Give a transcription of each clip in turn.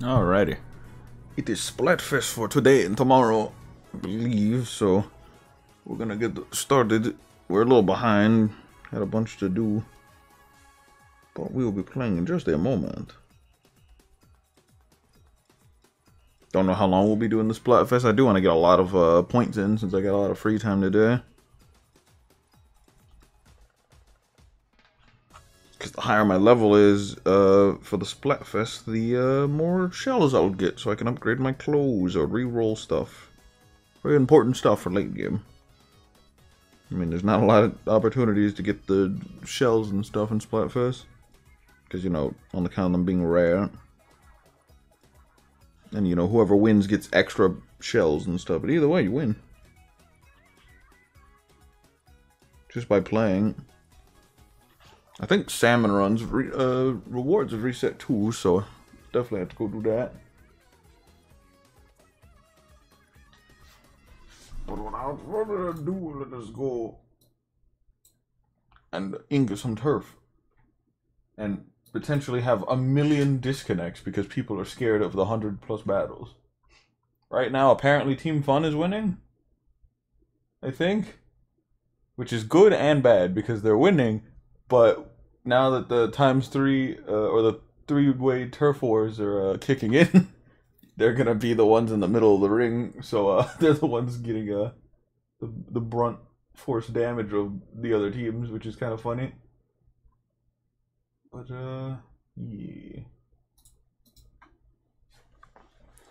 Alrighty. It is Splatfest for today and tomorrow, I believe, so we're gonna get started. We're a little behind, had a bunch to do, but we'll be playing in just a moment. Don't know how long we'll be doing the Splatfest. I do want to get a lot of points in since I got a lot of free time today. Because the higher my level is for the Splatfest, the more shells I'll get, so I can upgrade my clothes or re-roll stuff. Very important stuff for late game. I mean, there's not a lot of opportunities to get the shells and stuff in Splatfest. Because, you know, on account of them being rare. And, you know, whoever wins gets extra shells and stuff. But either way, you win. Just by playing. I think Salmon Run's rewards have reset too, so definitely have to go do that. But without further ado, let us go and ink some turf. And potentially have 1,000,000 disconnects because people are scared of the 100+ battles. Right now, apparently Team Fun is winning. I think. Which is good and bad because they're winning. But now that the ×3 or the 3-way turf wars are kicking in, they're gonna be the ones in the middle of the ring. So they're the ones getting the brunt force damage of the other teams, which is kind of funny. But yeah,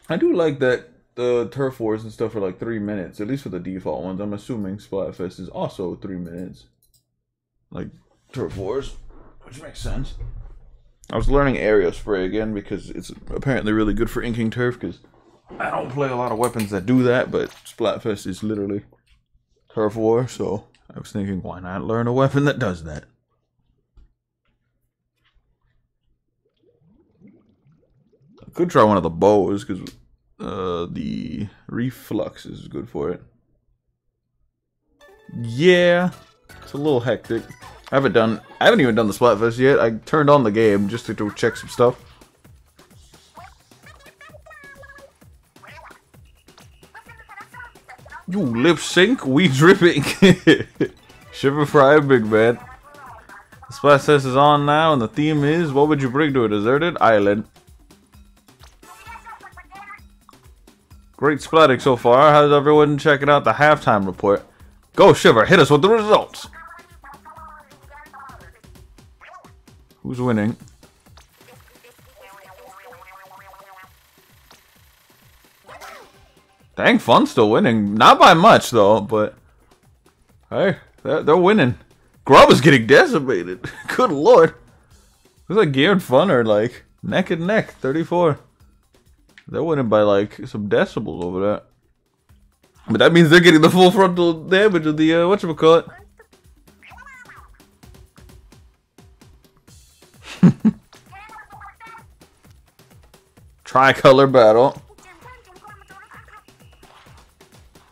I do like that the turf wars and stuff are like 3 minutes, at least for the default ones. I'm assuming Splatfest is also 3 minutes, like turf wars, which makes sense. I was learning area spray again because it's apparently really good for inking turf. Because I don't play a lot of weapons that do that, but Splatfest is literally turf war, so I was thinking, why not learn a weapon that does that? I could try one of the bows because the reflux is good for it. Yeah, it's a little hectic. I haven't even done the Splatfest yet. I turned on the game just to go check some stuff. You lip sync, we dripping. Shiver fry, big man. The Splatfest is on now, and the theme is: what would you bring to a deserted island? Great splatting so far. How's everyone checking out the halftime report? Go, Shiver, hit us with the results. Who's winning? Dang, Fun's still winning. Not by much, though, but... hey, they're winning. Grub is getting decimated. Good lord. Looks like Gear and Fun are, like, neck and neck. 34. They're winning by, like, some decibels over that. But that means they're getting the full frontal damage of the, whatchamacallit. Tricolor battle.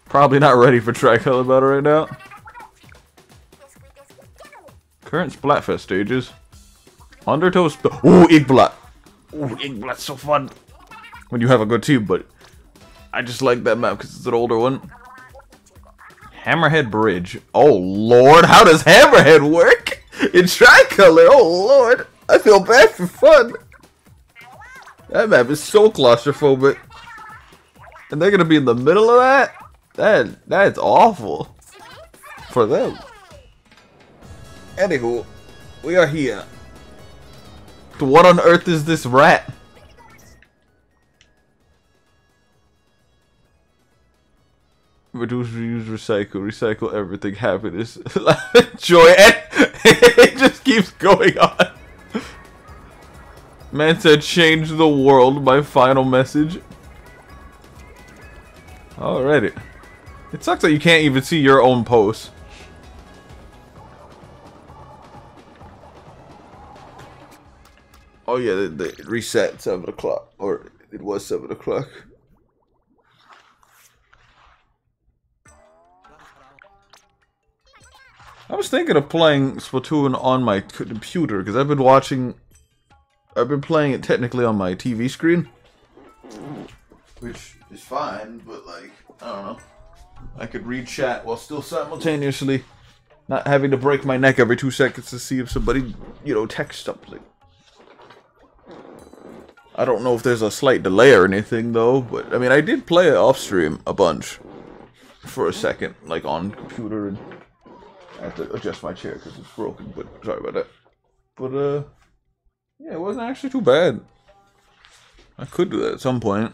Probably not ready for tricolor battle right now. Current Splatfest stages. Undertow ooh, Igblat. Ooh, Igblat's so fun. When you have a good team, but I just like that map because it's an older one. Hammerhead Bridge. Oh lord, how does Hammerhead work? In tricolor, oh lord. I feel bad for Fun. That map is so claustrophobic. And they're gonna be in the middle of that? That's awful. For them. Anywho, we are here. What on earth is this rat? Reduce, reuse, recycle everything, happiness, joy, and it just keeps going on. Man said, change the world, my final message. Alrighty. It sucks that you can't even see your own posts. Oh yeah, they reset at 7 o'clock, or it was 7 o'clock. I was thinking of playing Splatoon on my computer because I've been playing it technically on my TV screen, Which is fine, but like, I don't know. I could read chat while still simultaneously not having to break my neck every 2 seconds to see if somebody, texts something. I don't know if there's a slight delay or anything, though, but, I mean, I did play it off-stream a bunch for a second, like, on computer, and I have to adjust my chair because it's broken, but sorry about that. But, yeah, it wasn't actually too bad. I could do that at some point.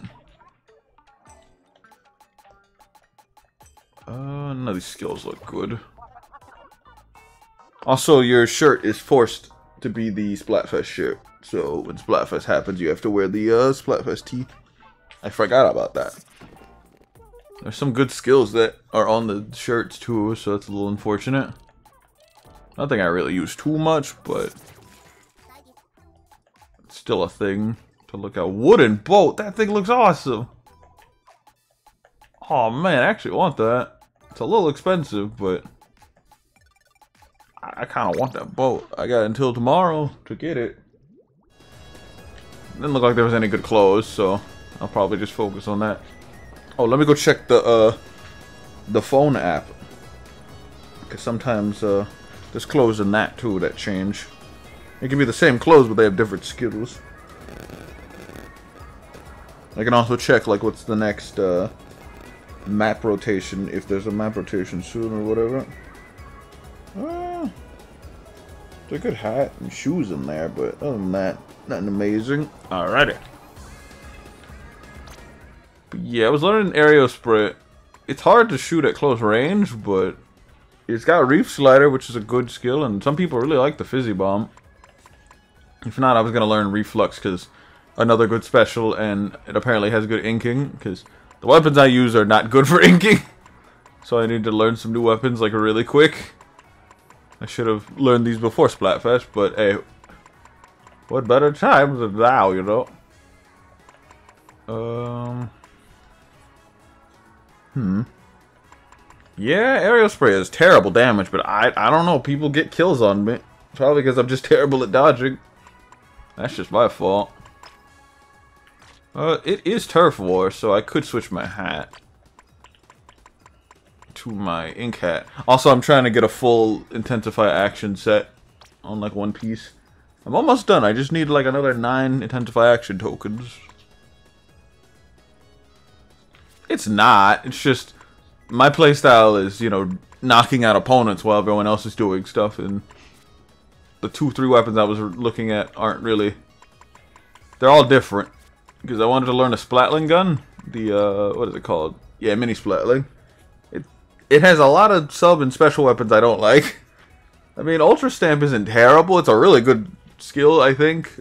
None of these skills look good. Also, your shirt is forced to be the Splatfest shirt. So, when Splatfest happens, you have to wear the Splatfest tee. I forgot about that. There's some good skills that are on the shirts, too, so that's a little unfortunate. Nothing I really use too much, but it's still a thing to look at. Wooden boat! That thing looks awesome! Oh man, I actually want that. It's a little expensive, but I kind of want that boat. I got until tomorrow to get it. Didn't look like there was any good clothes, so I'll probably just focus on that. Oh, let me go check the phone app, because sometimes there's clothes in that too that change. It can be the same clothes, but they have different skills. I can also check like what's the next map rotation, if there's a map rotation soon or whatever. There's a good hat and shoes in there, but other than that, nothing amazing. Alrighty. But yeah, I was learning aerial spray. It's hard to shoot at close range, but it's got reef slider, which is a good skill, and some people really like the fizzy bomb. If not, I was gonna learn reflux, because another good special, and it apparently has good inking, because the weapons I use are not good for inking. So I need to learn some new weapons like really quick. I should have learned these before Splatfest, but hey, what better time than now, you know? Yeah, aerial spray is terrible damage, but I don't know, people get kills on me. Probably because I'm just terrible at dodging. That's just my fault. It is Turf War, so I could switch my hat to my ink hat. Also, I'm trying to get a full Intensify action set on like one piece. I'm almost done. I just need like another 9 Intensify action tokens. It's not. It's just my playstyle is, knocking out opponents while everyone else is doing stuff, and the 2-3 weapons I was looking at aren't really. They're all different. Because I wanted to learn a Splatling gun. The, what is it called? Yeah, mini Splatling. It has a lot of sub and special weapons I don't like. I mean, Ultra Stamp isn't terrible. It's a really good skill, I think.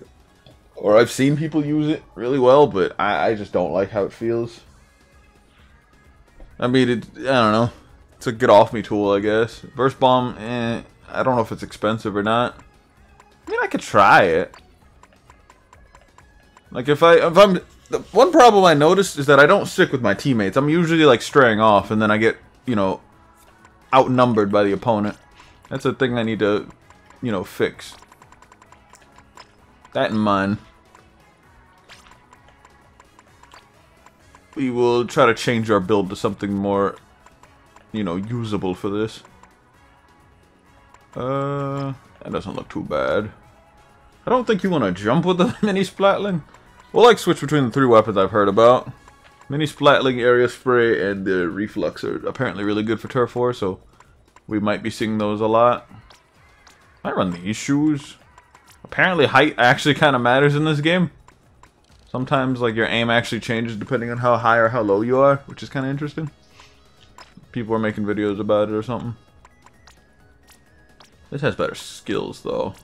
Or I've seen people use it really well, but I just don't like how it feels. I mean, I don't know. It's a get off me tool, I guess. Burst Bomb, I don't know if it's expensive or not. I mean, I could try it. Like, if I'm... The one problem I noticed is that I don't stick with my teammates. I'm usually, like, straying off, and then I get, outnumbered by the opponent. That's a thing I need to, fix. That in mind. We will try to change our build to something more, usable for this. That doesn't look too bad. I don't think you want to jump with the mini Splatling. We'll like switch between the 3 weapons I've heard about. Mini Splatling, Area Spray, and the Reflux are apparently really good for Turf War, so we might be seeing those a lot. I run these shoes. Apparently height actually kind of matters in this game. Sometimes like your aim actually changes depending on how high or how low you are, which is kind of interesting. People are making videos about it or something. This has better skills though.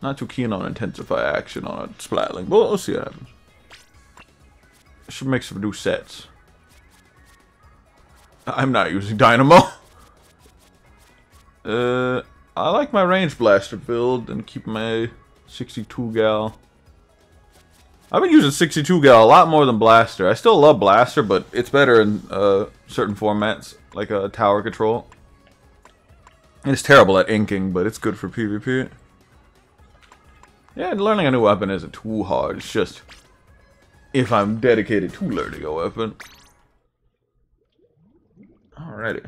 Not too keen on Intensify action on a Splatling, but we'll see what happens. I should make some new sets. I'm not using Dynamo. I like my Range Blaster build and keep my 62 gal. I've been using 62 gal a lot more than Blaster. I still love Blaster, but it's better in certain formats, like a tower control. And it's terrible at inking, but it's good for PvP. Yeah, learning a new weapon isn't too hard. It's just if I'm dedicated to learning a weapon. Alrighty.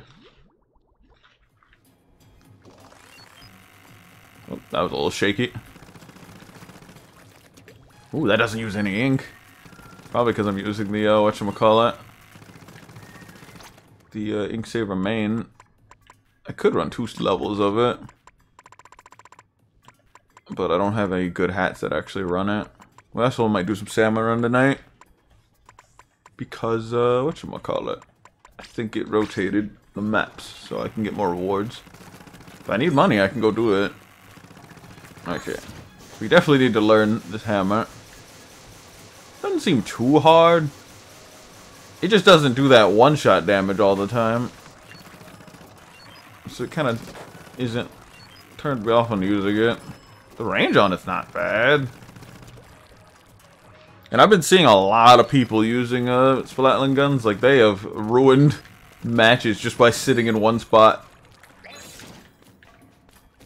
Oh, that was a little shaky. Ooh, that doesn't use any ink. Probably because I'm using the, whatchamacallit. The, ink saver main. I could run 2 levels of it. But I don't have any good hats that actually run it. Well, that's why I might do some salmon run tonight. Because, whatchamacallit. I think it rotated the maps, so I can get more rewards. If I need money, I can go do it. Okay. We definitely need to learn this hammer. Doesn't seem too hard. It just doesn't do that one-shot damage all the time. So it kind of isn't turned me off on using it. The range on it's not bad. And I've been seeing a lot of people using splatling guns. Like, they have ruined matches just by sitting in one spot.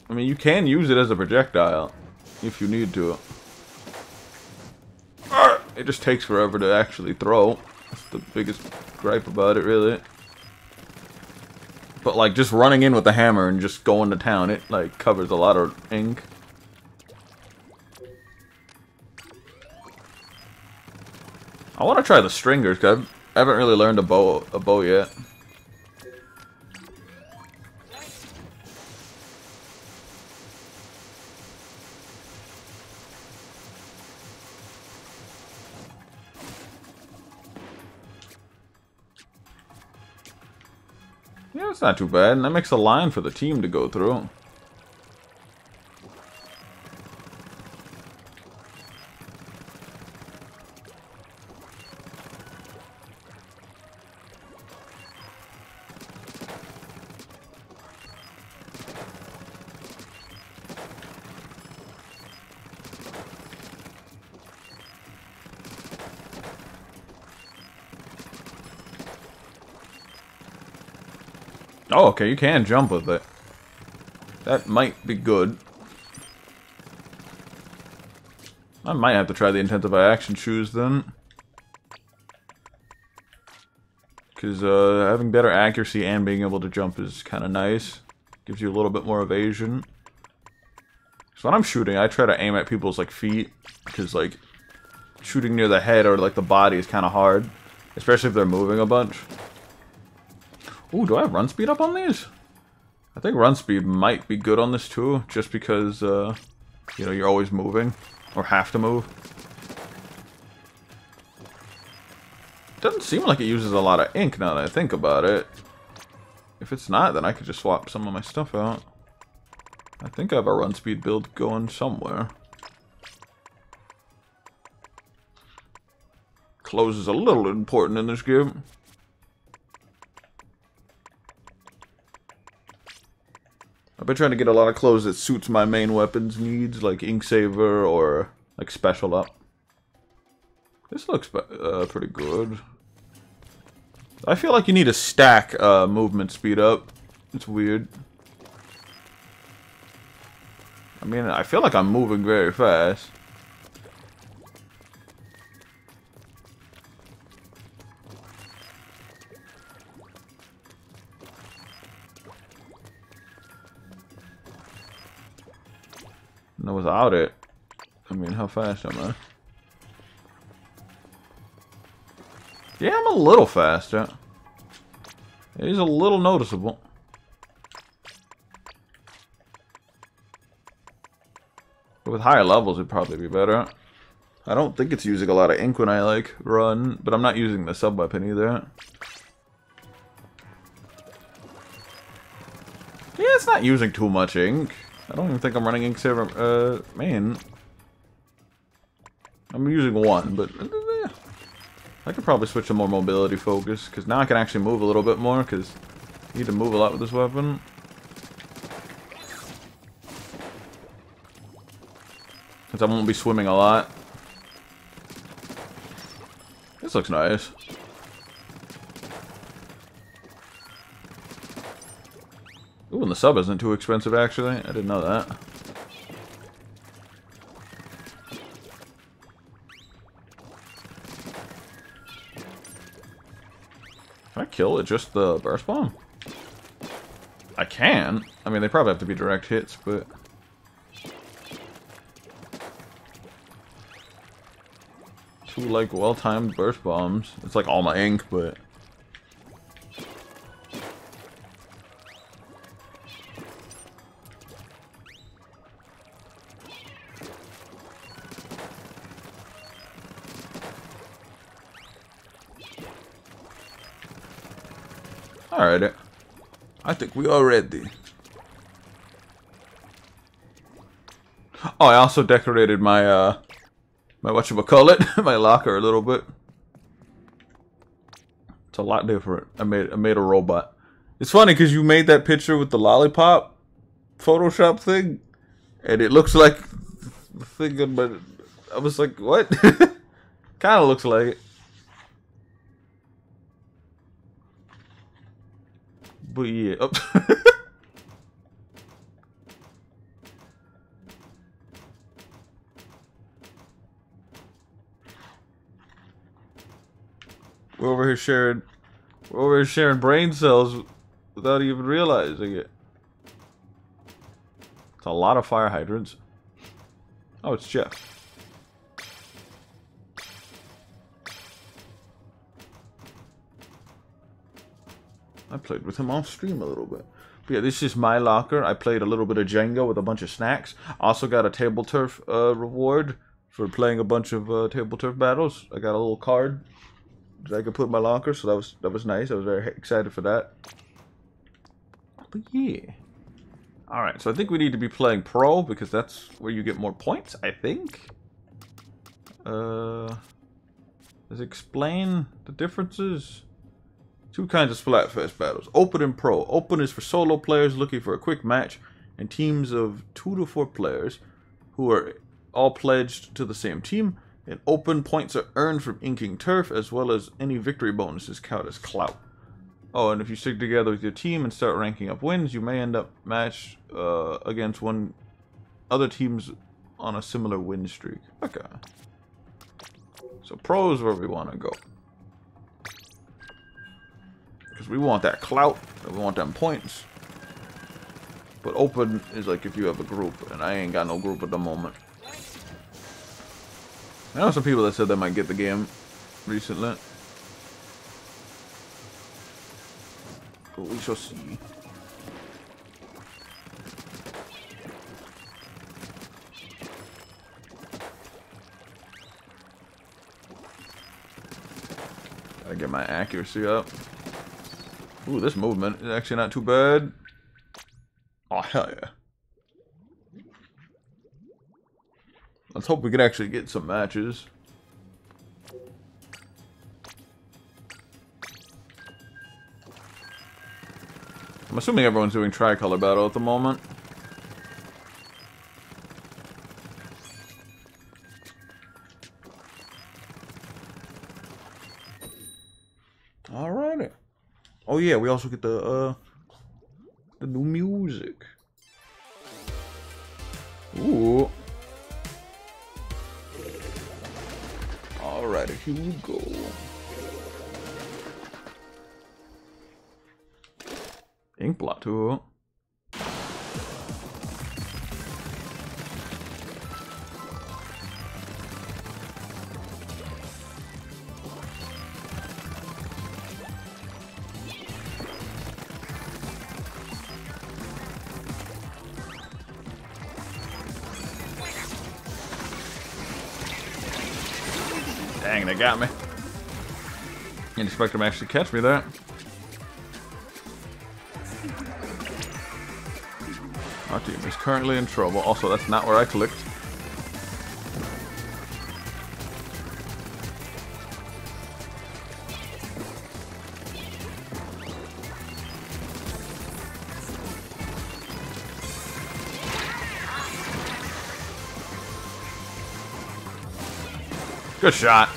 I mean, you can use it as a projectile if you need to. It just takes forever to actually throw. That's the biggest gripe about it, really. But, like, just running in with the hammer and just going to town, it, like, covers a lot of ink. I want to try the stringers, because I haven't really learned a bow yet. Yeah, it's not too bad, and that makes a line for the team to go through. Oh, okay, you can jump with it. That might be good. I might have to try the intensify action shoes then. Because having better accuracy and being able to jump is kind of nice. Gives you a little bit more evasion. So when I'm shooting, I try to aim at people's like feet. Because like, shooting near the head or like the body is kind of hard. Especially if they're moving a bunch. Ooh, do I have run speed up on these? I think run speed might be good on this too, just because, you know, you're always moving, or have to move. Doesn't seem like it uses a lot of ink now that I think about it. If it's not, then I could just swap some of my stuff out. I think I have a run speed build going somewhere. Clothes is a little important in this game. I've been trying to get a lot of clothes that suits my main weapons needs, like Ink Saver or like Special Up. This looks pretty good. I feel like you need to stack movement speed up. It's weird. I mean, I feel like I'm moving very fast. No, without it, I mean, how fast am I? Yeah, I'm a little faster. It is a little noticeable. But with higher levels, it'd probably be better. I don't think it's using a lot of ink when I, like, run, but I'm not using the sub-weapon either. Yeah, it's not using too much ink. I don't even think I'm running Ink Saver, main. I'm using one, but I could probably switch to more mobility focus, because now I can actually move a little bit more, because I need to move a lot with this weapon. Because I won't be swimming a lot. This looks nice. Ooh, and the sub isn't too expensive, actually. I didn't know that. Can I kill it just the burst bomb? I can. I mean, they probably have to be direct hits, but... Two, like, well-timed burst bombs. It's like all my ink, but... Alright. I think we are ready. Oh, I also decorated my, my whatchamacallit, my locker a little bit. It's a lot different. I made a robot. It's funny because you made that picture with the lollipop Photoshop thing, and it looks like the thing, but I was like, what? Kind of looks like it. But yeah. Oh. We're over here sharing brain cells without even realizing it. It's a lot of fire hydrants. Oh, it's Jeff. I played with him off stream a little bit. But yeah, this is my locker. I played a little bit of Jenga with a bunch of snacks. Also got a table turf reward for playing a bunch of table turf battles. I got a little card that I could put in my locker, so that was nice. I was very excited for that. But yeah. Alright, so I think we need to be playing pro because that's where you get more points, I think. Does it explain the differences? Two kinds of Splatfest battles. Open and Pro. Open is for solo players looking for a quick match and teams of 2 to 4 players who are all pledged to the same team. In Open, points are earned from inking turf as well as any victory bonuses count as clout. Oh, and if you stick together with your team and start ranking up wins, you may end up matched against other teams on a similar win streak. Okay. So Pro is where we want to go. Because we want that clout, and we want them points. But Open is like if you have a group, and I ain't got no group at the moment. I know some people that said they might get the game recently. But we shall see. Gotta get my accuracy up. Ooh, this movement is actually not too bad. Oh, hell yeah. Let's hope we can actually get some matches. I'm assuming everyone's doing tricolor battle at the moment. Alrighty. Oh yeah, we also get the new music. Ooh. Alrighty, here we go. Ink blot tool. Dang, they got me. Didn't expect them to actually catch me there. Our team is currently in trouble. Also, that's not where I clicked. Good shot.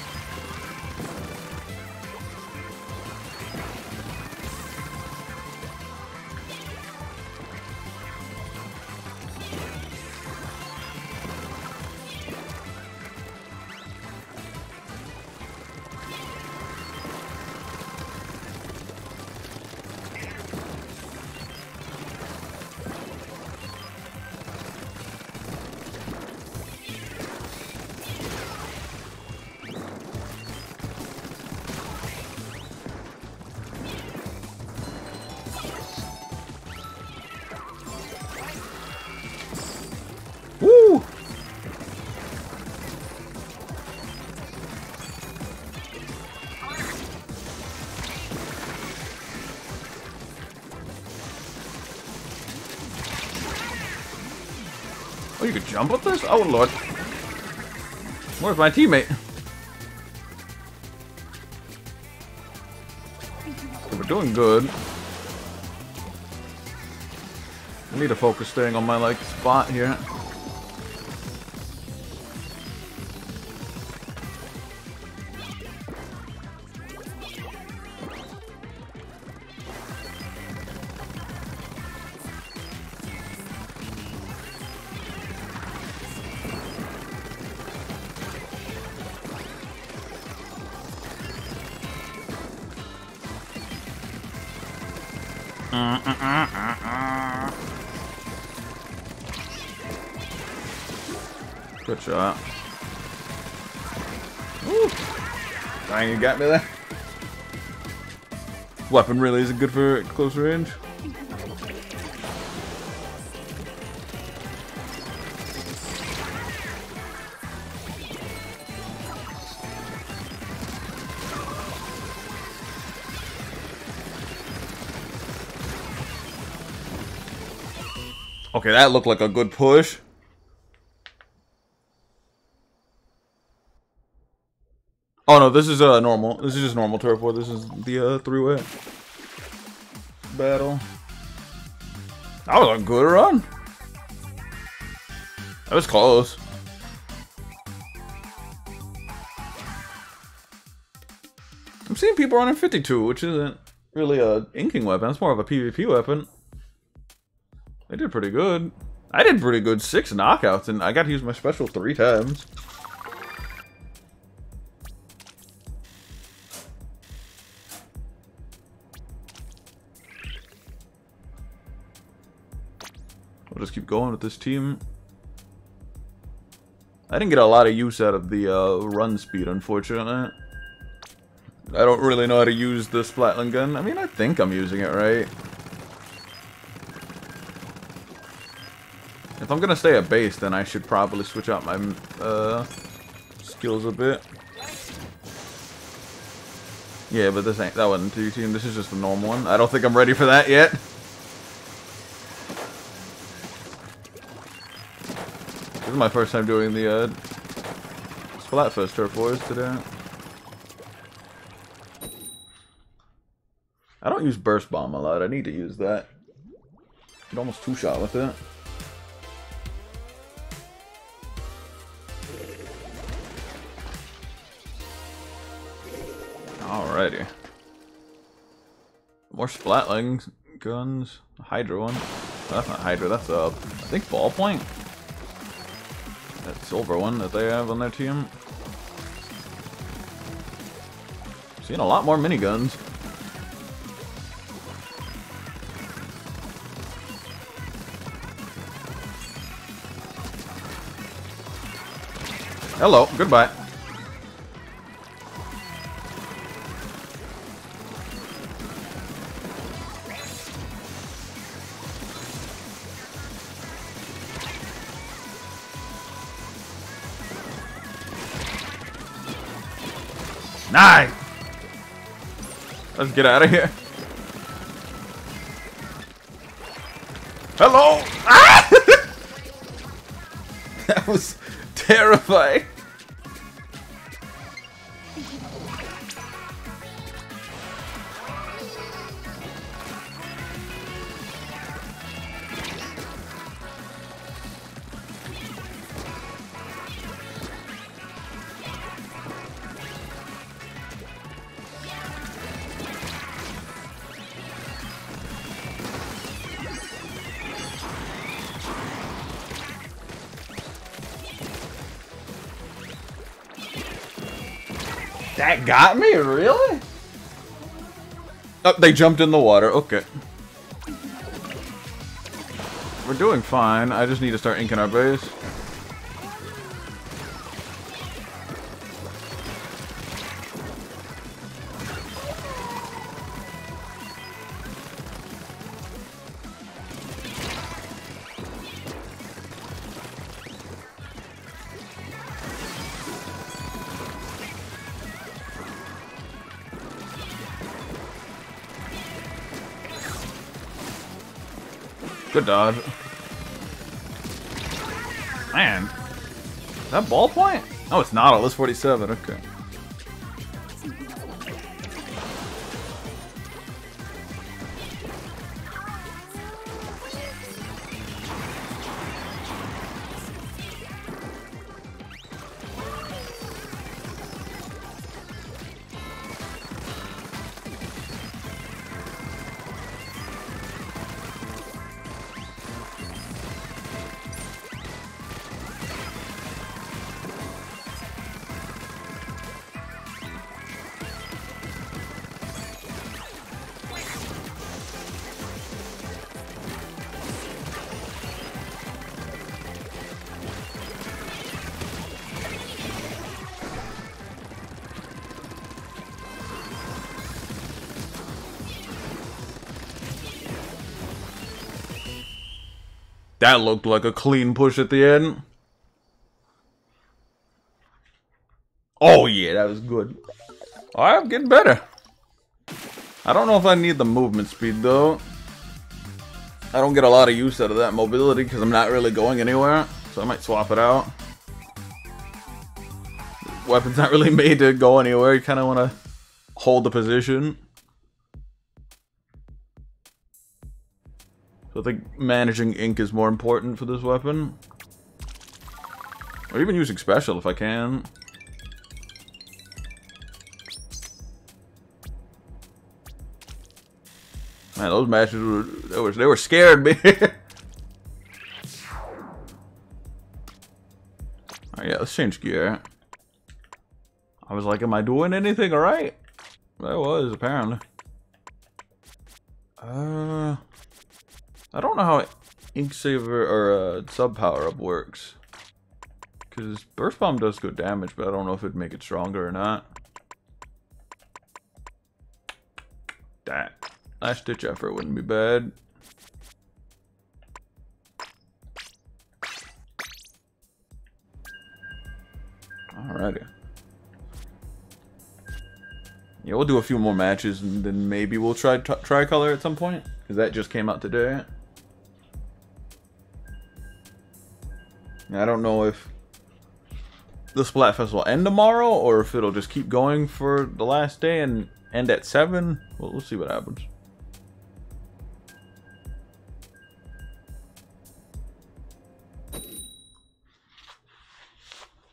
Oh, you can jump with this? Oh, Lord. Where's my teammate? Okay, we're doing good. I need to focus staying on my, like, spot here. Good shot. Woo. Dang, you got me there. Weapon really isn't good for close range. Okay, that looked like a good push. Oh no, this is normal. This is just normal turf war. This is the three-way battle. That was a good run. That was close. I'm seeing people running 52, which isn't really a inking weapon. It's more of a PvP weapon. They did pretty good. I did pretty good. 6 knockouts, and I got to use my special 3 times. I'll just keep going with this team. I didn't get a lot of use out of the run speed, unfortunately. I don't really know how to use the Splatoon gun. I mean, I think I'm using it right. If I'm gonna stay at base, then I should probably switch out my skills a bit. Yeah, but this ain't, that wasn't 2 team. This is just a normal one. I don't think I'm ready for that yet. This is my first time doing the Splatfest Turf Wars today. I don't use Burst Bomb a lot. I need to use that. Get almost 2-shot with it. Alrighty. More Splatling guns. Hydra one. That's not Hydra, that's I think Ballpoint. That silver one that they have on their team. Seeing a lot more miniguns. Hello, goodbye. Nice! Let's get out of here. Hello! Ah! That was terrifying. That got me? Really? Oh, they jumped in the water. Okay. We're doing fine. I just need to start inking our base. Good dodge. Man. Is that ballpoint? Oh, it's not. List 47. Okay. That looked like a clean push at the end. Oh yeah, that was good. Alright, I'm getting better. I don't know if I need the movement speed though. I don't get a lot of use out of that mobility because I'm not really going anywhere. So I might swap it out. Weapon's not really made to go anywhere. You kind of want to hold the position. So I think managing ink is more important for this weapon. Or even using special if I can. Man, those matches they were scared me. Alright, yeah, let's change gear. I was like, am I doing anything alright? I was, apparently. I don't know how Ink Saver or Sub Power Up works. Because Burst Bomb does good damage, but I don't know if it'd make it stronger or not. That Last Ditch Effort wouldn't be bad. Alrighty. Yeah, we'll do a few more matches and then maybe we'll try Tricolor at some point. Because that just came out today. I don't know if the Splatfest will end tomorrow or if it'll just keep going for the last day and end at 7. Well, we'll see what happens.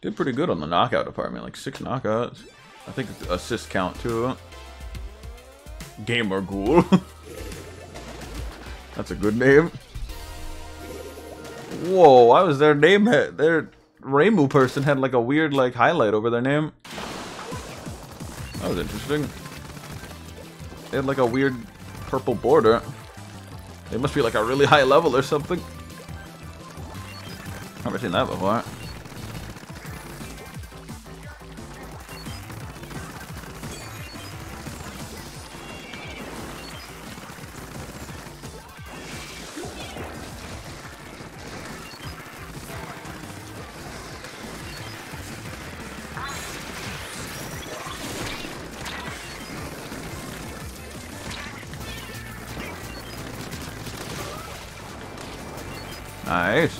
Did pretty good on the knockout department, like 6 knockouts. I think it's assist count too. Gamer Ghoul. That's a good name. Whoa, why was their name their Reimu person had like a weird like highlight over their name? That was interesting. They had like a weird purple border. They must be like a really high level or something. Never seen that before. Nice.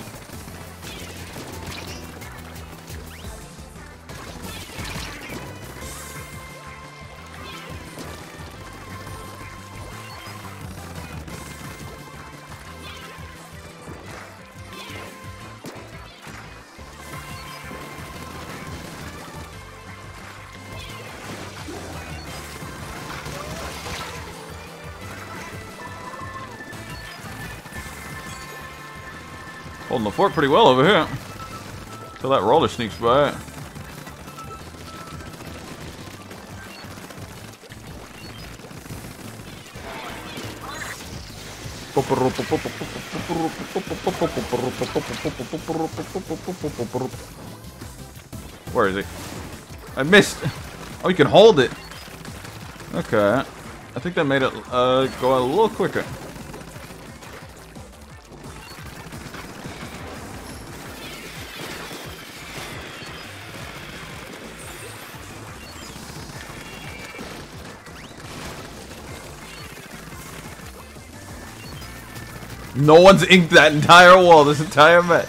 Holding the fort pretty well over here. Till that roller sneaks by. Where is he? I missed. Oh, you can hold it. Okay. I think that made it go a little quicker. No one's inked that entire wall this entire match.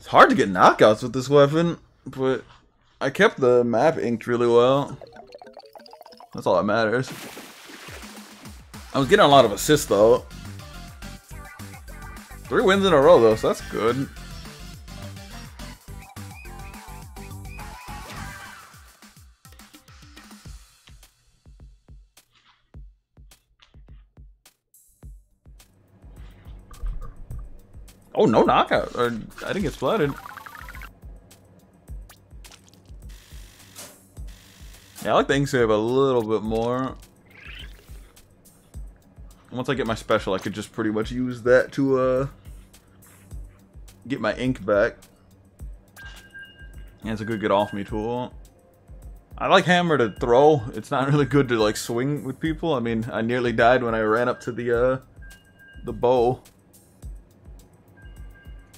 Hard to get knockouts with this weapon, but I kept the map inked really well. That's all that matters. I was getting a lot of assists though. 3 wins in a row though, so that's good. Oh, no knockout. Or I didn't get splatted. Yeah, I like the ink save a little bit more. Once I get my special, I could just pretty much use that to get my ink back. And it's a good get off me tool. I like hammer to throw. It's not really good to like swing with people. I mean, I nearly died when I ran up to the bow.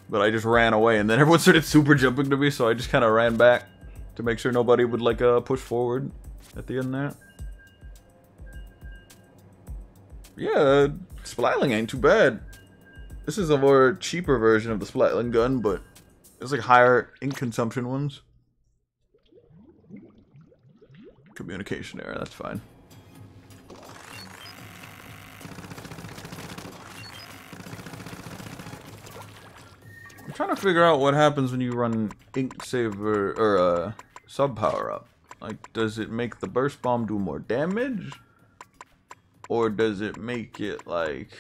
But I just ran away, and then everyone started super jumping to me, so I just kind of ran back to make sure nobody would like push forward at the end there. Yeah, splatling ain't too bad. This is a more cheaper version of the splatling gun, but it's like higher ink consumption ones. Communication error, that's fine. I'm trying to figure out what happens when you run ink saver or sub power up. Like, does it make the burst bomb do more damage? Or does it make it like...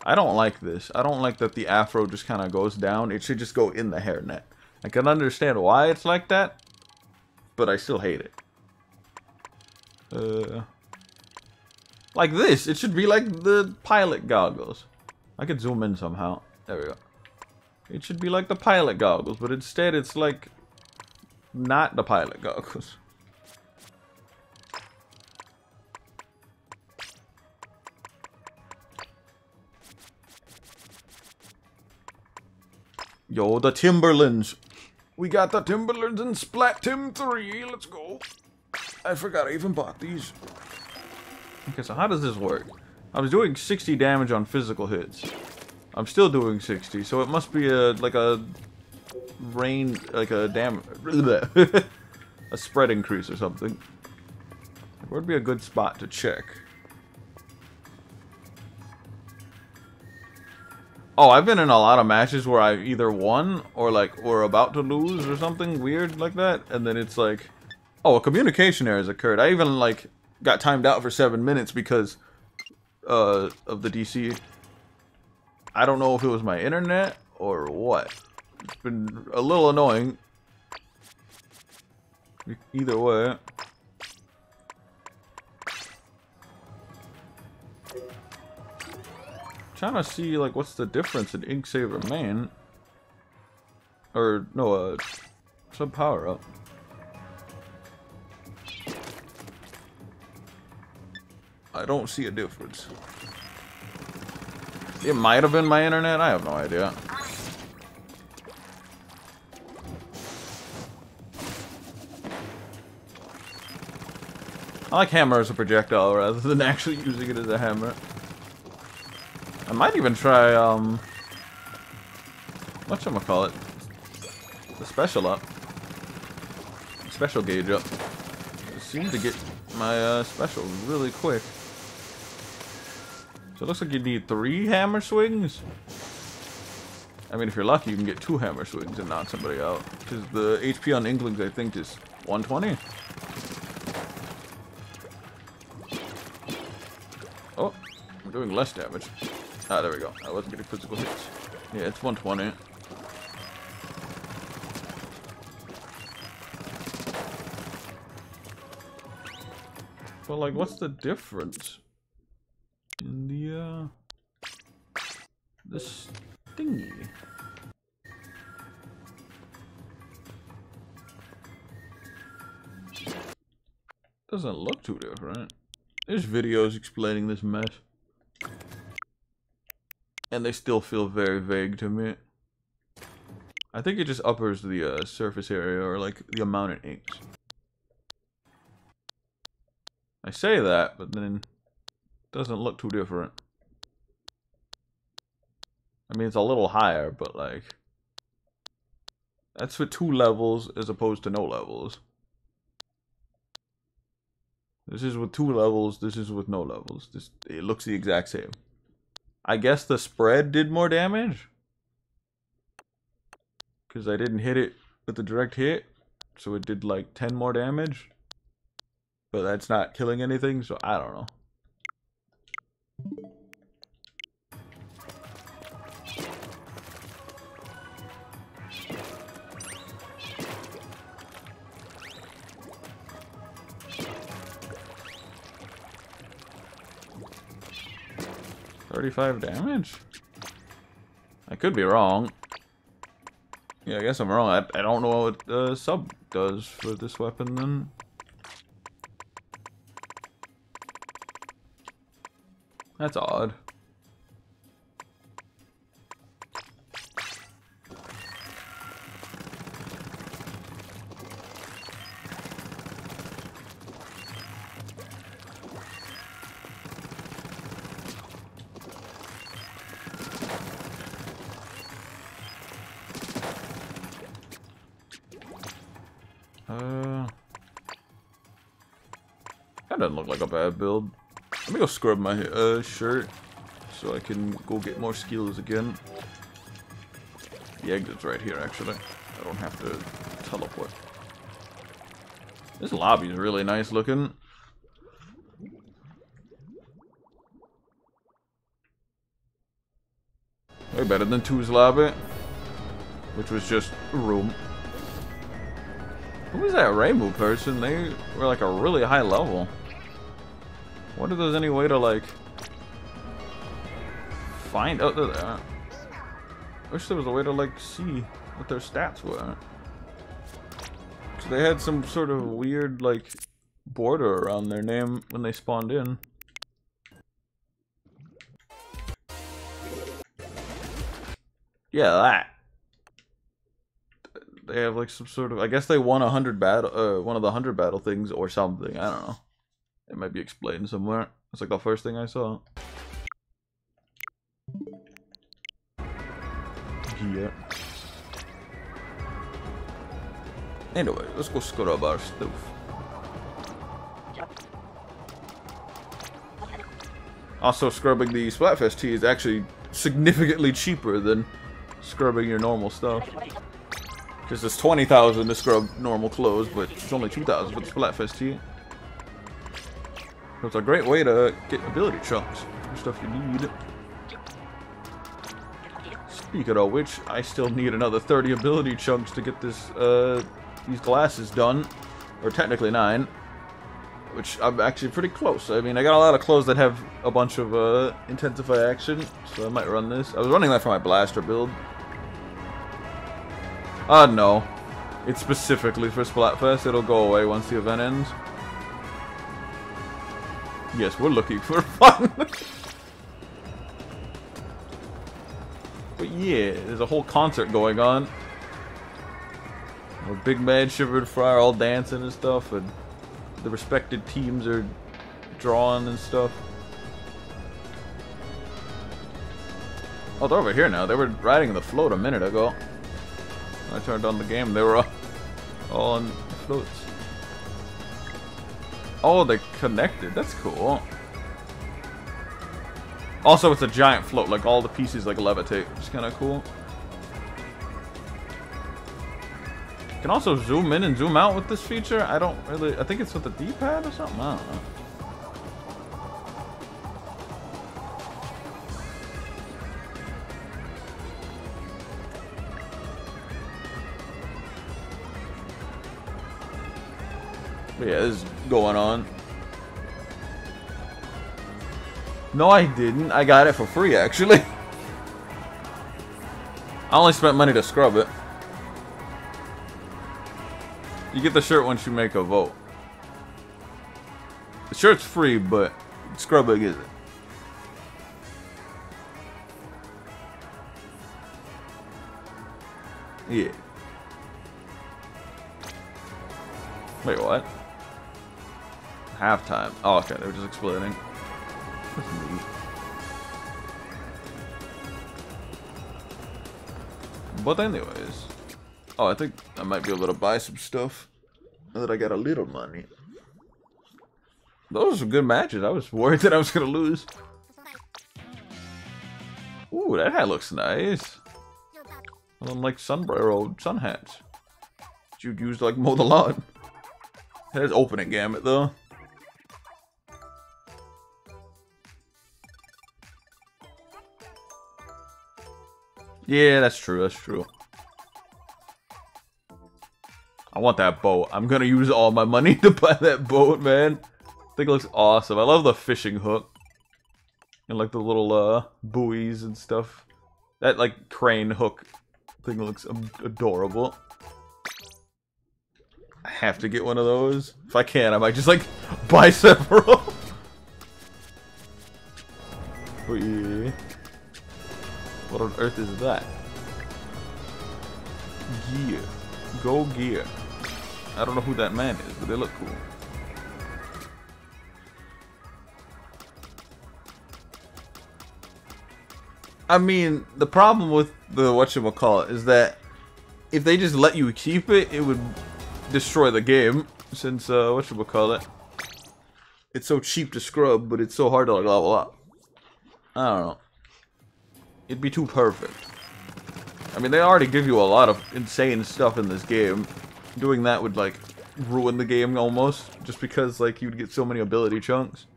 I don't like this. I don't like that the afro just kind of goes down. It should just go in the hairnet. I can understand why it's like that, but I still hate it. Like this. It should be like the pilot goggles. I could zoom in somehow. There we go. It should be like the pilot goggles, but instead it's like not the pilot goggles. Yo, the Timberlands. We got the Timberlands in Splatoon 3. Let's go. I forgot I even bought these. Okay, so how does this work? I was doing 60 damage on physical hits. I'm still doing 60, so it must be like a spread increase or something. Where'd be a good spot to check? Oh, I've been in a lot of matches where I either won or like were about to lose or something weird like that, and then it's like, oh, a communication error has occurred. I even like got timed out for 7 minutes because of the DC. I don't know if it was my internet or what. It's been a little annoying. Either way. Trying to see like what's the difference in ink saver main, or no, sub power up. I don't see a difference. It might have been my internet. I have no idea. I like hammer as a projectile rather than actually using it as a hammer. I might even try, whatchamacallit? The special up. Special gauge up. I seem to get my, special really quick. So it looks like you need 3 hammer swings. I mean, if you're lucky, you can get 2 hammer swings and knock somebody out. Because the HP on Inklings, I think, is 120. Oh, I'm doing less damage. Ah, there we go. I wasn't getting physical hits. Yeah, it's 120. But like, what's the difference in the this thingy? Doesn't look too different. There's videos explaining this mess, and they still feel very vague to me. I think it just uppers the surface area, or like the amount it inks. I say that, but then it doesn't look too different. I mean, it's a little higher, but like, that's with 2 levels as opposed to no levels. This is with 2 levels, this is with no levels. It looks the exact same. I guess the spread did more damage, because I didn't hit it with the direct hit, so it did like 10 more damage. But that's not killing anything, so I don't know. $35 damage? I could be wrong. Yeah, I guess I'm wrong. I don't know what sub does for this weapon then. That's odd. That doesn't look like a bad build. Let me go scrub my shirt so I can go get more skills again. The exit's right here, actually. I don't have to teleport. This lobby is really nice looking. Way better than 2's lobby, which was just a room. Who was that Raymu person? They were like a really high level. Wonder if there's any way to like find out that. Wish there was a way to like see what their stats were. Cause they had some sort of weird like border around their name when they spawned in. Yeah, that. They have like some sort of. I guess they won 100 battle, one of the 100 battle things or something. I don't know. It might be explained somewhere. It's like the first thing I saw. Yeah. Anyway, let's go scrub our stuff. Also, scrubbing the Splatfest tee is actually significantly cheaper than scrubbing your normal stuff. Because it's 20,000 to scrub normal clothes, but it's only 2,000 for the Splatfest tee. So it's a great way to get ability chunks for stuff you need. Speaking of which, I still need another 30 ability chunks to get this these glasses done, or technically 9, which I'm actually pretty close. I mean, I got a lot of clothes that have a bunch of intensify action, so I might run this. I was running that for my blaster build. No. It's specifically for Splatfest. It'll go away once the event ends. Yes, we're looking for fun. But yeah, there's a whole concert going on. Where Big Man, Shiver and Fry are all dancing and stuff, and the respected teams are drawing and stuff. Oh, they're over here now. They were riding the float a minute ago. When I turned on the game, they were all on the floats. Oh, they connected. That's cool. Also, it's a giant float. Like, all the pieces, like, levitate. Which is kind of cool. You can also zoom in and zoom out with this feature. I don't really... I think it's with the D-pad or something. I don't know. But yeah, this is going on. No, I didn't. I got it for free, actually. I only spent money to scrub it. You get the shirt once you make a vote. The shirt's free, but scrubbing isn't. Yeah. Wait, what? Halftime. Oh, okay. They were just exploding. That's neat. But anyways. Oh, I think I might be able to buy some stuff. Now that I got a little money. Those were good matches. I was worried that I was going to lose. Ooh, that hat looks nice. Unlike sombrero sun hats. That you'd use to like mow the lawn. It has opening gamut though. Yeah, that's true, that's true. I want that boat. I'm gonna use all my money to buy that boat, man. I think it looks awesome. I love the fishing hook. And like the little buoys and stuff. That like crane hook thing looks adorable. I have to get one of those. If I can, I might just like buy several. But yeah. What on earth is that? Gear. Go gear. I don't know who that man is, but they look cool. I mean, the problem with the whatchamacallit is that if they just let you keep it, it would destroy the game. Since, whatchamacallit, it's so cheap to scrub, but it's so hard to like level up. I don't know. It'd be too perfect. I mean, they already give you a lot of insane stuff in this game. Doing that would, like, ruin the game almost. Just because, like, you'd get so many ability chunks.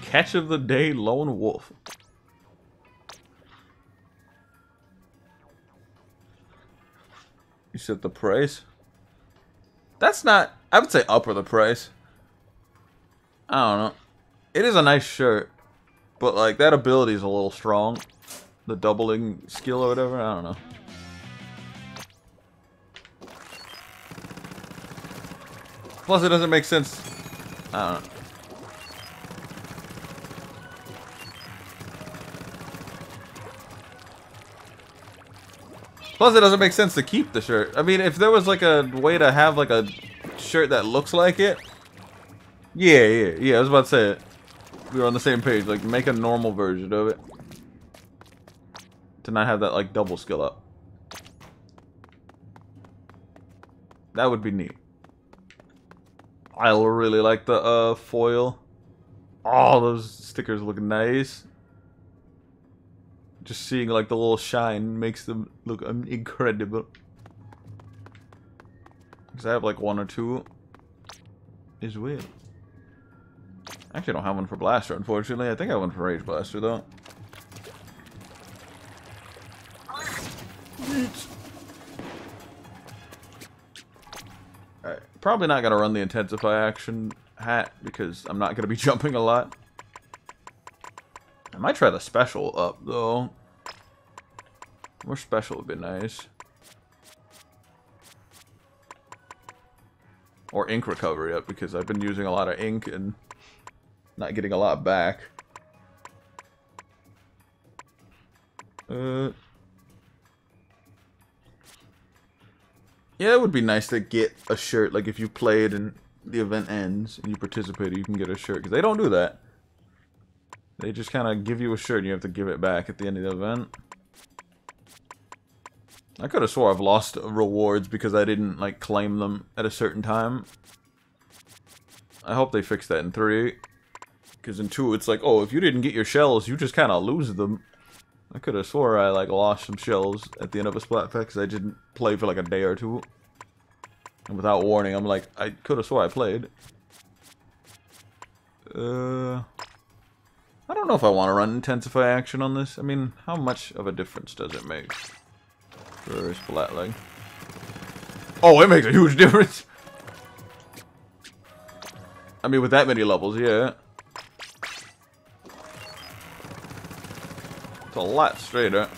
Catch of the day, lone wolf. You set the price? That's not... I would say upper the price. I don't know. It is a nice shirt. But, like, that ability is a little strong. The doubling skill or whatever, I don't know. Plus, it doesn't make sense. I don't know. Plus, it doesn't make sense to keep the shirt. I mean, if there was, like, a way to have, like, a shirt that looks like it. Yeah, I was about to say it. We were on the same page. Like, make a normal version of it. To not have that, like, double skill up. That would be neat. I really like the, foil. Oh, those stickers look nice. Just seeing, like, the little shine makes them look incredible. Because I have, like, one or two. Is weird. I actually don't have one for Blaster, unfortunately. I think I have one for Rage Blaster, though. Alright, probably not going to run the Intensify action hat, because I'm not going to be jumping a lot. I might try the special up, though. More special would be nice. Or ink recovery up, because I've been using a lot of ink and not getting a lot back. Yeah, it would be nice to get a shirt. Like, if you played and the event ends and you participated, you can get a shirt. Because they don't do that. They just kind of give you a shirt and you have to give it back at the end of the event. I could have swore I've lost rewards because I didn't, like, claim them at a certain time. I hope they fix that in 3. Because in 2, it's like, oh, if you didn't get your shells, you just kind of lose them. I could have swore I, like, lost some shells at the end of a Splat Pack because I didn't play for, like, a day or 2. And without warning, I'm like, I could have swore I played. I don't know if I want to run Intensify action on this. I mean, how much of a difference does it make for Splat Leg? Oh, it makes a huge difference! I mean, with that many levels, yeah. It's a lot straighter.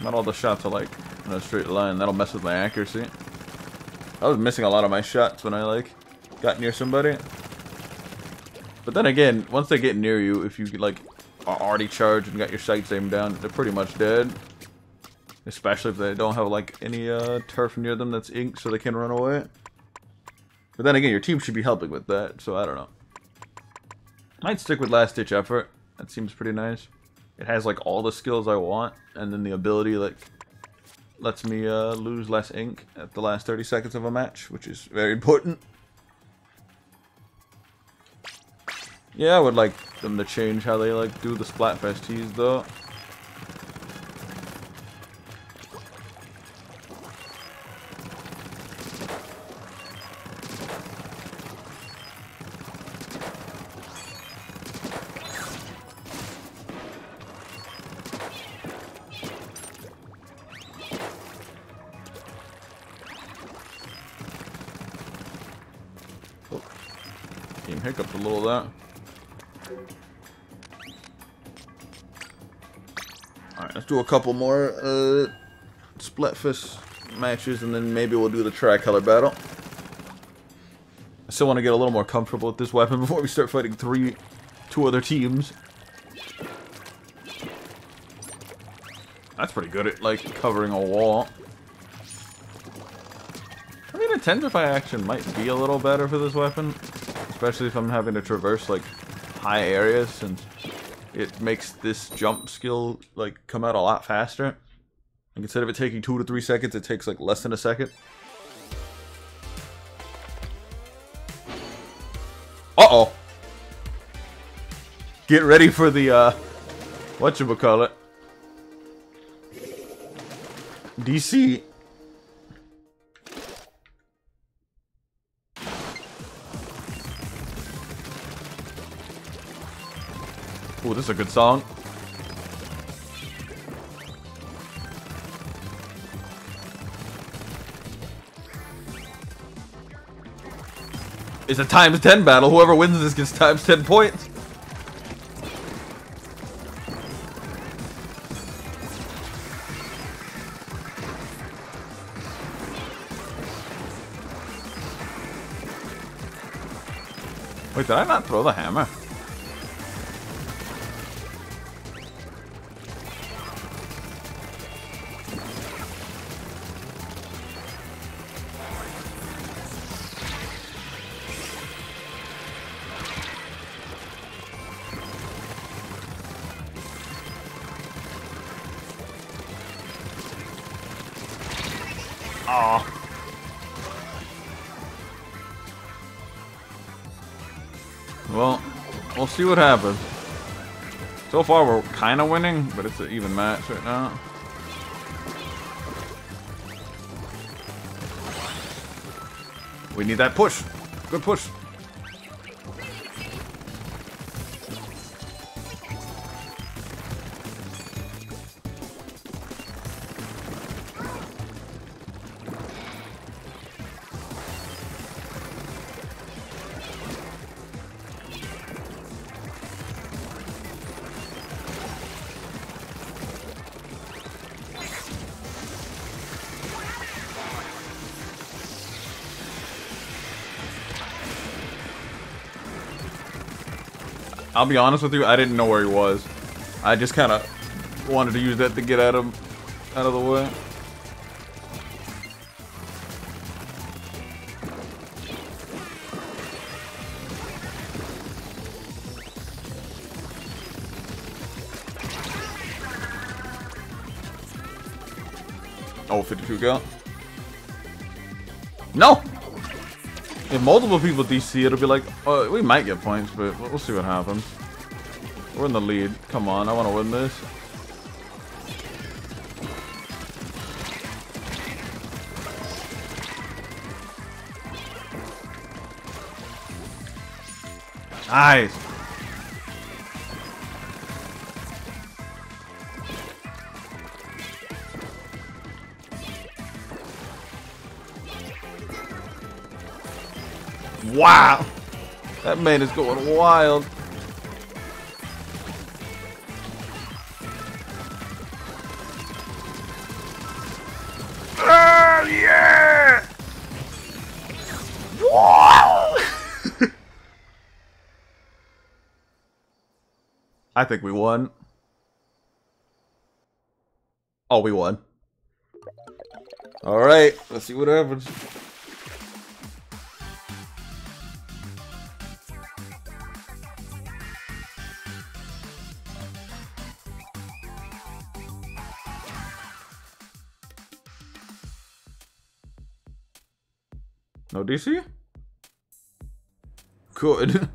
Not all the shots are like in a straight line. That'll mess with my accuracy. I was missing a lot of my shots when I like got near somebody. But then again, once they get near you, if you like are already charged and got your sights aimed down, they're pretty much dead. Especially if they don't have like any turf near them that's ink, so they can run away. But then again, your team should be helping with that, so I don't know. Might stick with Last Ditch Effort. That seems pretty nice. It has like all the skills I want, and then the ability like lets me lose less ink at the last 30 seconds of a match, which is very important. Yeah, I would like them to change how they like do the Splatfest teas though. Team hiccuped a little of that. Alright, let's do a couple more Splatfest matches, and then maybe we'll do the tricolor battle. I still want to get a little more comfortable with this weapon before we start fighting two other teams. That's pretty good at, like, covering a wall. I mean, Intensify action might be a little better for this weapon. Especially if I'm having to traverse, like, high areas, since it makes this jump skill, like, come out a lot faster. Like, instead of it taking 2 to 3 seconds, it takes, like, less than a second. Uh-oh! Get ready for the, whatchamacallit. DC. Ooh, this is a good song. It's a times 10 battle. Whoever wins this gets times 10 points. Wait, did I not throw the hammer? Oh. Well, we'll see what happens. So far, we're kind of winning, but it's an even match right now. We need that push. Good push. I'll be honest with you, I didn't know where he was. I just kind of wanted to use that to get at him out of the way. Oh, 52 go. No! If multiple people DC, it'll be like, oh, we might get points, but we'll see what happens. We're in the lead. Come on, I want to win this. Nice. Wow! That man is going wild. Yeah! Wow! I think we won. Oh, we won. Alright, let's see what happens. No DC? Good.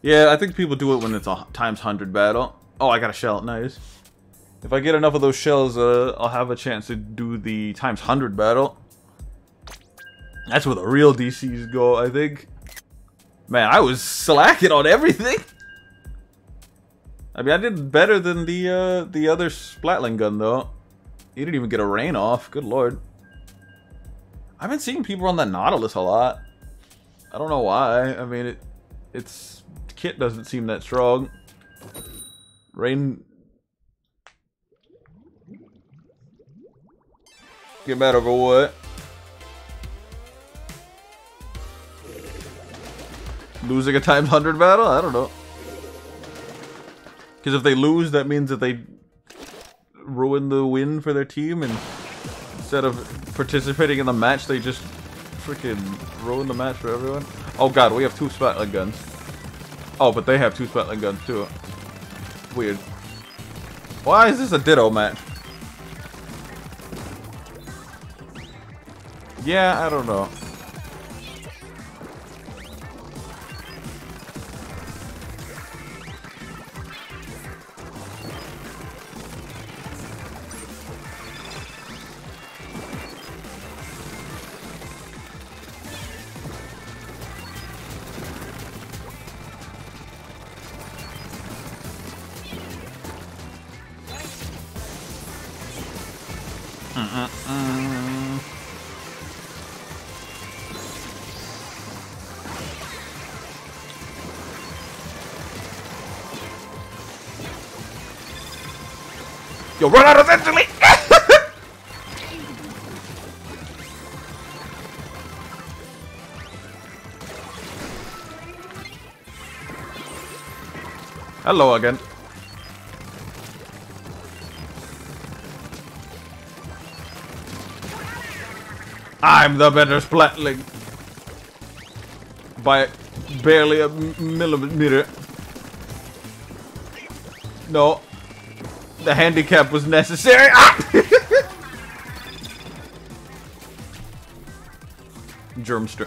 Yeah, I think people do it when it's a times 100 battle. Oh, I got a shell. Nice. If I get enough of those shells, I'll have a chance to do the times 100 battle. That's where the real DCs go, I think. Man, I was slacking on everything. I mean, I did better than the other Splatling gun, though. He didn't even get a rain off. Good lord. I've been seeing people on that Nautilus a lot. I don't know why. I mean, its kit doesn't seem that strong. Rain. Get mad over what? Losing a times 100 battle? I don't know. Because if they lose, that means that they ruin the win for their team, and instead of participating in the match, they just freaking ruin the match for everyone. Oh god, we have 2 Splatling guns. Oh, but they have 2 Splatling guns too. Weird. Why is this a ditto match? Yeah, I don't know. Yo, run out of instantly! Hello again. I'm the better Splatling. By barely a millimeter. No. The handicap was necessary. Ah! Germster.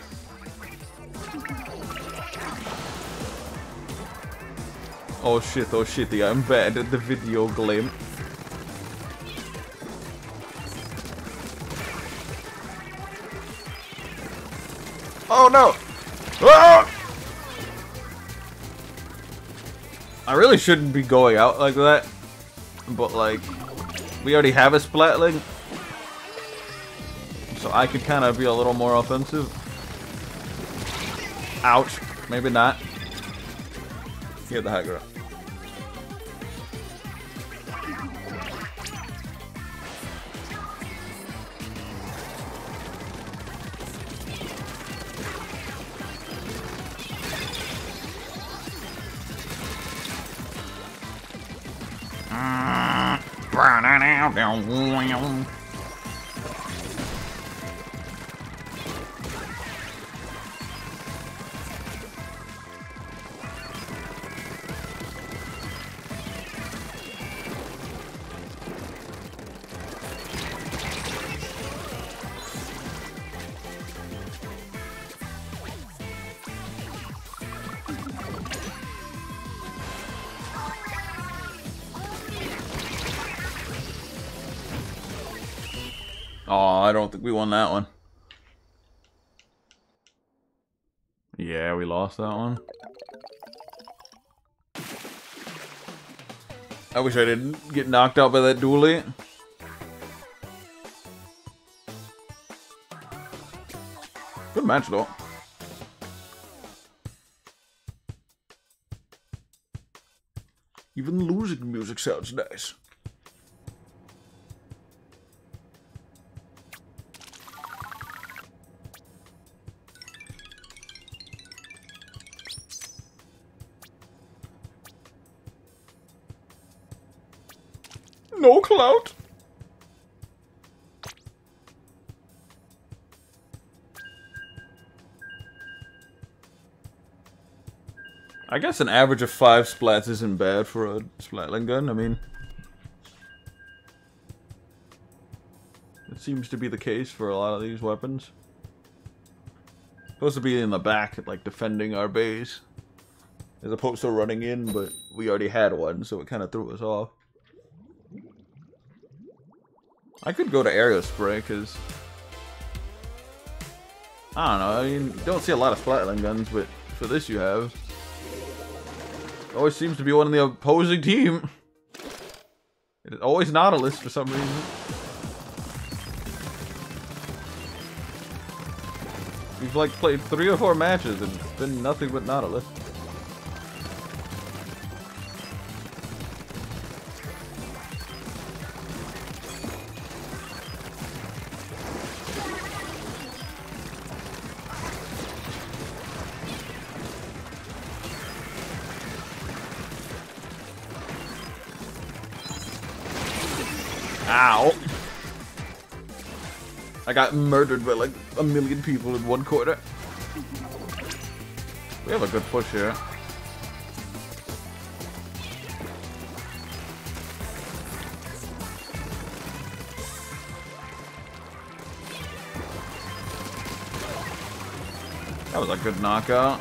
Oh shitty, I'm bad at the video game. Oh no! Oh! I really shouldn't be going out like that. But, like, we already have a Splatling, so I could kind of be a little more offensive. Ouch. Maybe not. Get the high ground. Oh, I don't think we won that one. Yeah, we lost that one. I wish I didn't get knocked out by that dually. Good match, though. Even losing music sounds nice. No clout. I guess an average of 5 splats isn't bad for a splatling gun. I mean, it seems to be the case for a lot of these weapons. Supposed to be in the back, like defending our base, as opposed to running in, but we already had one, so it kind of threw us off. I could go to area spray, because I don't know, I mean, you don't see a lot of splatling guns, but for this you have. Always seems to be one in the opposing team. It is always Nautilus for some reason. We've like played 3 or 4 matches and it's been nothing but Nautilus. Ow. I got murdered by like 1,000,000 people in one quarter. We have a good push here. That was a good knockout.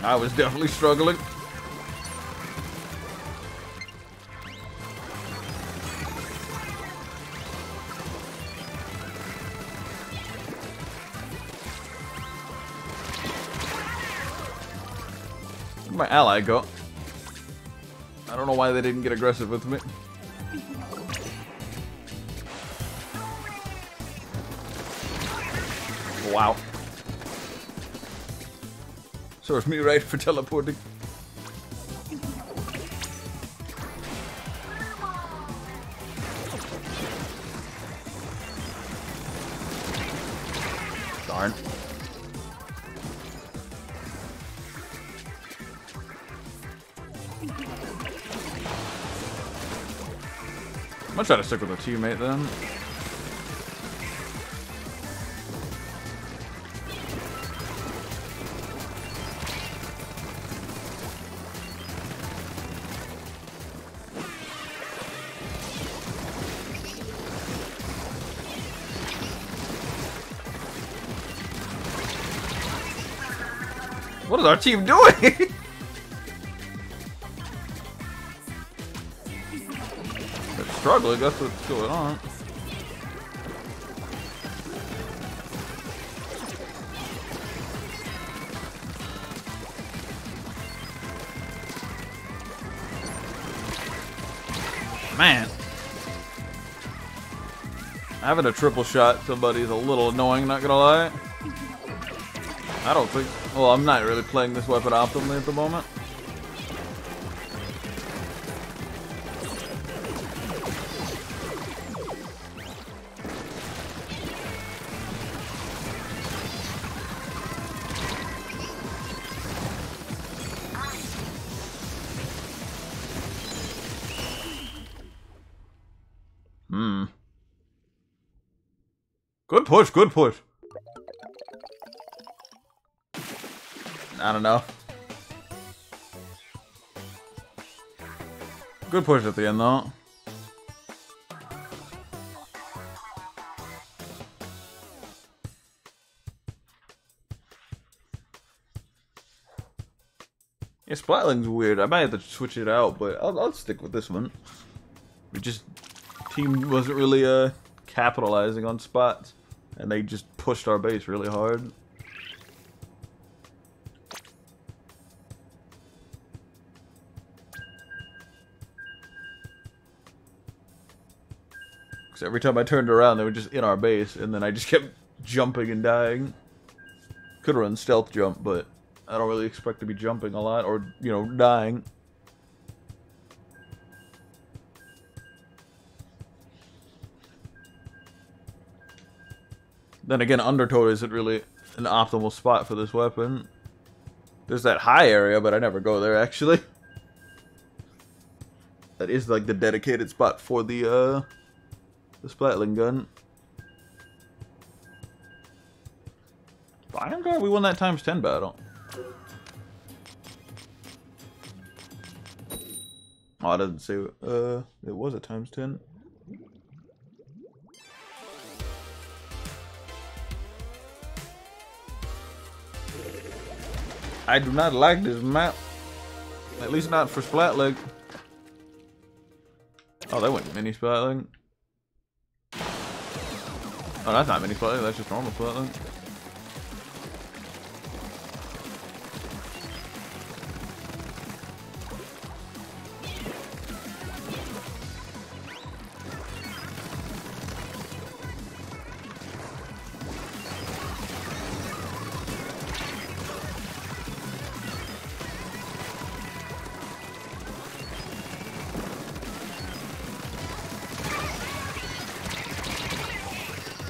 I was definitely struggling. Where'd my ally go? I don't know why they didn't get aggressive with me. Wow. Serves me right for teleporting. Darn. I'm gonna try to stick with a teammate then. What is our team doing? They're struggling, that's what's going on. Man. Having a triple shot somebody's a little annoying, not gonna lie. I don't think... Well, I'm not really playing this weapon optimally at the moment. Good push, good push. I don't know. Good push at the end, though. Yeah, Splatling's weird. I might have to switch it out, but I'll stick with this one. We just... Team wasn't really, capitalizing on spots. And they just pushed our base really hard. Because every time I turned around, they were just in our base, and then I just kept jumping and dying. Could run stealth jump, but I don't really expect to be jumping a lot, or, you know, dying. Then again, Undertow isn't really an optimal spot for this weapon. There's that high area, but I never go there, actually. That is, like, the dedicated spot for the Splatling gun. But I am glad we won that ×10 battle. Oh, it doesn't say, it was a ×10. I do not like this map. At least not for Splatling. Oh, that went mini Splatling. Oh, that's not mini Splatling, that's just normal Splatling.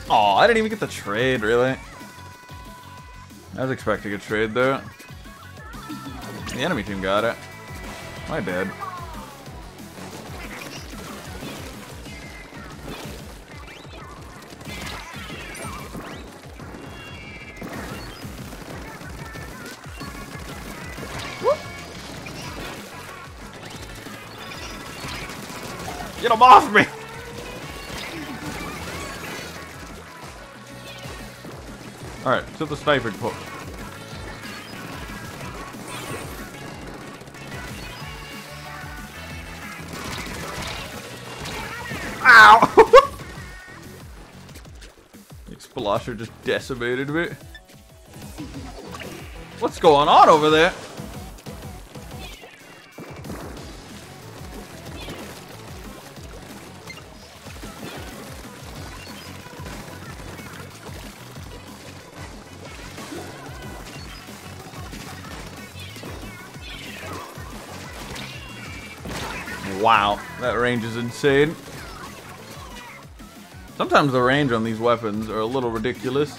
Oh, I didn't even get the trade, really. I was expecting a trade there. The enemy team got it. I did. Whoop. Get him off me! Alright, to the sniping post. Ow! Explosher just decimated me. What's going on over there? Wow, that range is insane. Sometimes the range on these weapons are a little ridiculous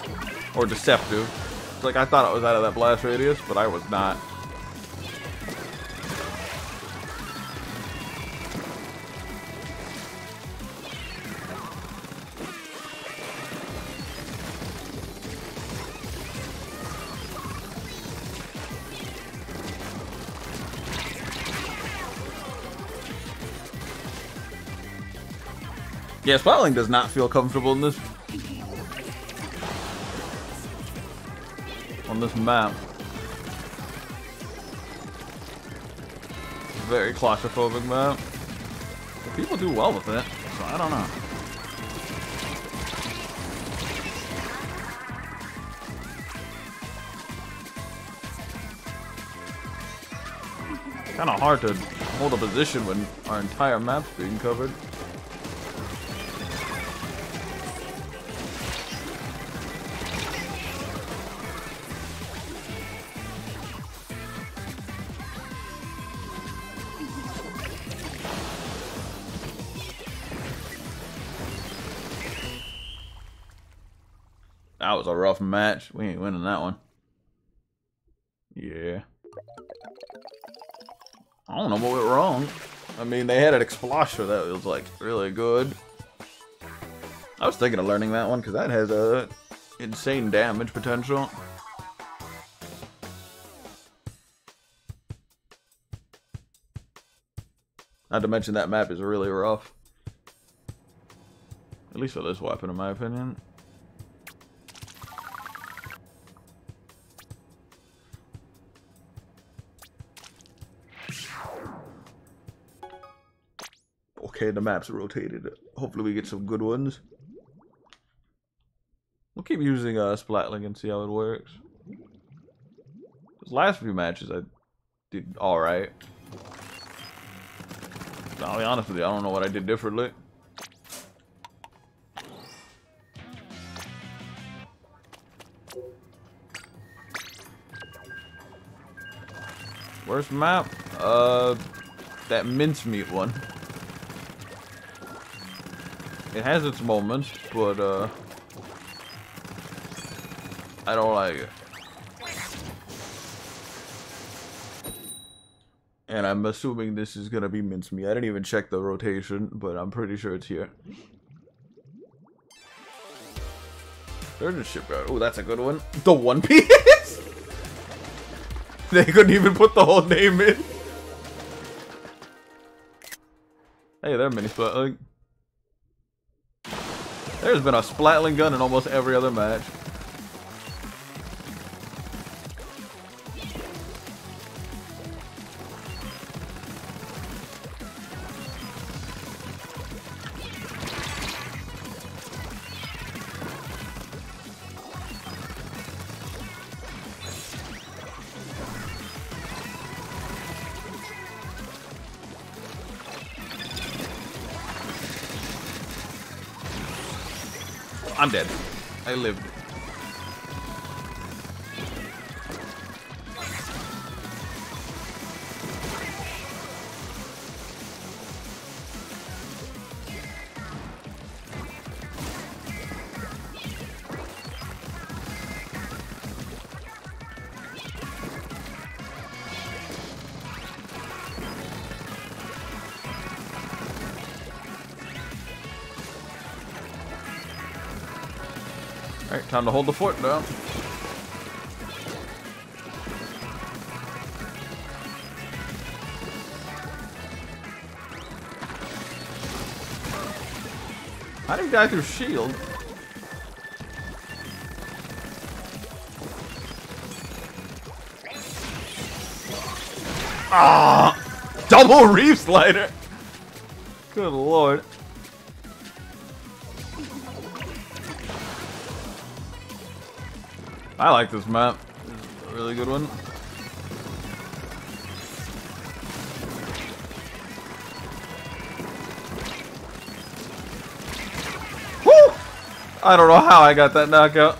or deceptive. It's like I thought it was out of that blast radius, but I was not. Yeah, Splatling does not feel comfortable in this on this map. Very claustrophobic map. But people do well with it, so I don't know. Kind of hard to hold a position when our entire map's being covered. That was a rough match. We ain't winning that one. Yeah. I don't know what went wrong. I mean, they had an Explosher that was, like, really good. I was thinking of learning that one, because that has a insane damage potential. Not to mention that map is really rough. At least for this weapon, in my opinion. Okay, the map's rotated. Hopefully we get some good ones. We'll keep using Splatling and see how it works. Those last few matches I did alright. I'll be honest with you, I don't know what I did differently. Worst map? That mincemeat one. It has its moments, but, I don't like it. And I'm assuming this is gonna be mincemeat. I didn't even check the rotation, but I'm pretty sure it's here. There's a shipyard. Oh, that's a good one. The One Piece? They couldn't even put the whole name in. Hey, there, mini Splatling. There's been a Splatling gun in almost every other match. I'm dead. I lived. Alright, time to hold the fort down. How did he die through shield? Ah! Double reef slider! Good lord. I like this map. It's a really good one. Woo! I don't know how I got that knockout.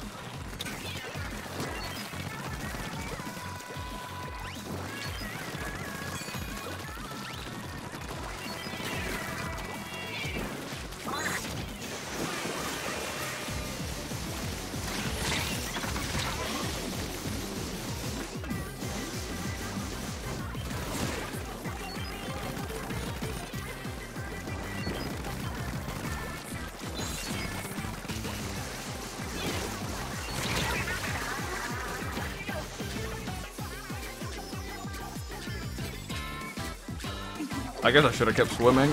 I guess I should have kept swimming.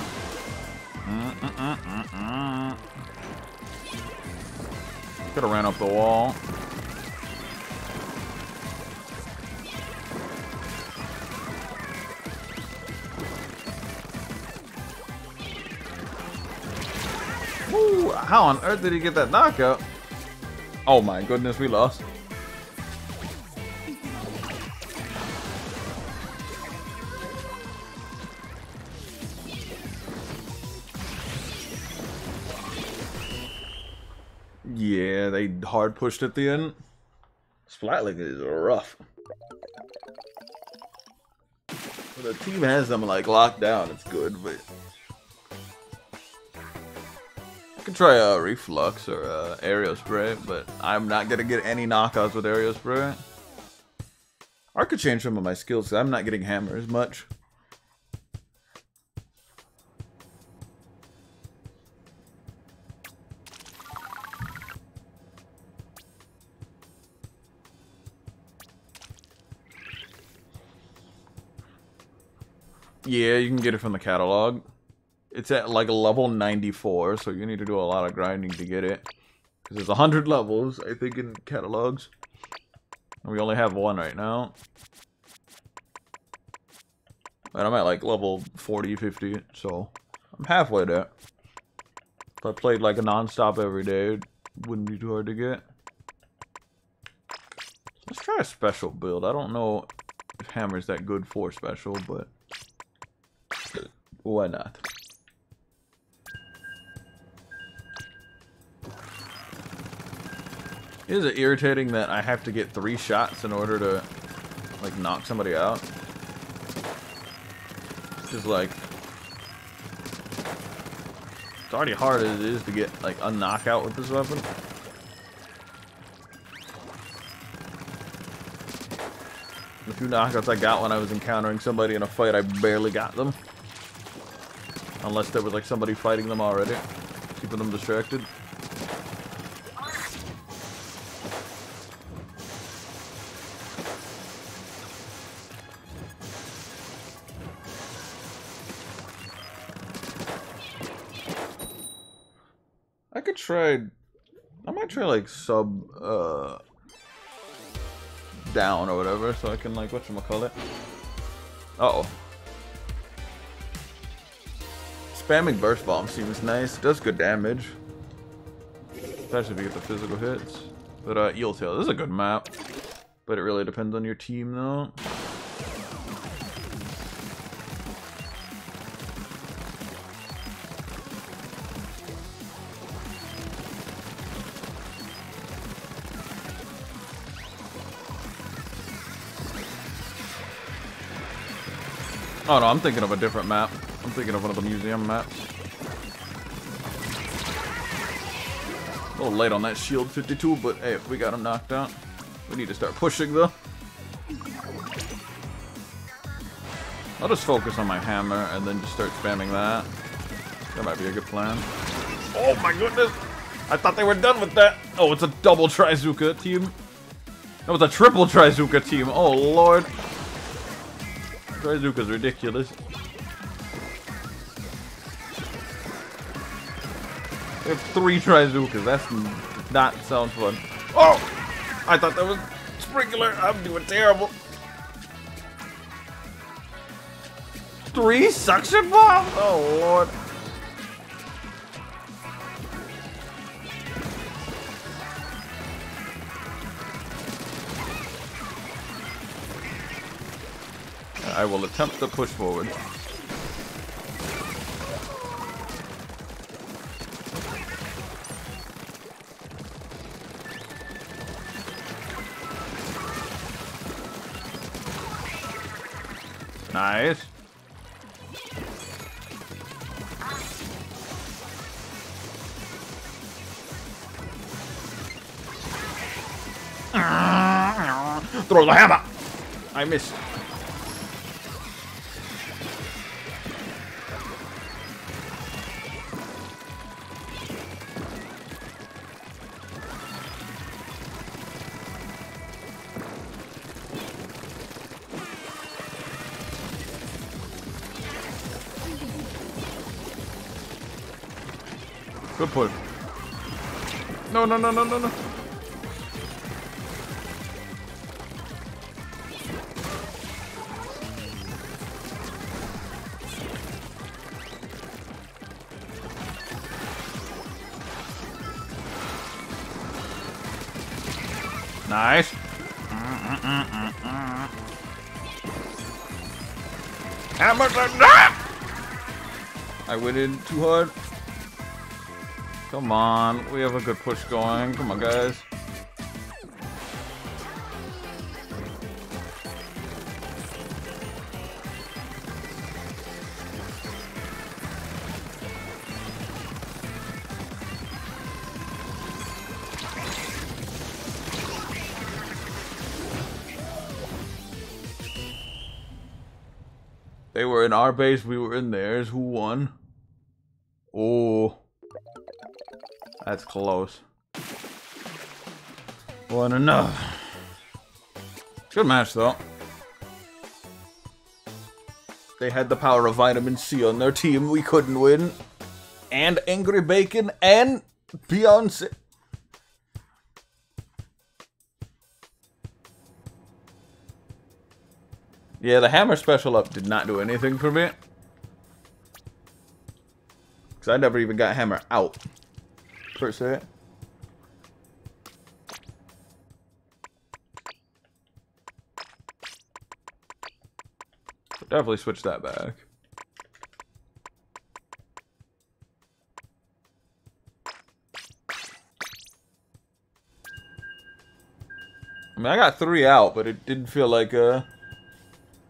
Could have ran up the wall. Woo! How on earth did he get that knockout? Oh my goodness, we lost. Yeah, they hard pushed at the end. Splatling is rough. The team has them like locked down. It's good, but I could try a reflux or aerial spray, but I'm not gonna get any knockouts with aerial spray. I could change some of my skills because I'm not getting hammer as much. Yeah, you can get it from the catalog. It's at like a level 94, so you need to do a lot of grinding to get it. Because there's 100 levels, I think, in catalogs. And we only have one right now. And I'm at like level 40, 50, so I'm halfway there. If I played like a non-stop every day, it wouldn't be too hard to get. Let's try a special build. I don't know if hammer's that good for special, but why not? Is it irritating that I have to get 3 shots in order to like knock somebody out? Just like, it's already hard as it is to get like a knockout with this weapon. The few knockouts I got when I was encountering somebody in a fight, I barely got them. Unless there was like somebody fighting them already, keeping them distracted. I could try, I might try like sub down or whatever, so I can like, whatchamacallit. Uh-oh. Spamming burst bomb seems nice. It does good damage. Especially if you get the physical hits. But Eel Tail, this is a good map. But it really depends on your team though. Oh no, I'm thinking of a different map. I'm thinking of one of the museum maps. A little late on that shield 52, but hey, we got him knocked out. We need to start pushing though. I'll just focus on my hammer and then just start spamming that. That might be a good plan. Oh my goodness! I thought they were done with that. Oh, it's a double Trizuka team. No, it's a triple Trizuka team. Oh lord. Trizuka's ridiculous. We have 3 Trizukas. That's not sound fun. Oh! I thought that was Sprinkler. I'm doing terrible. 3 suction bombs? Oh lord. I will attempt to push forward. Nice. Throw the hammer! I missed. Good push. No, no, no, no, no, no. Nice. Hammer! I went in too hard. Come on, we have a good push going. Come on, guys. They were in our base, we were in theirs. Who won? Oh. That's close. Wasn't enough. Good match, though. They had the power of vitamin C on their team. We couldn't win. And Angry Bacon and Beyonce. Yeah, the hammer special up did not do anything for me. Because I never even got hammer out. Per se. Definitely switch that back. I mean, I got 3 out, but it didn't feel like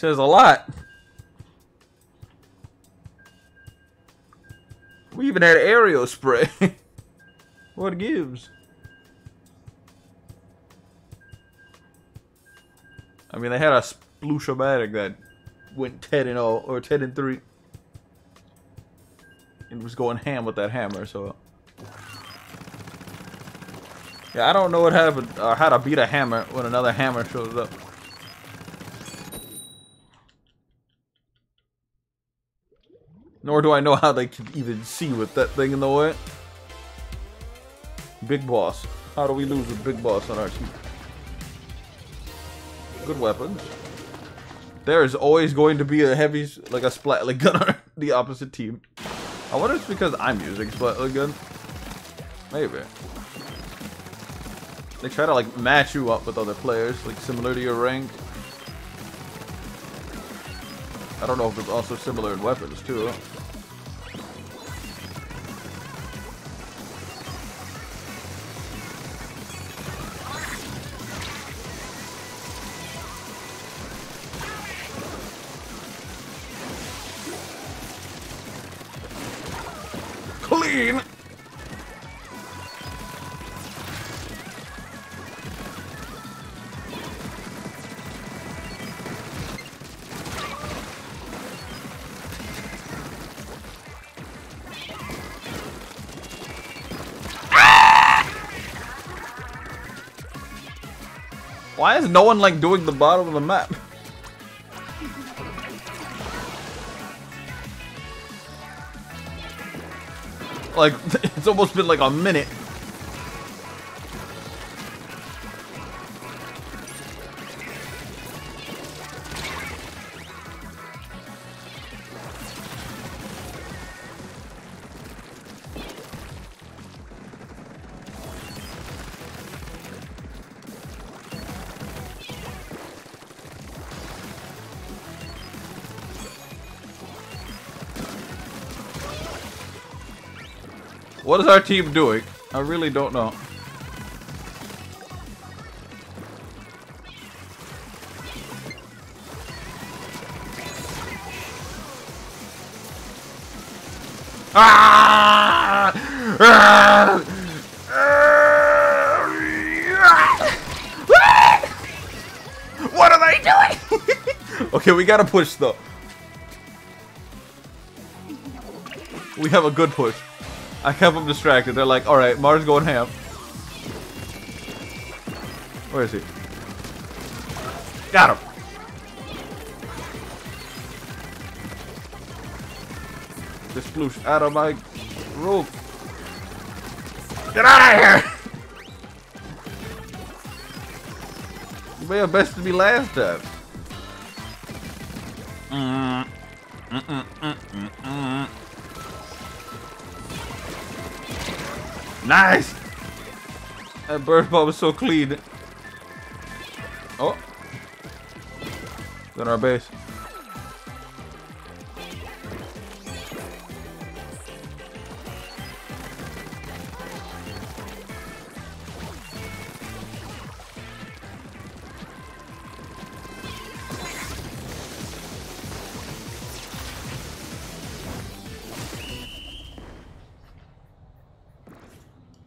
Says a lot. We even had aerial spray. What gives? I mean, they had a Sploosh-O-Matic that went 10-0 or 10-3. And was going ham with that hammer, so. Yeah, I don't know what happened, how to beat a hammer when another hammer shows up. Nor do I know how they can even see with that thing in the way. Big boss. How do we lose with big boss on our team? Good weapons. There is always going to be a heavy, like a splat gun on the opposite team. I wonder if it's because I'm using splat gun. Maybe. They try to like match you up with other players, like similar to your rank. I don't know if it's also similar in weapons too. Clean. Why is no one like doing the bottom of the map? Like, it's almost been like a minute. What is our team doing? I really don't know. Ah! Ah! What are they doing? Okay, we gotta push though. We have a good push. I kept them distracted. They're like, alright, Mars going ham. Where is he? Got him. This sploosh out of my roof. Get out of here! You may have bested me last time. Nice! That bird ball was so clean. Oh. Got our base.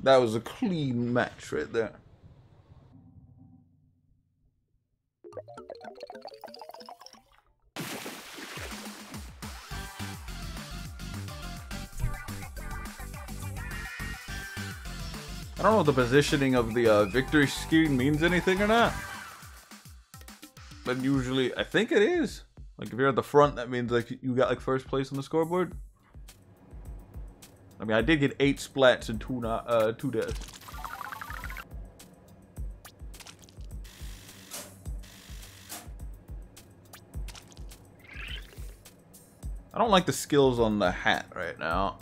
That was a clean match right there. I don't know if the positioning of the victory screen means anything or not. But usually, I think it is. Like if you're at the front, that means like you got like first place on the scoreboard. I mean, I did get 8 splats and 2 deaths. I don't like the skills on the hat right now.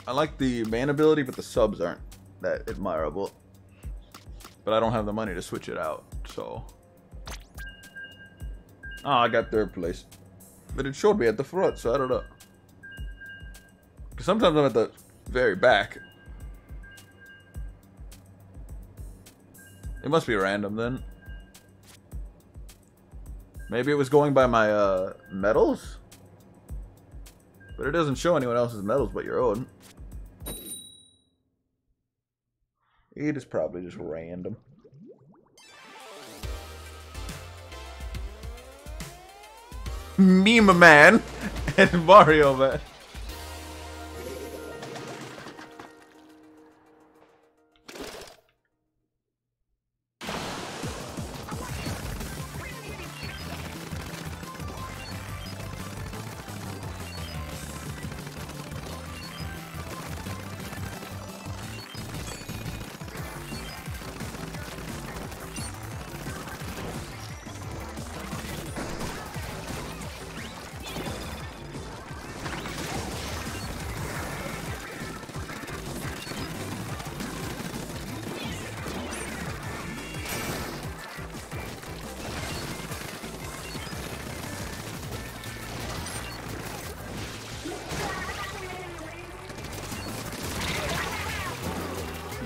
I like the main ability, but the subs aren't that admirable. But I don't have the money to switch it out, so. Oh, I got 3rd place. But it showed me at the front, so I don't know. Because sometimes I'm at the very back. It must be random then. Maybe it was going by my medals? But it doesn't show anyone else's medals but your own. It is probably just random. Meme Man and Mario Man.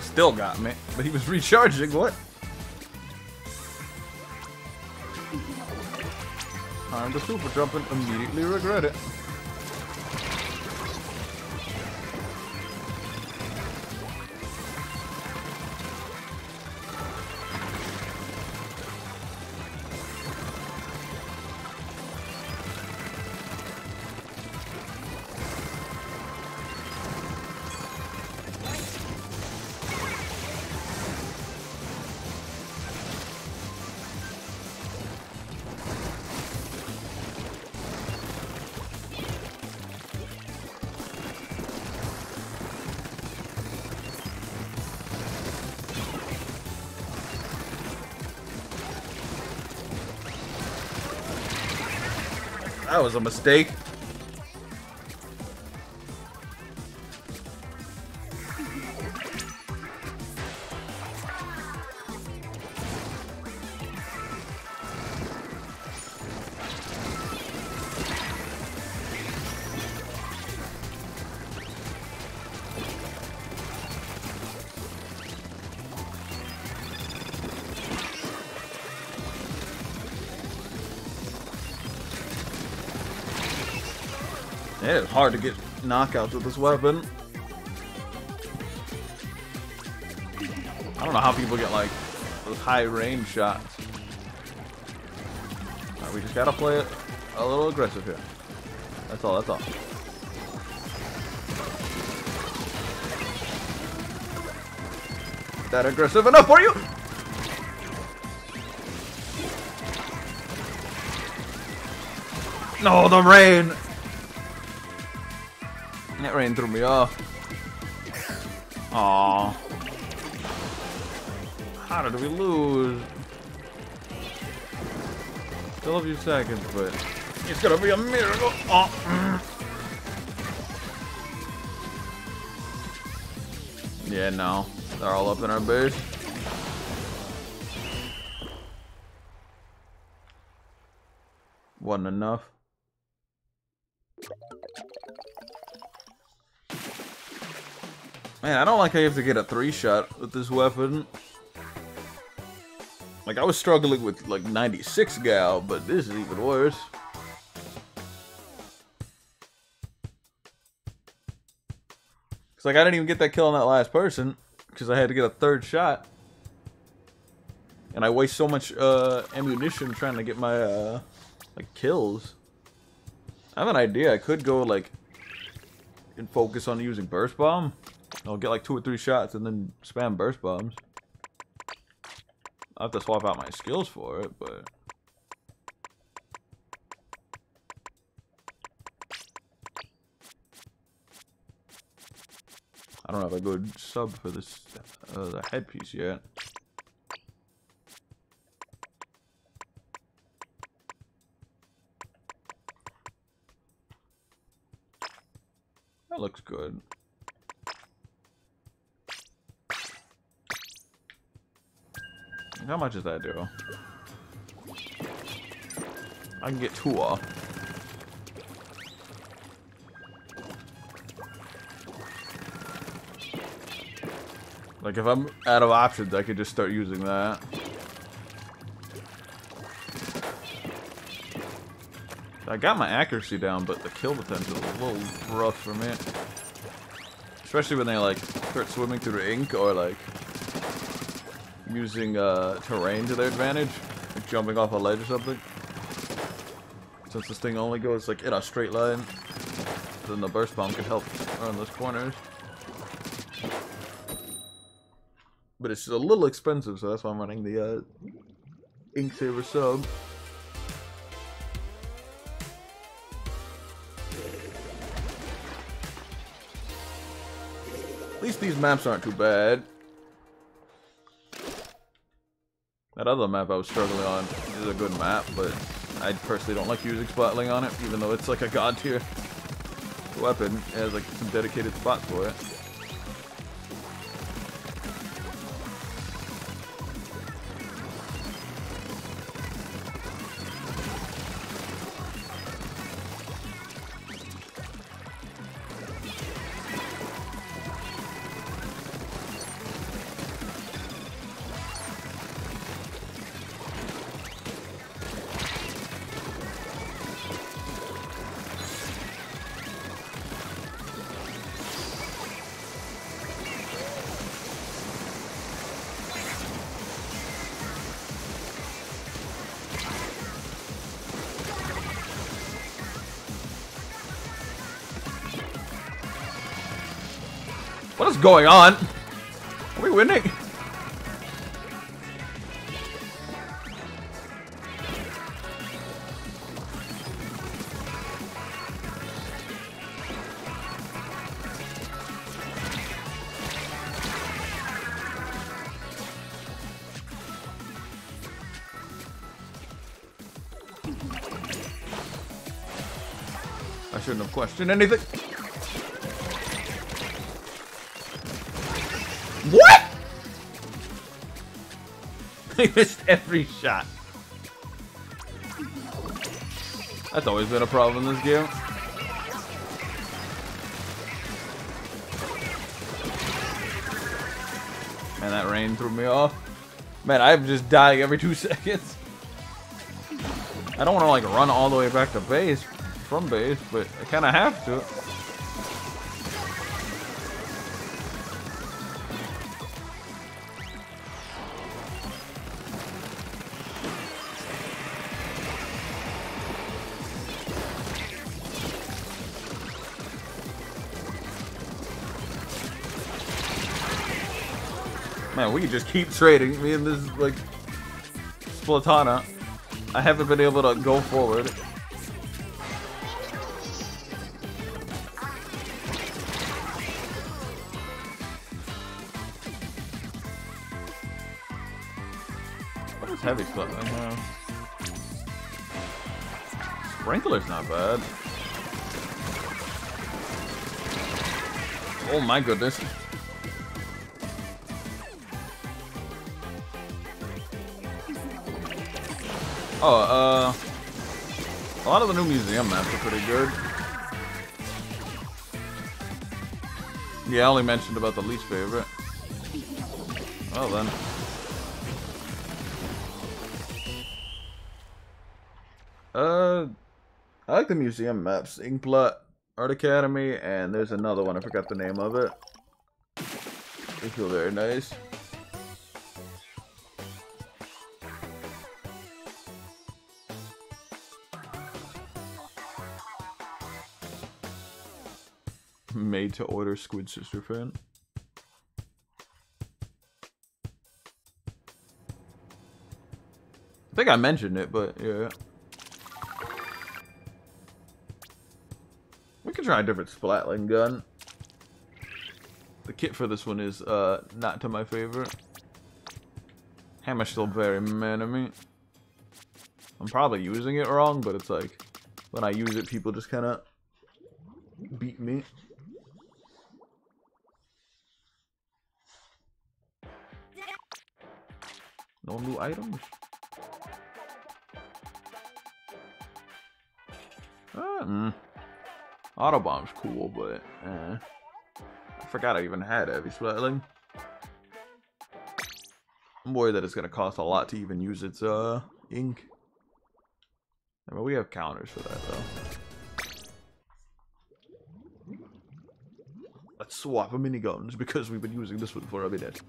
Still got me, but he was recharging. What? Time to super jump and immediately regret it. That was a mistake. It is hard to get knockouts with this weapon. I don't know how people get like those high range shots. Right, we just gotta play it a little aggressive here. That's all, that's all. That aggressive enough for you? No, the rain! That rain threw me off. Aww. How did we lose? Still a few seconds, but it's gonna be a miracle. Oh. Yeah, no. They're all up in our base. Wasn't enough. Man, I don't like how you have to get a 3-shot with this weapon. Like, I was struggling with, like, 96 gal, but this is even worse. It's like, I didn't even get that kill on that last person, because I had to get a 3rd shot. And I waste so much, ammunition trying to get my, like, kills. I have an idea. I could go, like, and focus on using Burst Bomb. I'll get like 2 or 3 shots and then spam burst bombs. I'll have to swap out my skills for it, but... I don't have a good sub for this, the headpiece yet. That looks good. How much does that do? I can get 2 off. Like if I'm out of options, I could just start using that. I got my accuracy down, but the kill potential is a little rough for me. Especially when they like start swimming through the ink or like using terrain to their advantage, like jumping off a ledge or something. Since this thing only goes like in a straight line, then the burst bomb can help around those corners. But it's a little expensive, so that's why I'm running the Ink Saver sub. At least these maps aren't too bad. That other map I was struggling on is a good map, but I personally don't like using spotling on it, even though it's like a god tier weapon. It has like some dedicated spots for it. What is going on? Are we winning? I shouldn't have questioned anything. What? I missed every shot. That's always been a problem in this game. Man, that rain threw me off. Man, I'm just dying every 2 seconds. I don't want to like run all the way back to base, from base, but I kind of have to. Man, we just keep trading. Me and this, like, Splatana. I haven't been able to go forward. What is heavy splatling? Sprinkler's not bad. Oh my goodness. Oh, a lot of the new museum maps are pretty good. Yeah, I only mentioned about the least favorite. Well then. I like the museum maps. Inkblot, Art Academy, and there's another one, I forgot the name of it. They feel very nice. Made to order Squid Sister fan. I think I mentioned it, but yeah. We could try a different splatling gun. The kit for this one is not to my favorite. Hammer's still very meh to me. I'm probably using it wrong, but it's like when I use it, people just kind of beat me. No new items? Autobomb's cool, but I forgot I even had heavy splatling. I'm worried that it's gonna cost a lot to even use its ink. I mean, we have counters for that, though. Let's swap miniguns because we've been using this one for a minute.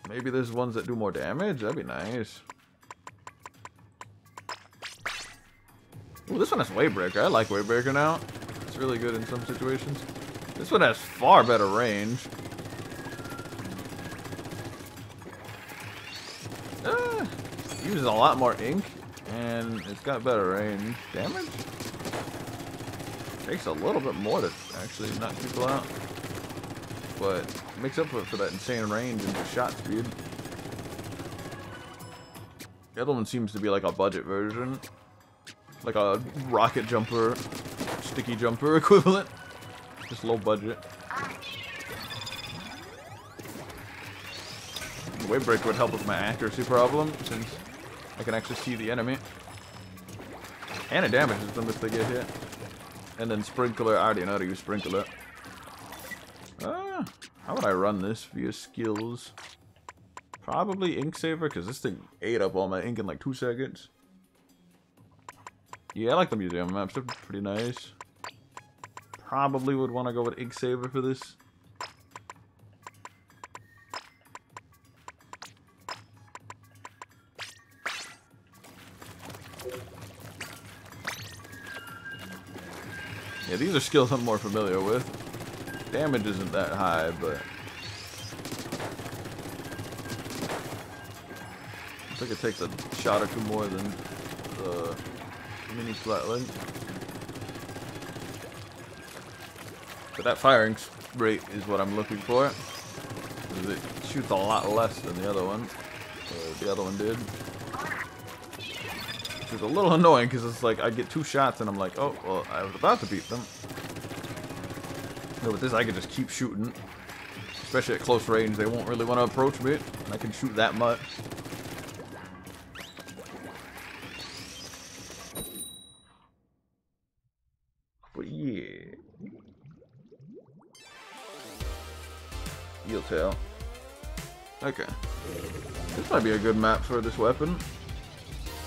Maybe there's ones that do more damage? That'd be nice. Ooh, this one has Wavebreaker. I like Wavebreaker now. It's really good in some situations. This one has far better range. Uses a lot more ink, and it's got better range. Damage? Takes a little bit more to actually knock people out. But makes up for that insane range and shot speed. The other one seems to be like a budget version. Like a rocket jumper, sticky jumper equivalent. Just low budget. Wavebreaker would help with my accuracy problem, since I can actually see the enemy. And it damages them if they get hit. And then Sprinkler, I already know how to use Sprinkler. How would I run this via skills? Probably Ink Saver, because this thing ate up all my ink in like 2 seconds. Yeah, I like the museum maps, they're pretty nice. Probably would want to go with Ink Saver for this. Yeah, these are skills I'm more familiar with. Damage isn't that high, but I think it takes a shot or two more than the mini Splatling. But that firing rate is what I'm looking for. Because it shoots a lot less than the other one. The other one did. Which is a little annoying because it's like I get 2 shots and I'm like, oh, well, I was about to beat them. But with this, I can just keep shooting. Especially at close range, they won't really want to approach me. And I can shoot that much. But yeah. Eel tail. Okay. This might be a good map for this weapon.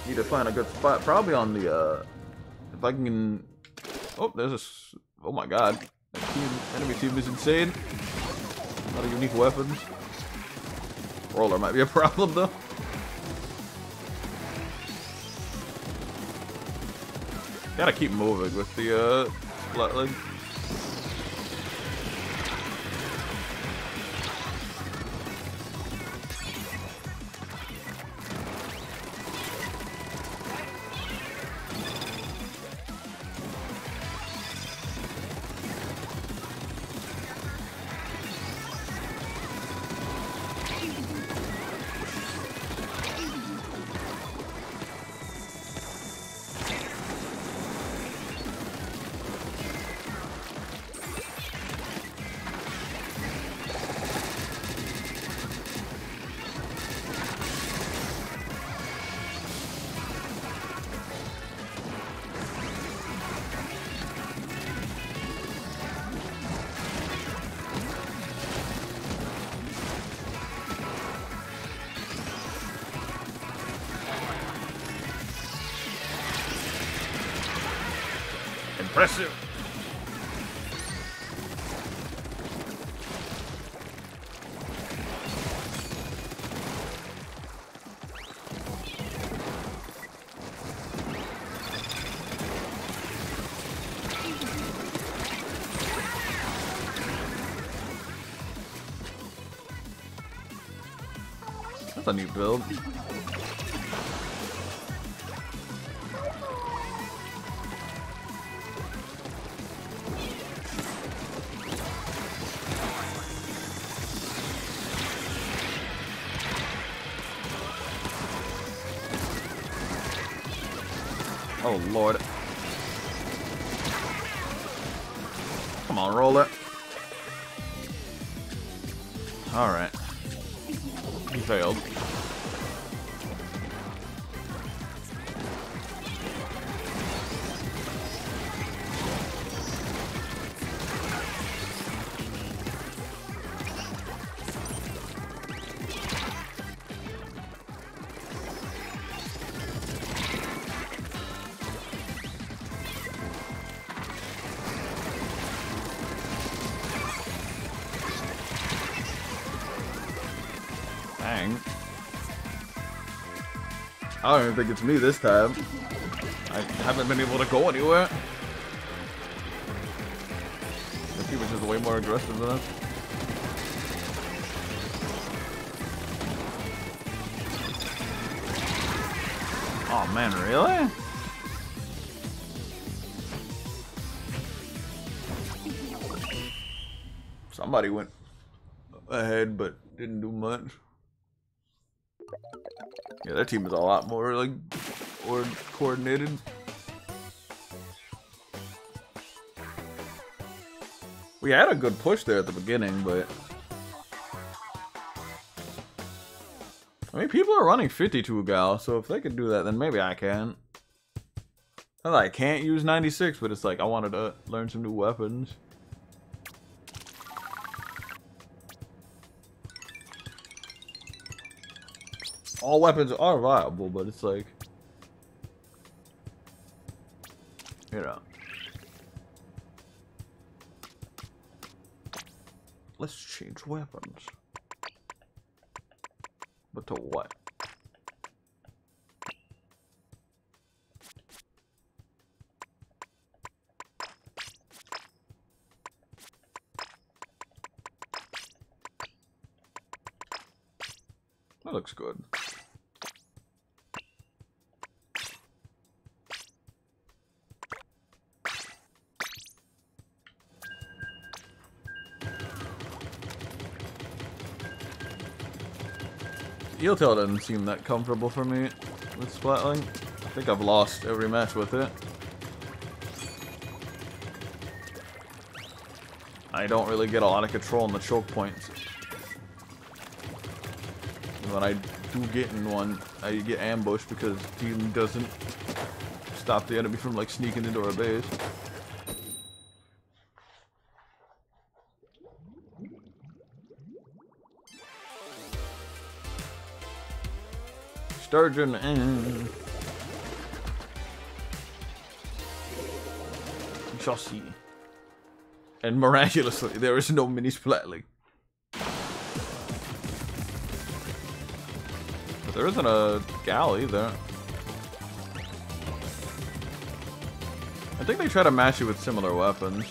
Need to find a good spot. Probably on the, if I can... Oh, there's a... Oh my god. Enemy team is insane. A lot of unique weapons. Roller might be a problem though. Gotta keep moving with the Splatling. Impressive. That's a neat build. Oh lord. Come on, roller. Alright. He failed. Dang. I don't even think it's me this time. I haven't been able to go anywhere. The team is just way more aggressive than us. Oh man, really? Somebody went ahead but didn't do much. Yeah, that team is a lot more like coordinated. We had a good push there at the beginning, but I mean, people are running 52 gal, so if they can do that, then maybe I can. Not that I can't use 96, but it's like I wanted to learn some new weapons. All weapons are viable, but it's like, you know. Let's change weapons. But to what? That looks good. Eel tail doesn't seem that comfortable for me with Splatling. I think I've lost every match with it. I don't really get a lot of control on the choke points. And when I do get in one, I get ambushed because the team doesn't stop the enemy from like sneaking into our base. Sturgeon and Jossie. And miraculously, there is no mini Splatling. But there isn't a gal either. I think they try to match you with similar weapons.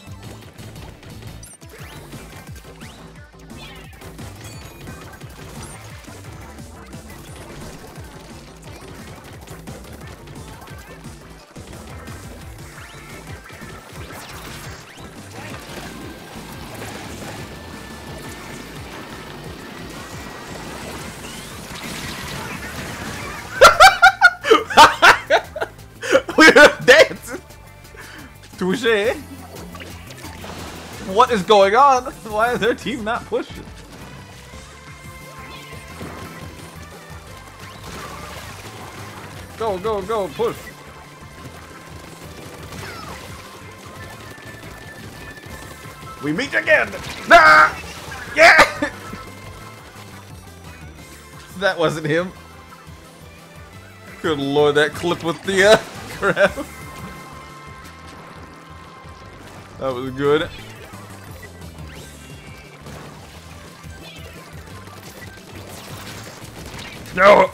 Touché. What is going on? Why is their team not pushing? Go, go, go, push. We meet again. Nah! Yeah! That wasn't him. Good lord, that clip with the crap. That was good. No!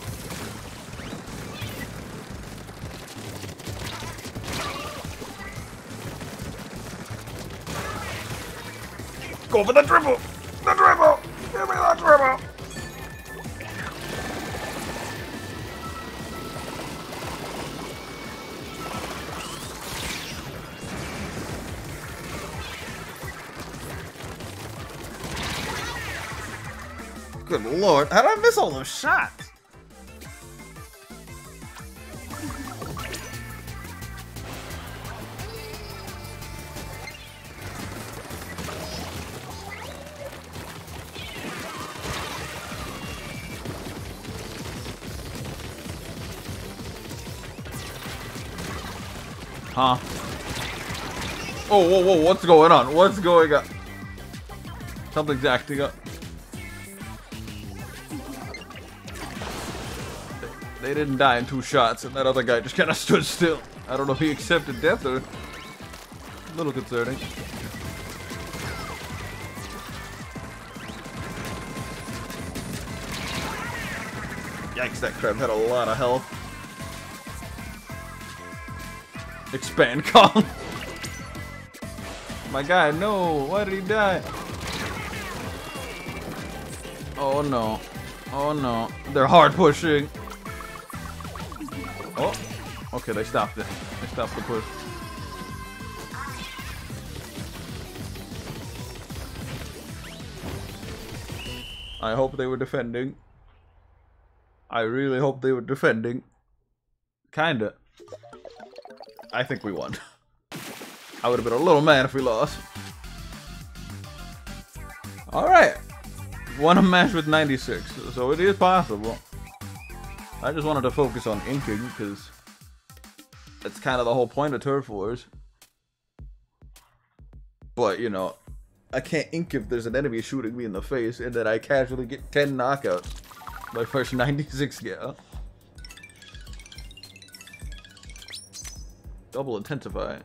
Go for the dribble! The dribble! Give me the dribble! Good lord, how did I miss all those shots? Huh? Oh, whoa, whoa, what's going on? What's going on? Something's acting up. They didn't die in 2 shots, and that other guy just kind of stood still. I don't know if he accepted death or... A little concerning. Yikes, that crab had a lot of health. Expand Kong. My guy, no. Why did he die? Oh no. Oh no. They're hard pushing. Oh. Okay, they stopped it. They stopped the push. I hope they were defending. I really hope they were defending. Kinda. I think we won. I would have been a little mad if we lost. Alright. Won a match with 96, so it is possible. I just wanted to focus on inking, because that's kind of the whole point of Turf Wars. But, you know, I can't ink if there's an enemy shooting me in the face, and then I casually get 10 knockouts. My first 96 gal. Double intensify.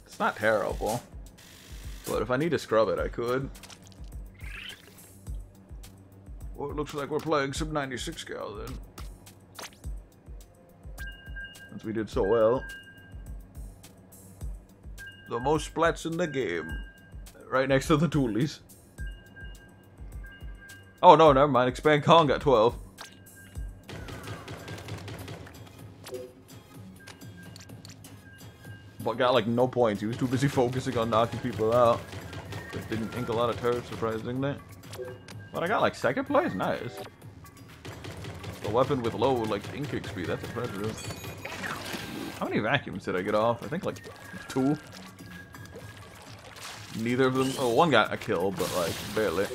It's not terrible. But if I need to scrub it, I could. Well, it looks like we're playing some 96 gal then. Since we did so well. The most splats in the game. Right next to the toolies. Oh no, never mind. Expand Kong got 12. But got like no points. He was too busy focusing on knocking people out. Just didn't ink a lot of turrets, surprisingly. But I got like second place. Nice. The weapon with low like inking speed. That's impressive. How many vacuums did I get off? I think like 2. Neither of them. Oh, one got a kill, but like barely.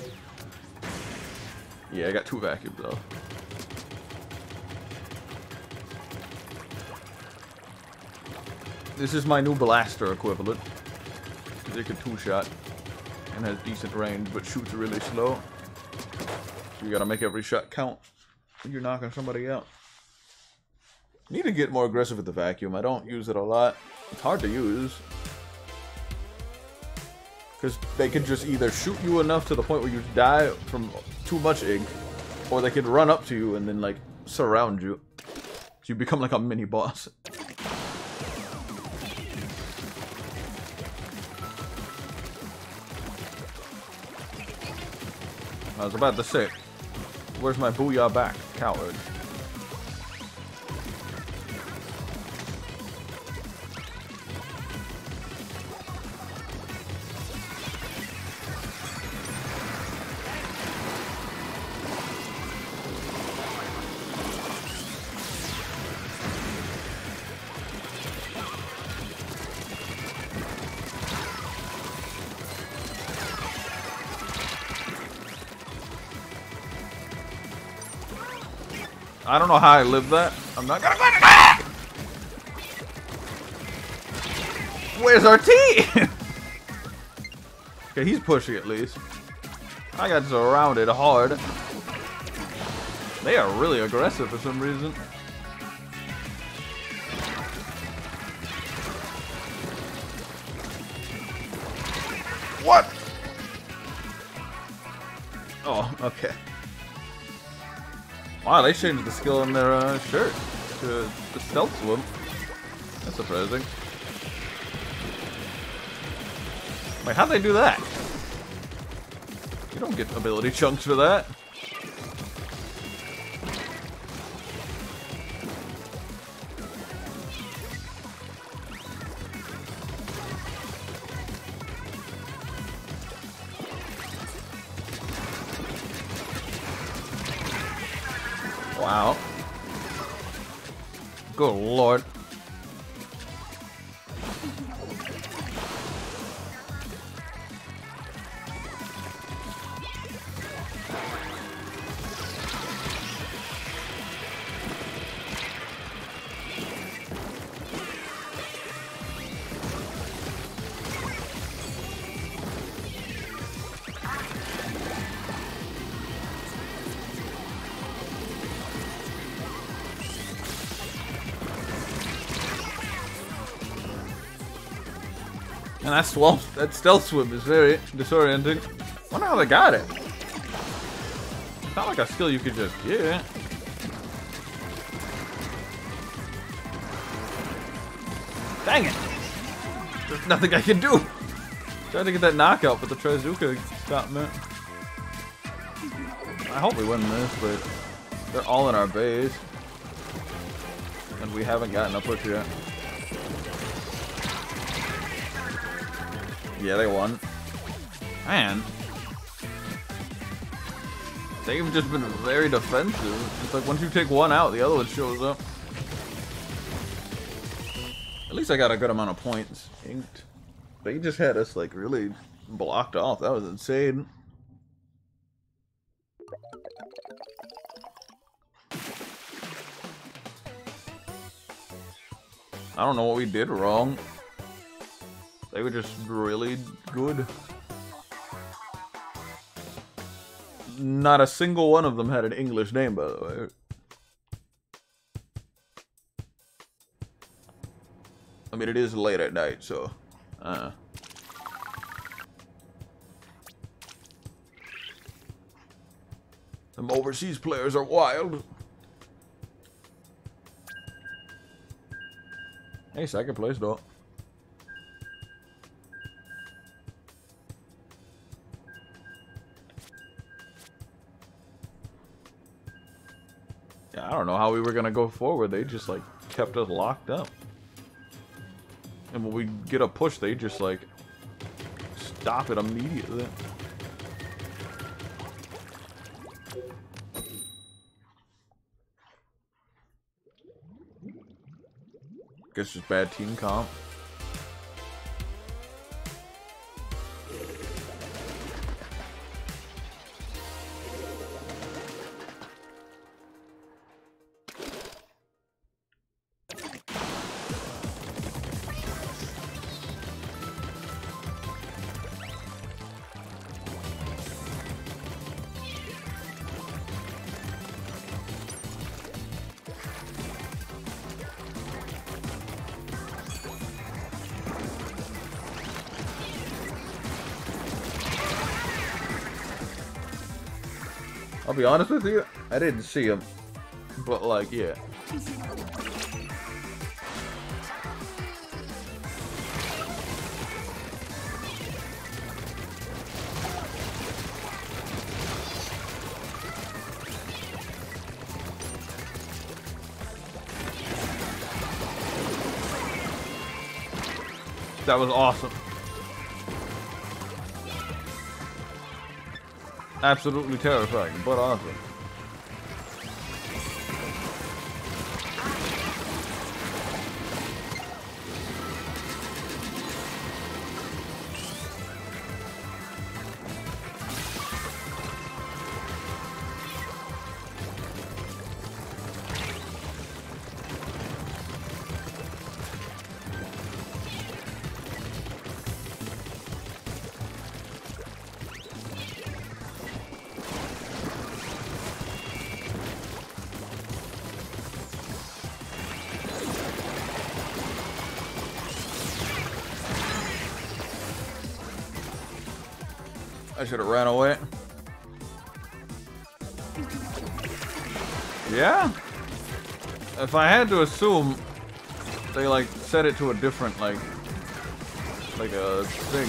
Yeah, I got 2 vacuums though. This is my new blaster equivalent. It can 2-shot and has decent range, but shoots really slow. So you gotta make every shot count when you're knocking somebody out. Need to get more aggressive with the vacuum. I don't use it a lot. It's hard to use. Because they can just either shoot you enough to the point where you die from too much ink, or they can run up to you and then, like, surround you. So you become like a mini-boss. I was about to say, where's my booyah back, coward? I don't know how I lived that. I'm not gonna find it. Ah! Where's our team? Okay, he's pushing at least. I got surrounded hard. They are really aggressive for some reason. What? Oh, okay. Wow, they changed the skill on their shirt to the stealth swim. That's surprising. Wait, how'd they do that? You don't get ability chunks for that. Wow. Good lord. And that stealth swim is very disorienting. I wonder how they got it. It's not like a skill you could just get. Dang it! There's nothing I can do! Tried to get that knockout, but the Trizuka got me. I hope we win this, but they're all in our base. And we haven't gotten a push yet. Yeah, they won. Man. They've just been very defensive. It's like once you take one out, the other one shows up. At least I got a good amount of points inked. They just had us like really blocked off. That was insane. I don't know what we did wrong. They were just really good. Not a single one of them had an English name, by the way. I mean, it is late at night, so... Them overseas players are wild. Hey, second place, though. Yeah, I don't know how we were gonna go forward. They just, like, kept us locked up. And when we get a push, they just, like, stop it immediately. Guess just bad team comp. I'll be honest with you, I didn't see him, but like, yeah. That was awesome. Absolutely terrifying, but awesome. I should have ran away. Yeah? If I had to assume, they like set it to a different like a thing.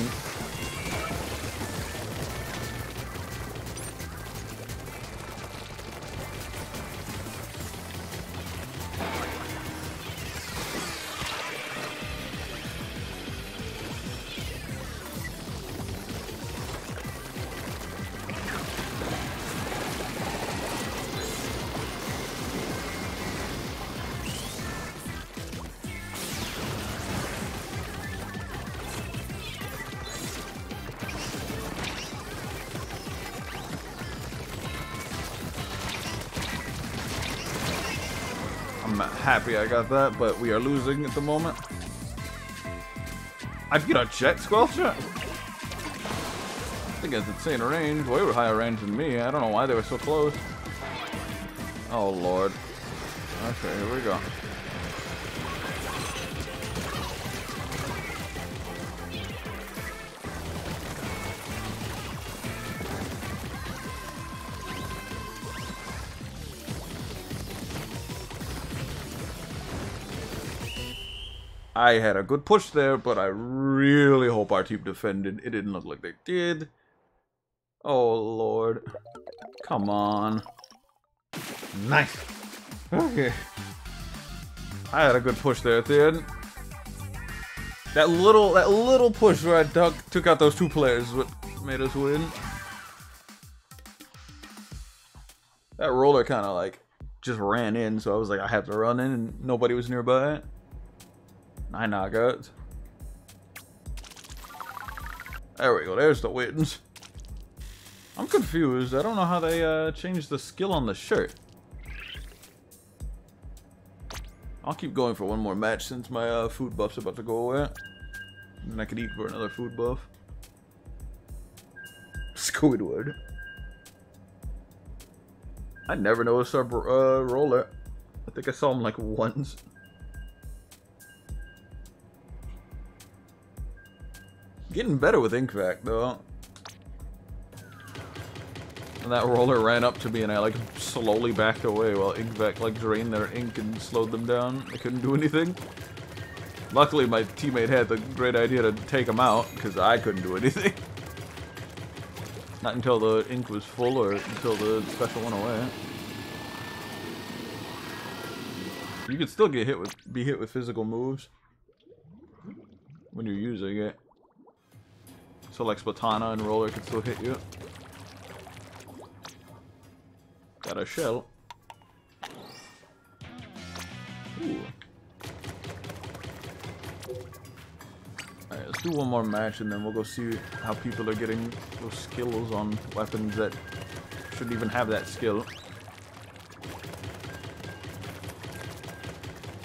I'm happy I got that, but we are losing at the moment. I get a jet squelcher? I think it's insane range, way higher range than me. I don't know why they were so close. Oh lord. Okay, here we go. I had a good push there, but I really hope our team defended. It didn't look like they did. Oh, Lord. Come on. Nice. Okay. I had a good push there at the end. That little push where I took out those two players is what made us win. That roller kind of like just ran in, so I was like, I have to run in, and nobody was nearby. 9 knockouts. There we go. There's the wins. I'm confused. I don't know how they changed the skill on the shirt. I'll keep going for one more match since my food buff's about to go away. And then I could eat for another food buff. Squidward. I never noticed our roller. I think I saw him like once. Getting better with ink vac though. And that roller ran up to me and I like slowly backed away while ink vac like drained their ink and slowed them down. I couldn't do anything. Luckily my teammate had the great idea to take him out because I couldn't do anything. Not until the ink was full or until the special went away. You could still get be hit with physical moves when you're using it. So like Splatana and Roller could still hit you. Got a shell. Ooh. Alright, let's do one more match and then we'll go see how people are getting those skills on weapons that shouldn't even have that skill.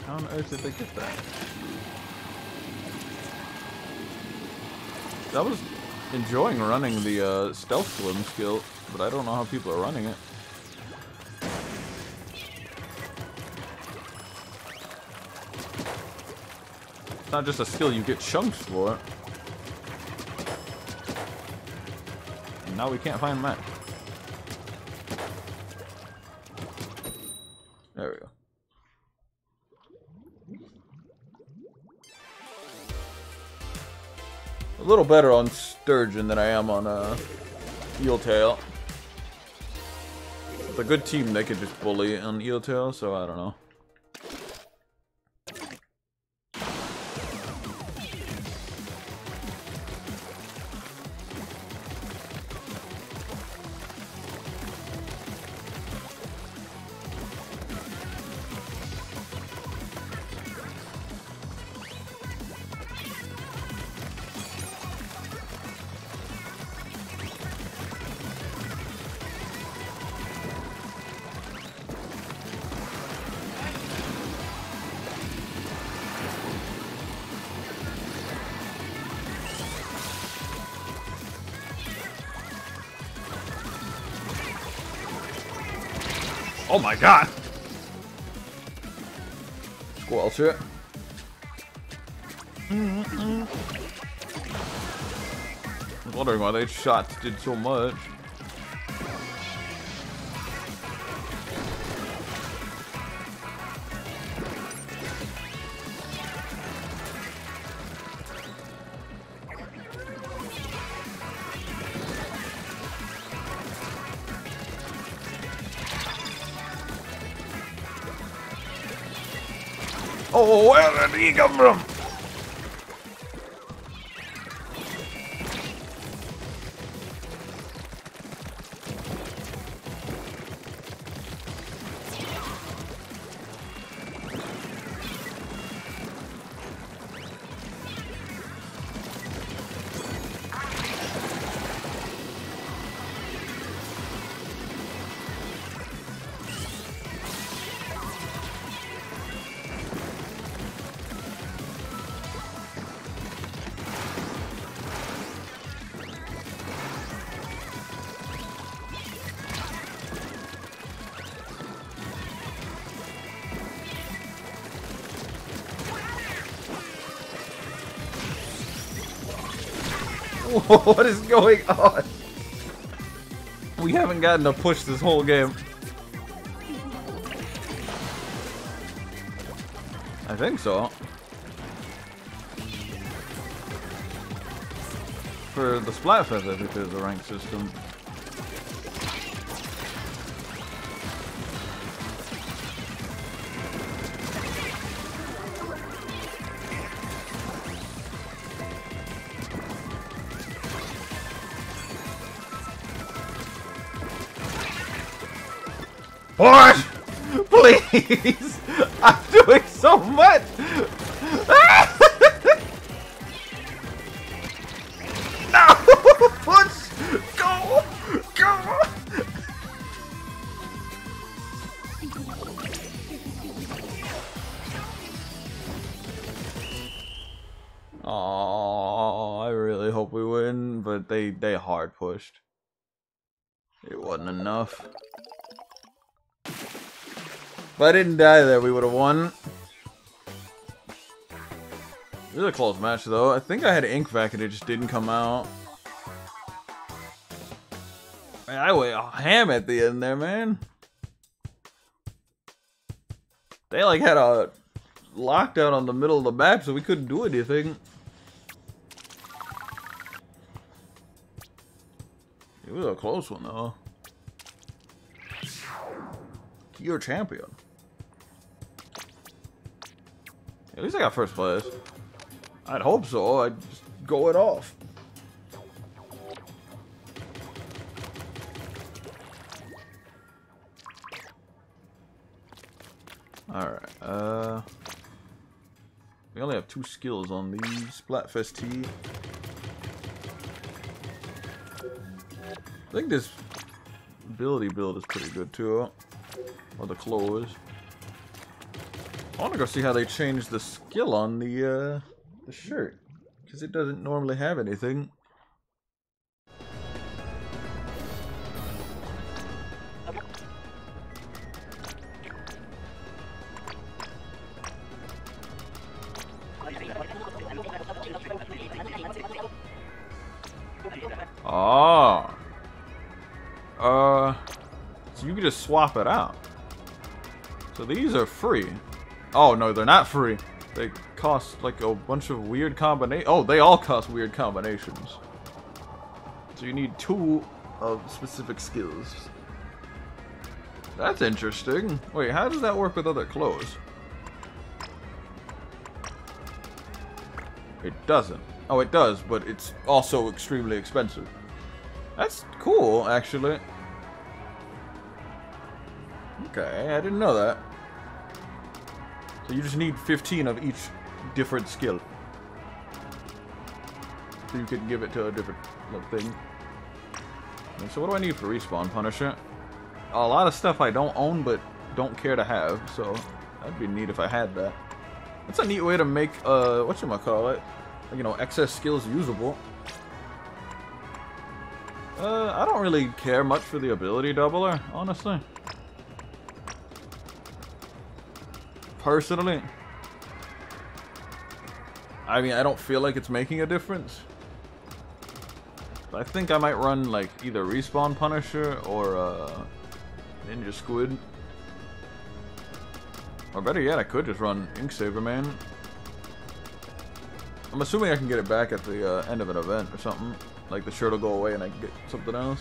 How on earth did they get that? I was enjoying running the stealth swim skill, but I don't know how people are running it. It's not just a skill, you get chunks for it. And now we can't find Matt. There we go. A little better on Sturgeon than I am on Eeltail. With a good team, they could just bully on Eeltail, so I don't know. Oh my god! Squelch it. I was wondering why those shots did so much. Oh, where did he come from? What is going on? We haven't gotten a push this whole game. I think so. for the Splatfest, I think there's a rank system. What? Please! I'm doing so much! No! Push! Go! Go! Oh, I really hope we win, but they hard pushed. It wasn't enough. If I didn't die there, we would have won. It was a close match, though. I think I had ink back and it just didn't come out. Man, I went ham at the end there, man. They like had a lockdown on the middle of the map, so we couldn't do anything. It was a close one, though. You're a champion. At least I got first place. I'd hope so. I'd just go it off. Alright, we only have 2 skills on the Splatfest T. I think this ability build is pretty good too. Or the clothes. I want to go see how they changed the skill on the shirt, because it doesn't normally have anything. Oh. So you can just swap it out. So these are free. Oh no, they're not free. They cost like a bunch of weird combinations. Oh, they all cost weird combinations. So you need 2 of specific skills. That's interesting. Wait, how does that work with other clothes? It doesn't. Oh, it does, but it's also extremely expensive. That's cool, actually. Okay, I didn't know that. So you just need 15 of each different skill. So you could give it to a different thing. And so what do I need for respawn Punisher? A lot of stuff I don't own but don't care to have, so that'd be neat if I had that. That's a neat way to make, whatchamacallit, you know, excess skills usable. I don't really care much for the ability doubler, honestly. Personally. I mean, I don't feel like it's making a difference. But I think I might run, like, either Respawn Punisher or, Ninja Squid. Or better yet, I could just run Ink Saber Man. I'm assuming I can get it back at the end of an event or something. Like the shirt will go away and I can get something else.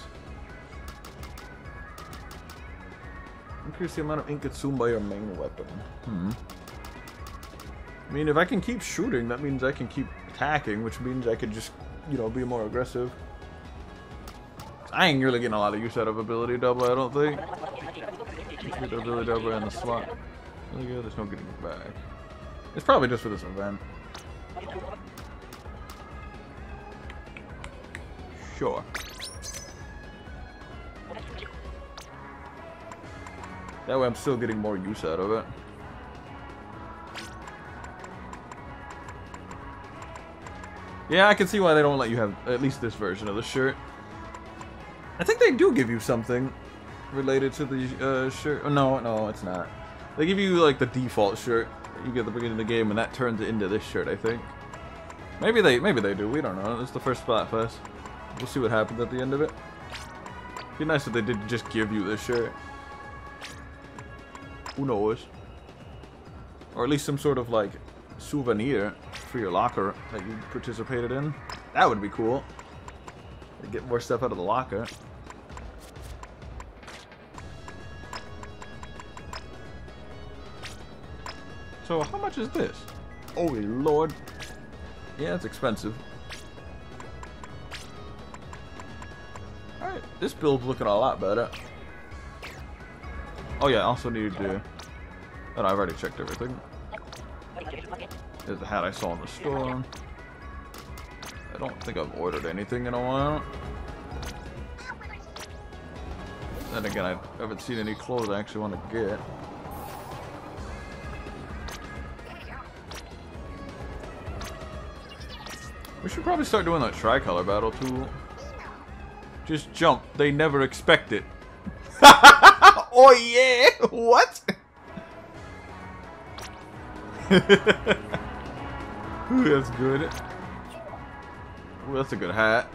Increase the amount of ink consumed by your main weapon. I mean, if I can keep shooting, that means I can keep attacking, which means I could just, you know, be more aggressive. I ain't really getting a lot of use out of ability double, I don't think. Get the ability double in the slot. Really good, there's no getting it back. It's probably just for this event. Sure. That way I'm still getting more use out of it. Yeah, I can see why they don't let you have at least this version of the shirt. I think they do give you something related to the shirt. Oh, no, it's not. They give you like the default shirt that you get at the beginning of the game, and that turns it into this shirt, I think. Maybe they do. We don't know. It's the first Splatfest. We'll see what happens at the end of it. It'd be nice if they did just give you this shirt. Who knows? Or at least some sort of like souvenir for your locker that you participated in. That would be cool. Get more stuff out of the locker. So how much is this? Holy Lord. Yeah, it's expensive. Alright, this build's looking a lot better. Oh yeah, I also need to... Oh, no, I've already checked everything. There's the hat I saw in the store. I don't think I've ordered anything in a while. Then again, I haven't seen any clothes I actually want to get. We should probably start doing that tricolor battle too. Just jump. They never expect it. Oh yeah! What? Ooh, that's good. Ooh, that's a good hat.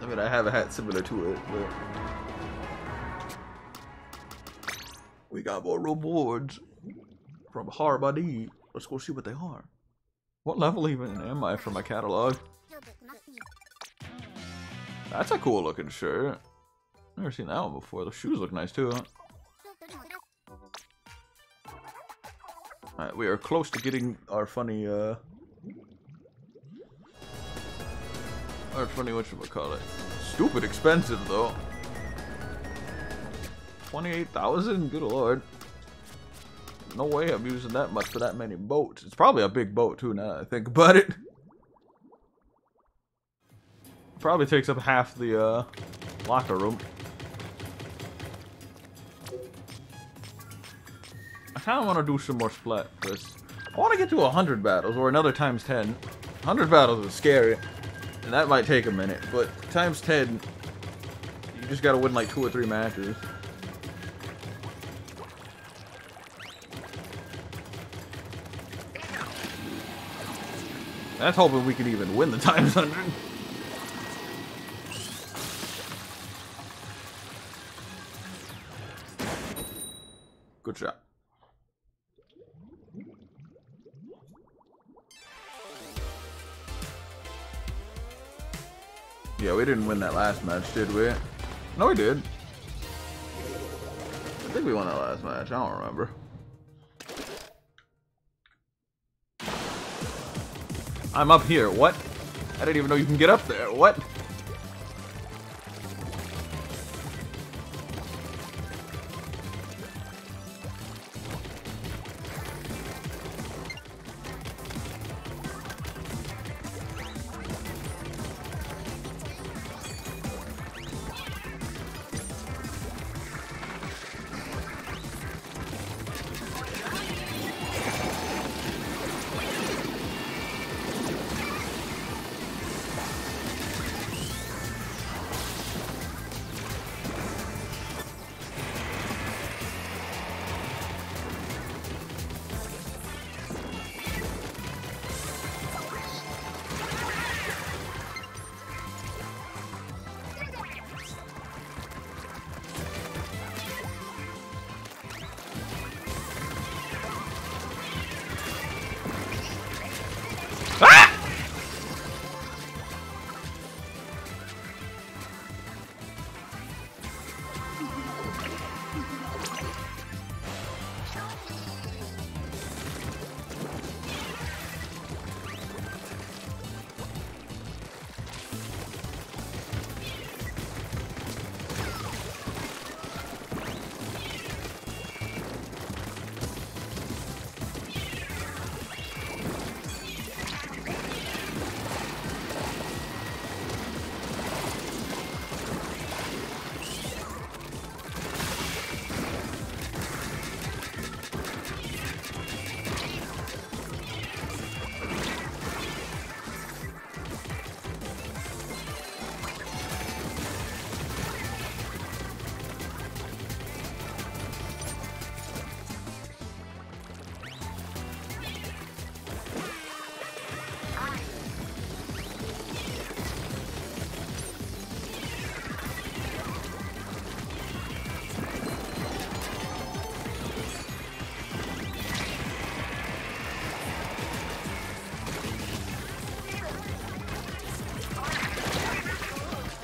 I mean, I have a hat similar to it, but... We got more rewards from Harbody. Let's go see what they are. What level even am I for my catalog? That's a cool looking shirt. Never seen that one before. The shoes look nice too, huh? Alright, we are close to getting our funny, whatchamacallit. Stupid expensive, though. 28,000? Good lord. No way I'm using that much for that many boats. It's probably a big boat, too, now that I think about it. Probably takes up half the, locker room. I kind of want to do some more Splat. I want to get to 100 battles, or another times 10. 100 battles is scary, and that might take a minute, but times 10, you just gotta win like 2 or 3 matches. That's hoping we can even win the times 100. Good shot. Yeah, we didn't win that last match, did we? No, we did. I think we won that last match. I don't remember. I'm up here. What? I didn't even know you can get up there. What?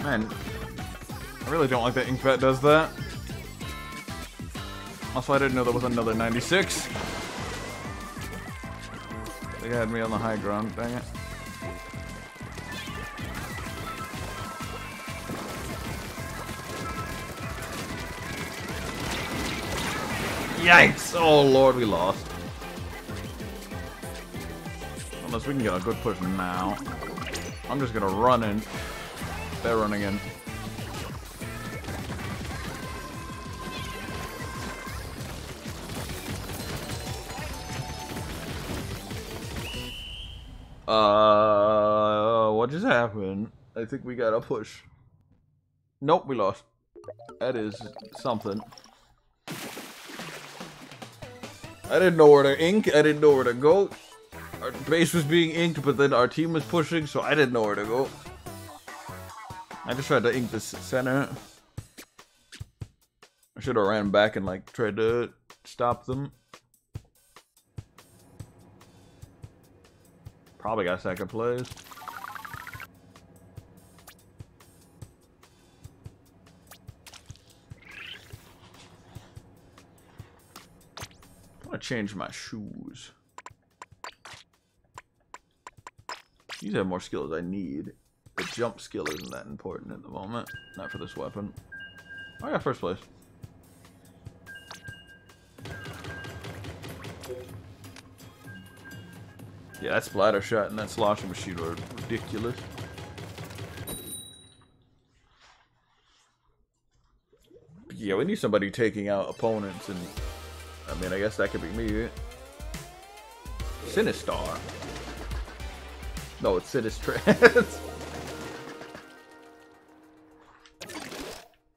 Man, I really don't like that ink vat does that. Also, I didn't know there was another 96. They had me on the high ground, dang it. Yikes! Oh lord, we lost. Unless we can get a good push now. I'm just gonna run in. They're running in. What just happened? I think we got a push. Nope, we lost. That is something. I didn't know where to ink, I didn't know where to go. Our base was being inked, but then our team was pushing, so I didn't know where to go. I just tried to ink the center. I should have ran back and like tried to stop them. Probably got second place. I want to change my shoes. These have more skills I need. The jump skill isn't that important at the moment. Not for this weapon. I got first place. Yeah, that splatter shot and that sloshing machine were ridiculous. Yeah, we need somebody taking out opponents, and I mean, I guess that could be me. Sinistar. No, it's Sinistrans.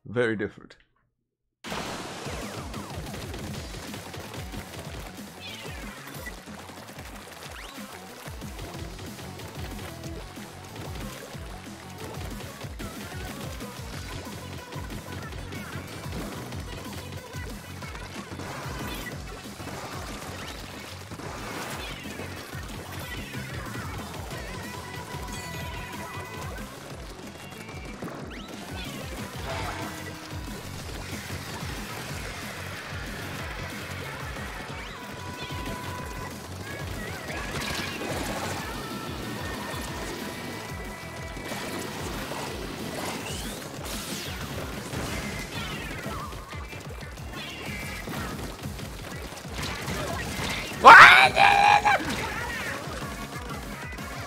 Very different.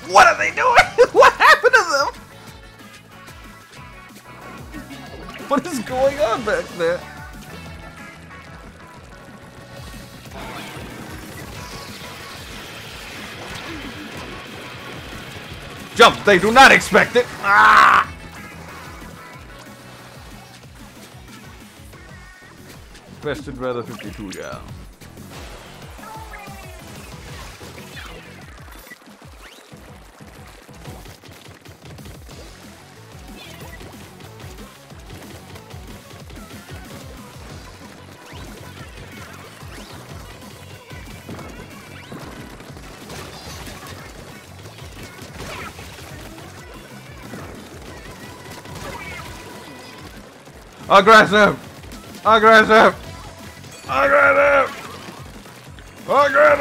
What are they doing? What happened to them? What is going on back there? Jump! They do not expect it! Ah! Bested rather 52, yeah. Aggressive! Aggressive! Aggressive! Aggressive!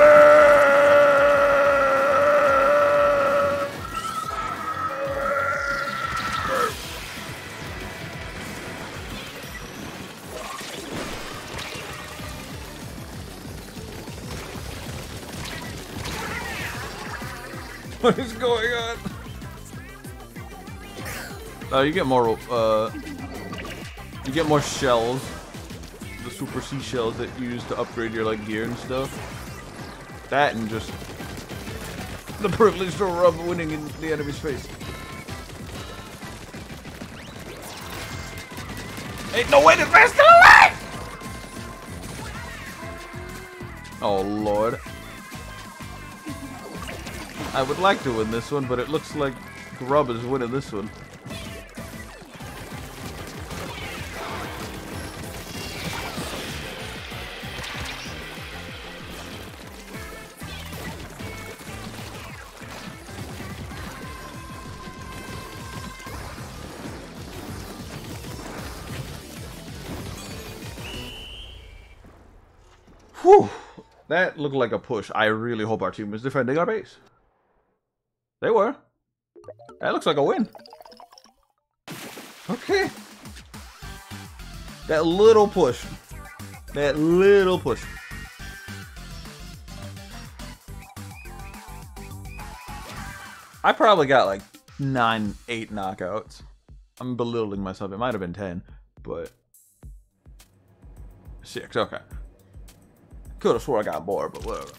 What is going on? Oh, you get more, you get more shells. The super C shells that you use to upgrade your, like, gear and stuff. That and just the privilege to rub winning in the enemy's face. Ain't no way to fast alive! Oh, Lord. I would like to win this one, but it looks like Grub is winning this one. Whew. That looked like a push. I really hope our team is defending our base. They were. That looks like a win. Okay. That little push. That little push. I probably got like 9, 8 knockouts. I'm belittling myself. It might have been 10, but 6. Okay. Could have swore I got more, but whatever.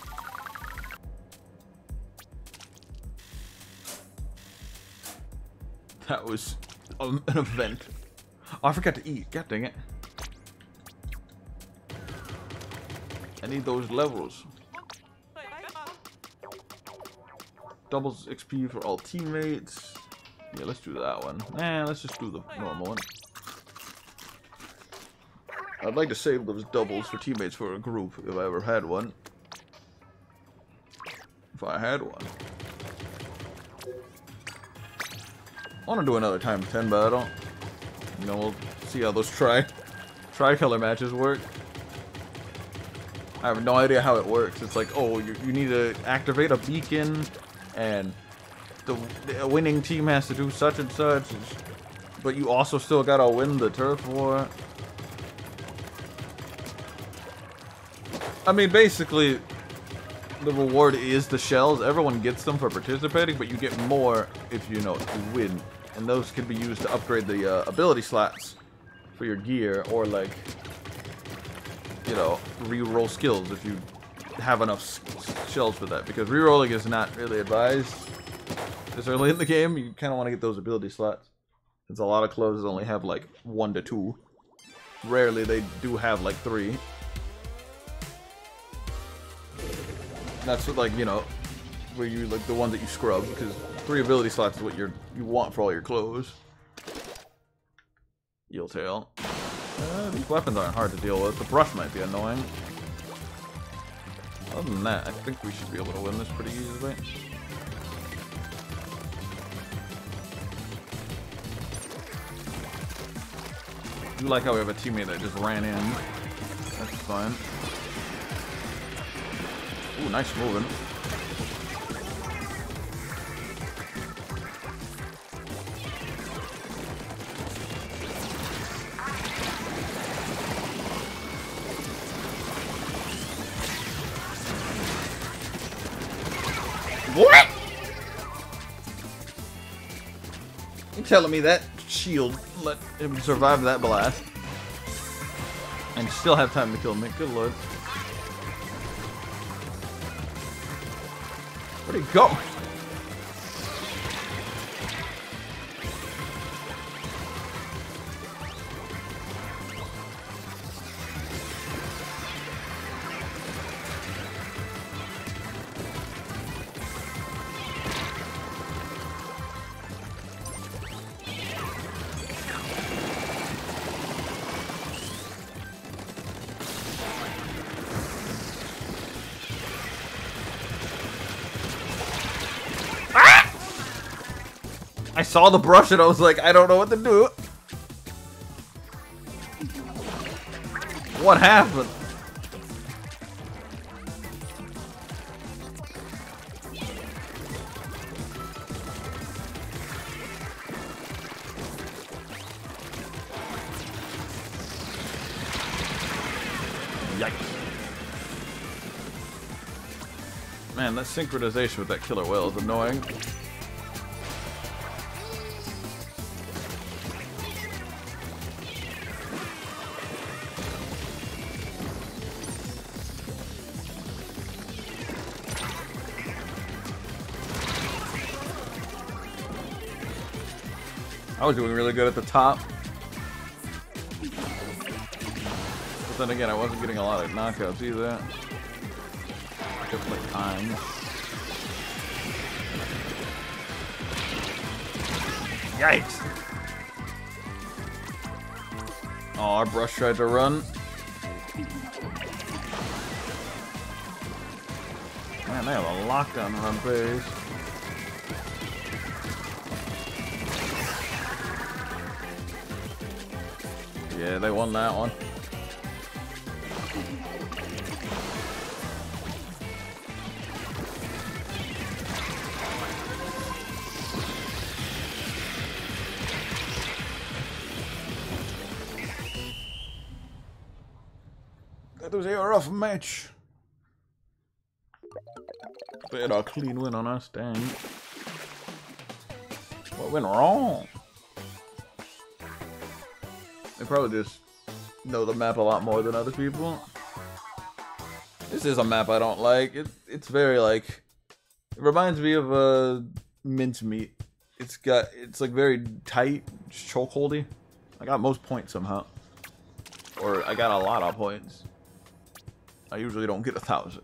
That was an event. Oh, I forgot to eat. God dang it. I need those levels. Doubles XP for all teammates. Yeah, let's do that one. Nah, let's just do the normal one. I'd like to save those doubles for teammates for a group if I ever had one. If I had one. I want to do another times 10 battle. You know, we'll see how those tri-color matches work. I have no idea how it works. It's like, oh, you need to activate a beacon, and the winning team has to do such and such, but you also still gotta win the turf war. I mean, basically, the reward is the shells. Everyone gets them for participating, but you get more if you win. And those can be used to upgrade the ability slots for your gear, or like, re-roll skills if you have enough shells for that. Because re-rolling is not really advised this early in the game. You kind of want to get those ability slots, since a lot of clothes only have like 1 to 2. Rarely they do have like 3. That's what, like, where you like the ones that you scrub, because 3 ability slots is what you want for all your clothes. Eel tail. These weapons aren't hard to deal with. The brush might be annoying. Other than that, I think we should be able to win this pretty easily. I do like how we have a teammate that just ran in. That's fine. Ooh, nice moving. What? You telling me that shield let him survive that blast and still have time to kill me? Good lord. Where'd he go? I saw the brush and I was like, I don't know what to do. What happened? Yikes. Man, that synchronization with that killer whale is annoying. I was doing really good at the top. But then again, I wasn't getting a lot of knockouts either. Just like time. Yikes! Oh, our brush tried to run. Man, they have a lockdown on base. Yeah, they won that one. That was a rough match. But a clean win on us, dang. What went wrong? They probably just know the map a lot more than other people. This is a map I don't like. It's very like, it reminds me of mincemeat. It's like very tight, chokeholdy. I got most points somehow, or I got a lot of points. I usually don't get 1,000.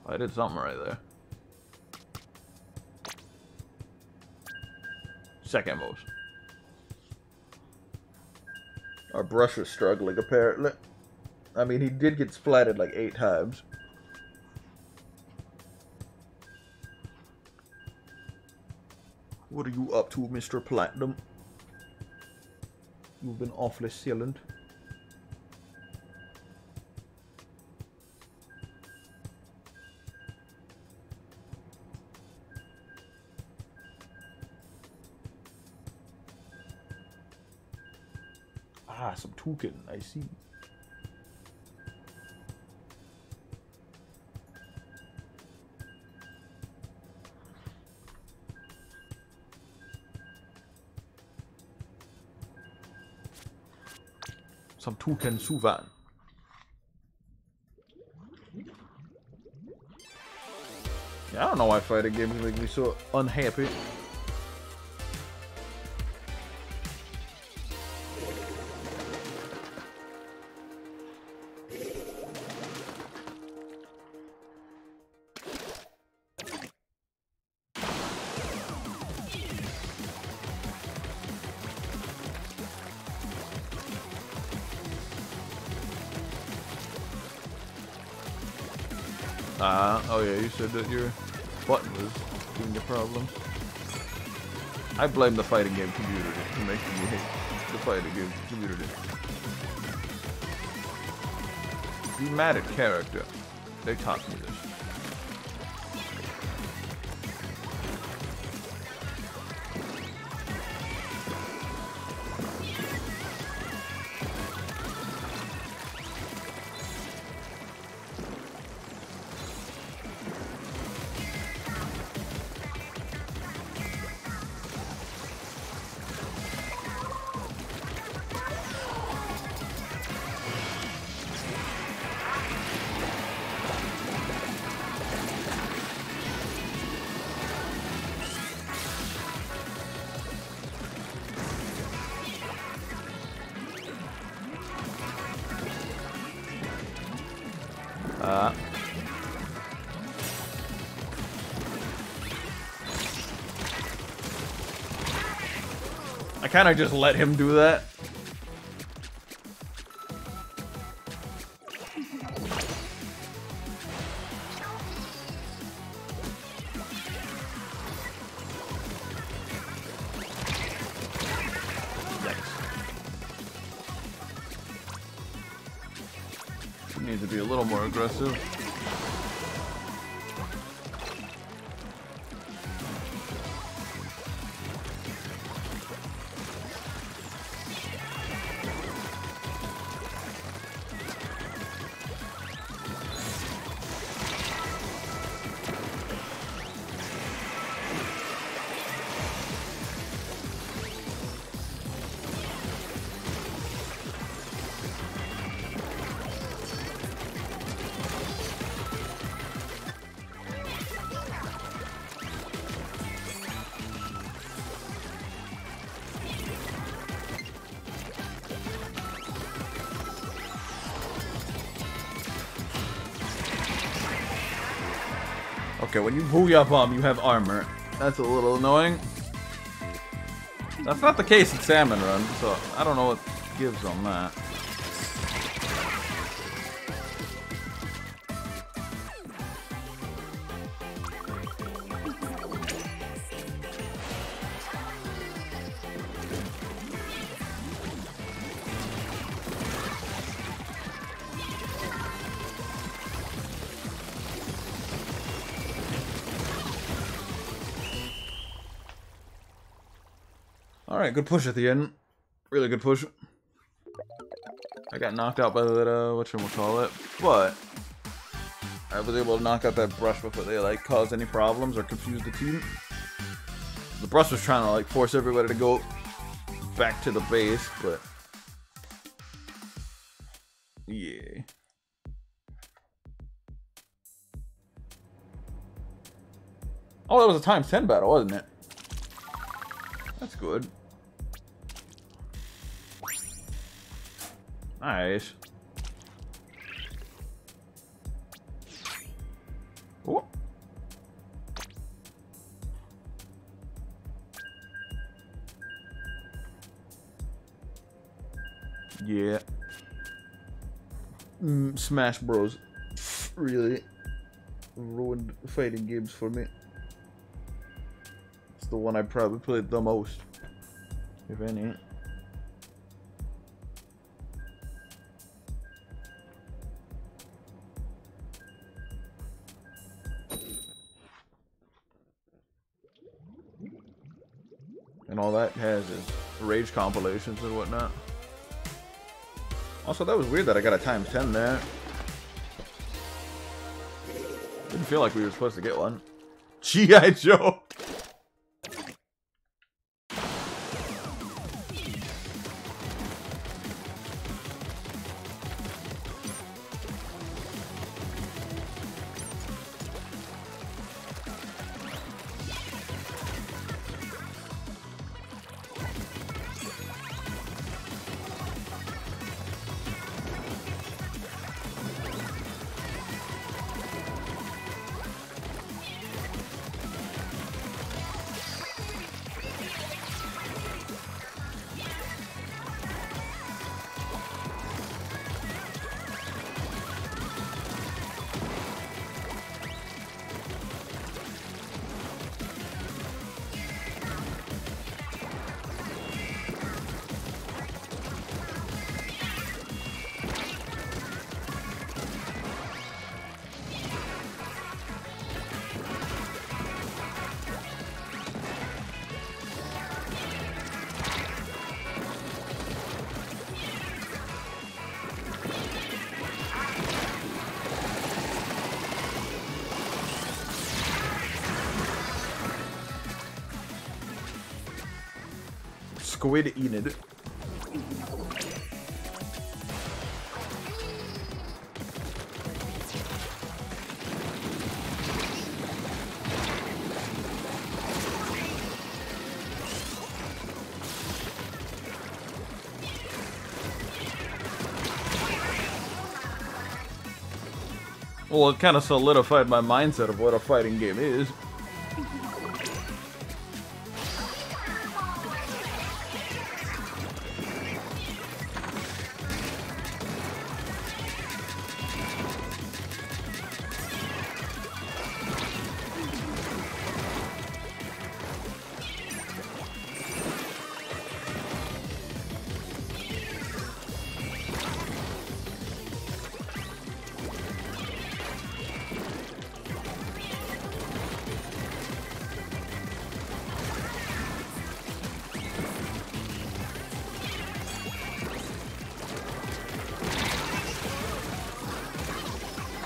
I did something right there. Second most. Our brush is struggling apparently. I mean, he did get splatted like 8 times. What are you up to, Mr. Platinum? You've been awfully silent. Ah, some toucan, I see. Some toucan suvan. Yeah, I don't know why fighting games make me so unhappy. Oh yeah, you said that your button was being the problem. I blame the fighting game community for making me hate the fighting game community. Be mad at character. They taught me this. I kind of just let him do that. He needs to be a little more aggressive. Okay, when you Booyah Bomb, you have armor. That's a little annoying. That's not the case in Salmon Run, so I don't know what gives on that. Alright, good push at the end. Really good push. I got knocked out by that, whatchamacallit, but I was able to knock out that brush before they, like, caused any problems or confused the team. The brush was trying to, like, force everybody to go back to the base, but... yeah. Oh, that was a times 10 battle, wasn't it? That's good. Nice. Oh. Yeah. Smash Bros. Really ruined fighting games for me. It's the one I probably played the most, if any. And all that has is rage compilations and whatnot. Also, that was weird that I got a times 10 there. Didn't feel like we were supposed to get one. G.I. Joe! Squid Enid. Well, it kind of solidified my mindset of what a fighting game is.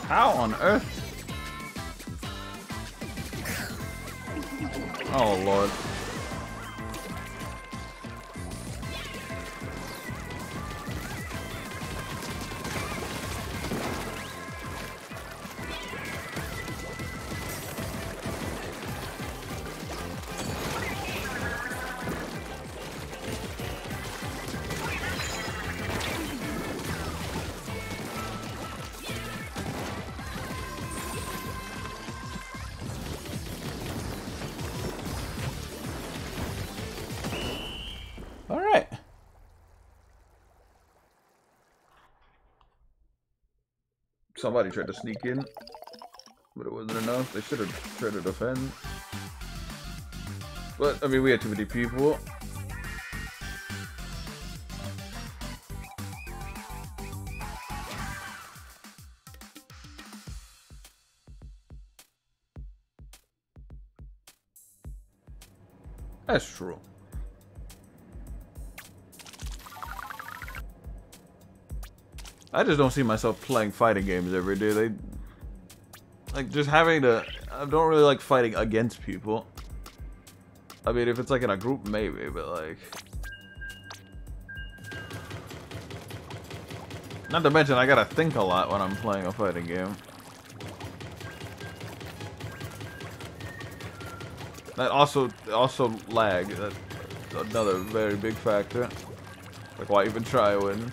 How on earth? Oh, Lord. Somebody tried to sneak in, but it wasn't enough. They should have tried to defend. But, I mean, we had too many people. That's true. I just don't see myself playing fighting games every day. They like just having to. I don't really like fighting against people. I mean, if it's like in a group, maybe, but like. Not to mention, I gotta think a lot when I'm playing a fighting game. That also lag. That's another very big factor. Like, why even try when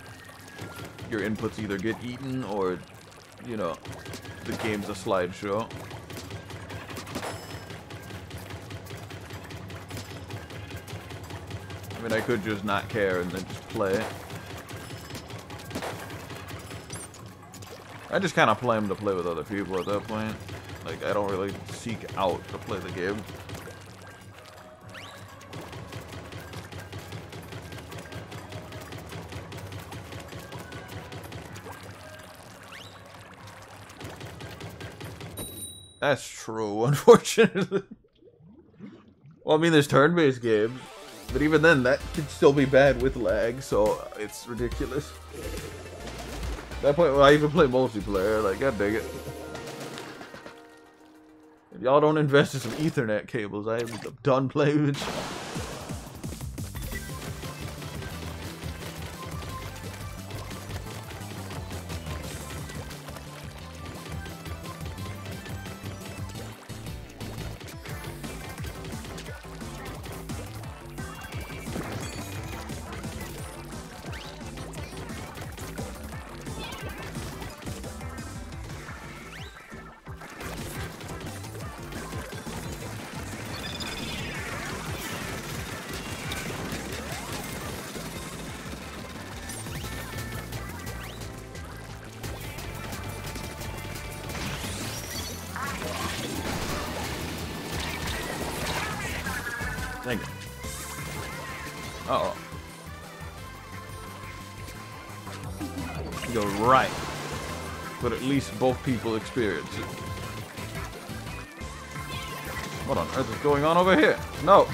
your inputs either get eaten or, you know, the game's a slideshow. I mean, I could just not care and then just play it. I just kind of play them to play with other people at that point. Like, I don't really seek out to play the game. That's true, unfortunately. Well, I mean, there's turn-based games, but even then, that could still be bad with lag, so it's ridiculous. At that point, well, I even play multiplayer, like, god dang it. If y'all don't invest in some Ethernet cables, I am done playing with you. Thank you. Uh-oh. Go right. But at least both people experience it. What on earth is going on over here? No!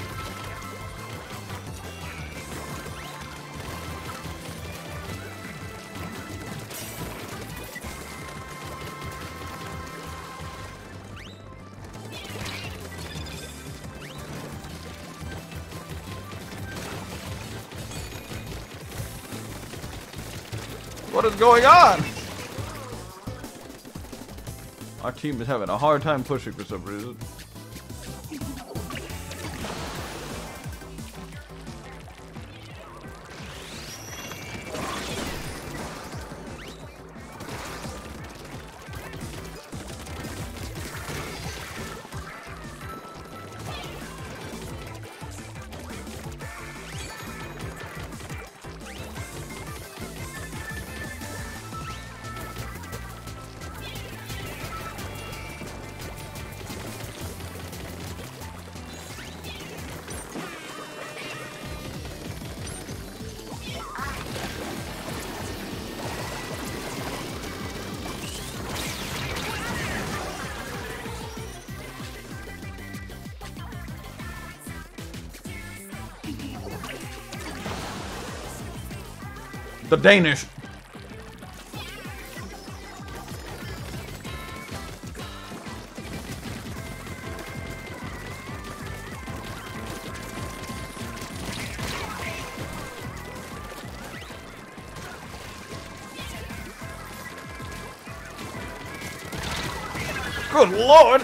What is going on? Our team is having a hard time pushing for some reason. The Danish. Good lord!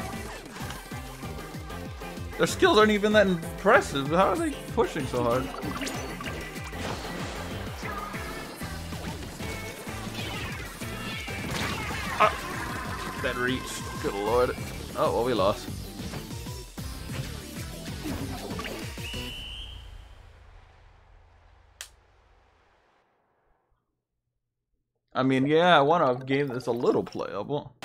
Their skills aren't even that impressive. How are they pushing so hard? That reach. Good lord. Oh, well, we lost. I mean, yeah, I want a game that's a little playable.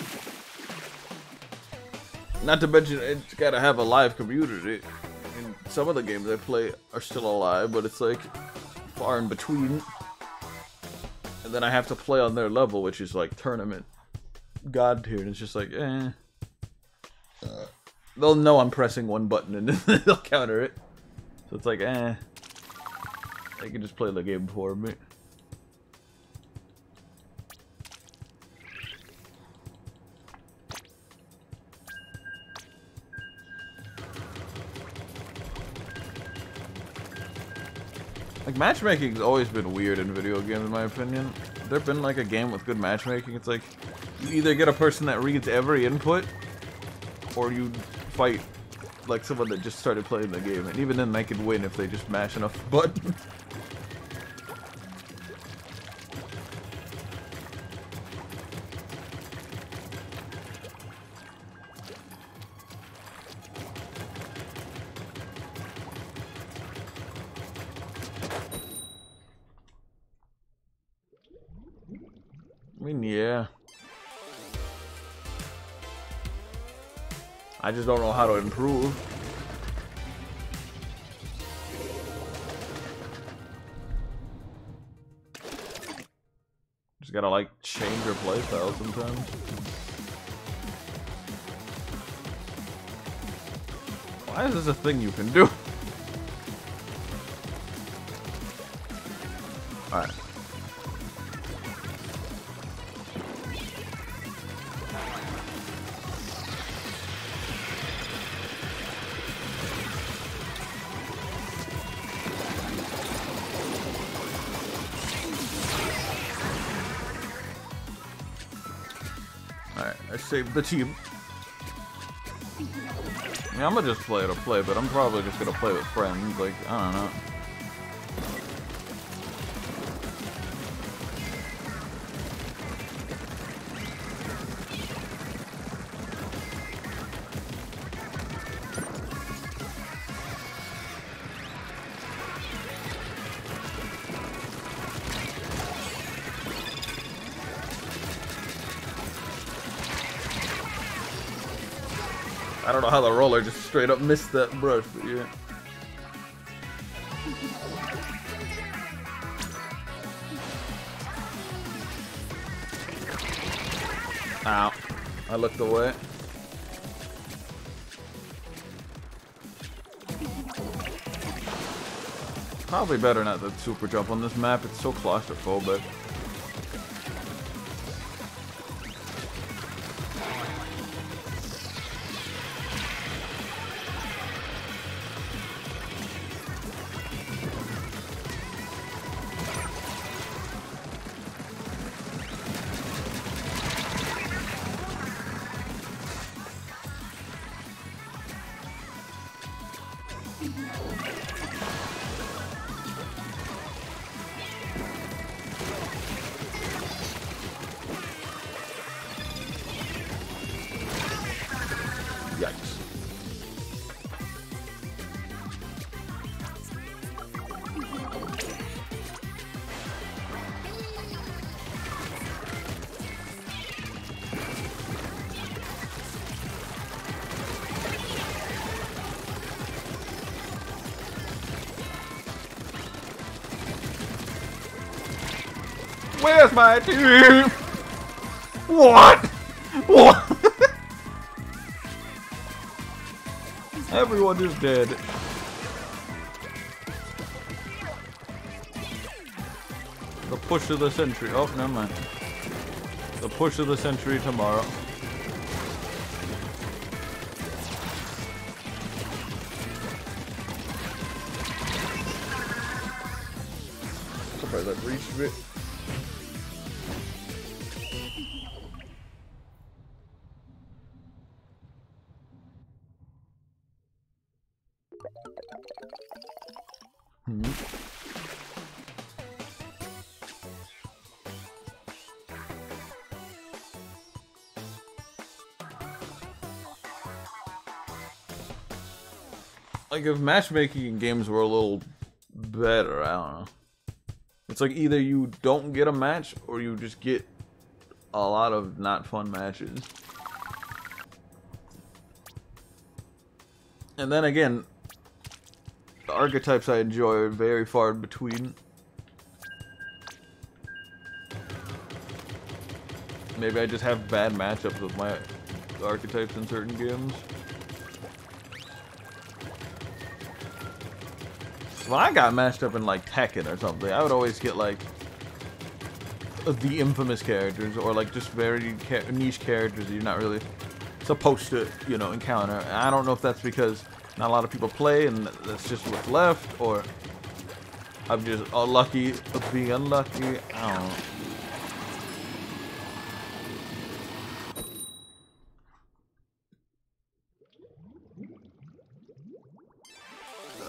Not to mention, it's gotta have a live community. I mean, some of the games I play are still alive, but it's like far in between. And then I have to play on their level, which is like tournament god tier, and it's just like, eh. They'll know I'm pressing one button and then they'll counter it. So it's like, eh. They can just play the game for me. Like, matchmaking's always been weird in video games, in my opinion. There been like a game with good matchmaking. It's like you either get a person that reads every input, or you fight like someone that just started playing the game, and even then they could win if they just mash enough buttons. I mean, yeah. I just don't know how to improve. Just gotta, like, change your playstyle sometimes. Why is this a thing you can do? Alright. Alright, I saved the team. Yeah, I'm gonna just play to play, but I'm probably just gonna play with friends, like, I don't know. I don't know how the roller just straight up missed that brush, but yeah. Ow. I looked away. Probably better not to super jump on this map, it's so claustrophobic. Yikes. Where's my team? What? What? Everyone is dead. The push of the century. Oh, never mind. The push of the century tomorrow. Surprised I've reached it. Like, if matchmaking in games were a little better, I don't know. It's like either you don't get a match or you just get a lot of not fun matches. And then again, the archetypes I enjoy are very far in between. Maybe I just have bad matchups with my archetypes in certain games. When I got matched up in like Tekken or something, I would always get like the infamous characters or like just very niche characters that you're not really supposed to, you know, encounter. And I don't know if that's because not a lot of people play and that's just what's left, or I'm just unlucky of being unlucky. I don't know.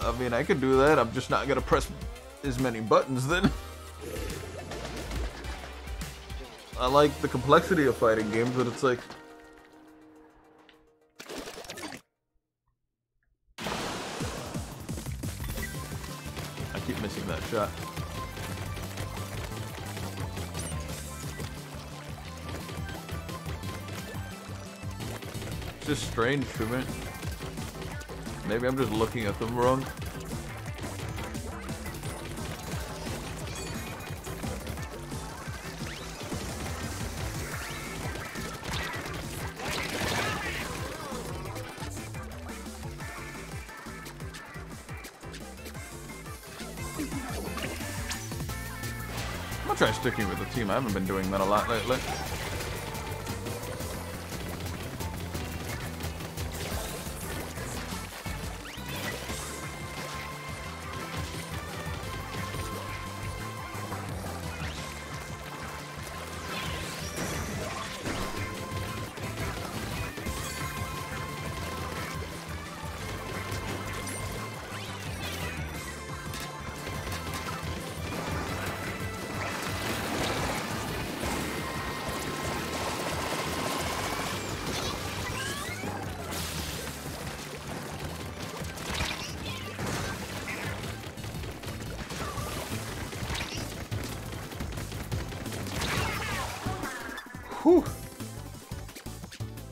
I mean, I could do that. I'm just not gonna press as many buttons then. I like the complexity of fighting games, but it's like... I keep missing that shot. It's just strange for me. Maybe I'm just looking at them wrong. I'm gonna try sticking with the team. I haven't been doing that a lot lately. Whew.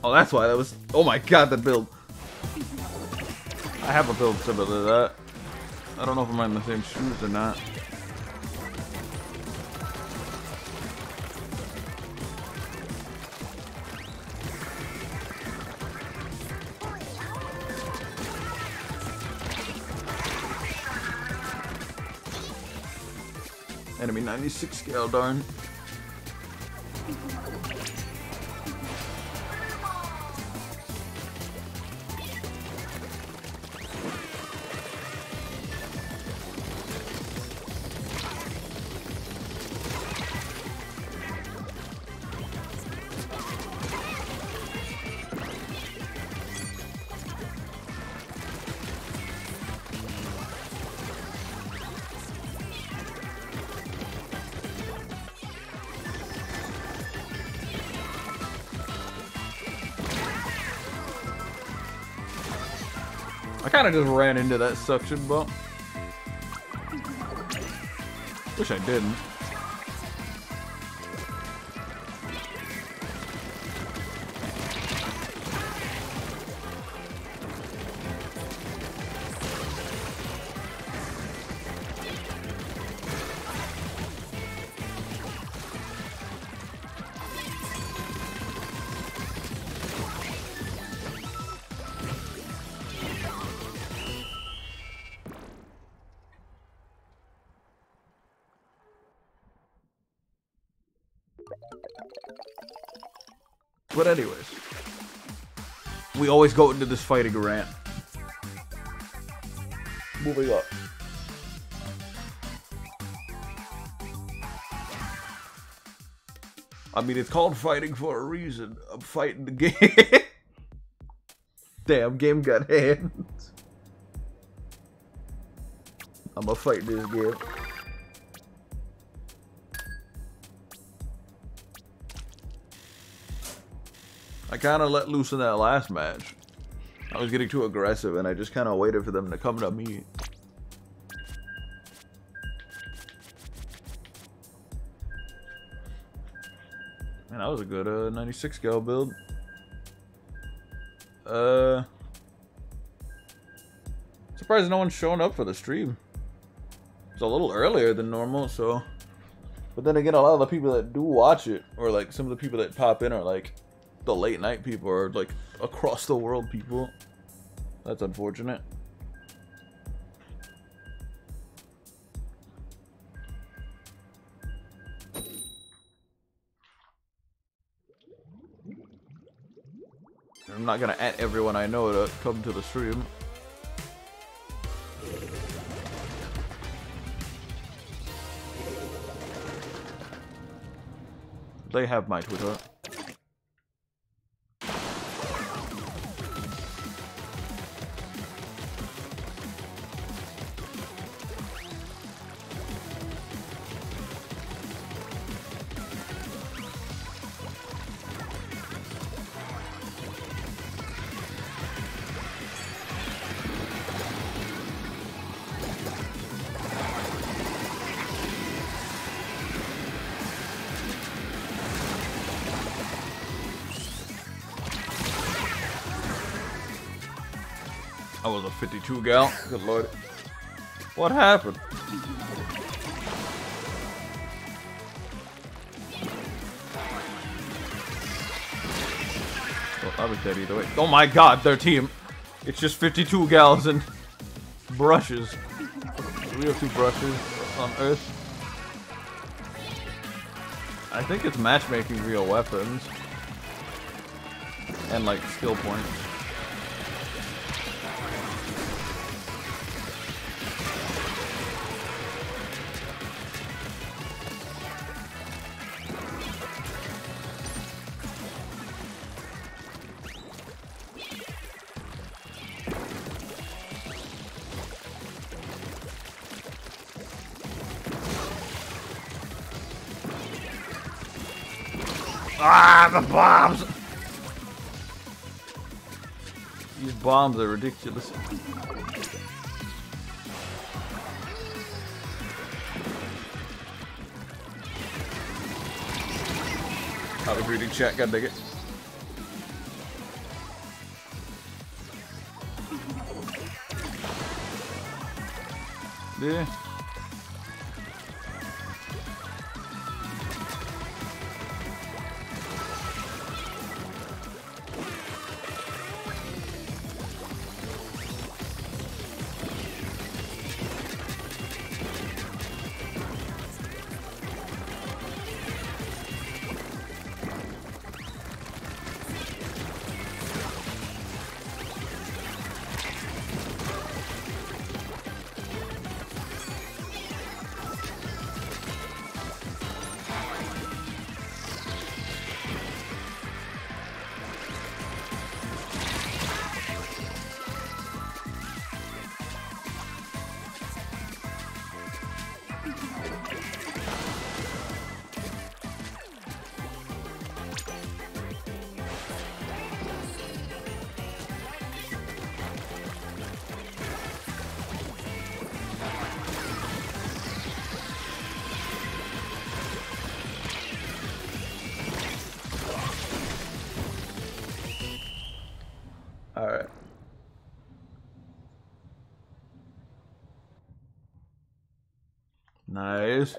Oh, that's why that was... Oh my god, that build. I have a build similar to that. I don't know if I'm in the same shoes or not. Enemy 96 scale, darn. I kind of just ran into that suction bump. Wish I didn't. But anyways, we always go into this fighting rant. Moving up. I mean, it's called fighting for a reason. I'm fighting the game. Damn, game got hands. I'm gonna fight this game. I kind of let loose in that last match. I was getting too aggressive and I just kind of waited for them to come to me. Man, that was a good 96 scale build. Surprised no one's showing up for the stream. It's a little earlier than normal, so. But then again, a lot of the people that do watch it, or like some of the people that pop in are like the late night people, or like across the world people. That's unfortunate. I'm not gonna at everyone I know to come to the stream. They have my Twitter. I was a 52 gal. Good lord. What happened? Well, I was dead either way. Oh my god, their team. It's just 52 gals and brushes. We have 2 brushes on Earth. I think it's matchmaking real weapons. And like skill points. Ah, the bombs! These bombs are ridiculous. I was reading chat, god dig it. Yeah. Alright. Nice.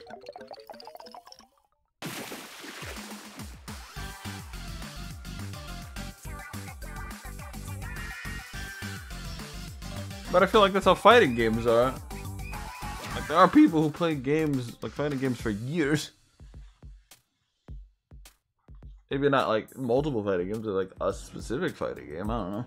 But I feel like that's how fighting games are. Like, there are people who play games, like fighting games for years. Maybe not like multiple fighting games, but like a specific fighting game, I don't know.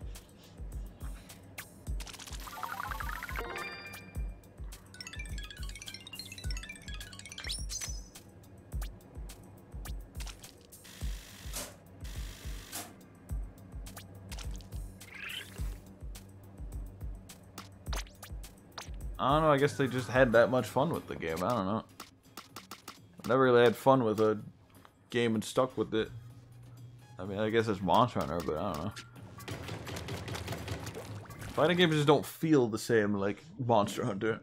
I don't know, I guess they just had that much fun with the game, I don't know. I've never really had fun with a game and stuck with it. I mean, I guess it's Monster Hunter, but I don't know. Fighting games just don't feel the same like Monster Hunter.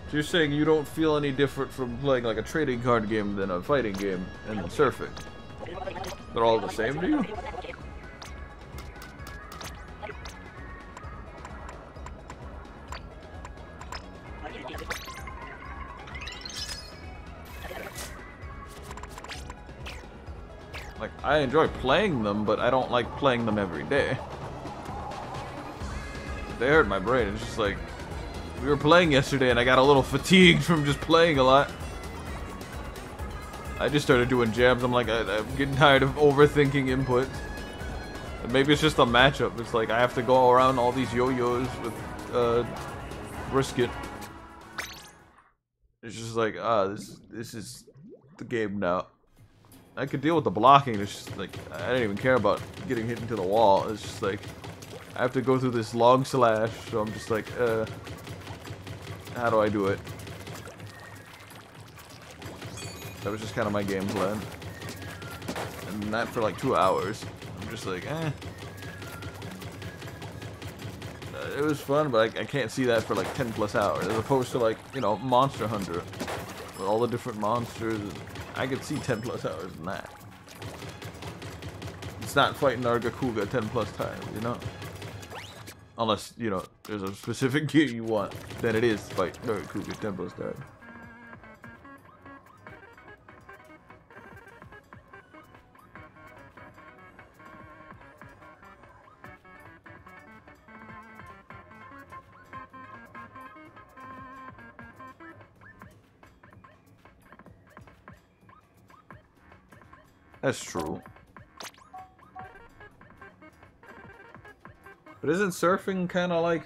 So you're saying you don't feel any different from playing like a trading card game than a fighting game and then surfing? They're all the same to you? Like, I enjoy playing them, but I don't like playing them every day. They hurt my brain. It's just like, we were playing yesterday and I got a little fatigued from just playing a lot. I just started doing jabs. I'm like, I'm getting tired of overthinking input. Maybe it's just a matchup. It's like I have to go around all these yo-yos with brisket. It's just like, this is the game now. I could deal with the blocking. It's just like I didn't even care about getting hit into the wall. It's just like I have to go through this long slash. So I'm just like, how do I do it? That was just kind of my game plan, and that for like 2 hours. I'm just like, it was fun, but I can't see that for like 10 plus hours, as opposed to like, you know, Monster Hunter with all the different monsters. I could see 10 plus hours in that. It's not fighting Nargacuga 10 plus times, you know? Unless, you know, there's a specific gear you want, then it is fight Nargacuga 10 plus times. That's true. But isn't surfing kind of like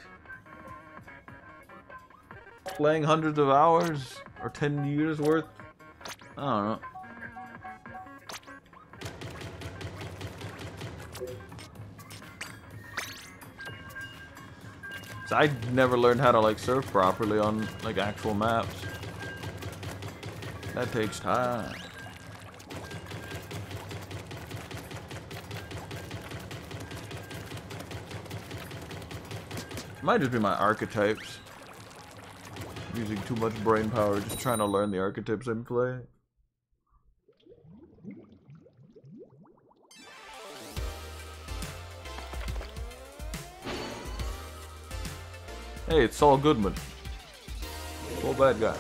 playing hundreds of hours or 10 years worth? I don't know. So I never learned how to like surf properly on like actual maps. That takes time. Might just be my archetypes. Using too much brain power, just trying to learn the archetypes I'm playing. Hey, it's Saul Goodman. Full bad guy.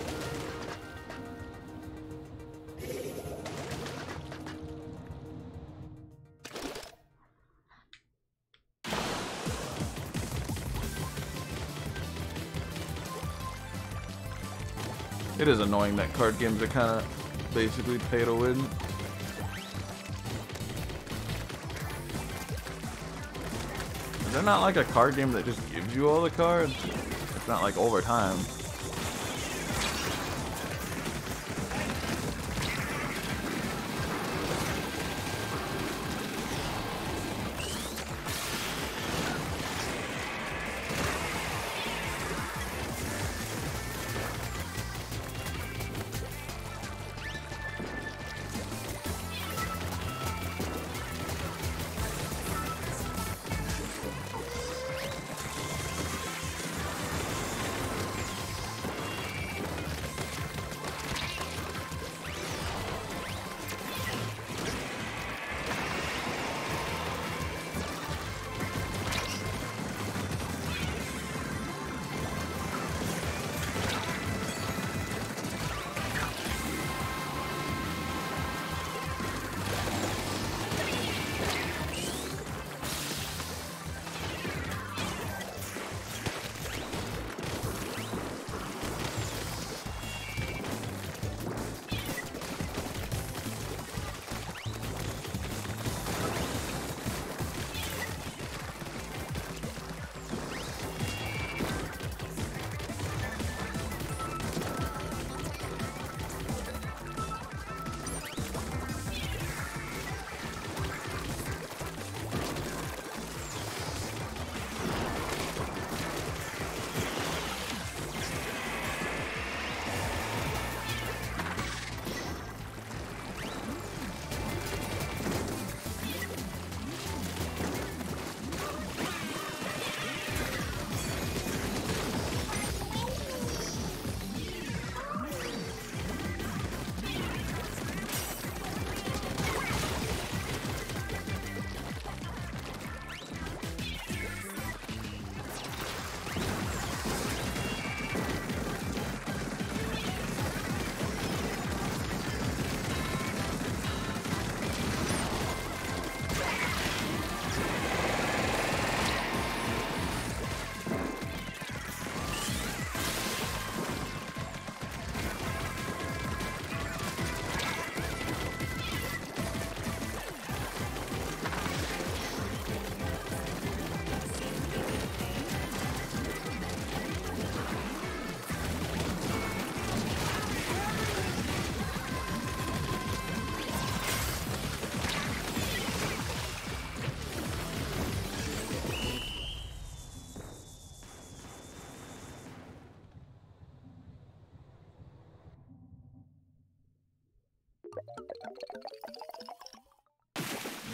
It is annoying that card games are kind of basically pay to win. Is there not like a card game that just gives you all the cards? It's not like over time.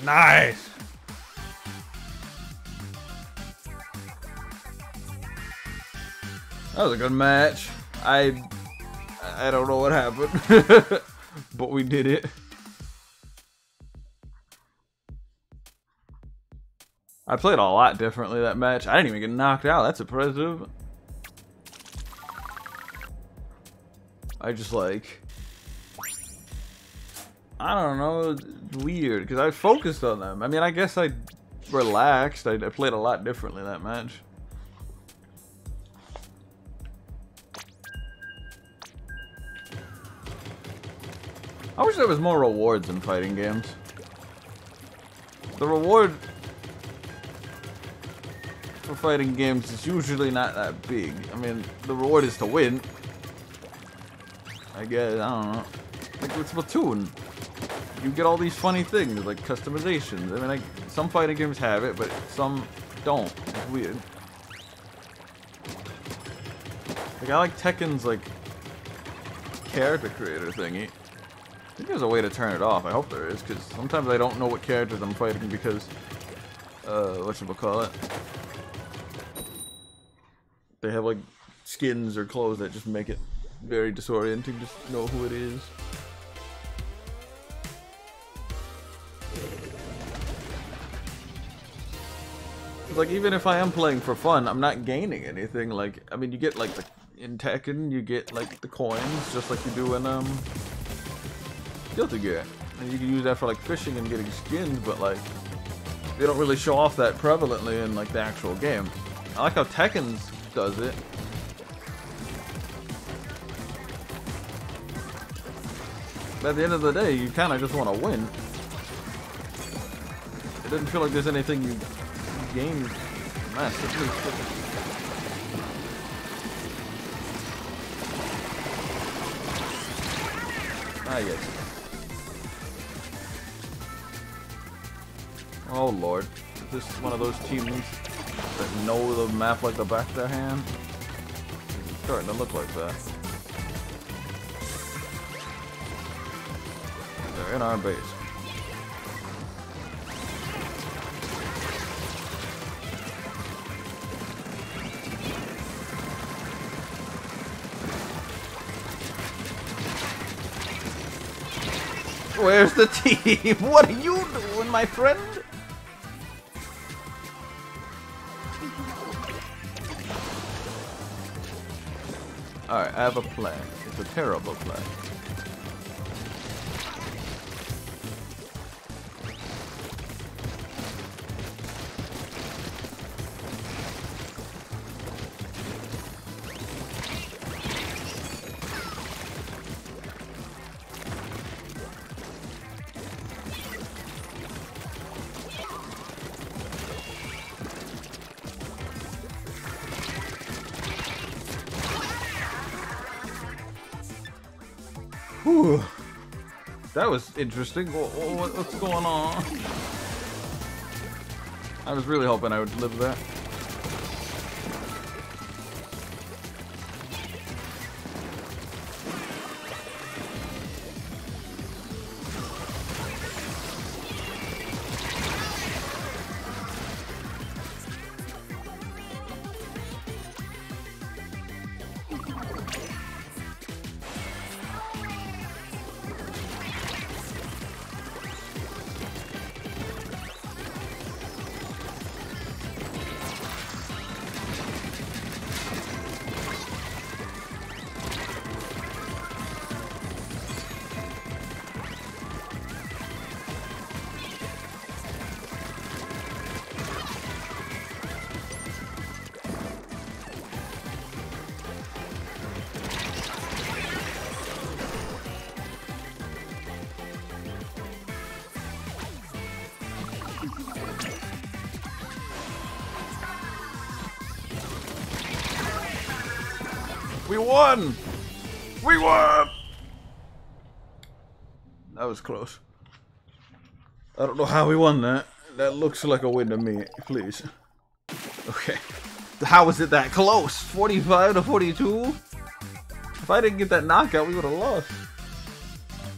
Nice! That was a good match. I don't know what happened, but we did it. I played a lot differently that match. I didn't even get knocked out. That's impressive. I just like, I don't know, it's weird because I focused on them. I mean, I guess I relaxed. I played a lot differently that match. I wish there was more rewards in fighting games. The reward for fighting games is usually not that big. I mean, the reward is to win. I guess, I don't know. Like with Splatoon, you get all these funny things, like customizations. I mean, like, some fighting games have it, but some don't. It's weird. Like, I like Tekken's, like, character creator thingy. I think there's a way to turn it off. I hope there is, because sometimes I don't know what characters I'm fighting because, whatchamacallit. They have, like, skins or clothes that just make it very disorienting to know who it is. Like, even if I am playing for fun, I'm not gaining anything. Like, I mean, you get, like, in Tekken, you get, like, the coins, just like you do in, Guilty Gear. And you can use that for, like, fishing and getting skins, but, like, they don't really show off that prevalently in, like, the actual game. I like how Tekken's does it. But at the end of the day, you kind of just want to win. It doesn't feel like there's anything you gain massively. Ah, yes. Oh lord. Is this one of those teams that know the map like the back of their hand? It's starting to look like that. They're in our base. Where's the team? What are you doing, my friend? Alright, I have a plan. It's a terrible plan. Whew. That was interesting. What's going on? I was really hoping I would live that. We won! We won! That was close. I don't know how we won that. That looks like a win to me. Please. Okay. How was it that close? 45 to 42? If I didn't get that knockout, we would have lost.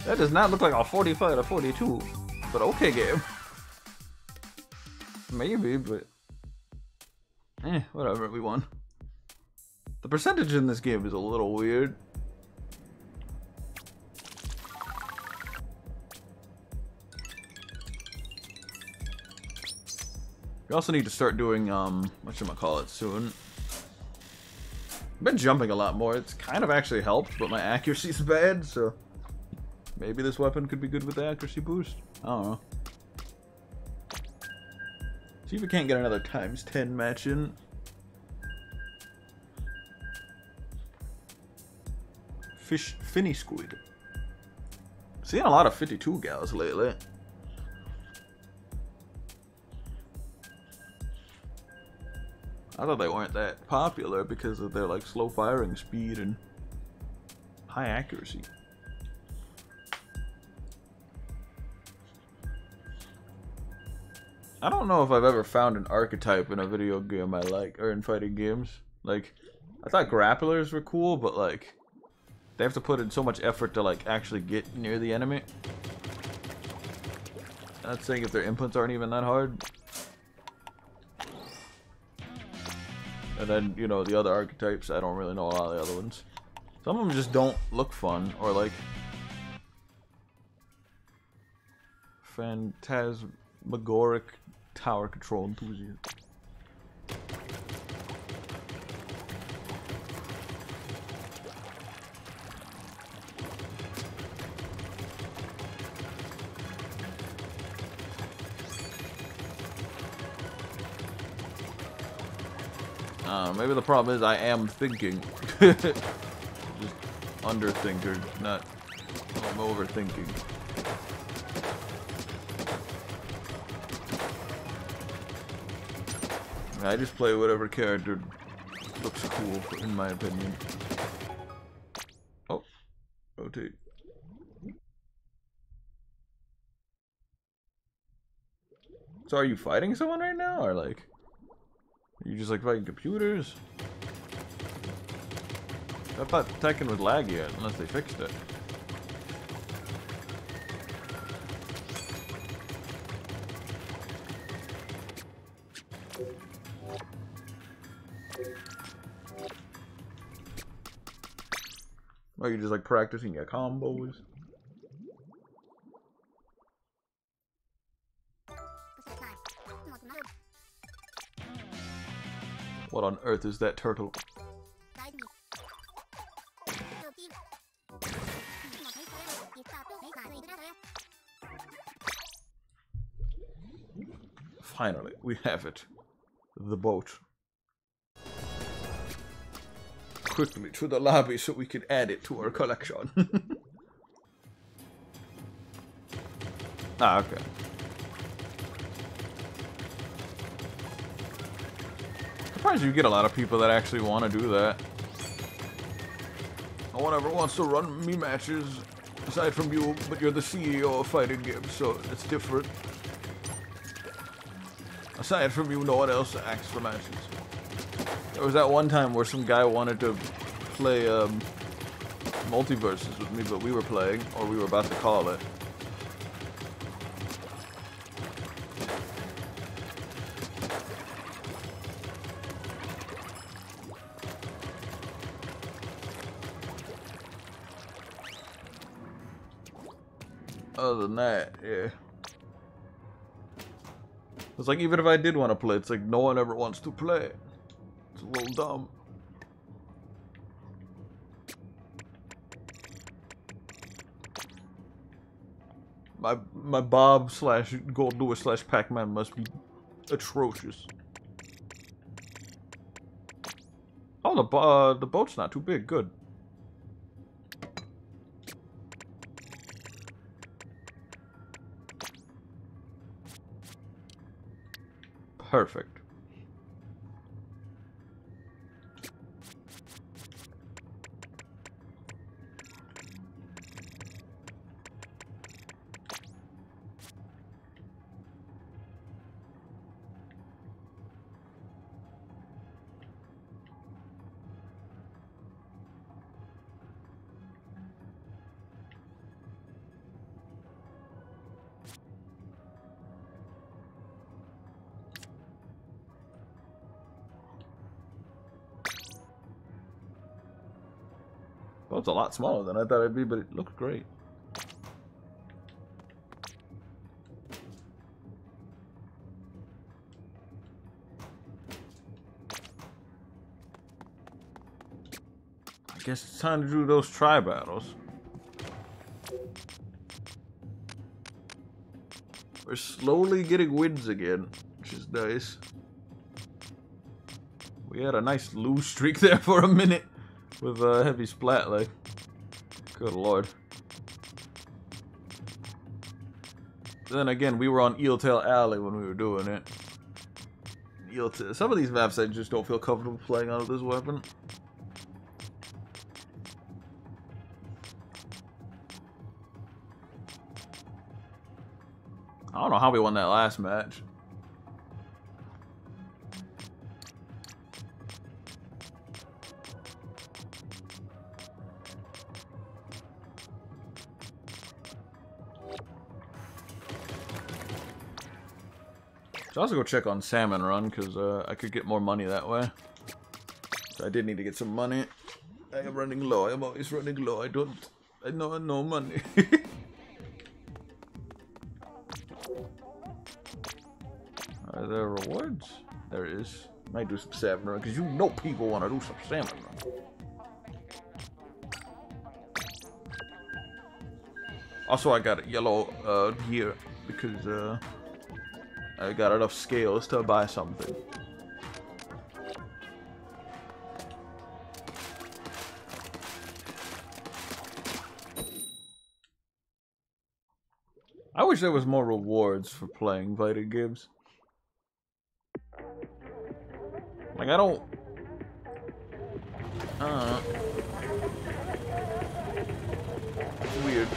That does not look like a 45 to 42. But okay, game. Maybe, but whatever. We won. The percentage in this game is a little weird. We also need to start doing, whatchamacallit soon. I've been jumping a lot more. It's kind of actually helped, but my accuracy's bad, so maybe this weapon could be good with the accuracy boost. I don't know. See if we can't get another ×10 match in. Finny squid. Seeing a lot of 52 gals lately. I thought they weren't that popular because of their like slow firing speed and high accuracy. I don't know if I've ever found an archetype in a video game I like, or in fighting games. Like, I thought grapplers were cool, but like, they have to put in so much effort to like actually get near the enemy. I'm not saying if their inputs aren't even that hard. And then, you know, the other archetypes, I don't really know a lot of the other ones. Some of them just don't look fun, or like phantasmagoric tower control enthusiast. Maybe the problem is I am thinking. Just underthinker, not I'm overthinking. I just play whatever character looks cool, in my opinion. Oh, rotate. So are you fighting someone right now, or like? Are you just like fighting computers? I thought Tekken was laggy unless they fixed it. Are you just like practicing your combos? What on earth is that turtle? Finally, we have it. The boat. Quickly to the lobby so we can add it to our collection. Ah, okay. Surprised you get a lot of people that actually want to do that. No one ever wants to run me matches aside from you, but you're the CEO of fighting games, so it's different. Aside from you, no one else acts for matches. There was that one time where some guy wanted to play multiverses with me, but we were playing, or we were about to call it. Other than that, yeah. It's like, even if I did want to play, it's like no one ever wants to play. It's a little dumb. My Bob slash Gold Lewis slash Pac-Man must be atrocious. Oh, the boat's not too big. Good. Perfect. it's a lot smaller than I thought it'd be, but it looked great. I guess it's time to do those tri-battles. We're slowly getting wins again, which is nice. We had a nice lose streak there for a minute with heavy splat leg. Good lord. Then again, we were on Eeltail Alley when we were doing it. Some of these maps I just don't feel comfortable playing out of this weapon. I don't know how we won that last match. Should also go check on Salmon Run, because I could get more money that way. So I did need to get some money. I am running low. I am always running low. I know no money. Are there rewards? There is. Might do some Salmon Run, because you know people want to do some Salmon Run. Also, I got a yellow here, because I got enough scales to buy something. I wish there was more rewards for playing fighting games. Like, I don't... It's weird.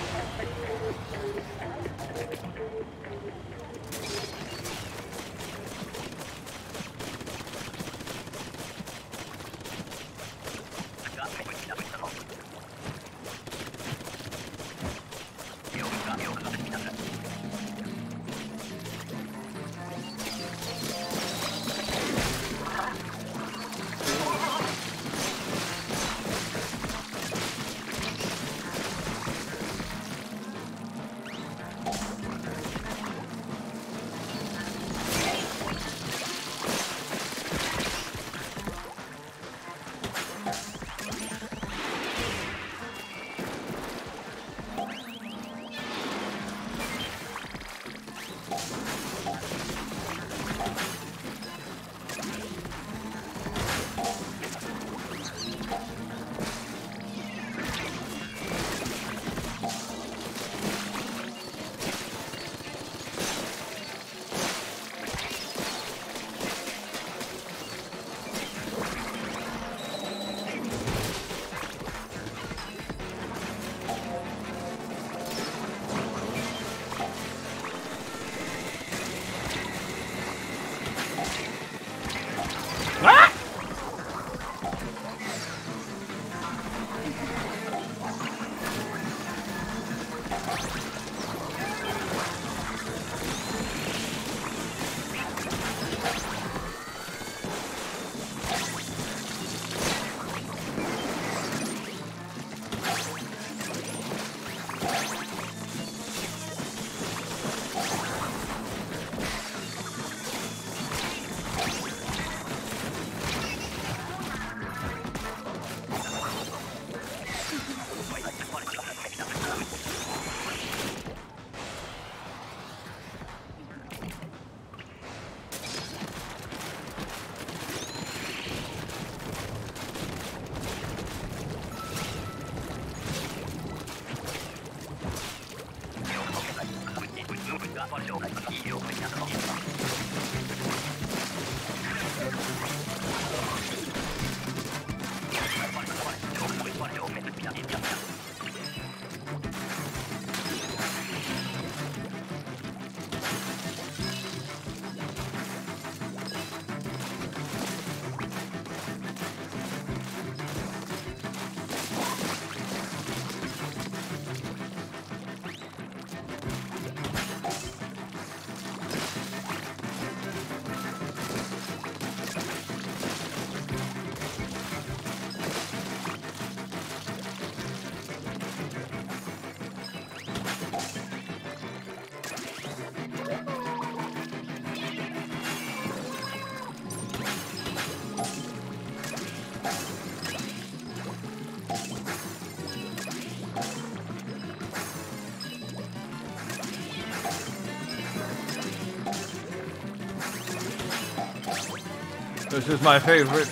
This is my favorite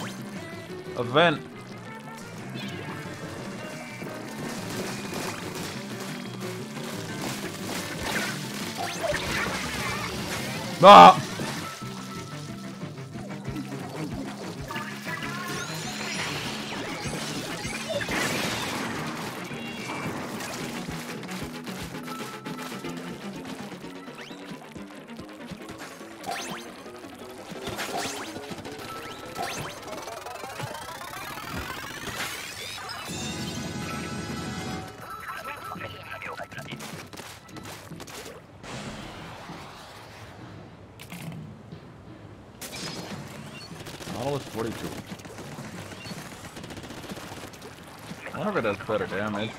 event. Ah! Nautilus 42. I wonder if it does better damage.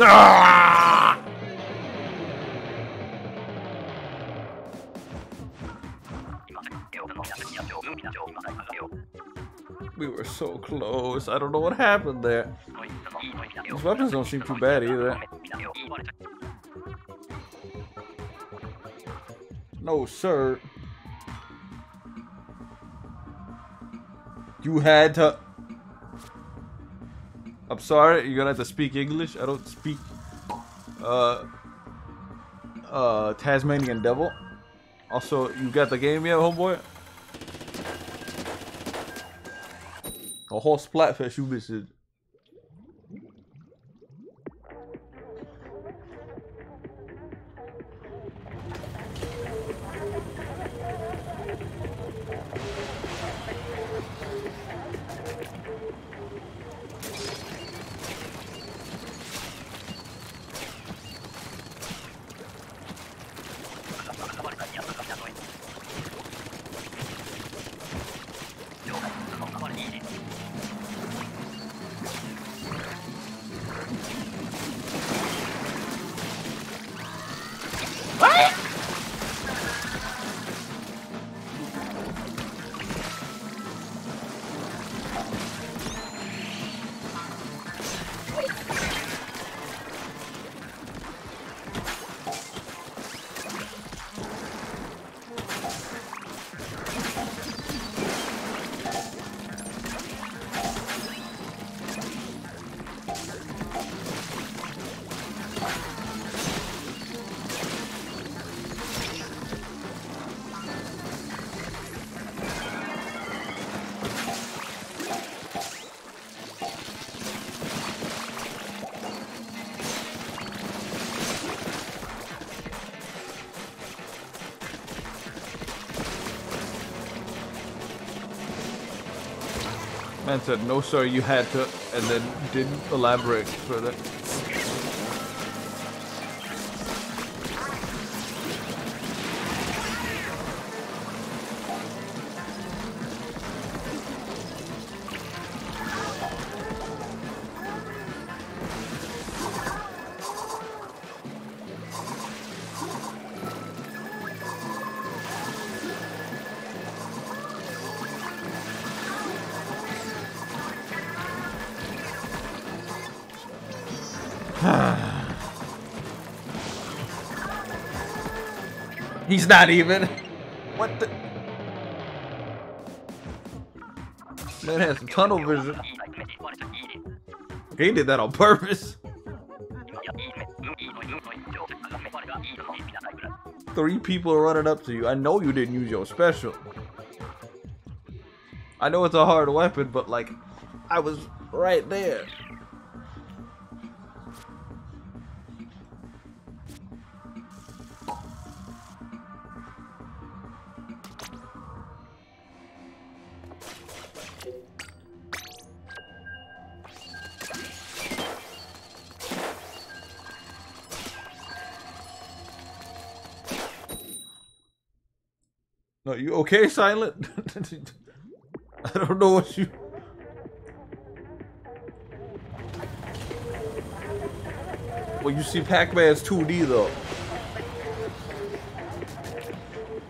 Ah! We were so close. I don't know what happened there. These weapons don't seem too bad either. No, sir. You had to... I'm sorry, you're gonna have to speak English. I don't speak Tasmanian Devil. Also, you got the game yet, homeboy? A whole Splatfest you missed it. Man said, no sir, you had to, and then didn't elaborate further. He's not even. What the? Man has tunnel vision. He did that on purpose. 3 people are running up to you. I know you didn't use your special. I know it's a hard weapon, but like, I was right there. No, you okay, Silent? I don't know what you... Well, you see Pac-Man's 2D, though.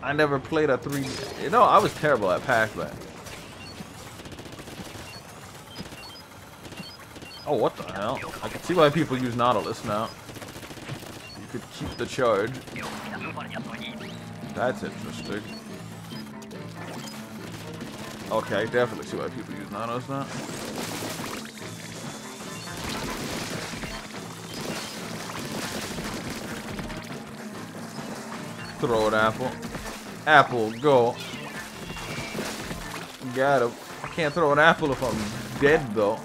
I never played a 3D... You know, I was terrible at Pac-Man. Oh, what the hell? I can see why people use Nautilus now. You could keep the charge. That's interesting. Okay, definitely see why people use Nautilus now. Throw an apple. Apple, go. Got him. I can't throw an apple if I'm dead, though.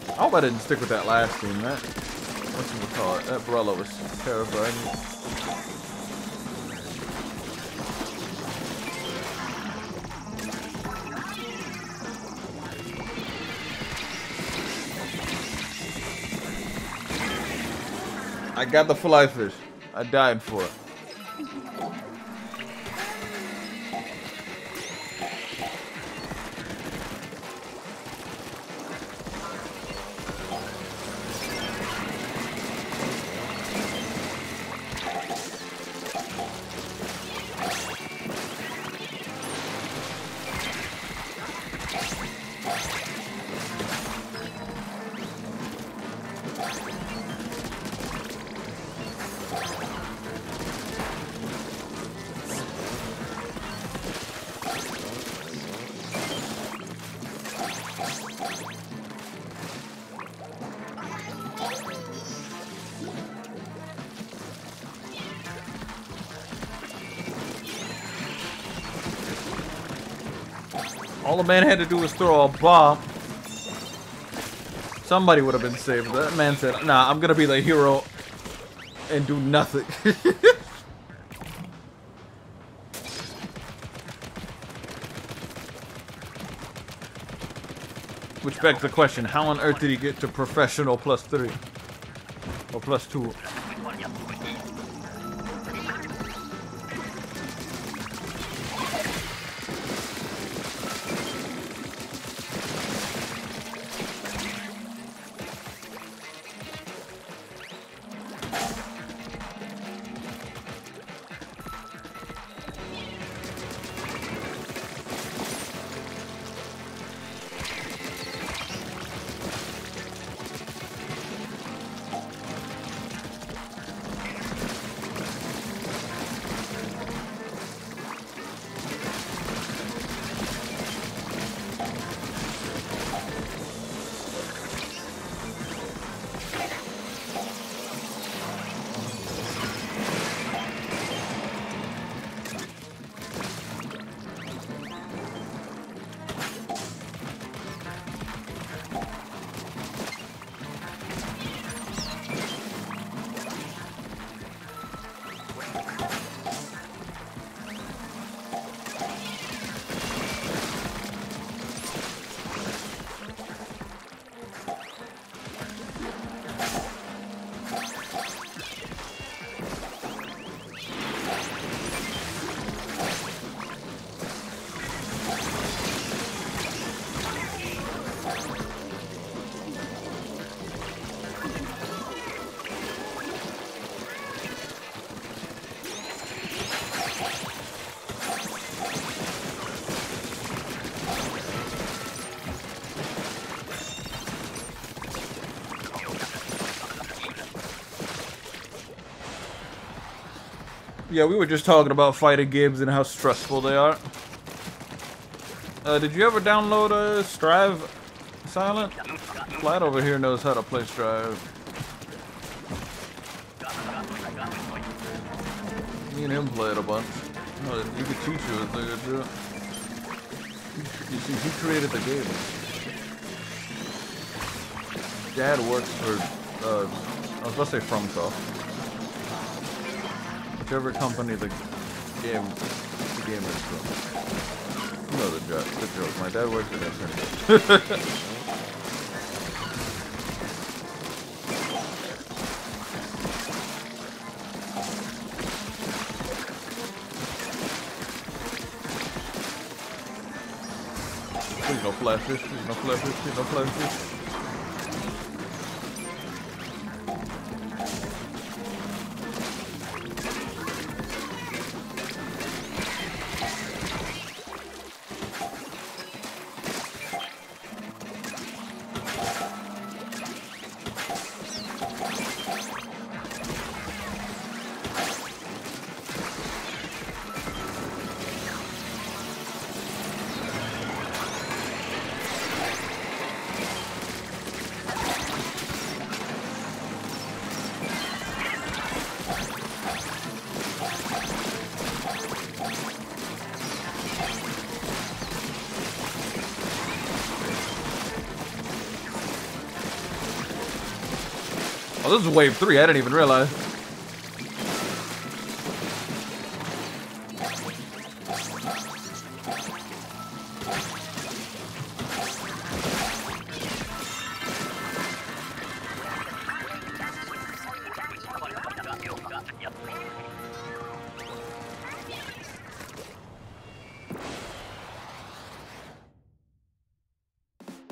I hope I didn't stick with that last team, man. What's it called? That umbrella was terrifying. I got the fly fish. I died for it. All the man had to do was throw a bomb. Somebody would have been saved. That man said, nah, I'm gonna be the hero and do nothing. Which begs the question, how on earth did he get to professional +3? Or +2? Yeah, we were just talking about fighting games and how stressful they are. Did you ever download Strive, Silent? Flat over here knows how to play Strive. Me and him played a bunch. Oh, he could teach you a thing or two. You see, he created the game. Dad works for, I was about to say FromSoft. Whichever company the game is from. You know the joke. My dad works at SNK. Please no flash fish, please no flash fish, please no flash fish. Oh, this is wave 3. I didn't even realize.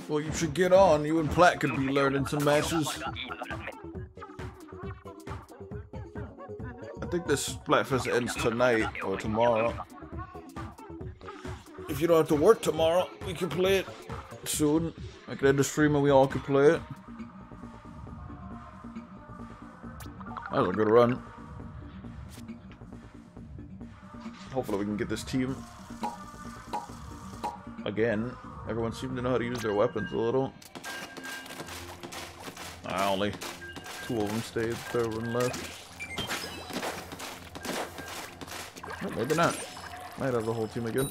Well, you should get on. You and Platt could be learning some matches. I think this Splatfest ends tonight or tomorrow. If you don't have to work tomorrow, we can play it soon. I can end the stream and we all can play it. That was a good run. Hopefully we can get this team again. Everyone seemed to know how to use their weapons a little. Only 2 of them stayed, the 3rd one left. Oh, maybe not. Might have the whole team again.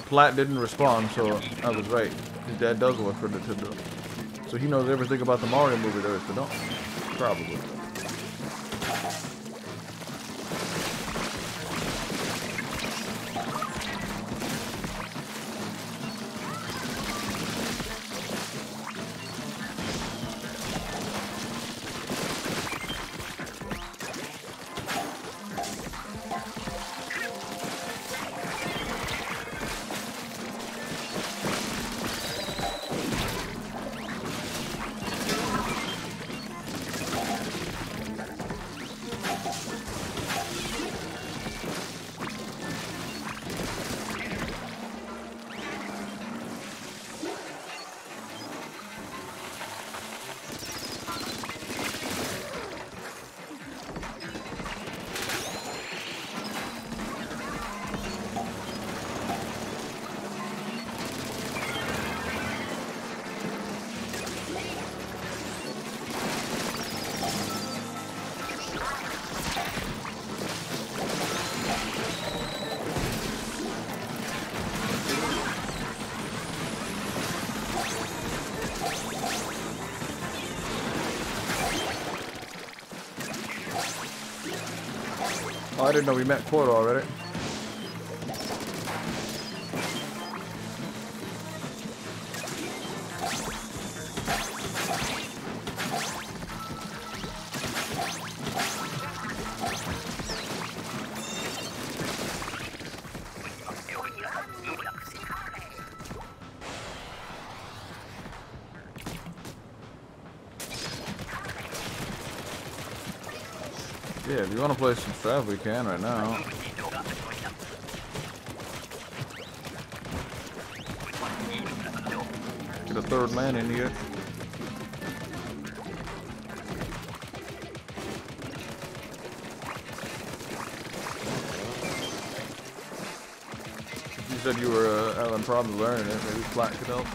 Platt didn't respond, so I was right. His dad does work for Nintendo. So he knows everything about the Mario movie there is to know. Probably. Oh, I didn't know we met Quota already. Yeah, if you want to play some Strav, we can right now. Get a third man in here. You said you were having problems learning it. Maybe Flat could help.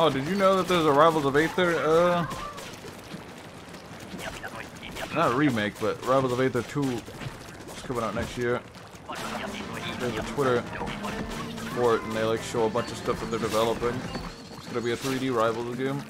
Oh, did you know that there's a Rivals of Aether, not a remake, but Rivals of Aether 2 is coming out next year. There's a Twitter for it, and they like show a bunch of stuff that they're developing. It's gonna be a 3D Rivals game.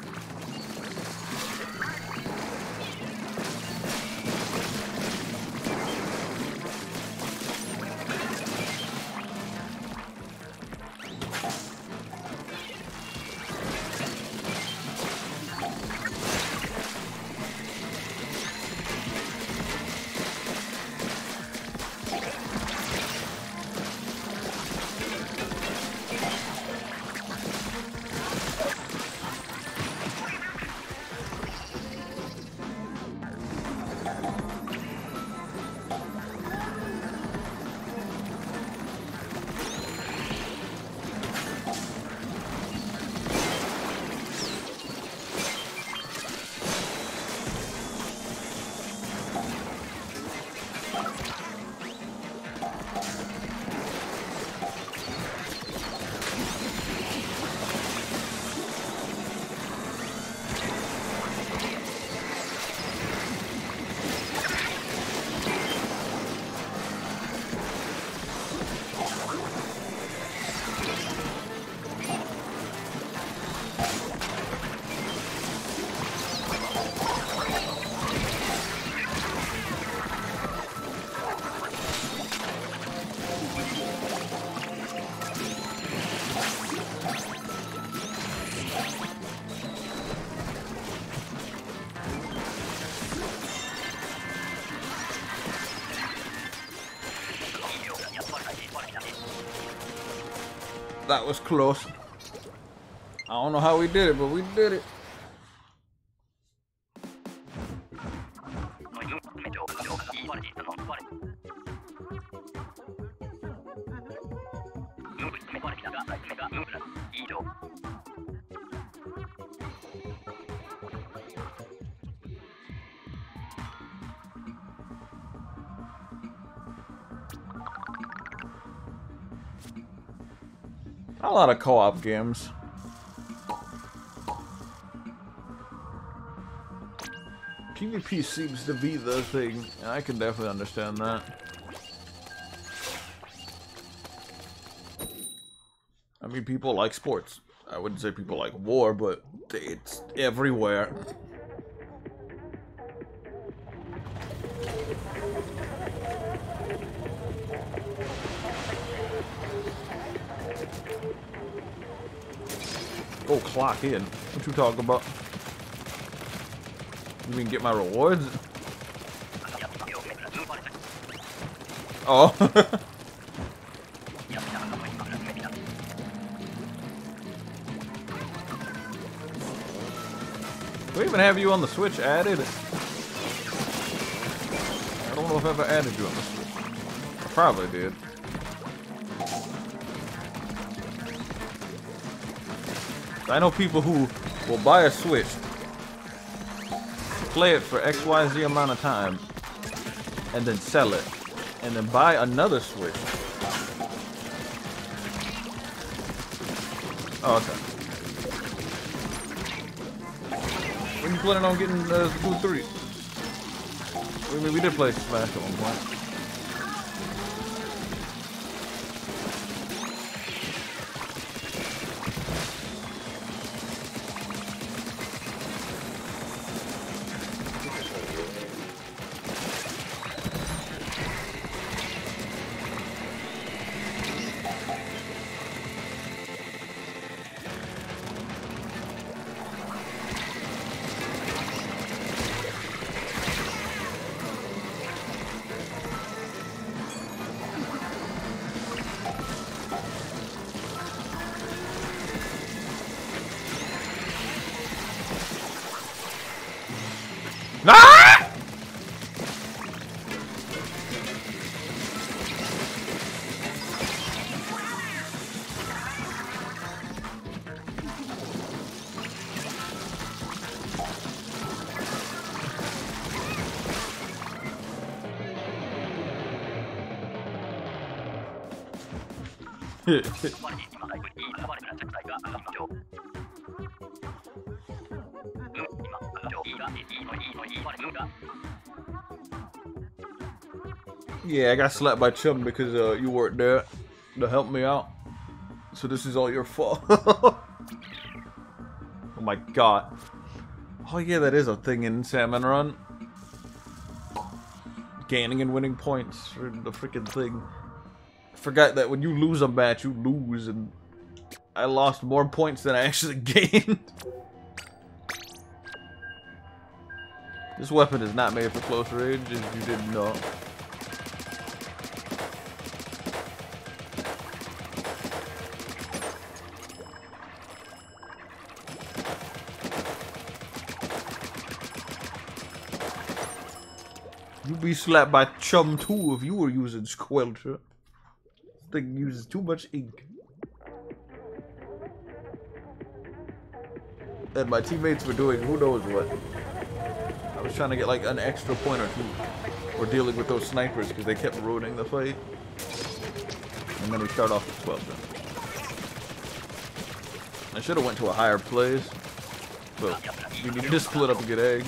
That was close. I don't know how we did it, but we did it. A lot of co-op games. PvP seems to be the thing, and I can definitely understand that. I mean, people like sports. I wouldn't say people like war, but it's everywhere. Oh, clock in. What you talking about? You mean get my rewards? Oh. Do we even have you on the Switch added? I don't know if I ever added you on the Switch. I probably did. I know people who will buy a Switch, play it for XYZ amount of time, and then sell it, and then buy another Switch. Oh, okay. When you planning on getting Splatoon 3? I mean, we did play Smash at one point. Ah! Yeah, I got slapped by Chum because you weren't there to help me out. So this is all your fault. Oh my god. Oh yeah, that is a thing in Salmon Run. Gaining and winning points for the freaking thing. I forgot that when you lose a match, you lose, and I lost more points than I actually gained. This weapon is not made for close range, if you didn't know. You'd be slapped by Chum too if you were using Squelcher. This thing uses too much ink. And my teammates were doing who knows what. I was trying to get like an extra point or two. Or dealing with those snipers because they kept ruining the fight. And then we start off with 12 then. I should have went to a higher place. But we needed to split up and get egg.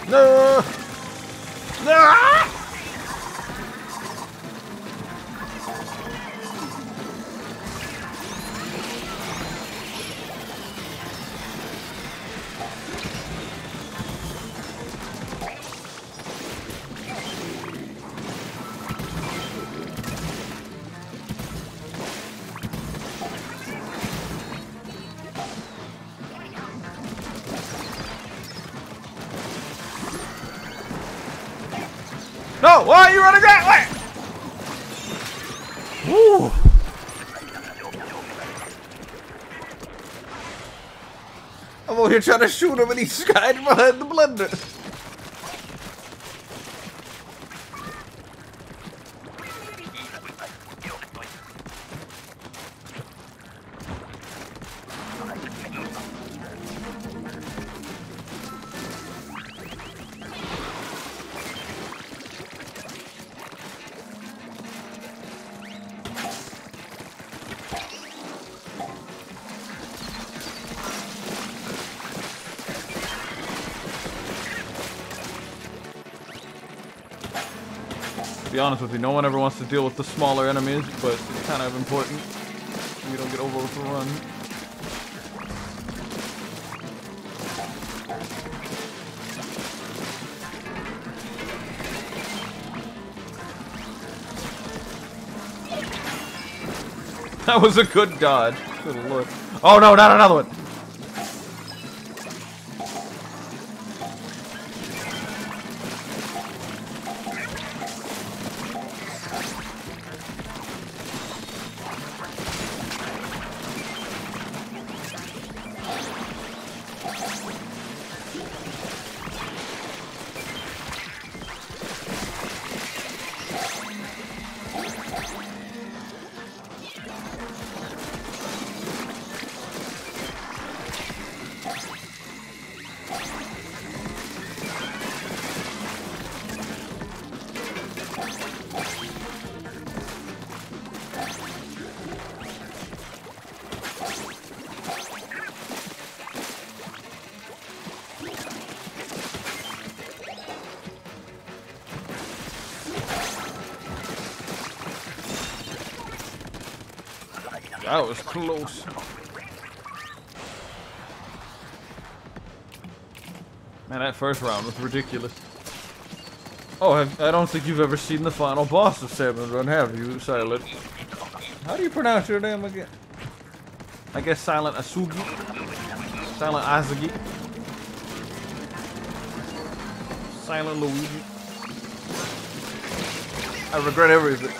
No! No! No! Why are you running that way? Woo! I'm over here trying to shoot him and he's hiding behind the blender. To be honest with you, no one ever wants to deal with the smaller enemies, but it's kind of important so you don't get overrun. That was a good dodge. Good lord. Oh no, not another one! That was close. Man, that first round was ridiculous. Oh, I don't think you've ever seen the final boss of Salmon Run, have you, Silent? How do you pronounce your name again? I guess Silent Asugi? Silent Azagi? Silent Luigi? I regret everything.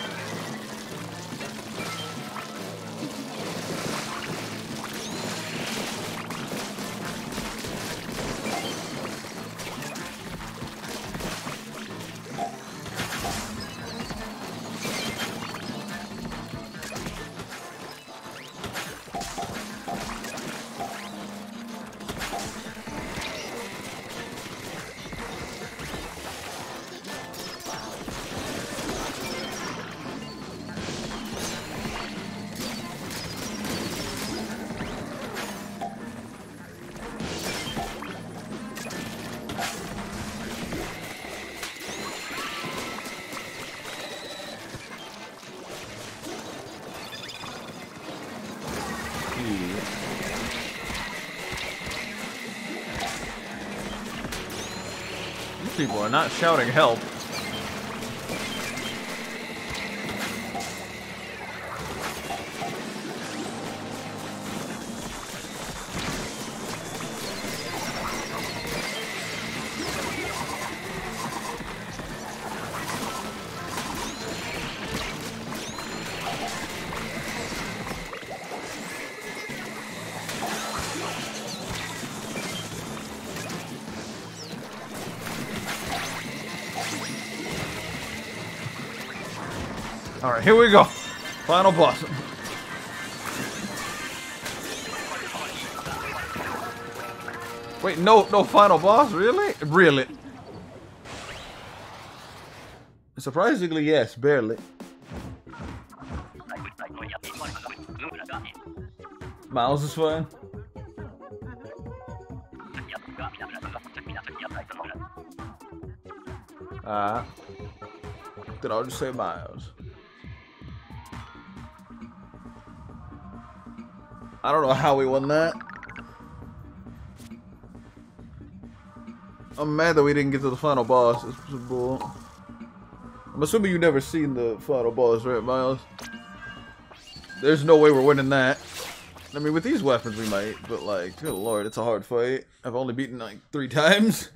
People are not shouting help. Alright, here we go. Final boss. Wait, no final boss? Really? Really? Surprisingly, yes, barely. Miles is fine. Then I'll just say Miles. I don't know how we won that. I'm mad that we didn't get to the final boss. It's bull. I'm assuming you've never seen the final boss, right, Miles? There's no way we're winning that. I mean, with these weapons we might, but like, good lord, it's a hard fight. I've only beaten like 3 times.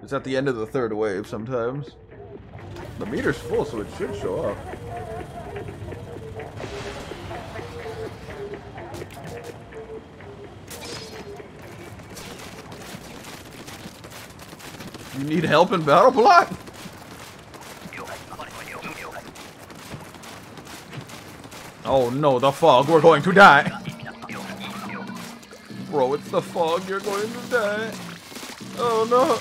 It's at the end of the 3rd wave sometimes. The meter's full, so it should show up. You need help in battle block? Oh no, the fog, we're going to die. Bro, it's the fog, you're going to die. Oh no.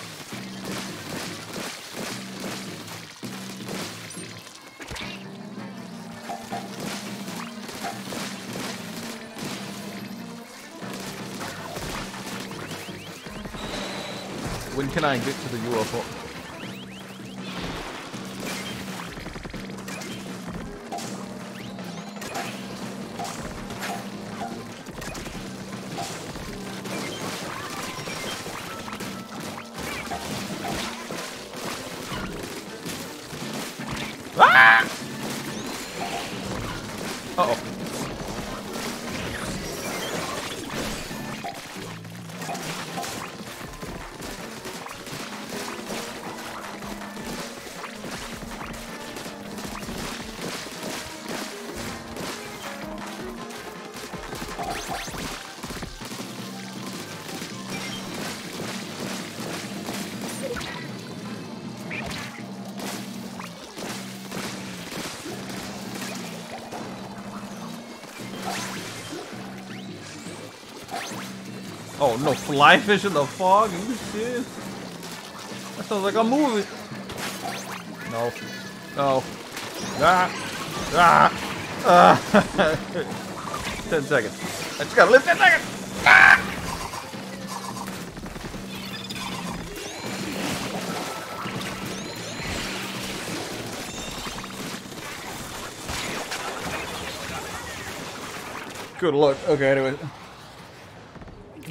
When can I get to the UFO? Ah! Uh-oh. Oh no, fly fish in the fog? Are you serious? That sounds like a movie. No. No. Ah. Ah. Ah. 10 seconds. I just gotta live 10 seconds. Ah. Good luck. Okay, anyway.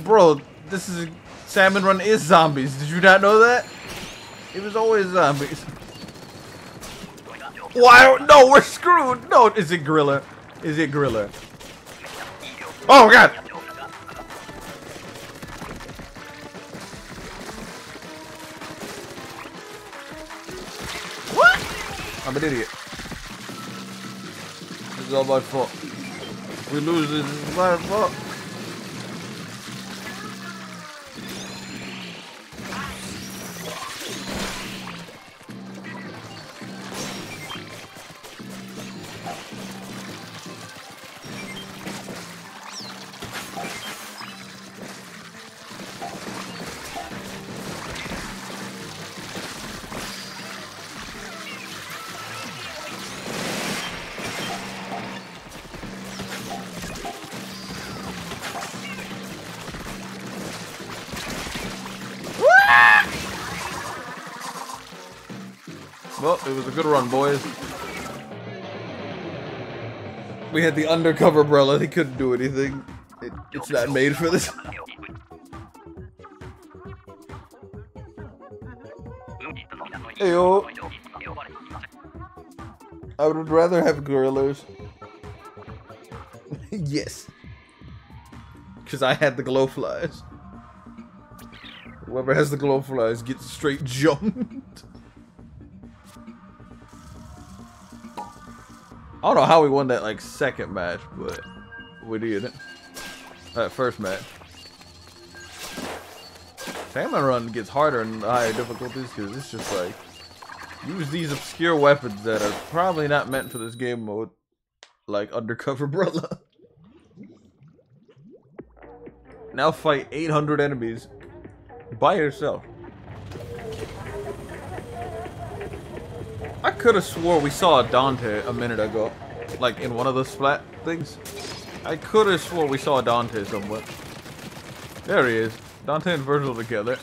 Bro, this is Salmon Run is zombies. Did you not know that? It was always zombies. Why? No, we're screwed. No, is it Gorilla? Is it Gorilla? Oh God! What? I'm an idiot. This is all my fault. We lose. This is my fault. Well, it was a good run, boys. We had the undercover umbrella. He couldn't do anything. It's not made for this. Heyo. I would rather have gorillas. Yes. Because I had the glowflies. Whoever has the glowflies gets straight jumped. I don't know how we won that like second match, but we did it. That first match. Salmon Run gets harder in higher difficulties because it's just like use these obscure weapons that are probably not meant for this game mode, like undercover umbrella. Now fight 800 enemies by yourself. I could have swore we saw a Dante a minute ago, like in one of the splat things. I could have swore we saw a Dante somewhere. There he is. Dante and Virgil together.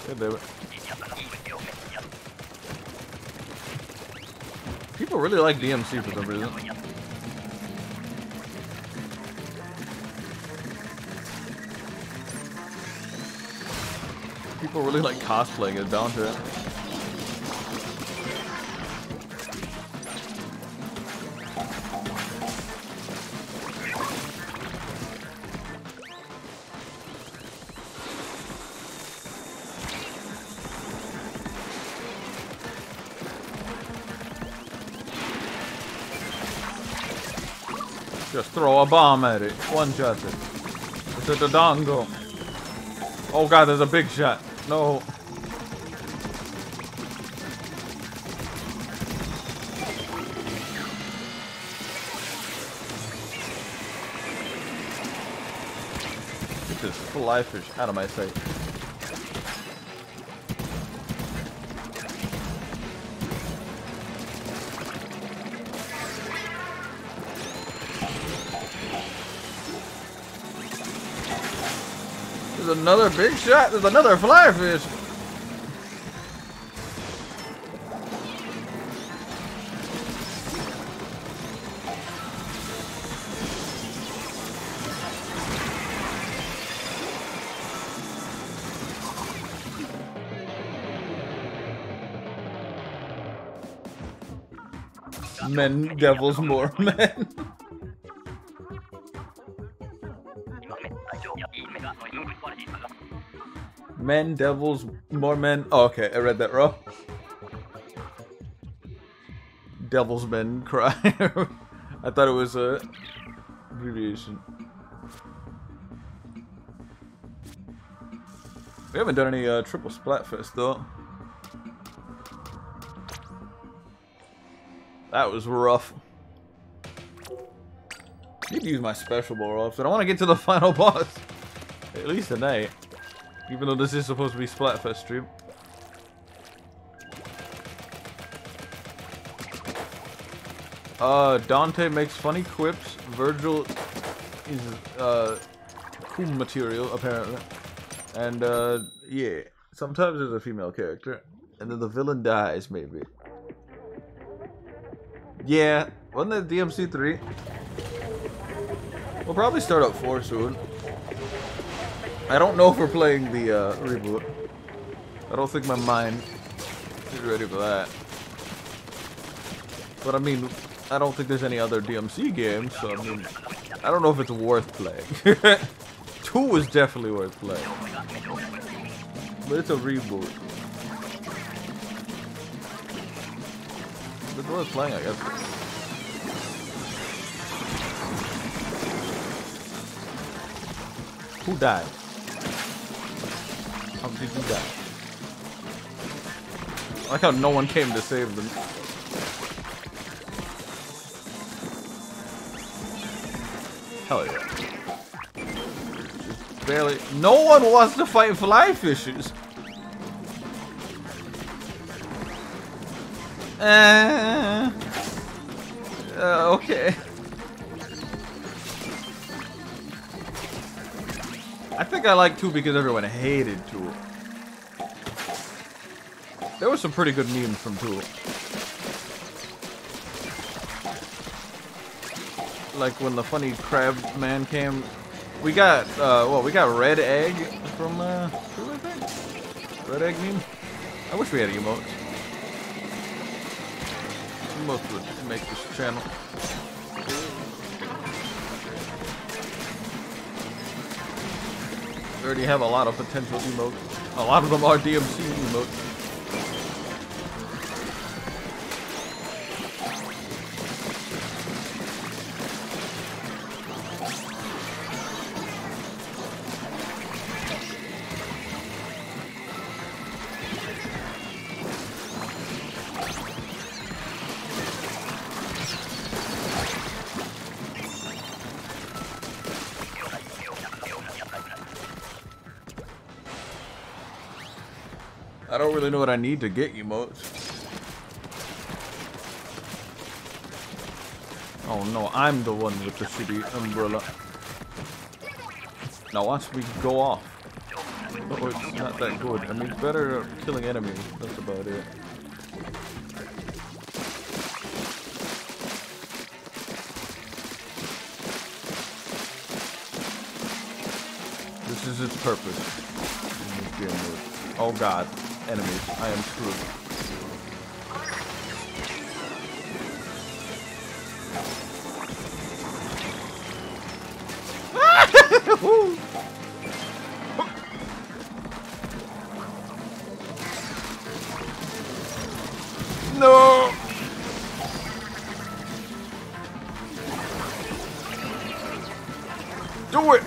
God damn it. People really like DMC for some reason. People really like cosplaying as Dante. Just throw a bomb at it. One shot it. It's a Dodongo. Oh god, there's a big shot. No. Get this fly fish out of my sight. There's another big shot. There's another fly fish. Men, devils, more men. Men, devils, more men. Oh, okay, I read that wrong. Devils, men, cry. I thought it was a abbreviation. We haven't done any triple Splatfest though. That was rough. I need to use my special more often. I want to get to the final boss. At least tonight. Even though this is supposed to be Splatfest stream. Dante makes funny quips. Virgil is cool material, apparently. And yeah. Sometimes there's a female character. And then the villain dies, maybe. Yeah, wasn't that DMC 3? We'll probably start up 4 soon. I don't know if we're playing the reboot. I don't think my mind is ready for that. But I mean, I don't think there's any other DMC games, so I mean, I don't know if it's worth playing. 2 is definitely worth playing. But it's a reboot. It's worth playing, I guess. Who died? How did you die? I like how no one came to save them. Hell yeah. Just barely. No one wants to fight fly fishes. Okay. I think I like 2 because everyone hated 2. There was some pretty good memes from 2. Like when the funny crab man came. We got, well, we got red egg from, 2, I think? Red egg meme? I wish we had emotes. Emotes would make this channel. We already have a lot of potential emotes. A lot of them are DMC emotes. I don't really know what I need to get emotes. Oh no, I'm the one with the shitty umbrella. Now watch me go off. Oh, it's not that good. I mean, it's better killing enemies. That's about it. This is its purpose. In this game mode. Oh god. Enemies. I am screwed. No! Do it!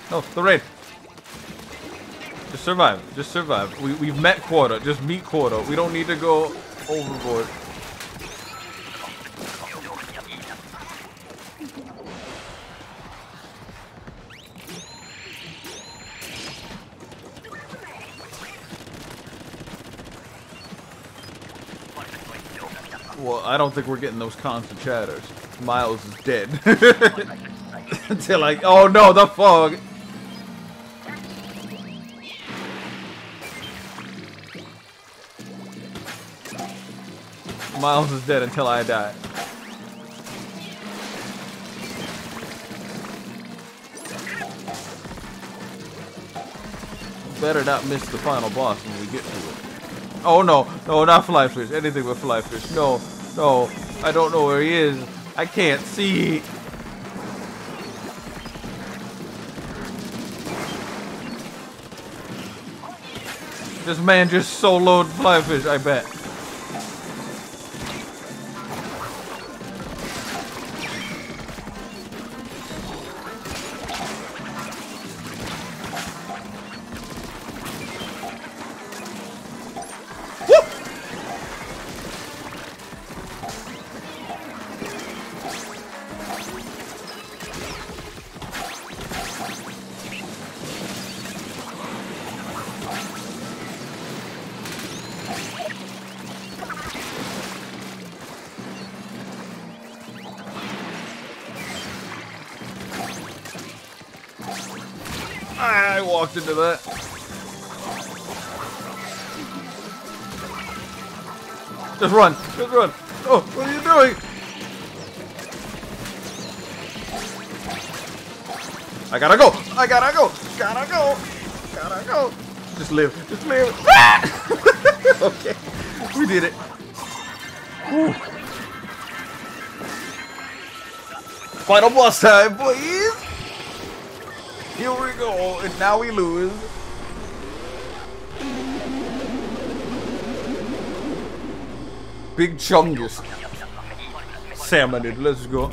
No, the raid. Just survive. Just survive. We've met quota. Just meet quota. We don't need to go overboard. Well, I don't think we're getting those constant chatters. Miles is dead. Until like, oh no, the fog. Miles is dead until I die. Better not miss the final boss when we get to it. Oh no, no, not fly fish. Anything but fly fish. No, no, I don't know where he is. I can't see. This man just soloed fly fish, I bet. I walked into that. Just run. Just run. Oh, what are you doing? I gotta go. I gotta go. Gotta go. Gotta go. Just live. Just live. Okay. We did it. Whew. Final boss time, please. Here we go, and now we lose. Big Chungus. Salmonid, let's go.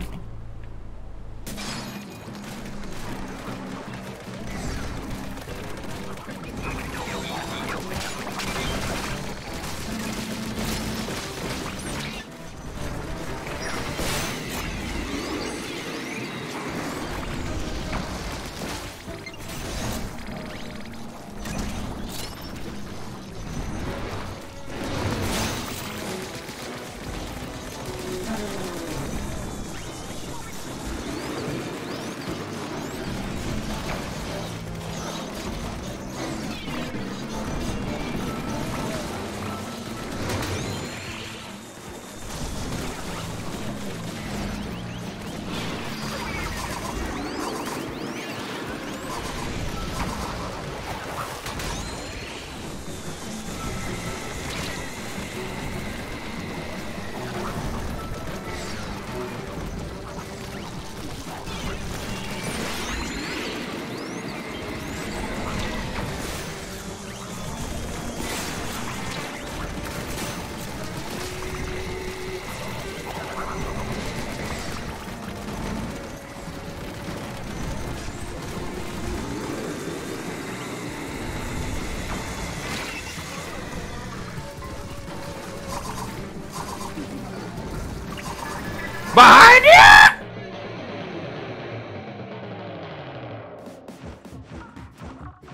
Behind you!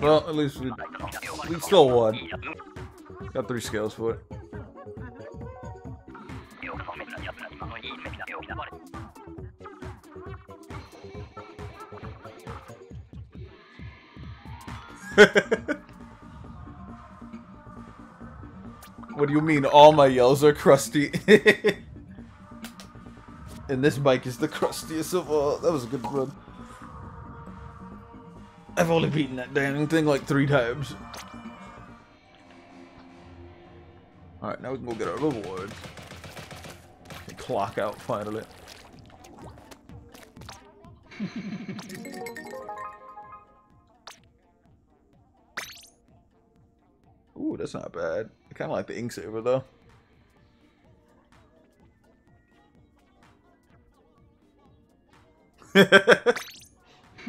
Well, at least we still won. Got 3 scales for it. What do you mean all my yells are crusty? And this bike is the crustiest of all. That was a good run. I've only beaten that damn thing like 3 times. Alright, now we can go get our rewards. And clock out finally. Ooh, that's not bad. I kinda like the ink saver though.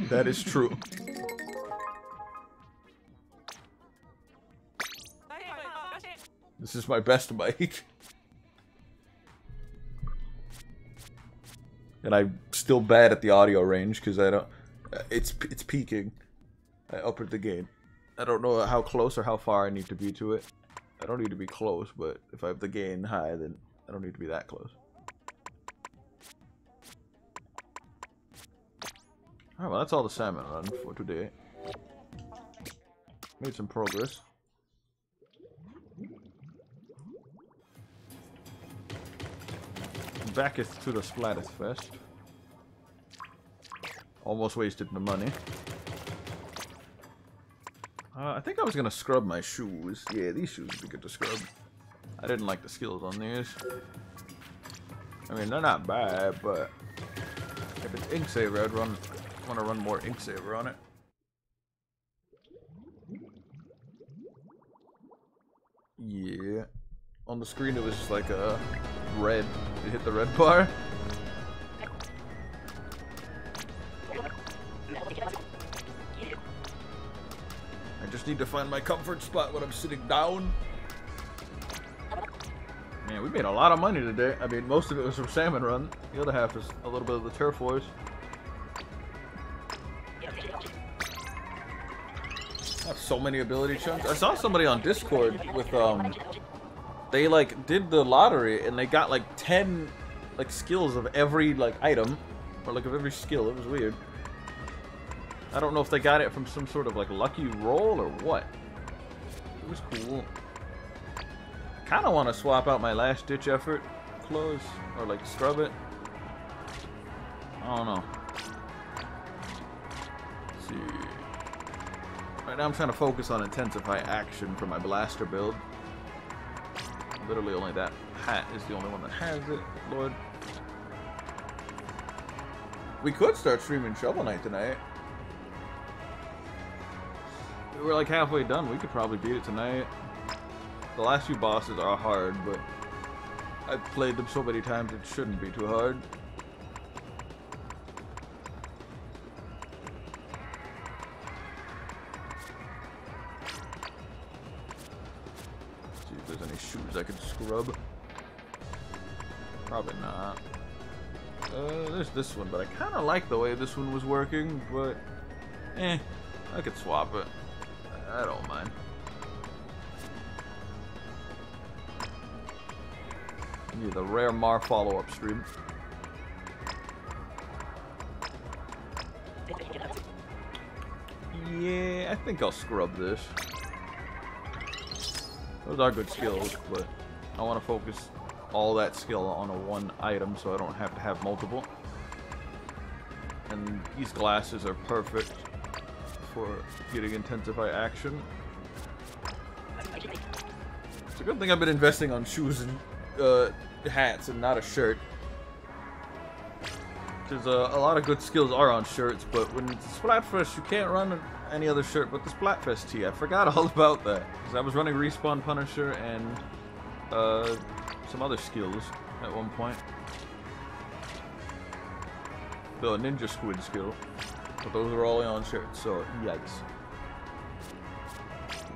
That is true. This is my best mic. And I'm still bad at the audio range because I don't... It's peaking. I uppered the gain. I don't know how close or how far I need to be to it. I don't need to be close, but if I have the gain high, then I don't need to be that close. Alright, well that's all the salmon run for today. Made some progress. Backeth to the Splatoon Fest. Almost wasted my money. I think I was gonna scrub my shoes. Yeah, these shoes would be good to scrub. I didn't like the skills on these. I mean, they're not bad, but if it's Ink Saver, I'd want to run more Ink Saver on it. Yeah. On the screen, it was just like a red. You hit the red bar. I just need to find my comfort spot when I'm sitting down. Man, we made a lot of money today. I mean, most of it was from Salmon Run. The other half is a little bit of the Turf Wars. I have so many ability chunks. I saw somebody on Discord with, they, like, did the lottery and they got, like, 10, like, skills of every, like, item. Or, like, of every skill. It was weird. I don't know if they got it from some sort of, like, lucky roll or what. It was cool. I kind of want to swap out my last ditch effort clothes. Or, like, scrub it. I don't know. Let's see. Right now I'm trying to focus on intensify action for my blaster build. Literally only that hat is the only one that has it. Lord. We could start streaming Shovel Knight tonight. We're like halfway done. We could probably beat it tonight. The last few bosses are hard, but I've played them so many times it shouldn't be too hard. See if there's any shoes I could scrub. Probably not. There's this one, but I kind of like the way this one was working, but I could swap it. I don't mind. Need the rare Mar follow-up stream. Yeah, I think I'll scrub this. Those are good skills, but I want to focus all that skill on a one item so I don't have to have multiple. And these glasses are perfect for getting intensify action. It's a good thing I've been investing on shoes and hats and not a shirt. Because a lot of good skills are on shirts, but when it's Splatfest, you can't run any other shirt but the Splatfest tee. I forgot all about that. Because I was running Respawn Punisher and some other skills at one point. The Ninja Squid skill. But those are all on shirts, so yikes.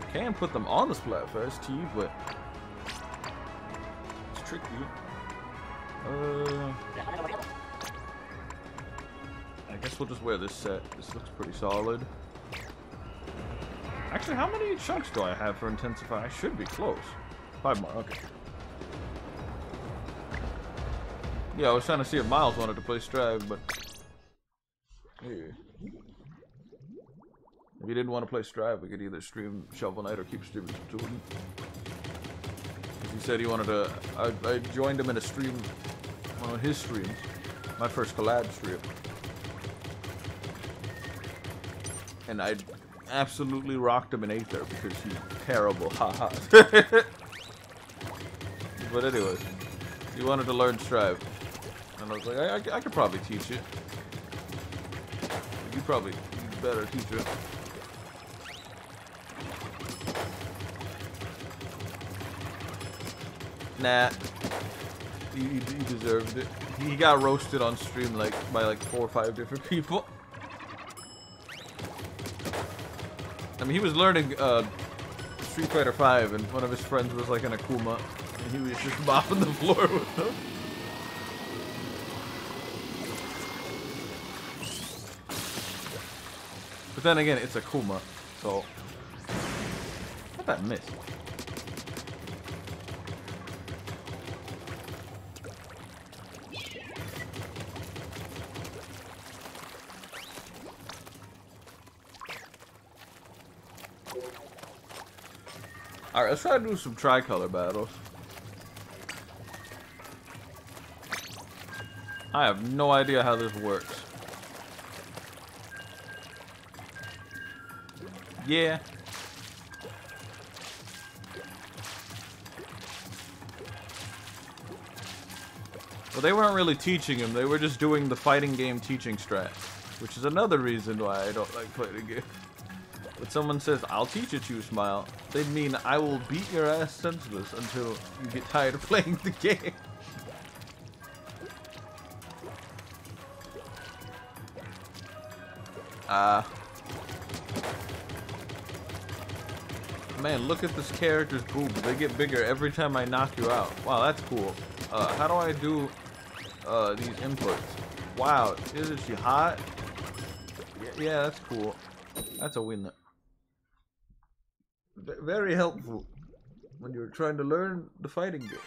You can put them on the Splatfest tee, but it's tricky. I guess we'll just wear this set. This looks pretty solid. Actually, how many chunks do I have for Intensify? I should be close. 5 more, okay. Yeah, I was trying to see if Miles wanted to play Strive, but... Hey. If you didn't want to play Strive, we could either stream Shovel Knight or keep streaming Splatoon. He said he wanted to... I joined him in a stream, one of his streams. My first collab stream. And I absolutely rocked him in Aether because he's terrible. Haha. But anyways, he wanted to learn Strive. And I was like, I could probably teach it. You probably better teach it. Nah. He deserved it. He got roasted on stream like by like 4 or 5 different people. I mean, he was learning Street Fighter 5 and one of his friends was like an Akuma and he was just mopping the floor with them. But then again, it's Akuma, so... How'd that miss? Alright, let's try to do some tricolor battles. I have no idea how this works. Yeah. Well, they weren't really teaching him. They were just doing the fighting game teaching strat. Which is another reason why I don't like fighting games. When someone says, I'll teach it you, Smile, they mean I will beat your ass senseless until you get tired of playing the game. Man, look at this character's boobs. They get bigger every time I knock you out. Wow, that's cool. How do I do these inputs? Wow, isn't she hot? Yeah, that's cool. That's a win. Very helpful when you're trying to learn the fighting game.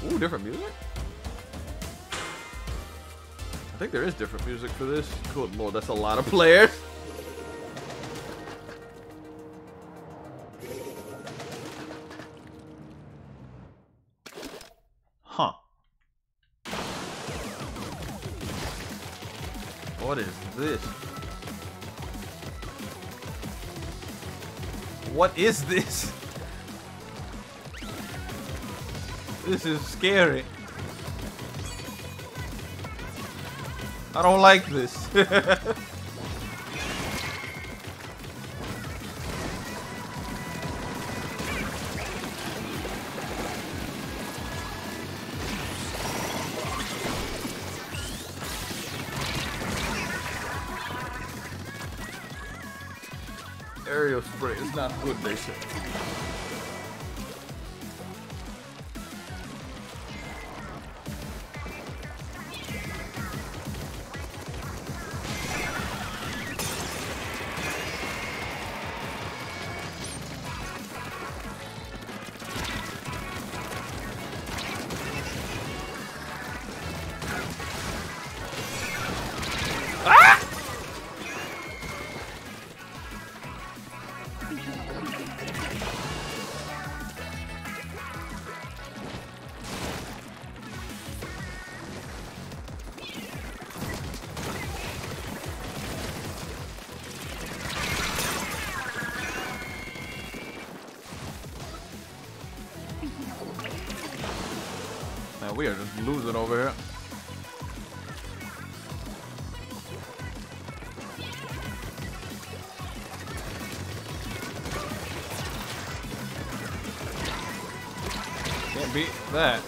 Ooh, different music? I think there is different music for this. Good lord, that's a lot of players. Huh. What is this? What is this? This is scary. I don't like this. Aerial spray is not good, they say. Man, we are just losing over here. Can't beat that.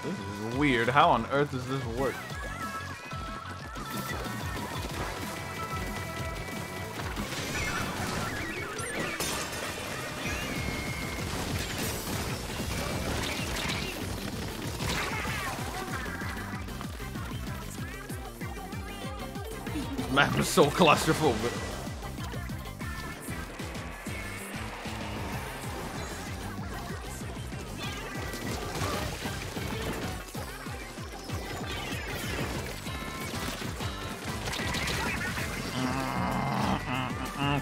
This is weird. How on earth does this work? Map is so claustrophobic.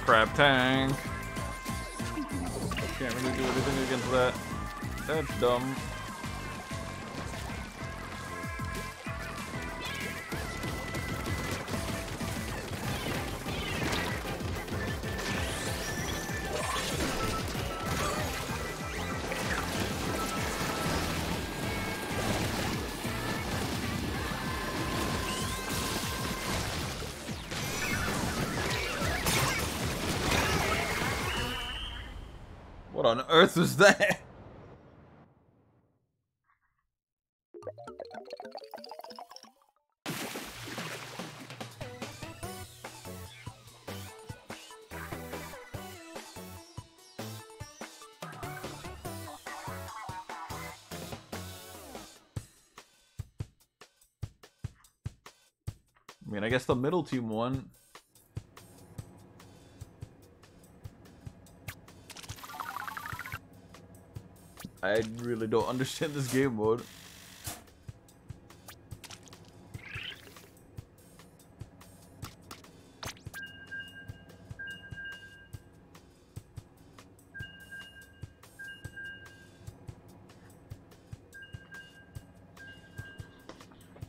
Crab tank. Can't really do anything against that. That's dumb. What on earth was that? I mean, I guess the middle team won. I really don't understand this game mode.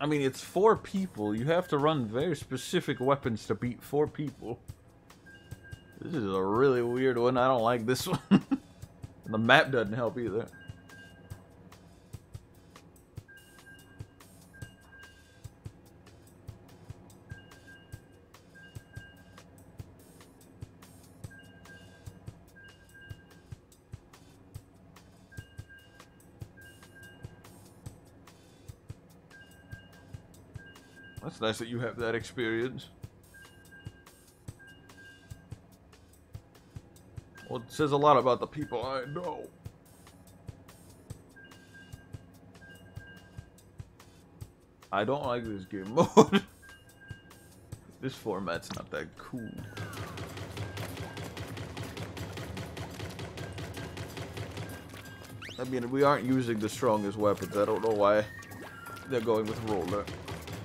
I mean, it's 4 people. You have to run very specific weapons to beat 4 people. This is a really weird one. I don't like this one. The map doesn't help either. That's nice that you have that experience. Well, it says a lot about the people I know. I don't like this game mode. This format's not that cool. I mean, we aren't using the strongest weapons. I don't know why they're going with roller.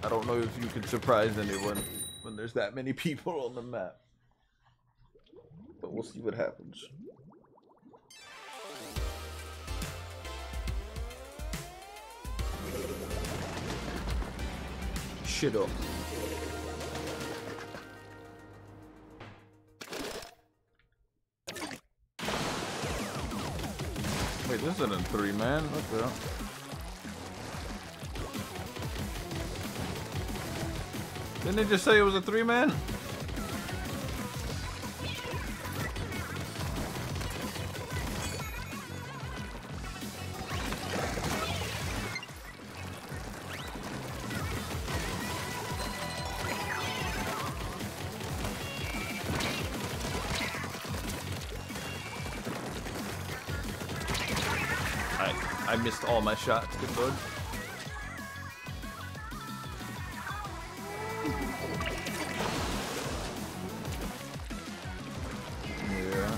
I don't know if you can surprise anyone when there's that many people on the map. But we'll see what happens. Shit up. Wait, this isn't a 3-man? What the hell? Didn't they just say it was a 3-man? I missed all my shots, good lord. Yeah.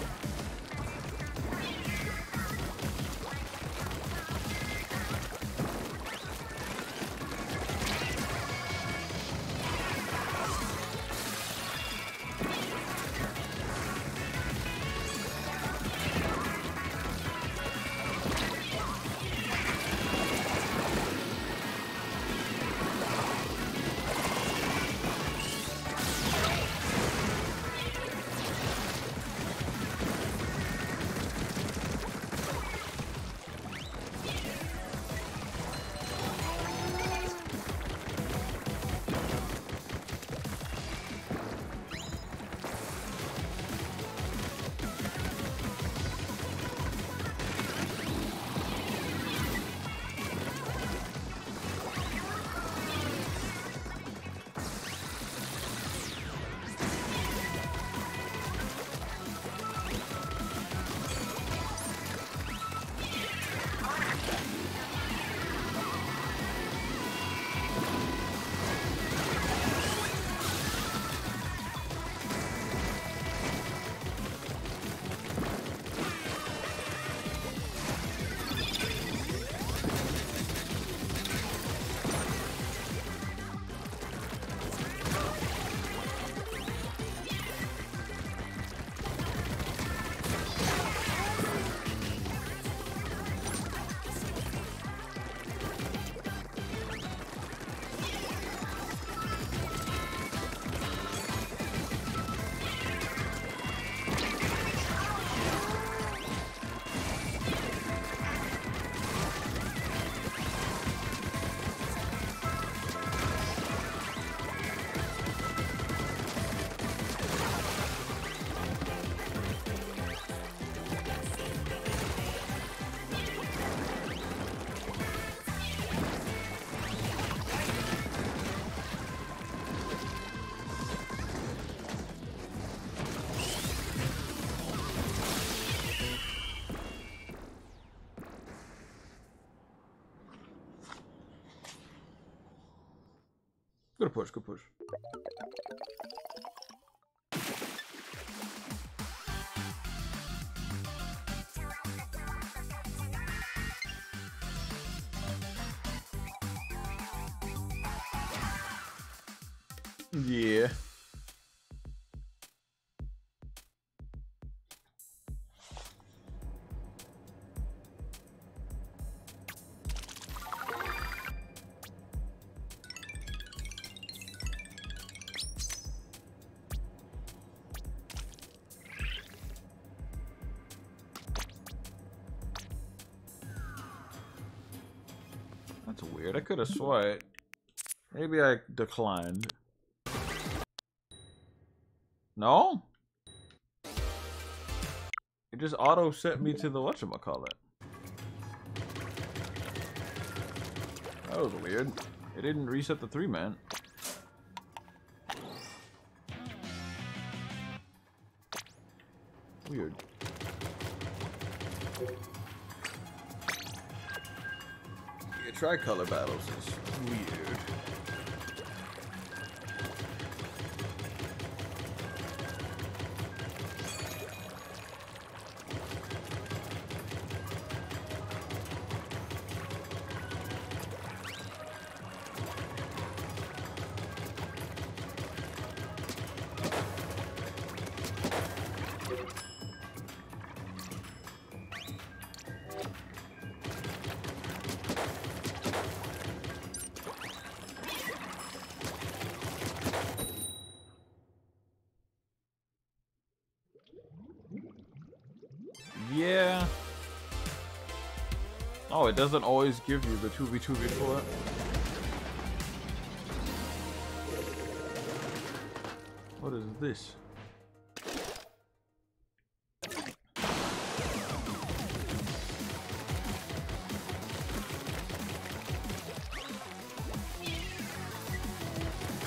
Good push, good push. Yeah. That's weird. I could have swore it. Maybe I declined. No? It just auto set me to the whatchamacallit. That was weird. It didn't reset the 3-man. Weird. Yeah, tricolor battles is weird. Yeah. Oh, it doesn't always give you the 2v2 before. What is this?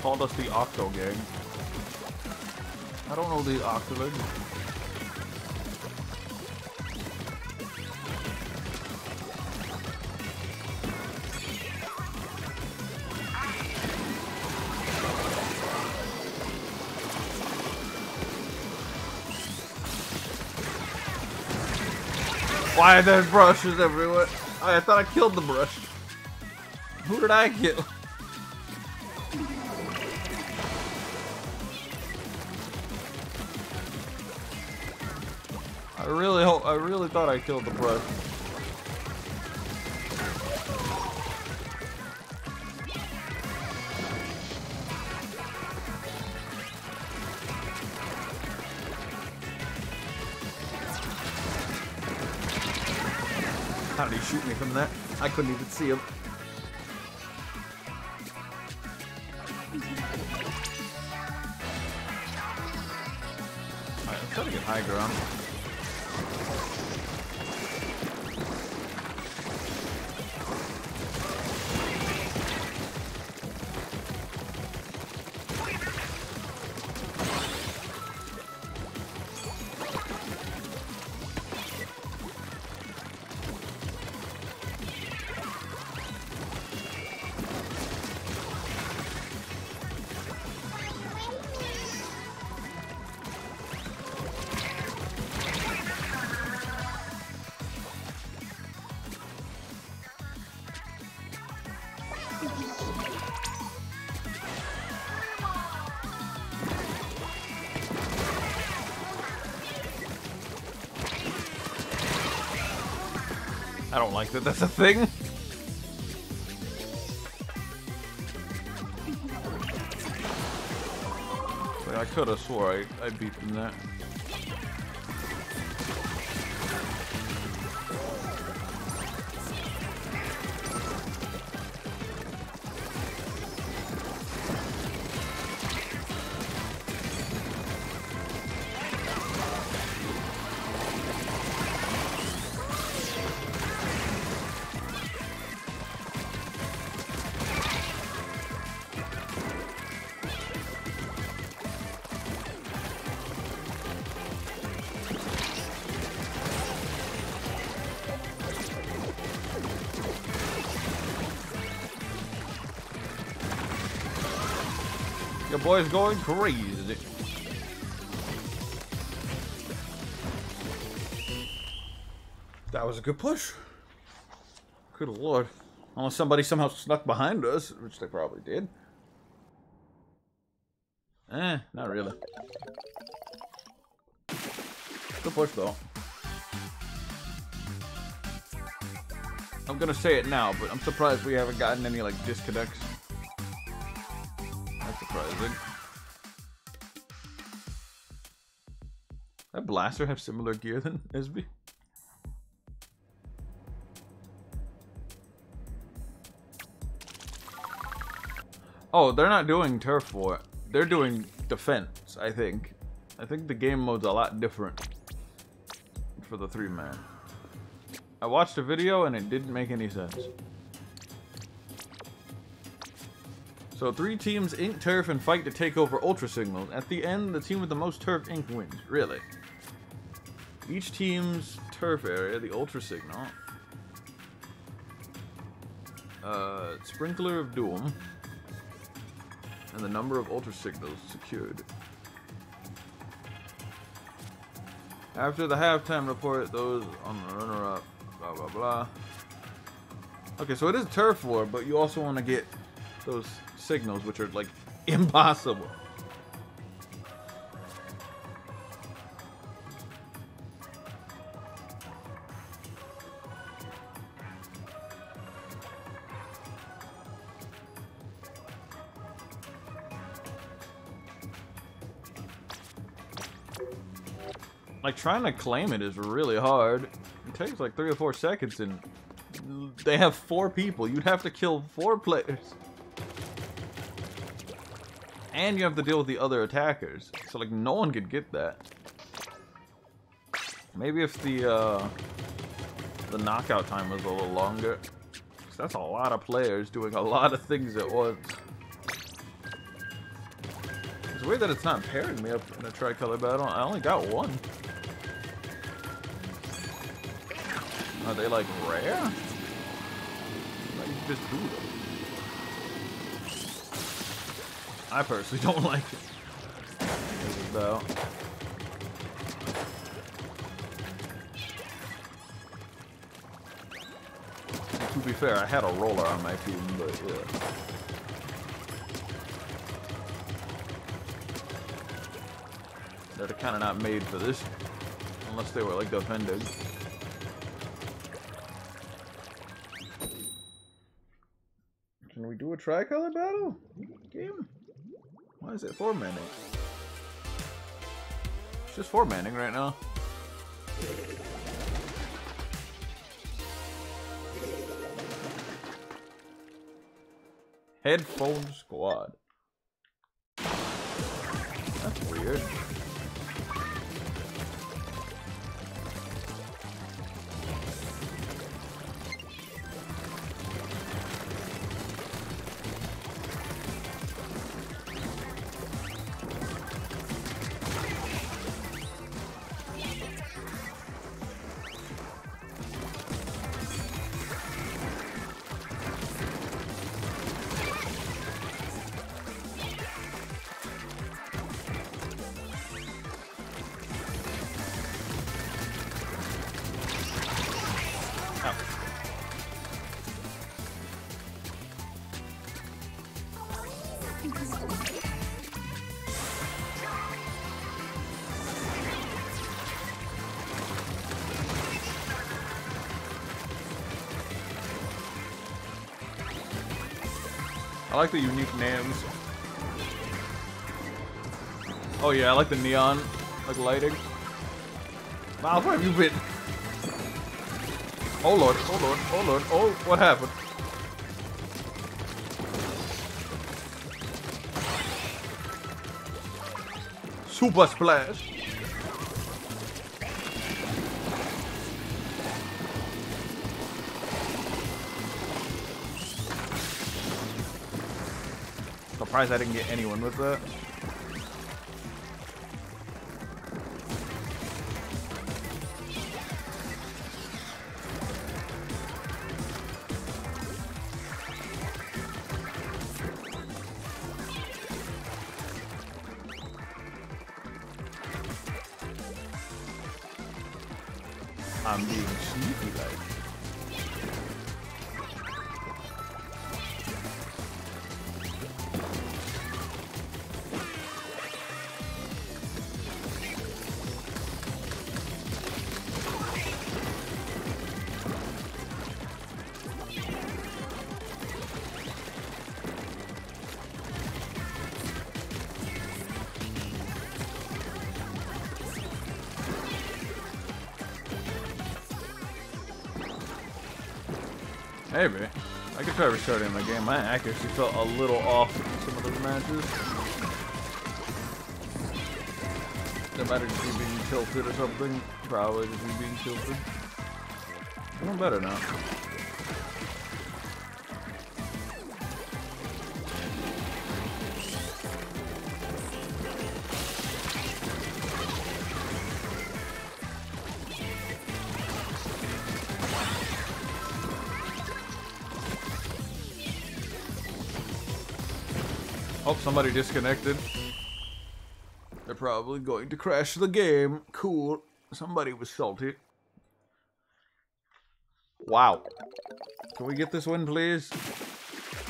Called us the Octo Gang. I don't know the Octolid. Why are there brushes everywhere? I thought I killed the brush. Who did I kill? I really thought I killed the brush. How did he shoot me from that? I couldn't even see him. Alright, let's try to get high ground. I don't like that that's a thing. Like, I could have swore I beat them that. Your boy's going crazy. That was a good push. Good lord. Unless somebody somehow snuck behind us, which they probably did. Not really. Good push though. I'm gonna say it now, but I'm surprised we haven't gotten any like disconnects. That's surprising. That blaster have similar gear than Isby? Oh, they're not doing turf war. They're doing defense, I think. I think the game mode's a lot different for the 3-man. I watched a video and it didn't make any sense. So 3 teams ink turf and fight to take over ultra signals. At the end, the team with the most turf ink wins. Really? Each team's turf area, the ultra signal. Sprinkler of Doom. And the number of ultra signals secured. After the halftime report, those on the runner-up, blah blah blah. Okay, so it is turf war, but you also want to get those signals, which are like impossible. Like, trying to claim it is really hard. It takes like 3 or 4 seconds, and they have 4 people. You'd have to kill 4 players. And you have to deal with the other attackers. So, like, no one could get that. Maybe if the knockout time was a little longer. 'Cause that's a lot of players doing a lot of things at once. It's weird that it's not pairing me up in a tricolor battle. I only got 1. Are they like rare? Like you just do them. I personally don't like it. Though. To be fair, I had a roller on my team, but yeah. They're kind of not made for this, unless they were like defended. Can we do a tricolor battle game? Why is it 4-manning? It's just 4-manning right now. Headphone squad. That's weird. I like the unique names. Oh yeah, I like the neon, like lighting. Miles, where have you been? Oh lord, oh lord, oh lord, oh, what happened? Super splash. Surprised I didn't get anyone with that. I'm being sneaky like. Maybe. I could try restarting the game. My accuracy felt a little off in some of those matches. No matter just me being tilted or something. Probably just me being tilted. I'm better now. Oh, somebody disconnected. They're probably going to crash the game. Cool. Somebody was salty. Wow. Can we get this win, please?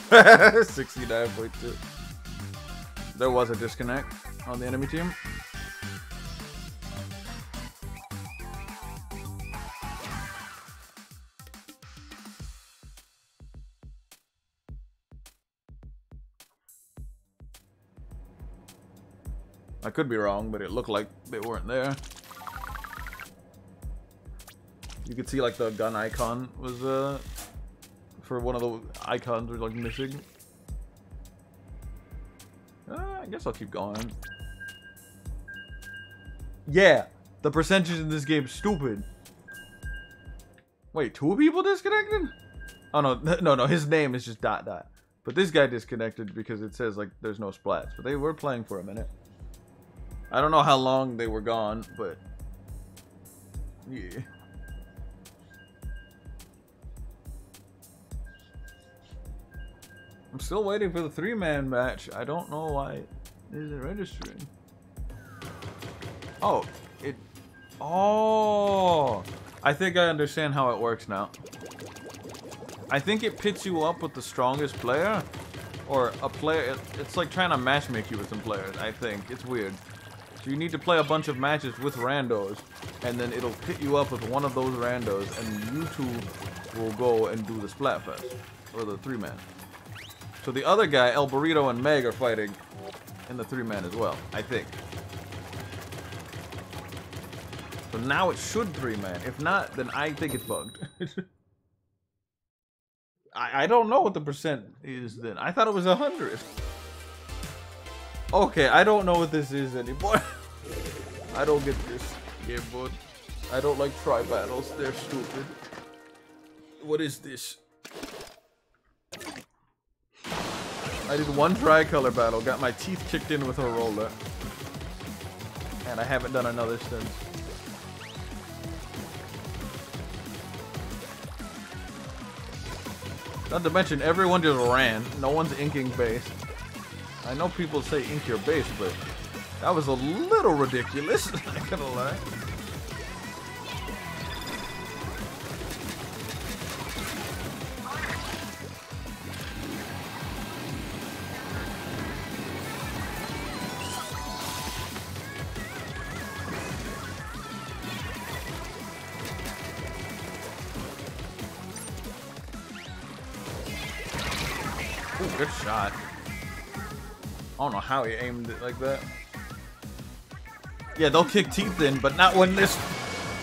69.2. There was a disconnect on the enemy team. I could be wrong, but it looked like they weren't there. You could see like the gun icon was for one of the icons was like missing. I guess I'll keep going. Yeah, the percentage in this game is stupid. Wait, 2 people disconnected? Oh no, his name is just ... But this guy disconnected because it says like there's no splats. But they were playing for a minute. I don't know how long they were gone, but yeah. I'm still waiting for the 3-man match. I don't know why it isn't registering. Oh, oh, I think I understand how it works now. I think it pits you up with the strongest player, or a player. It's like trying to matchmake you with some players. I think it's weird. So you need to play a bunch of matches with randos, and then it'll pit you up with one of those randos, and you two will go and do the Splatfest, or the 3-man. So the other guy, El Burrito and Meg, are fighting in the 3-man as well, I think. So now it should 3-man. If not, then I think it's bugged. I don't know what the percent is then. I thought it was 100. Okay, I don't know what this is anymore. I don't get this game mode. I don't like tri-battles. They're stupid. What is this? I did one tri-color battle, got my teeth kicked in with a roller. And I haven't done another since. Not to mention, everyone just ran. No one's inking base. I know people say ink your base, but that was a little ridiculous. Not gonna lie. Ooh, good shot. I don't know how he aimed it like that. Yeah, they'll kick teeth in, but not when there's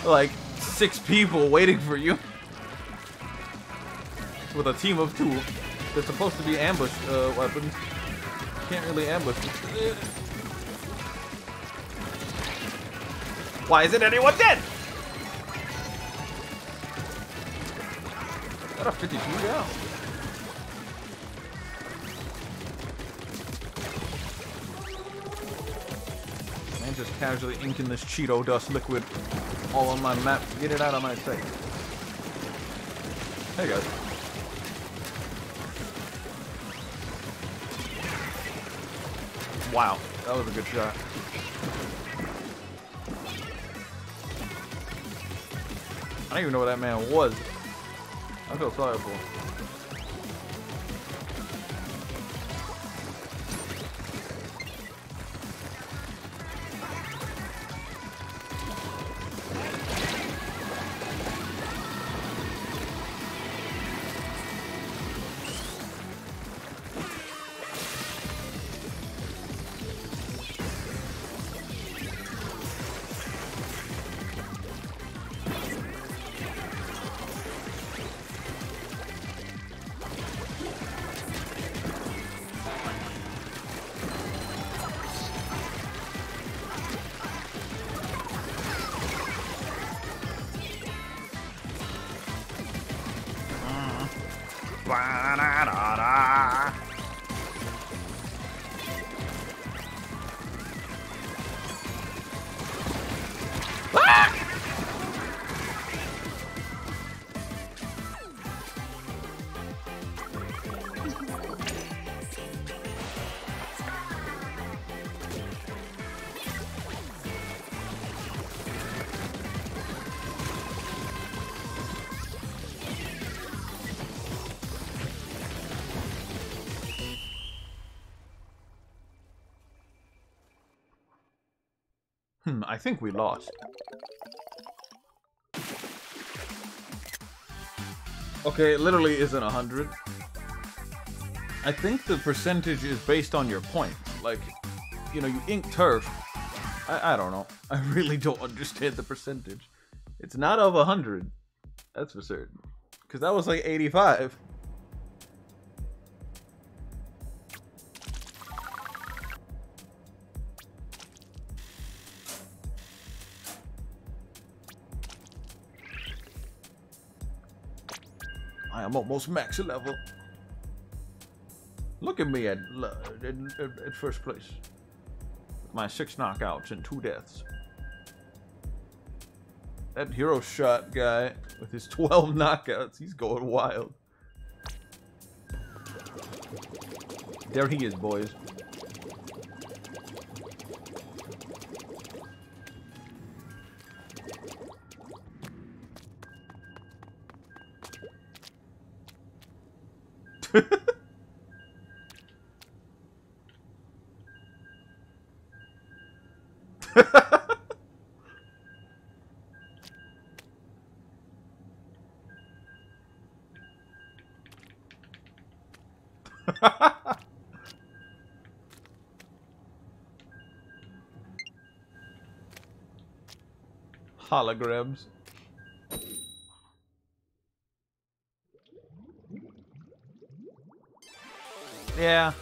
like 6 people waiting for you. With a team of 2. They're supposed to be ambush weapons. Can't really ambush. Why isn't anyone dead? Got a 52 down. Just casually inking this Cheeto dust liquid all on my map. Get it out of my sight. Hey guys. Wow, that was a good shot. I don't even know what that man was. I feel sorry for him. Ba-da-da-da. I think we lost. Okay, it literally isn't 100. I think the percentage is based on your points. Like, you know, you ink turf. I don't know. I really don't understand the percentage. It's not of 100. That's for certain. Because that was like 85. I am almost max level. Look at me at first place. With my 6 knockouts and 2 deaths. That hero shot guy with his 12 knockouts, he's going wild. There he is, boys. Holograms. Yeah.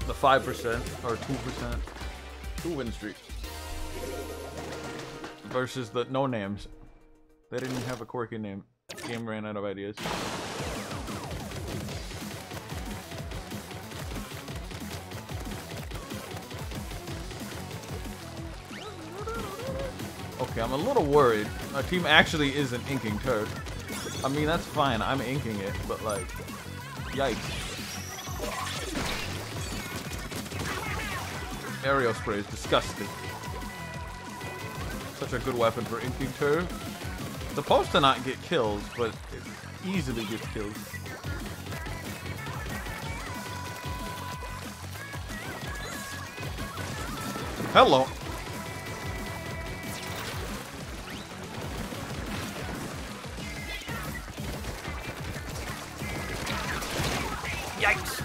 The 5% or 2%. 2 win streaks. Versus the no names. They didn't have a quirky name. Game ran out of ideas. Okay, I'm a little worried. Our team actually isn't inking turf. I mean, that's fine. I'm inking it, but like, yikes. Aerial spray is disgusting. Such a good weapon for inking turf. Supposed to not get kills, but it easily gets kills. Hello. Yikes.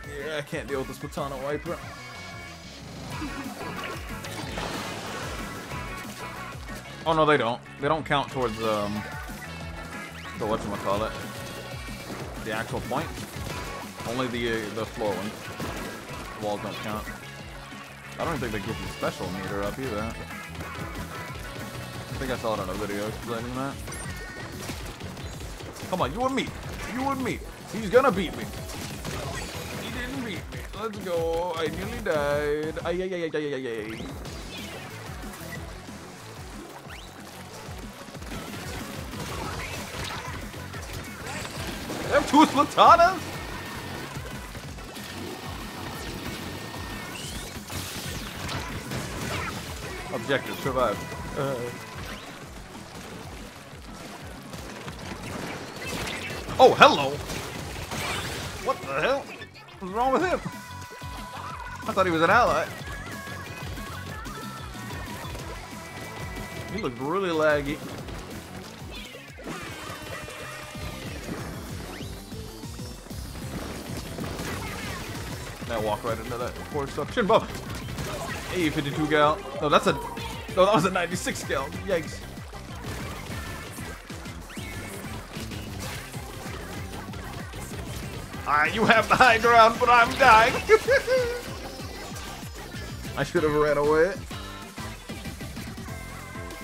Yeah, I can't deal with this Splatoon wiper. Oh no, they don't. They don't count towards the whatchamacallit. The actual points. Only the floor ones. The walls don't count. I don't even think they give you special meter up either. I think I saw it on a video explaining that. Come on, you and me. You and me. He's gonna beat me. He didn't beat me. Let's go. I nearly died. Ay, ay, ay, ay, ay, ay, ay. They have 2 Splatonas? Objective, survive. Oh, hello! What the hell? What's wrong with him? I thought he was an ally. He looked really laggy. Now walk right into that force suction bomb. Hey, 52 gal. No, that's a. No, that was a 96 gal. Yikes. You have the high ground, but I'm dying. I should have ran away.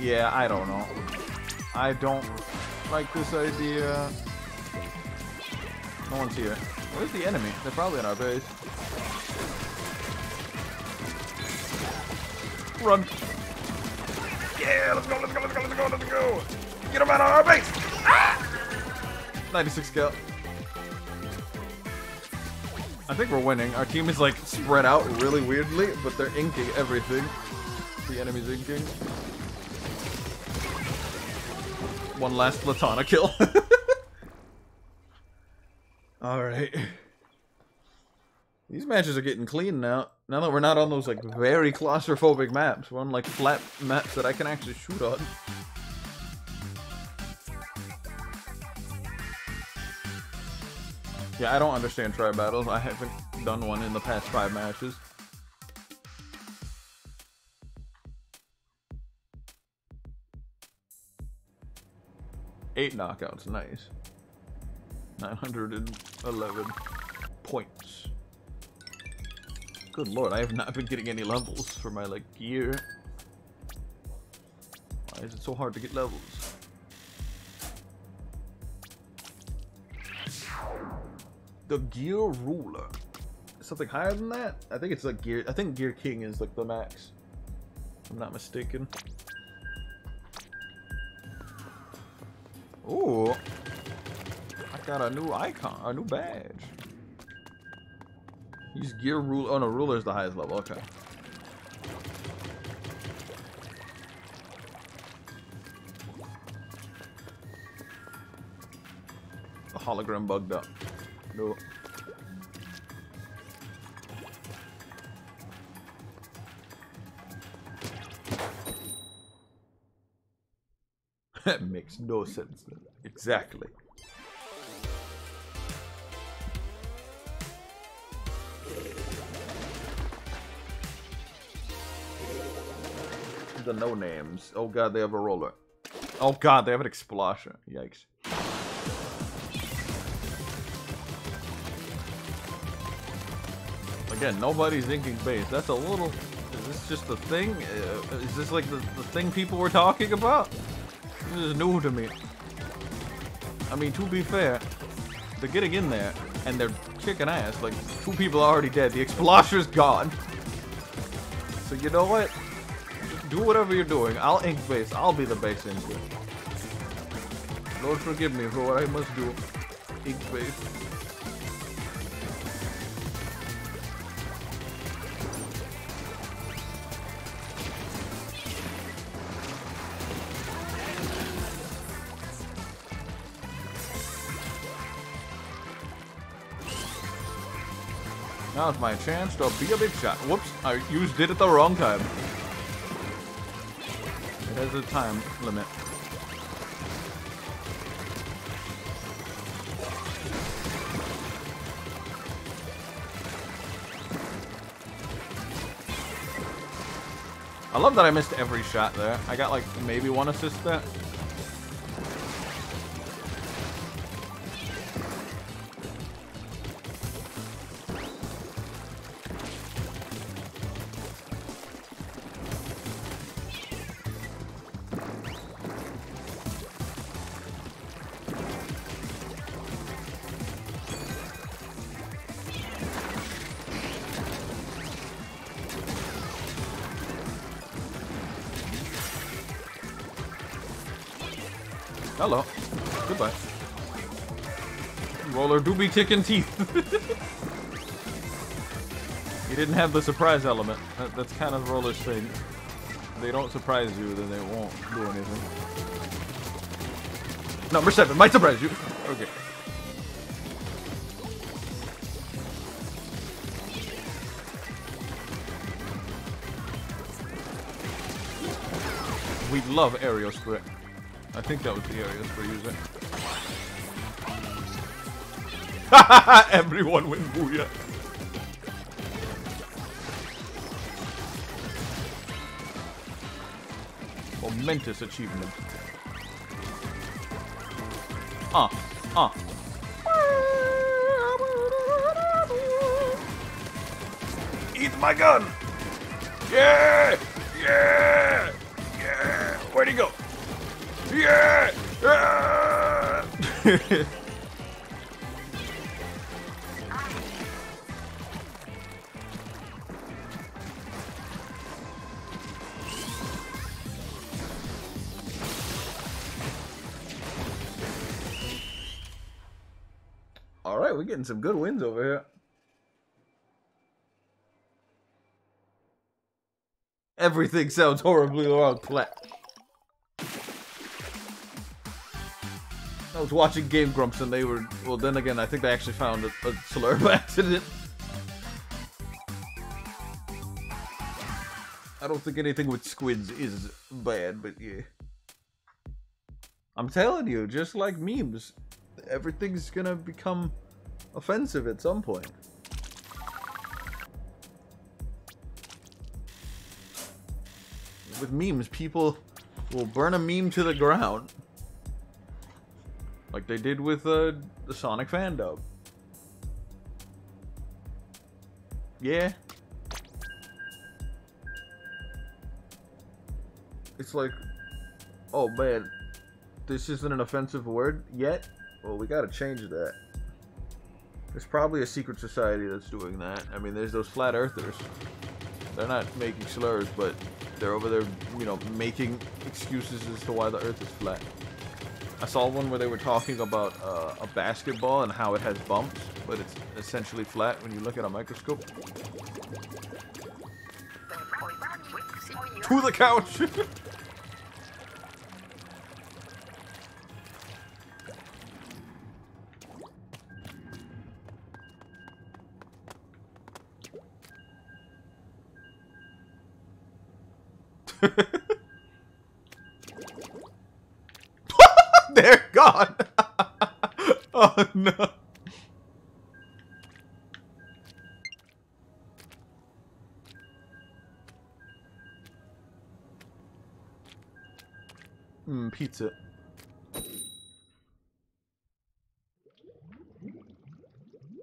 Yeah, I don't know. I don't like this idea. No one's here. Where's the enemy? They're probably in our base. Run. Yeah, let's go, let's go, let's go, let's go, let's go. Get him out of our base. Ah! 96 kill. I think we're winning. Our team is like spread out really weirdly, but they're inking everything. The enemy's inking. One last Platana kill. Alright. These matches are getting clean now. Now that we're not on those like very claustrophobic maps. We're on like flat maps that I can actually shoot on. Yeah, I don't understand try battles. I haven't done one in the past 5 matches. Eight knockouts, nice. 911 points. Good lord, I have not been getting any levels for my like gear. Why is it so hard to get levels? The gear ruler. Something higher than that? I think it's like gear. I think Gear King is like the max. If I'm not mistaken. Ooh. I got a new icon, a new badge. Use gear ruler. Oh no, ruler is the highest level. Okay. The hologram bugged up. No. That makes no sense. Exactly. The no names. Oh god, they have a roller. Oh god, they have an explosion. Yikes. Again, nobody's inking base. That's a little... Is this just a thing? Is this like the thing people were talking about? This is new to me. I mean, to be fair, they're getting in there, and they're kicking ass. Like, 2 people are already dead. The Explosher's gone. So you know what? Just do whatever you're doing. I'll ink base. I'll be the base inker. Lord forgive me for what I must do. Ink base. Now's my chance to be a big shot. Whoops, I used it at the wrong time. It has a time limit. I love that I missed every shot there. I got like maybe 1 assist there. Hello. Goodbye. Roller do be ticking teeth. He didn't have the surprise element. That's kind of Roller's thing. they don't surprise you, then they won't do anything. Number 7 might surprise you. Okay. We love aerial sprint. I think that was the aerial sprint user. Everyone win booyah. Momentous achievement. Eat my gun! Yeah! Yeah! Yeah! Where'd he go? Yeah! Ah! Alright, we're getting some good wins over here. Everything sounds horribly wrong. I was watching Game Grumps and they were... Well, then again, I think they actually found a slur by accident. I don't think anything with squids is bad, but yeah. I'm telling you, just like memes, everything's gonna become offensive at some point. With memes, people will burn a meme to the ground. Like they did with the Sonic fan dub. Yeah. It's like, oh man, this isn't an offensive word yet? Well, we gotta change that. There's probably a secret society that's doing that. I mean, there's those flat earthers. They're not making slurs, but they're over there, you know, making excuses as to why the earth is flat. I saw one where they were talking about a basketball and how it has bumps, but it's essentially flat when you look at a microscope. To the couch! They're gone! Oh no. Pizza.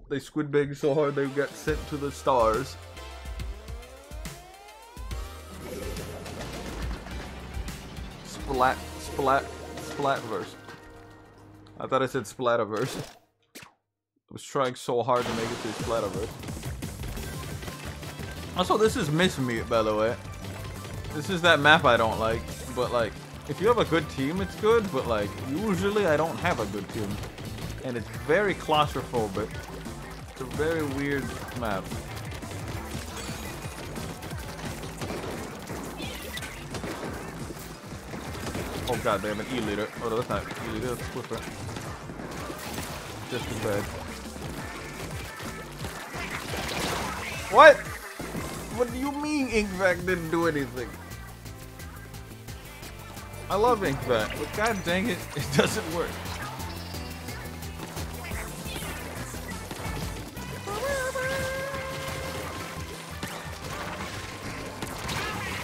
They squid bang so hard they got sent to the stars. Splatverse. I thought I said Splataverse. I was trying so hard to make it to Splataverse. Also, this is Miss Meat, by the way. This is that map I don't like, but like, if you have a good team, it's good, but like, usually I don't have a good team. And it's very claustrophobic. It's a very weird map. Oh god damn it, E-Leader. Oh no, that's not E-Leader, that's Swiffer. Just as bad. What? What do you mean Inkvac didn't do anything? I love Inkvac, but god dang it, it doesn't work.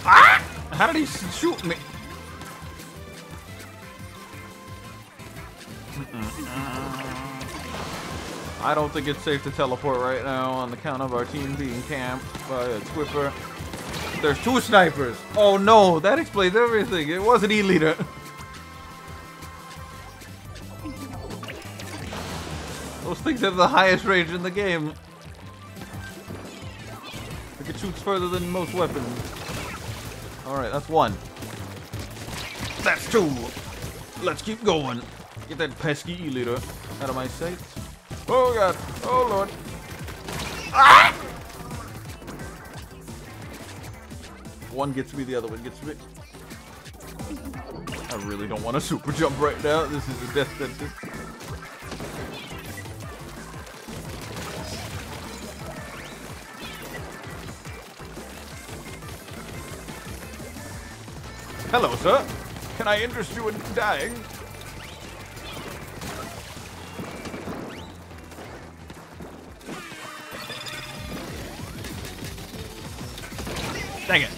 Ah! How did he shoot me? I don't think it's safe to teleport right now on the count of our team being camped by a Twiffer. There's 2 snipers. Oh no, that explains everything. It wasn't E-Leader. Those things have the highest range in the game. Like it shoots further than most weapons. Alright, that's 1. That's 2. Let's keep going. Get that pesky E-Leader out of my sight. Oh god. Oh lord. Ah! one gets me, the other one gets me. I really don't want to super jump right now. This is a death sentence. Hello, sir. Can I interest you in dying? Dang it.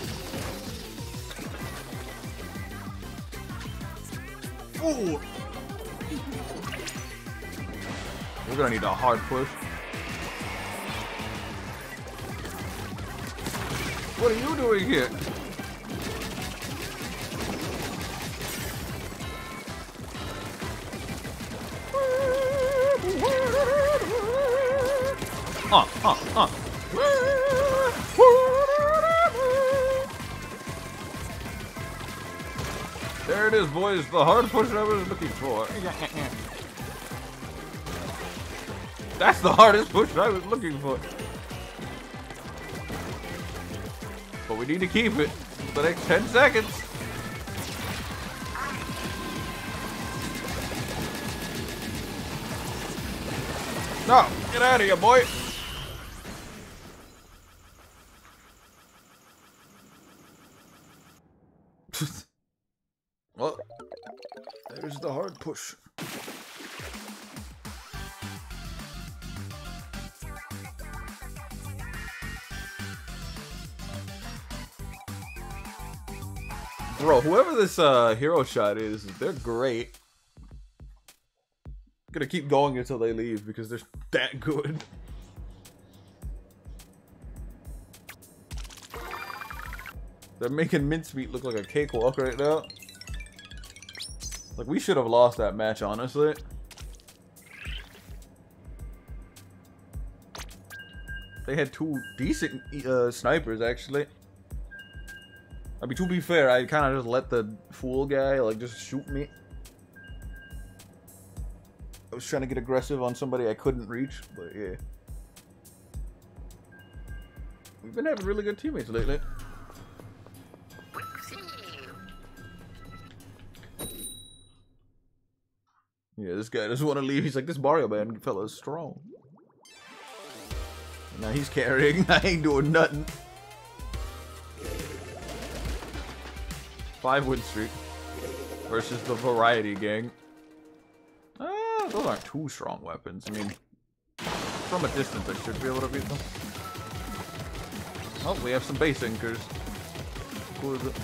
Ooh. We're gonna need a hard push. What are you doing here? There it is, boys. The hard push I was looking for. That's the hardest push I was looking for. But we need to keep it for the next 10 seconds. No, get out of here, boy. Well, there's the hard push. Bro, whoever this hero shot is, they're great. I'm gonna keep going until they leave because they're that good. They're making mincemeat look like a cakewalk right now. Like, we should have lost that match, honestly. They had two decent snipers, actually. I mean, to be fair, I kind of just let the fool guy, like, just shoot me. I was trying to get aggressive on somebody I couldn't reach, but yeah. We've been having really good teammates lately. Yeah, this guy doesn't want to leave. He's like, this Mario Man fella is strong. Now he's carrying. I ain't doing nothing. 5-win streak versus the Variety Gang. Those aren't too strong weapons. I mean, from a distance, I should be able to beat them. Oh, we have some base inkers. Cool is it?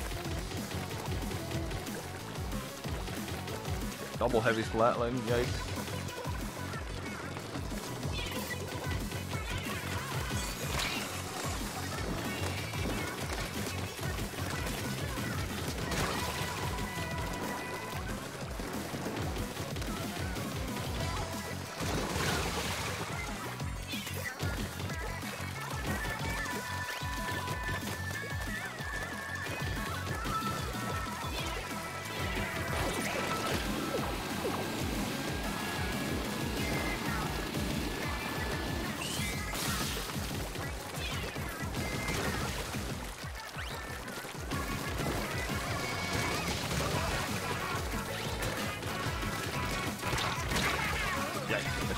Double heavy splatling, yikes.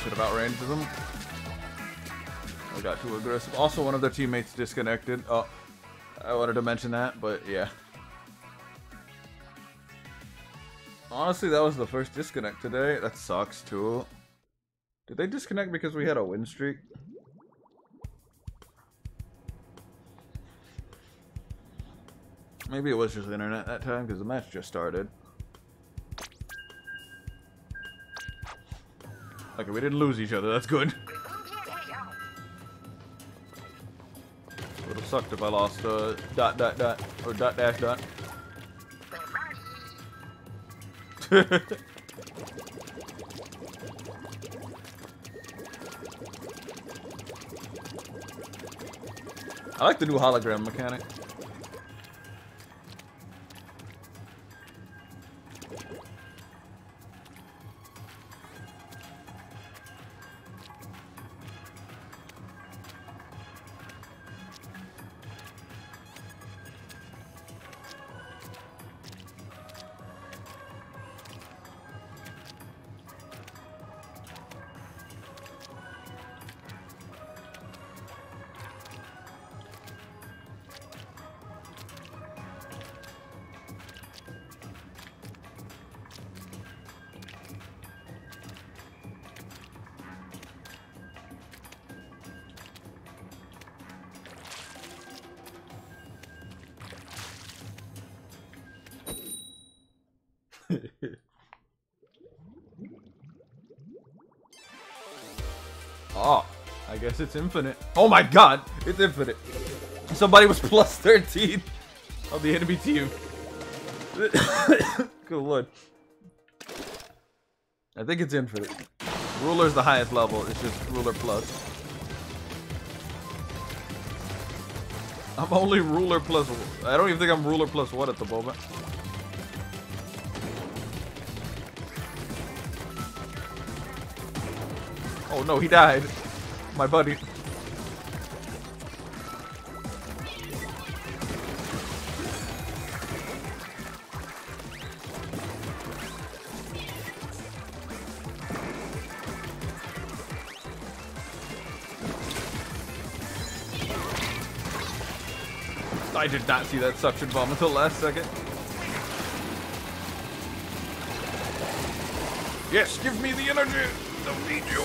Should have outran them. I got too aggressive. Also, one of their teammates disconnected. Oh, I wanted to mention that, but yeah. Honestly, that was the first disconnect today. That sucks too. Did they disconnect because we had a win streak? Maybe it was just the internet that time because the match just started. Okay, we didn't lose each other, that's good. Would have sucked if I lost dot dot dot or dot dash dot. I like the new hologram mechanic. Oh, I guess it's infinite. Oh my god, it's infinite. Somebody was plus 13 on the enemy team. Good lord. I think it's infinite. Ruler's the highest level. It's just ruler plus. I'm only ruler plus. I don't even think I'm ruler plus 1 at the moment. Oh no, he died. My buddy. I did not see that suction bomb until last second. Yes, give me the energy. Don't need you.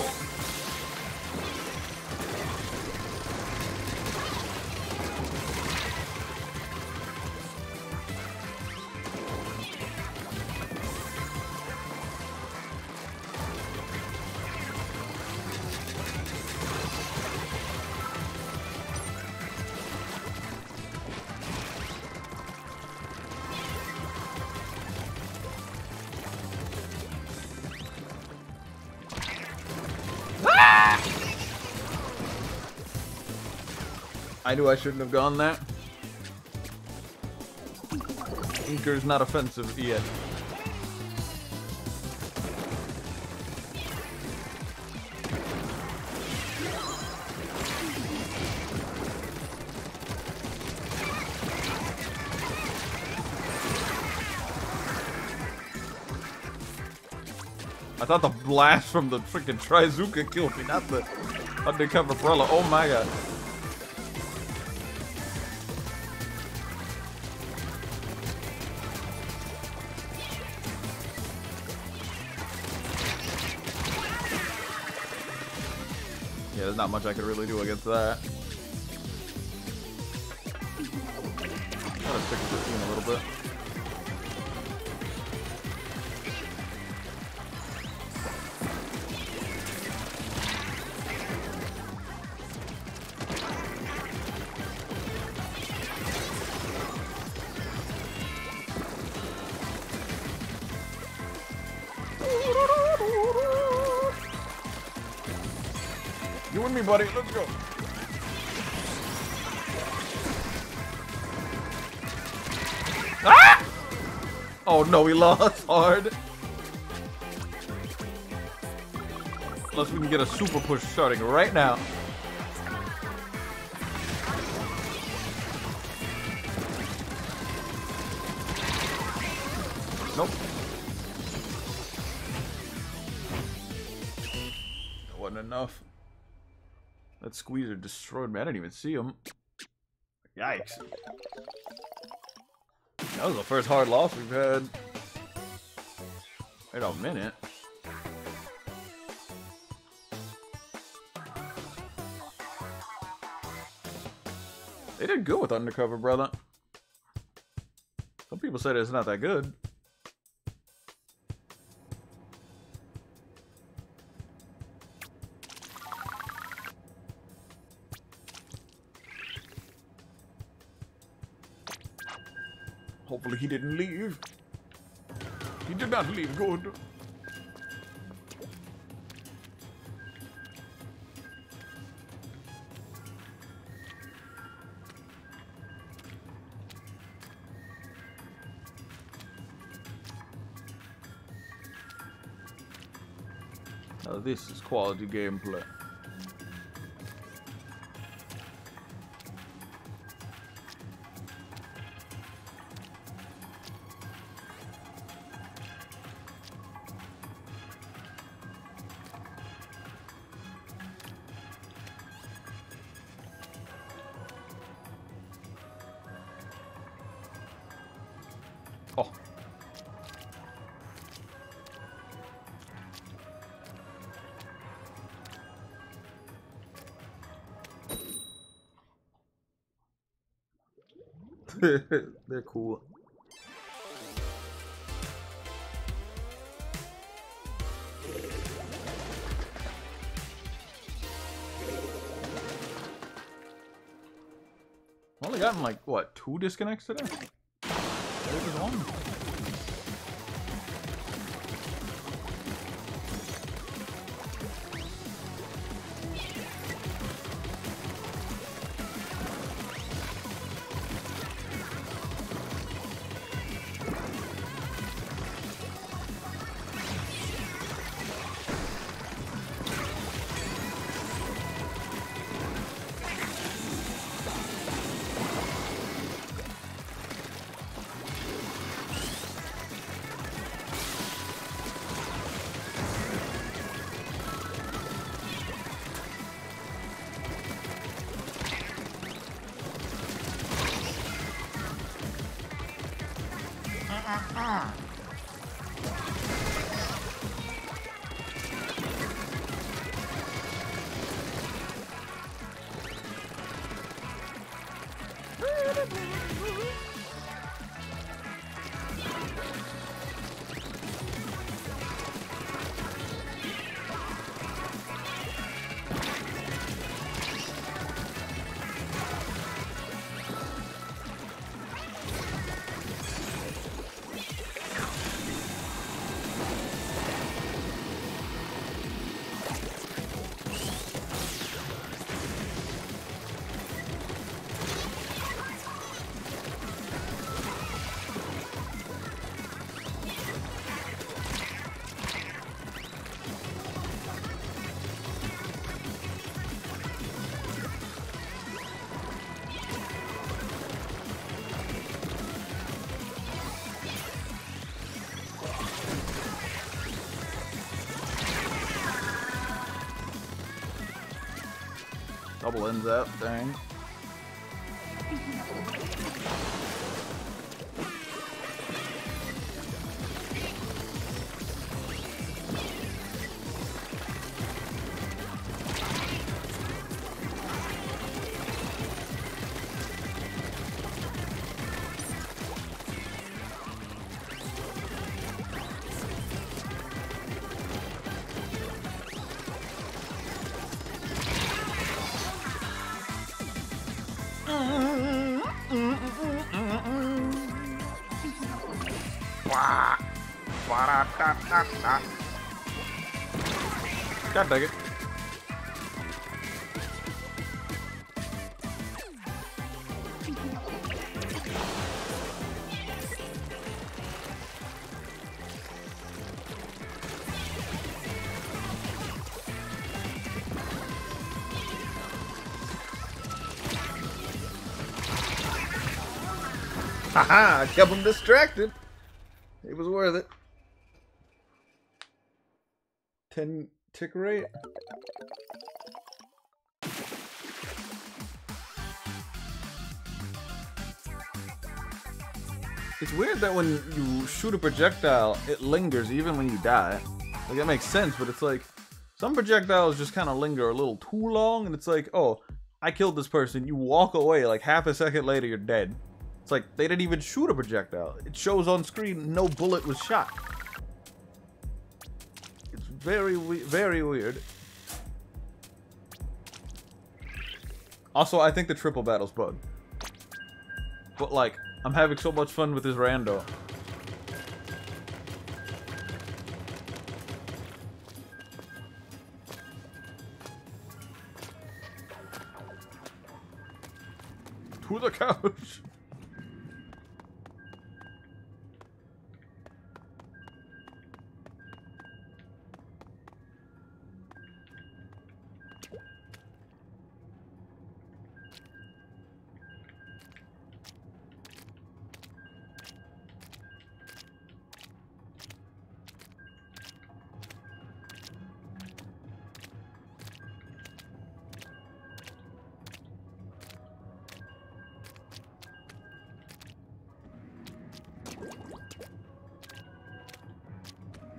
I knew I shouldn't have gone there. Inker's not offensive yet. I thought the blast from the freaking Trizuka killed me, not the undercover umbrella. Oh my god. Yeah, there's not much I could really do against that. Gotta stick with this team a little bit. You and me, buddy. Let's go. Ah! Oh no, we lost hard. Unless we can get a super push starting right now. Nope. That wasn't enough. That squeezer destroyed me. I didn't even see him. Yikes. That was the first hard loss we've had in a minute. They did good with Undercover, brother. Some people said it's not that good. Hopefully he didn't leave. He did not leave, good. Now this is quality gameplay. Oh. They're cool. only gotten like, what, 2 disconnects today? There was one. Double ends out, dang. God dang it. Haha, I kept him distracted. It was worth it. 10 tick rate. It's weird that when you shoot a projectile, it lingers even when you die. Like, that makes sense, but it's like, some projectiles just kind of linger a little too long, and it's like, oh, I killed this person. You walk away, like half a second later, you're dead. It's like, they didn't even shoot a projectile. It shows on screen no bullet was shot. It's very weird. Also, I think the triple battle's bugged. But like, I'm having so much fun with this rando. To the couch.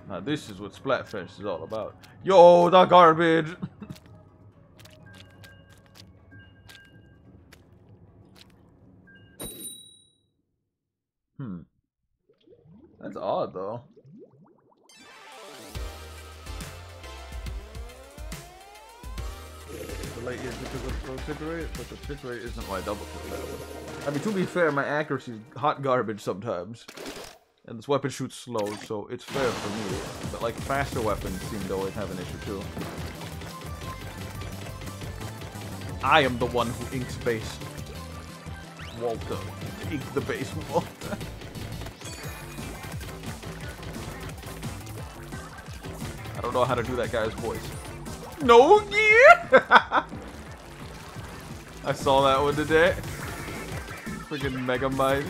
Now this is what Splatfest is all about. Yo, the garbage! That's odd though. the late years because of the pitch rate, but the pitch rate isn't why I double kill that one. I mean, to be fair, my accuracy is hot garbage sometimes. And this weapon shoots slow, so it's fair for me. But like faster weapons seem to always have an issue too. I am the one who inks base. Walter. Ink the base, Walter. I don't know how to do that guy's voice. No, yeah! I saw that one today. Freaking Mega Mind.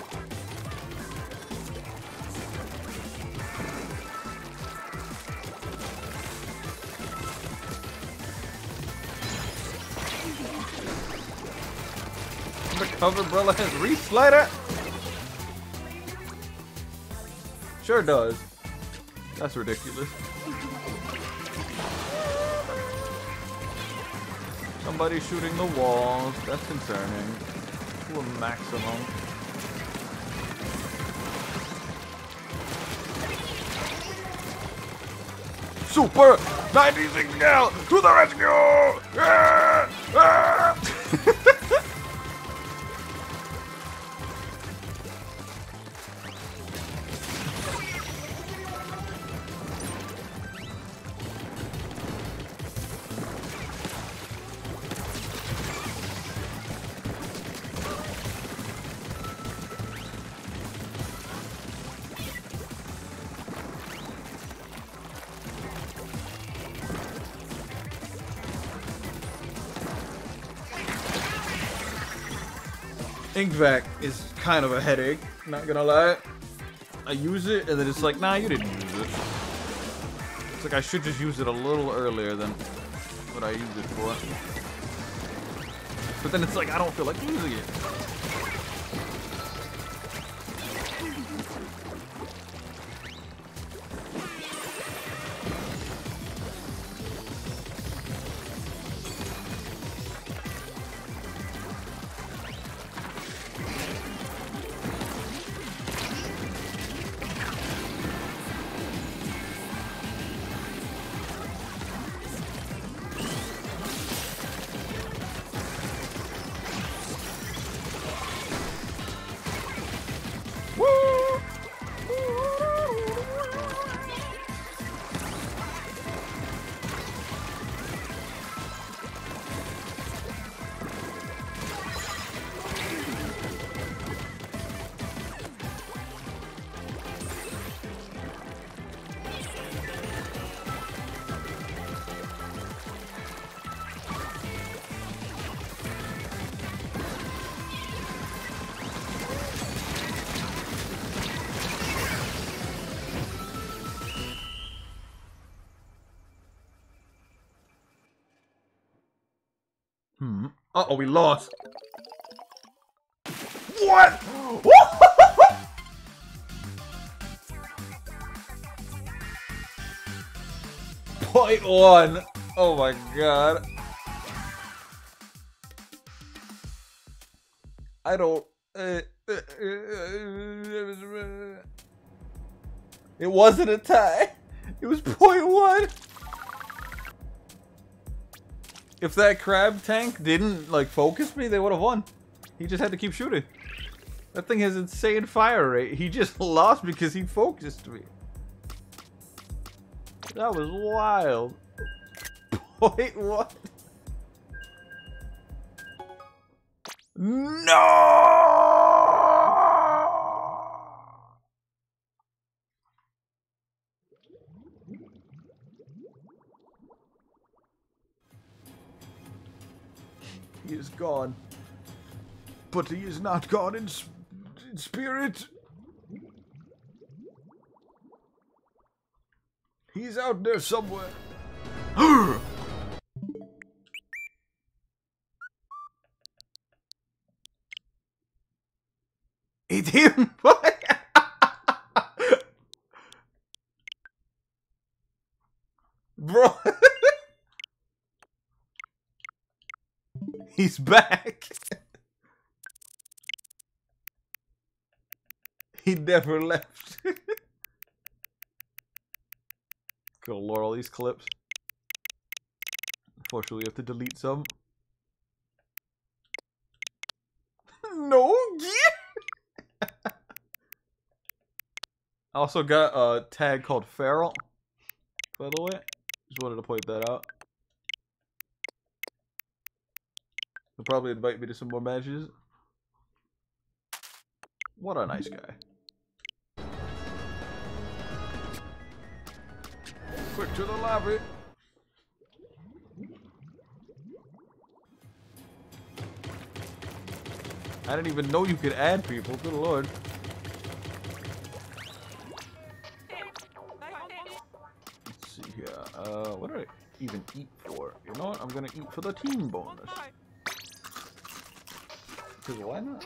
The cover umbrella has re-slider. Sure does. That's ridiculous. Somebody shooting the walls. That's concerning. To a maximum. Super 96 gal to the rescue! Ah! Ah! Inkvac is kind of a headache, not gonna lie. I use it and then it's like, nah, you didn't use it. It's like I should just use it a little earlier than what I used it for. But then it's like, I don't feel like using it. Uh-oh, we lost. What? Point one. Oh my god. I don't... It wasn't a tie. It was point one. If that crab tank didn't, like, focus me, they would have won. He just had to keep shooting. That thing has insane fire rate. He just lost because he focused me. That was wild. Wait, what? No! He is gone. But he is not gone in spirit. He's out there somewhere. It's him. Bro. He's back. He never left. Gotta lure all these clips. Unfortunately, you have to delete some. No gear. I also got a tag called Feral, by the way. Just wanted to point that out. He'll probably invite me to some more matches. What a nice guy. Quick to the lobby. I didn't even know you could add people. Good lord. Let's see here. What do I even eat for? You know what? I'm gonna eat for the team bonus. Because why not?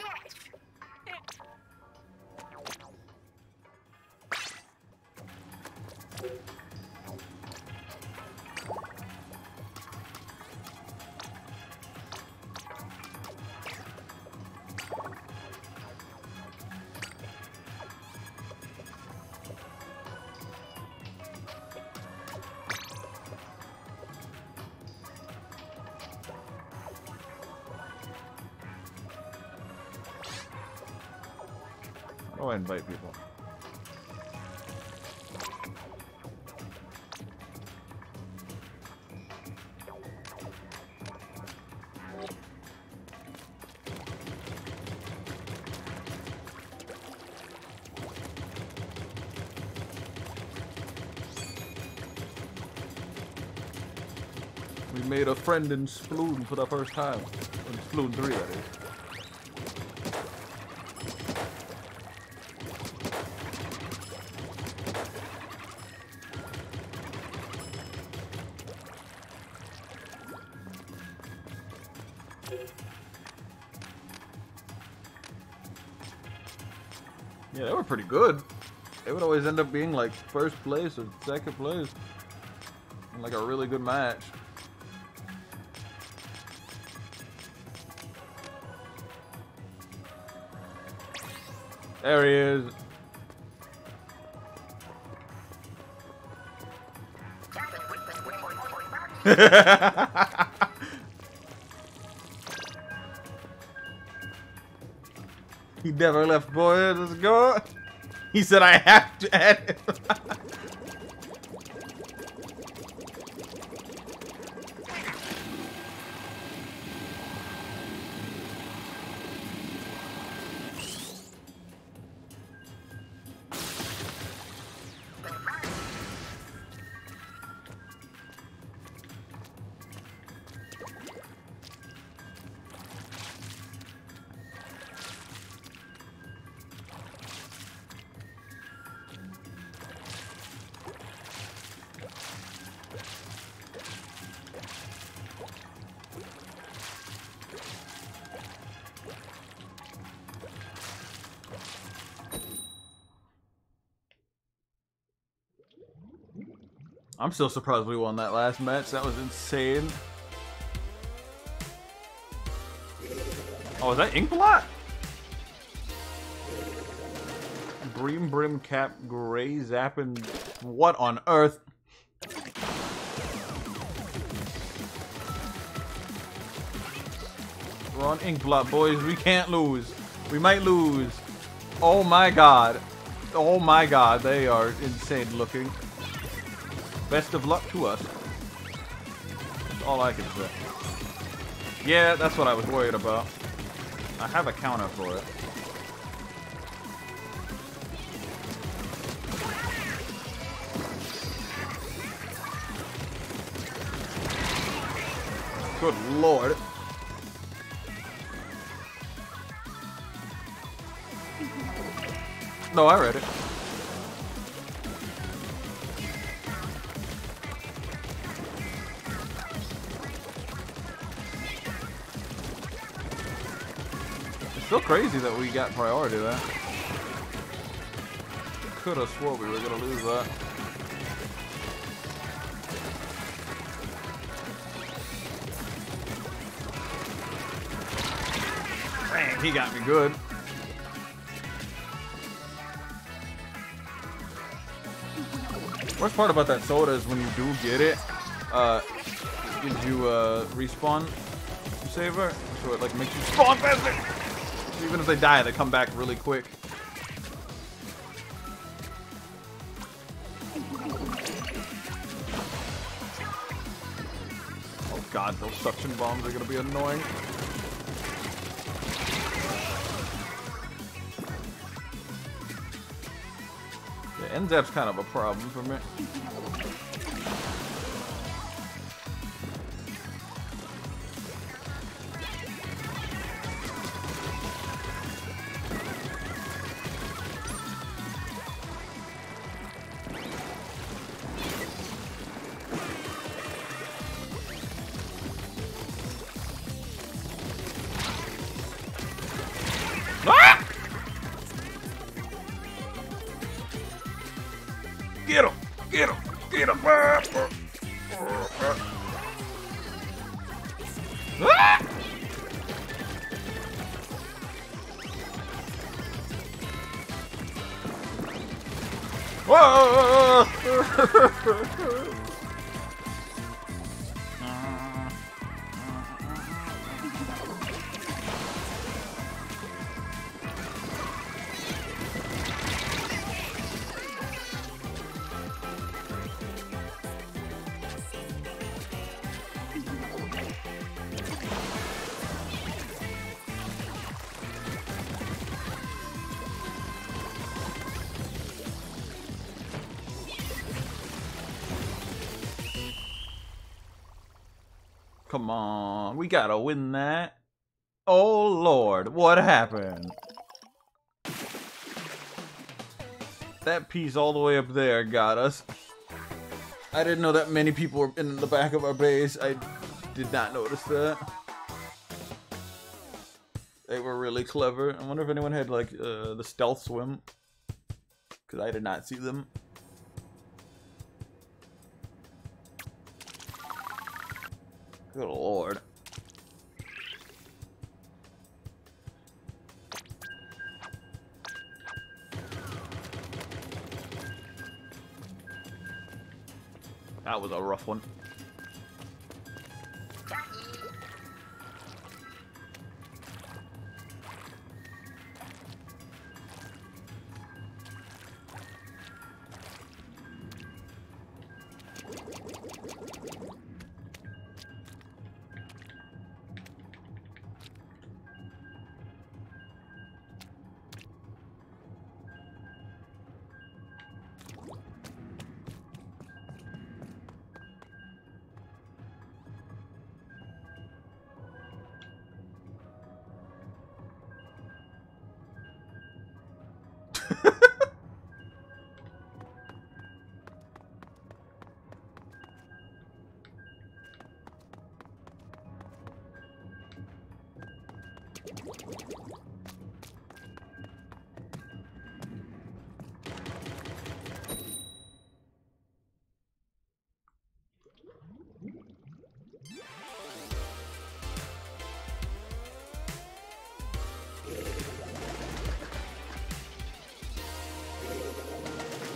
How do I invite people? We made a friend in Splatoon for the first time. In Splatoon 3, that is. Yeah, they were pretty good. They would always end up being like first place or second place in like a really good match. There he is. He never left, boys. Let's go. He said I have to add him. I'm still surprised we won that last match. That was insane. Oh, is that Inkblot? Green brim cap, gray zapping. What on earth? We're on Inkblot, boys. We can't lose. We might lose. Oh my god. Oh my god. They are insane looking. Best of luck to us. That's all I can say. Yeah, that's what I was worried about. I have a counter for it. Good lord. No, I read it. Still crazy that we got priority there. Could have swore we were gonna lose that. Dang, he got me good. Worst part about that soda is when you do get it, gives you a respawn saver, so it like makes you spawn faster. Even if they die, they come back really quick. Oh god, those suction bombs are gonna be annoying. Yeah, NZAP's kind of a problem for me. Ah! Get him! Get him! Get him! Ah! Whoa! Come on, we gotta win that. Oh Lord, what happened? That piece all the way up there got us. I didn't know that many people were in the back of our base. I did not notice that. They were really clever. I wonder if anyone had like the stealth swim, because I did not see them. Good Lord. That was a rough one.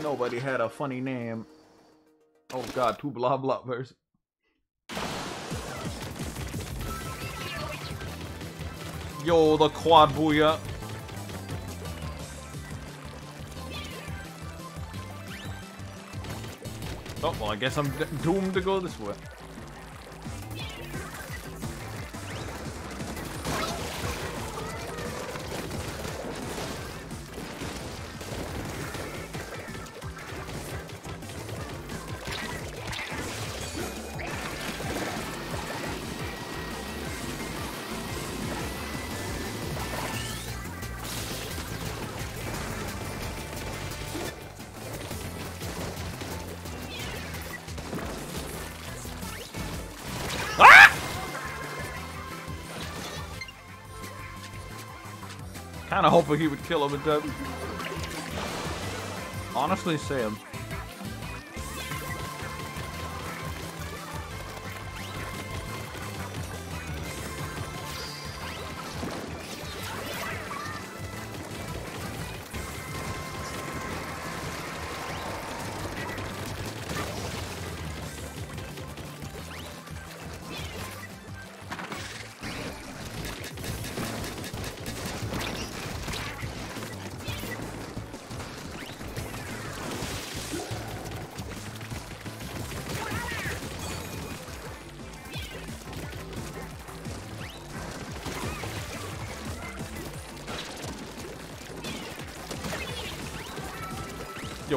Nobody had a funny name. Oh god, two blah blobbers. Yo, the quad booyah. Oh, well, I guess I'm doomed to go this way. Kinda hoping he would kill him and dead. Honestly, Sam.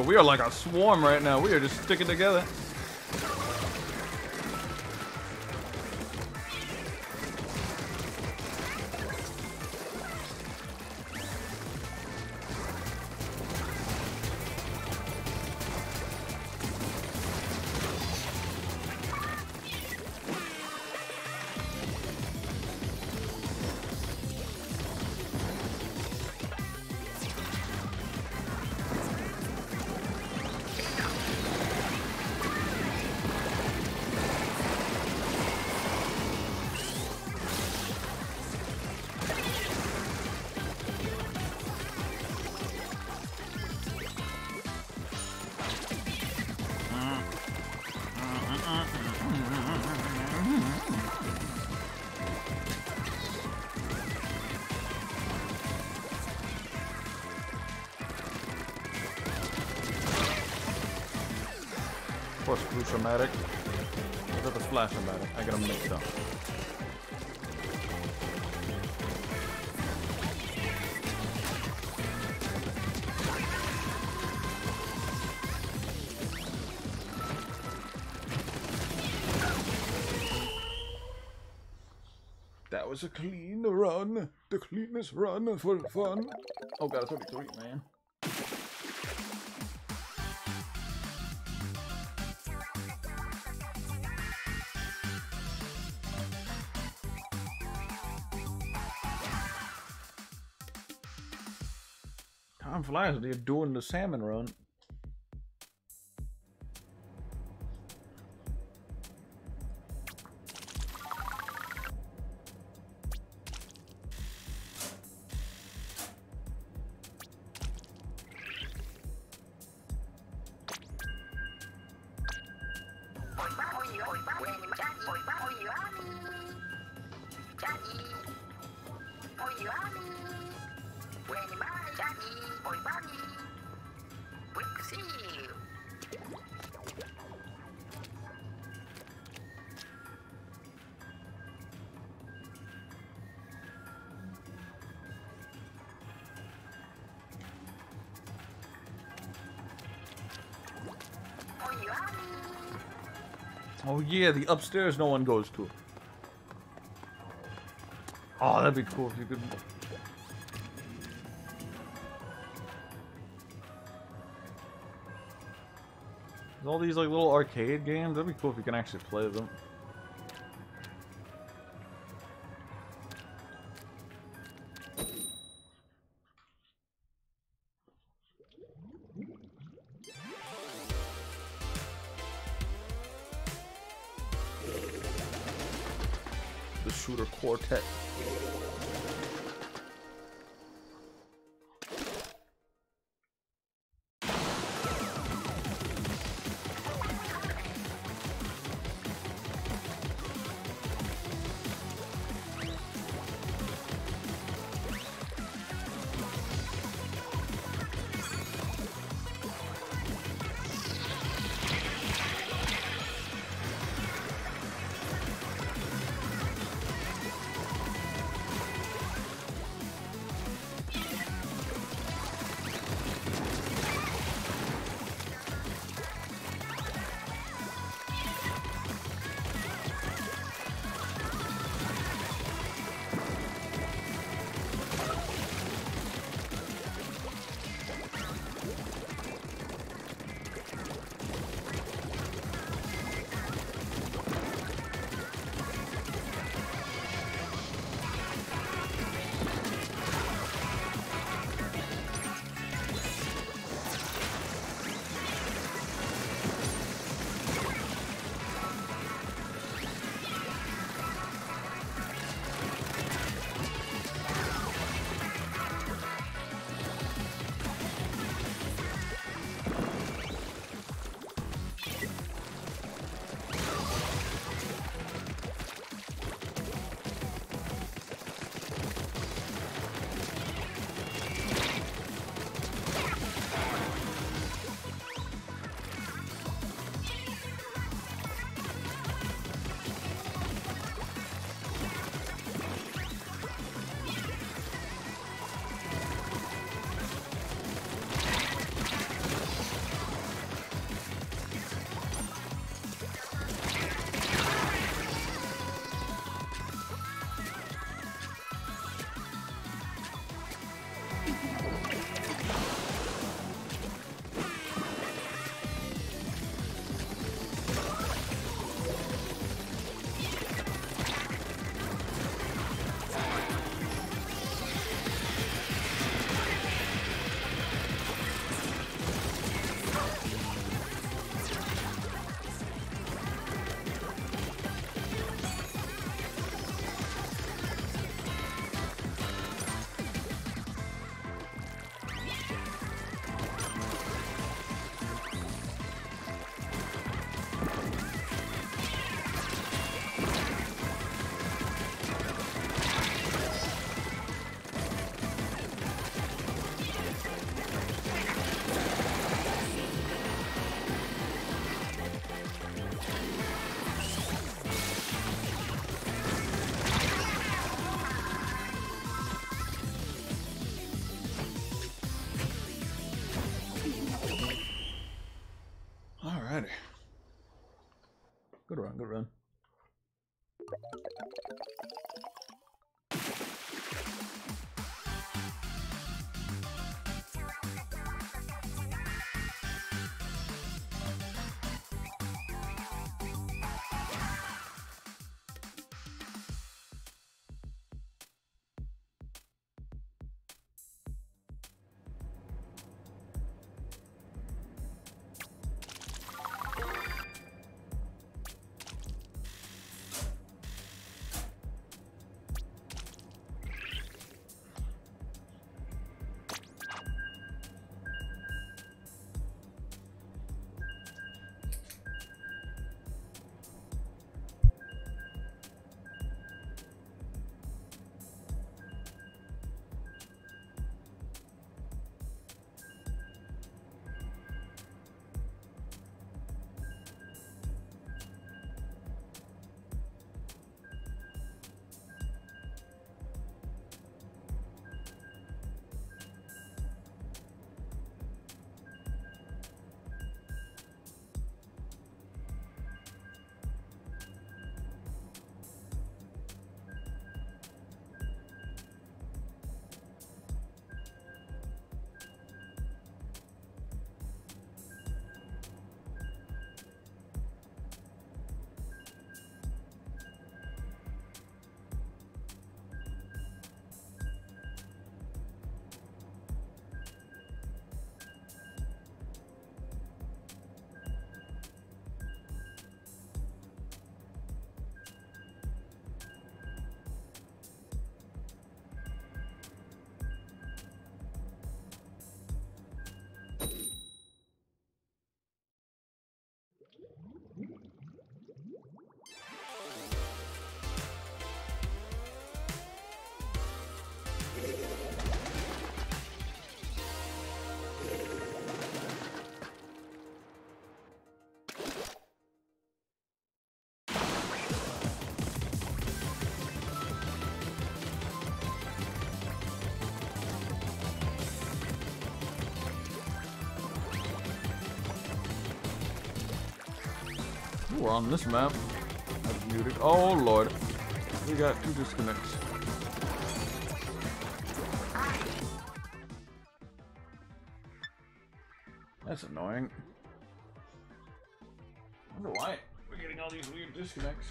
Yo, we are like a swarm right now. We are just sticking together. Of course, Blue-Traumatic. Or is that the Splash-Traumatic? I get them mixed up. That was a clean run. The cleanest run for fun. Oh god, it's 33, man. Time flies when you're doing the salmon run. Oh yeah, the upstairs no one goes to. Oh, that'd be cool if you could. There's all these like little arcade games. That'd be cool if you can actually play them. The Shooter Quartet. Alrighty. Good run, good run. We're on this map. That's muted. Oh lord. We got 2 disconnects. That's annoying. I wonder why we're getting all these weird disconnects.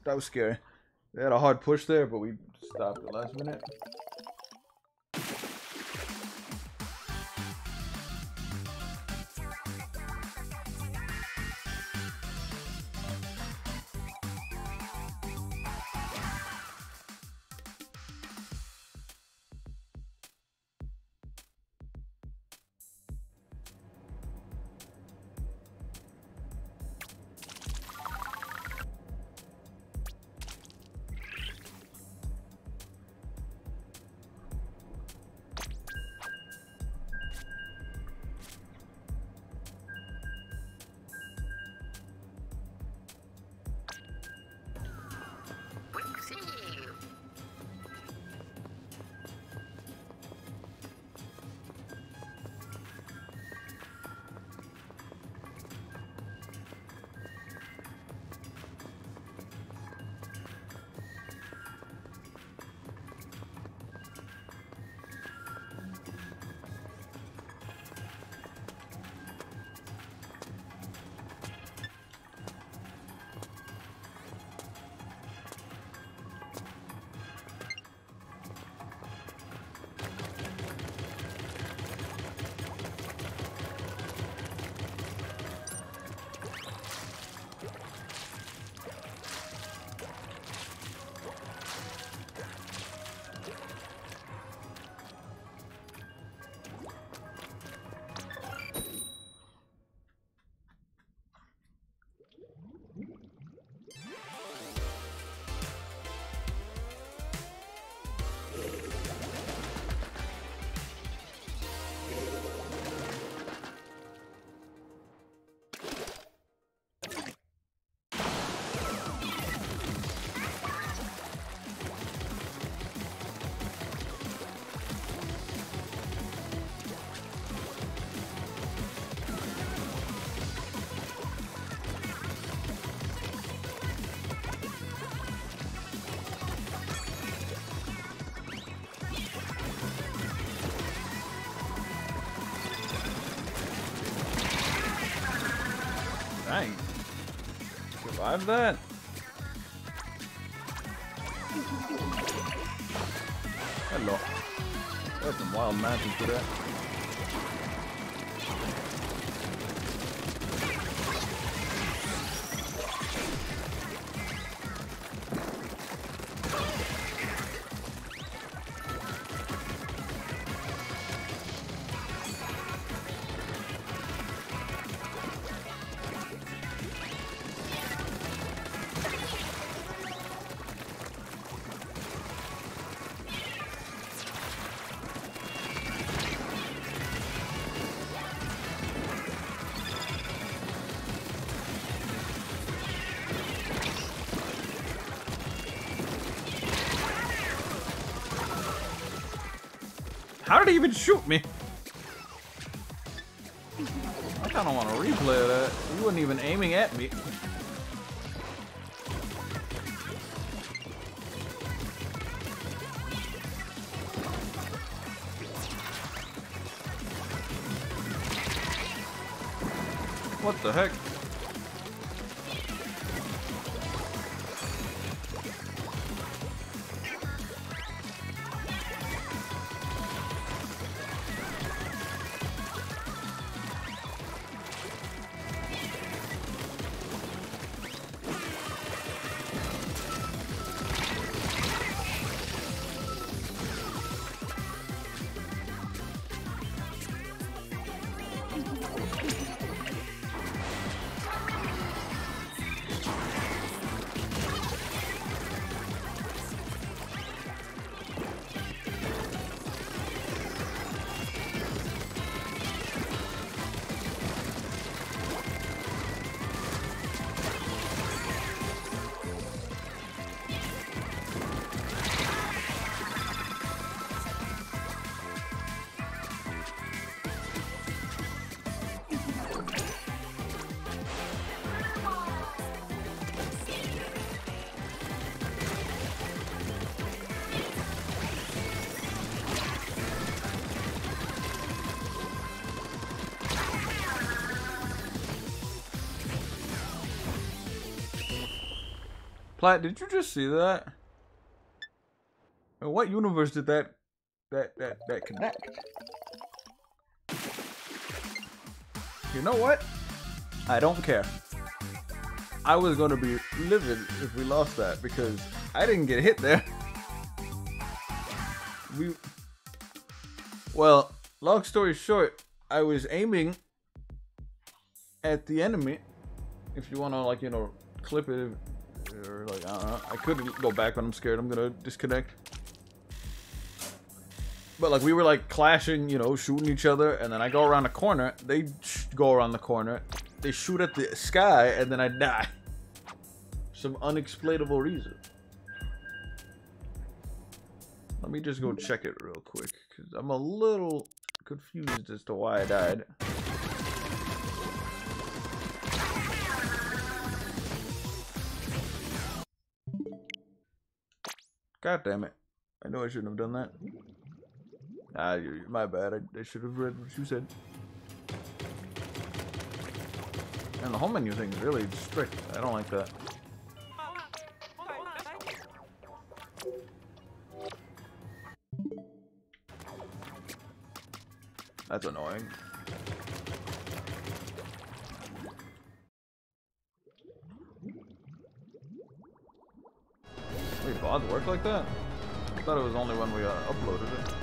That was scary. They had a hard push there, but we stopped at the last minute. Dang. Survived that? Hello. There's some wild magic to that. How did he even shoot me? I kind of want to replay of that. He wasn't even aiming at me. What the heck? Plat, did you just see that? In what universe did that connect? You know what? I don't care. I was gonna be livid if we lost that because I didn't get hit there. Well, long story short, I was aiming at the enemy. If you wanna, like, you know, clip it, or like, I don't know. I couldn't go back when I'm scared. I'm gonna disconnect. But like, we were like clashing, you know, shooting each other, and then I go around the corner. They go around the corner. They shoot at the sky, and then I die. Some unexplainable reason. Let me just go check it real quick, because I'm a little confused as to why I died. God damn it. I know I shouldn't have done that. Ah, my bad. I should have read what you said. And the home menu thing is really strict. I don't like that. That's annoying. Wait, VODs work like that? I thought it was only when we uploaded it.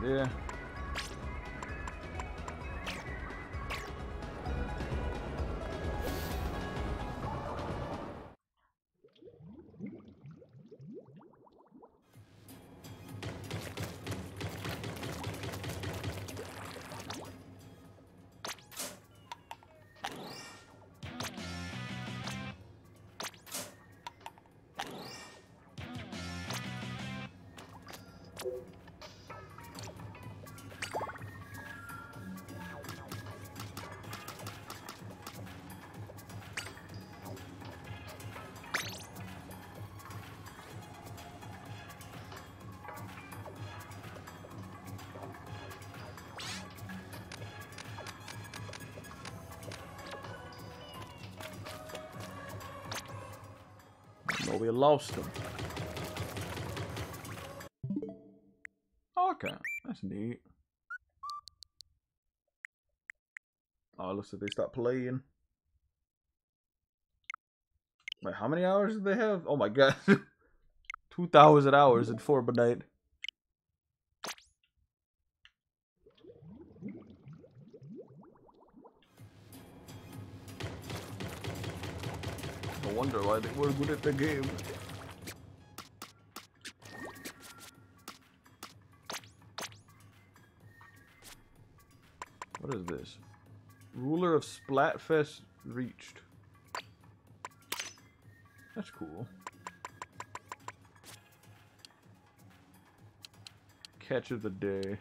Yeah. No, we lost them. Okay, that's neat. Oh, it looks like they stopped playing. Wait, how many hours did they have? Oh my god. 2,000 hours in Fortnite. No wonder why they were good at the game. What is this? Ruler of Splatfest reached. That's cool. Catch of the day.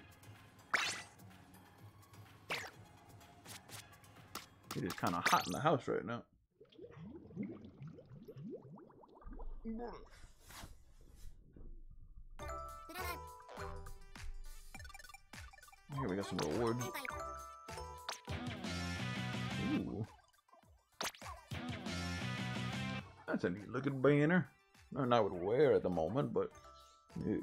It is kind of hot in the house right now. Here we got some rewards. Ooh. That's a neat looking banner. Nothing I would wear at the moment, but yeah.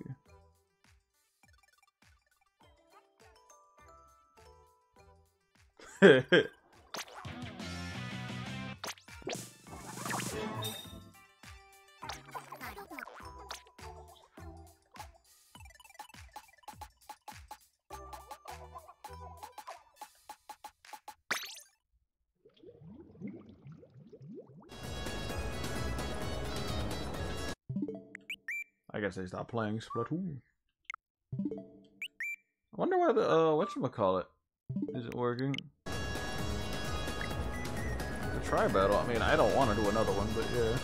I guess they stopped playing Splatoon. I wonder why the whatchamacallit isn't working. The try battle, I mean, I don't want to do another one, but yeah.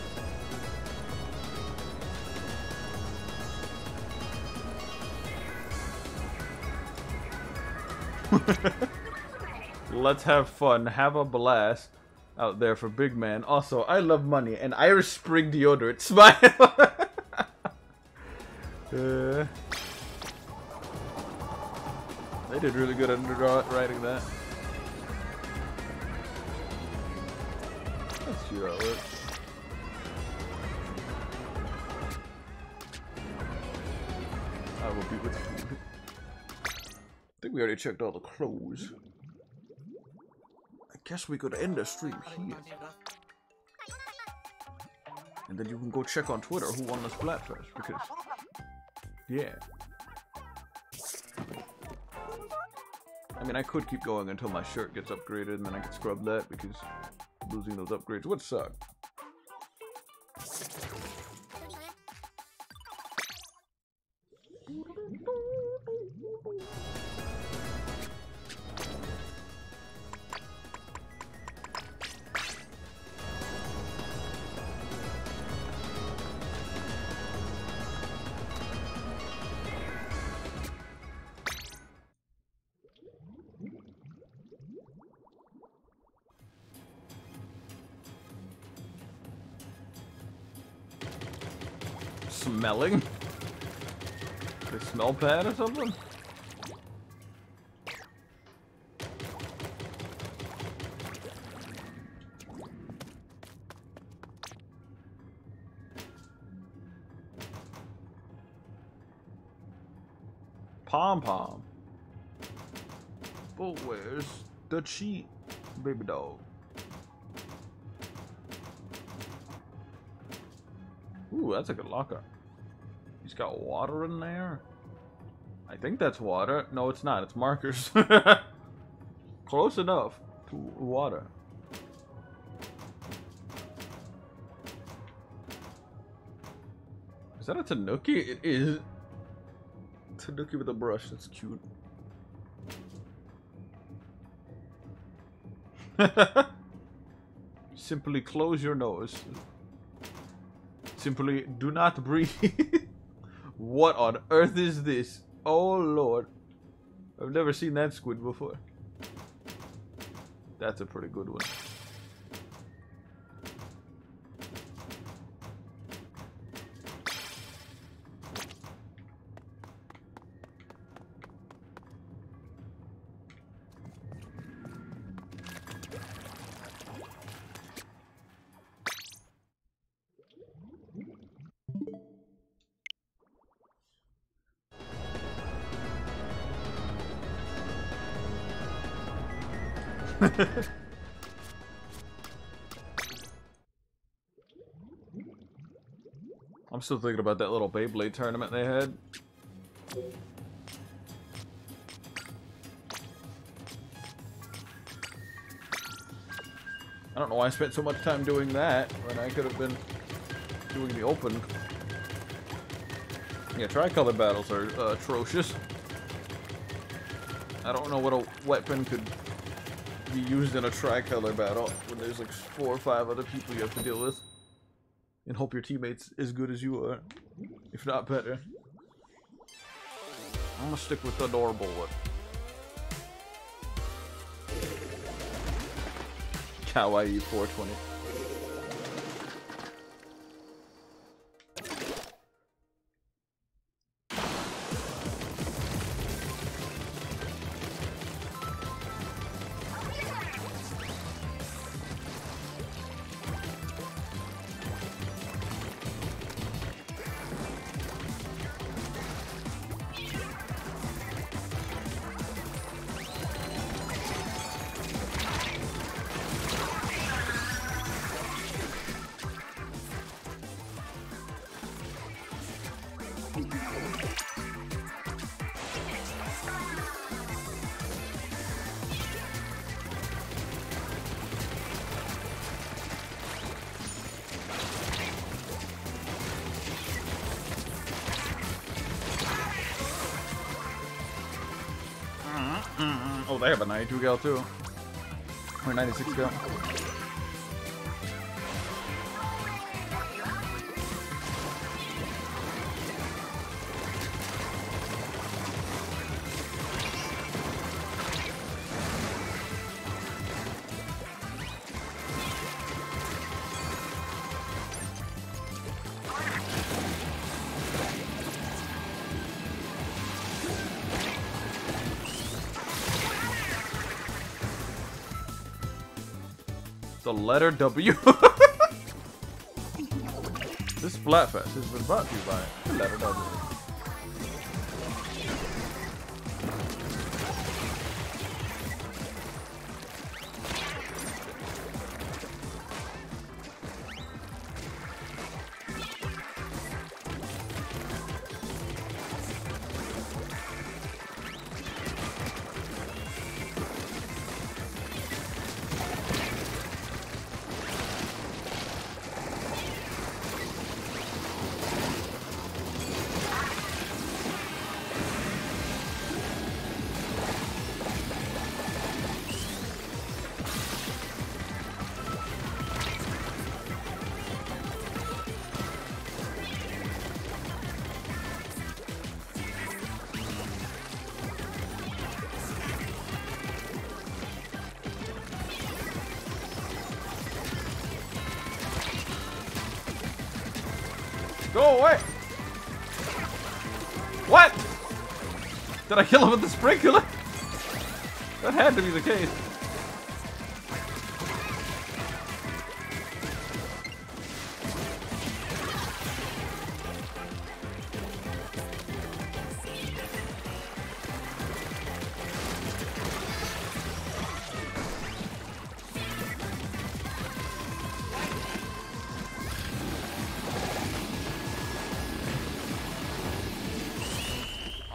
Let's have fun, have a blast. out there for big man. Also, I love money and Irish Spring deodorant. Smile. They did really good at writing that. Let's see how it works. I will be with food. I think we already checked all the clothes. I guess we could end the stream here. And then you can go check on Twitter who won the Splatfest, because... yeah. I mean, I could keep going until my shirt gets upgraded, and then I could scrub that, because losing those upgrades would suck. Smelling? The smell pad or something? Pom-pom. But where's the cheat, baby dog? Ooh, that's a good locker. He's got water in there? I think that's water. No, it's not. It's markers. Close enough to water. Is that a tanuki? It is. Tanuki with a brush. That's cute. Simply close your nose. Simply do not breathe. What on earth is this? Oh lord. I've never seen that squid before. That's a pretty good one. I'm still thinking about that little Beyblade tournament they had. I don't know why I spent so much time doing that when I could have been doing the open. Yeah, tricolor battles are atrocious. I don't know what a weapon could be used in a tricolor battle when there's like 4 or 5 other people you have to deal with. And hope your teammate's as good as you are, if not better. I'm gonna stick with the adorable one. Kawaii 420. Oh, they have a 92 gal too. Or 96 gal. The letter W. This Splatfest has been brought to you by the letter W. Go away! What? Did I kill him with the sprinkler? That had to be the case.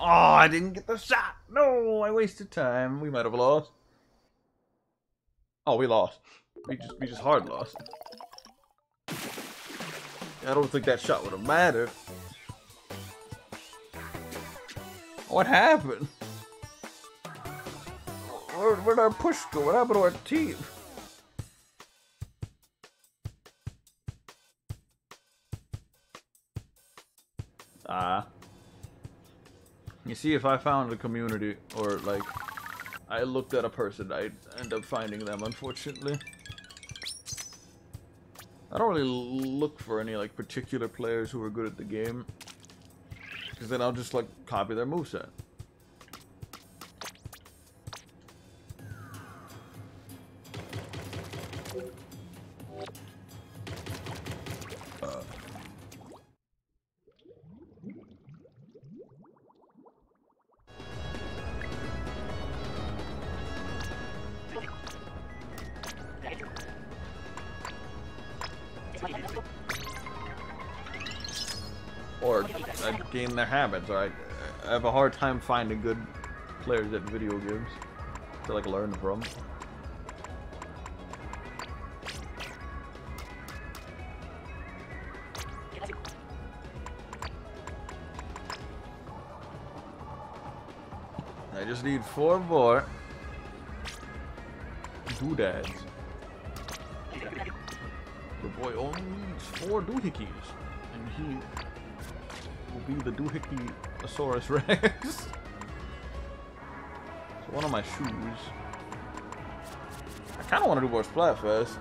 Oh, I didn't get the shot. No, I wasted time. We might have lost. Oh, we lost. We just hard lost. I don't think that shot would have mattered. What happened? Where'd our push go? What happened to our team? You see, if I found a community, or like, I looked at a person, I'd end up finding them, unfortunately. I don't really look for any, like, particular players who are good at the game. Because then I'll just, like, copy their moveset. Or I gain their habits, or I have a hard time finding good players at video games to like learn from. I just need 4 more doodads. The boy only needs 4 doohickeys, and he will be the Doohickey-osaurus Rex. So one of my shoes. I kind of want to do more Splatfest,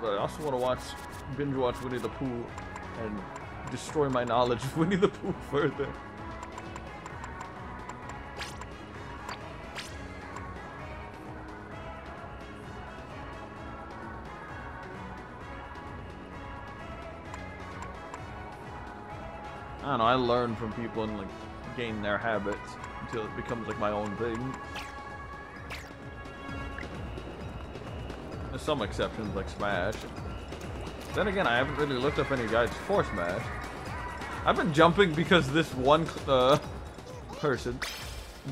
but I also want to binge watch Winnie the Pooh and destroy my knowledge of Winnie the Pooh further. I don't know, I learn from people and like gain their habits until it becomes like my own thing. There's some exceptions like Smash. Then again, I haven't really looked up any guides for Smash. I've been jumping because this one person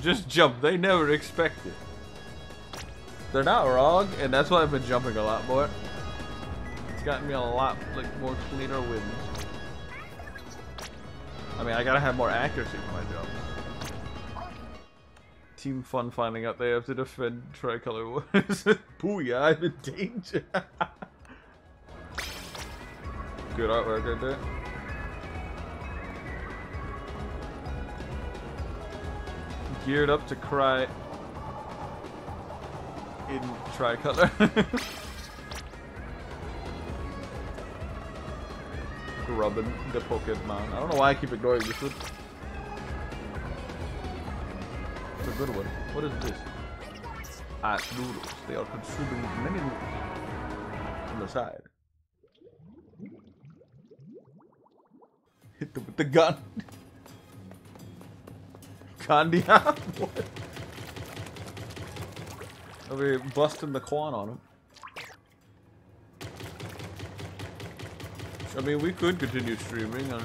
just jumped. They never expect it. They're not wrong, and that's why I've been jumping a lot more. It's gotten me a lot like more cleaner wins. I mean, I gotta have more accuracy for my jumps. Team Fun finding out they have to defend Tricolor Wars. Booyah, I'm in danger. Good artwork right there. Geared up to cry in Tricolor. Grubbing the Pokemon. I don't know why I keep ignoring this one. It's a good one. What is this? Noodles. They are consuming many noodles. from the side. Hit them with the gun. Kandia? What? Over here busting the quan on him. I mean, we could continue streaming and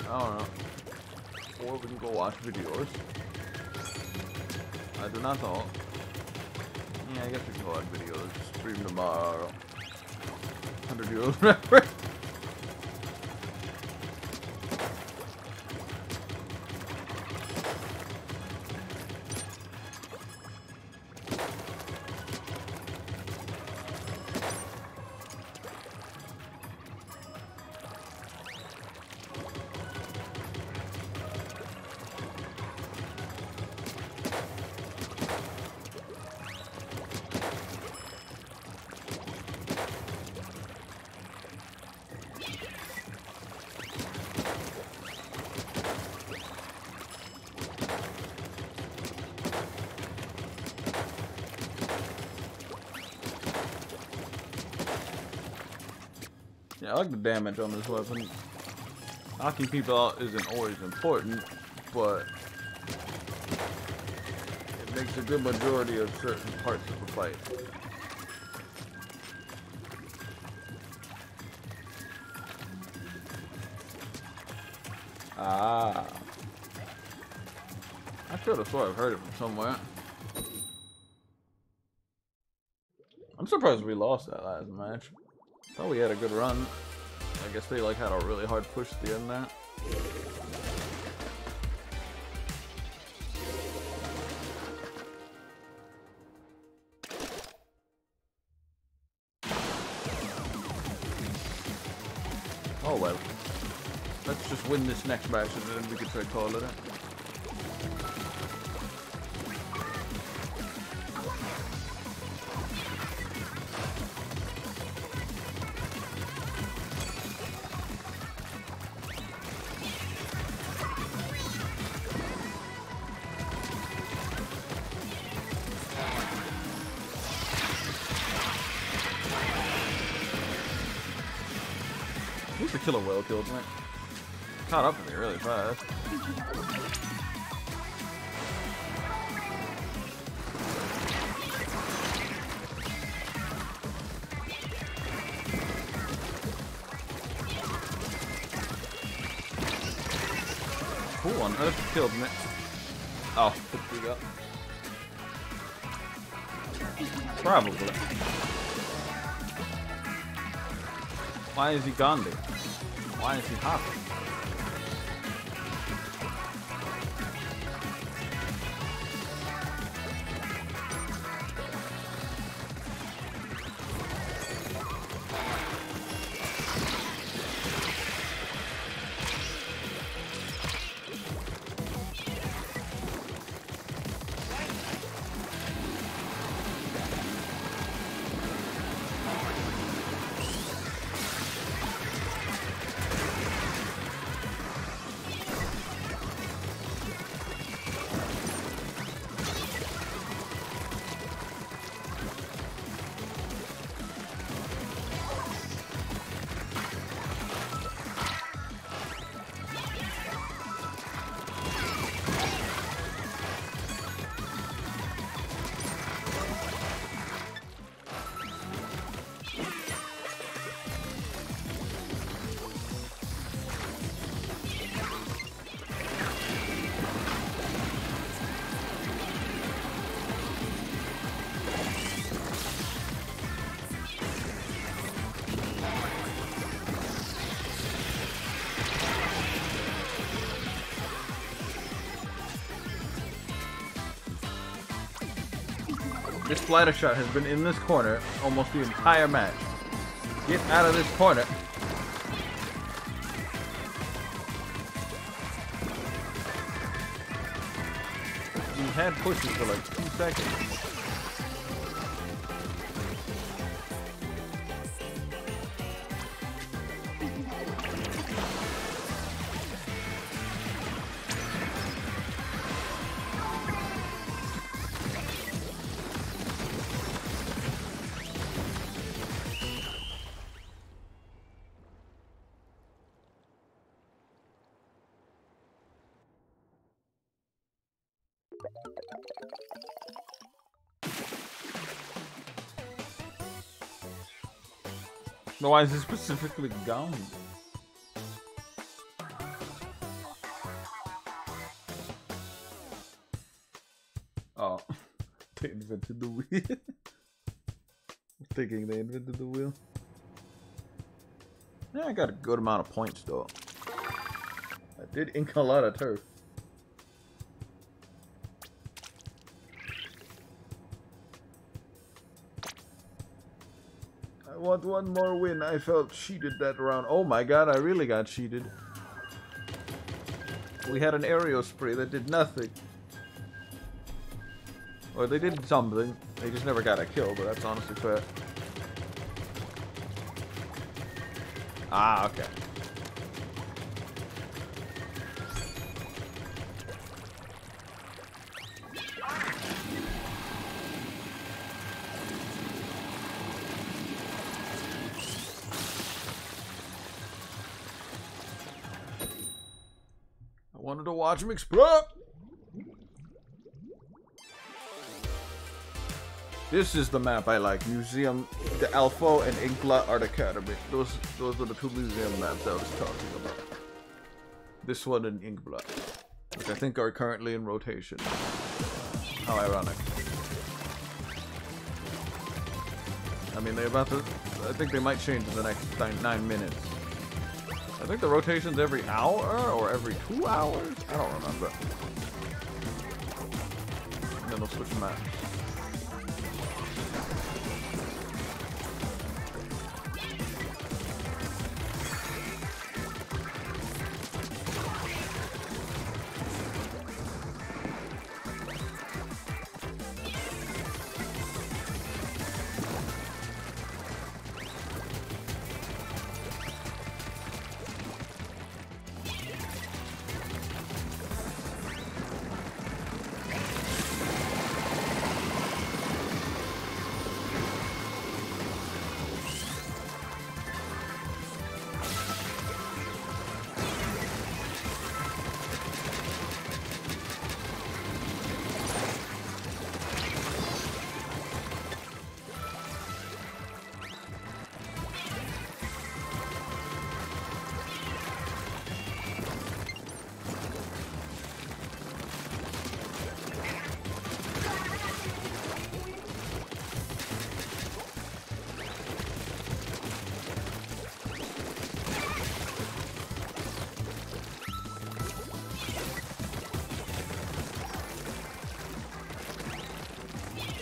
I don't know. Or we can go watch videos. I do not know. Yeah, I guess we can go watch videos. Stream tomorrow. 100 euros, remember? Yeah, I like the damage on this weapon. Knocking people out isn't always important, but it makes a good majority of certain parts of the fight. Ah. I could have sworn I've heard it from somewhere. I'm surprised we lost that last match. Thought we had a good run. I guess they like had a really hard push at the end there. Oh well. Let's just win this next match and then we can try calling it. At least the killer whale killed me. Caught up to me really fast. Who on earth killed me? Oh, we got. Probably. Why is he Gandhi? Why is he hopping? This slider shot has been in this corner almost the entire match. Get out of this corner. You had pushes for like 2 seconds. But why is it specifically gum? Oh, they invented the wheel. I'm thinking they invented the wheel. Yeah, I got a good amount of points though. I did ink a lot of turf. I want one more win. I felt cheated that round. Oh my god, I really got cheated. We had an aerial spray that did nothing. Or they did something. They just never got a kill, but that's honestly fair. Ah, okay. I wanted to watch him explode. This is the map I like. Museum, the Alpha and Inkblot Art Academy. Those are the two museum maps I was talking about. This one and Inkblot, which I think are currently in rotation. How ironic. I mean, they're about to. I think they might change in the next 9 minutes. I think the rotation's every hour or every 2 hours. I don't remember. And then they'll switch maps.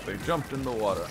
They jumped in the water.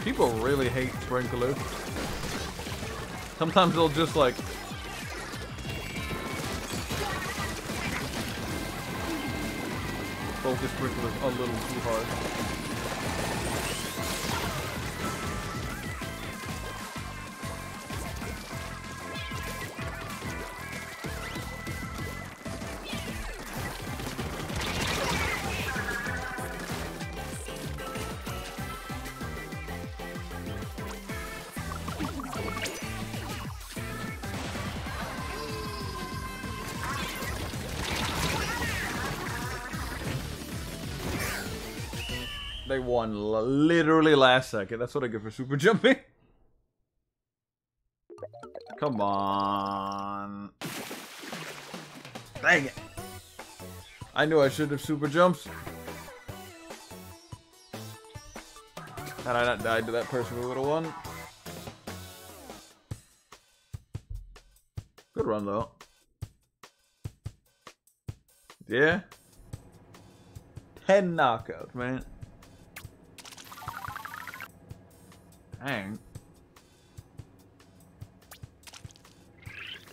People really hate sprinklers. Sometimes they'll just like focus sprinklers a little too hard. They won literally last second. That's what I get for super jumping. Come on. Dang it. I knew I should have super jumps. Had I not died to that person, we would have won. Good run, though. Yeah. 10 knockouts, man. Dang.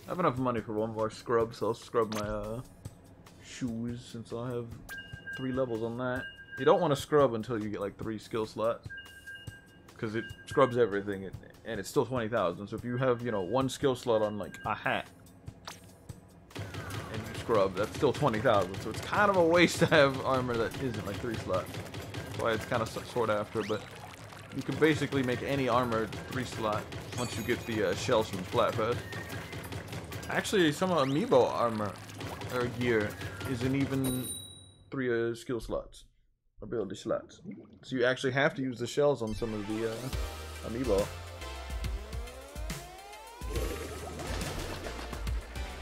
I have enough money for one more scrub, so I'll scrub my shoes since I'll have 3 levels on that. You don't want to scrub until you get like 3 skill slots, because it scrubs everything, and it's still 20,000. So if you have, you know, 1 skill slot on like a hat, and you scrub, that's still 20,000. So it's kind of a waste to have armor that isn't like 3 slots. That's why it's kind of sought after, but you can basically make any armor 3 slot once you get the shells from Splatfest. Actually, some amiibo armor or gear isn't even 3 skill slots, ability slots. So you actually have to use the shells on some of the amiibo.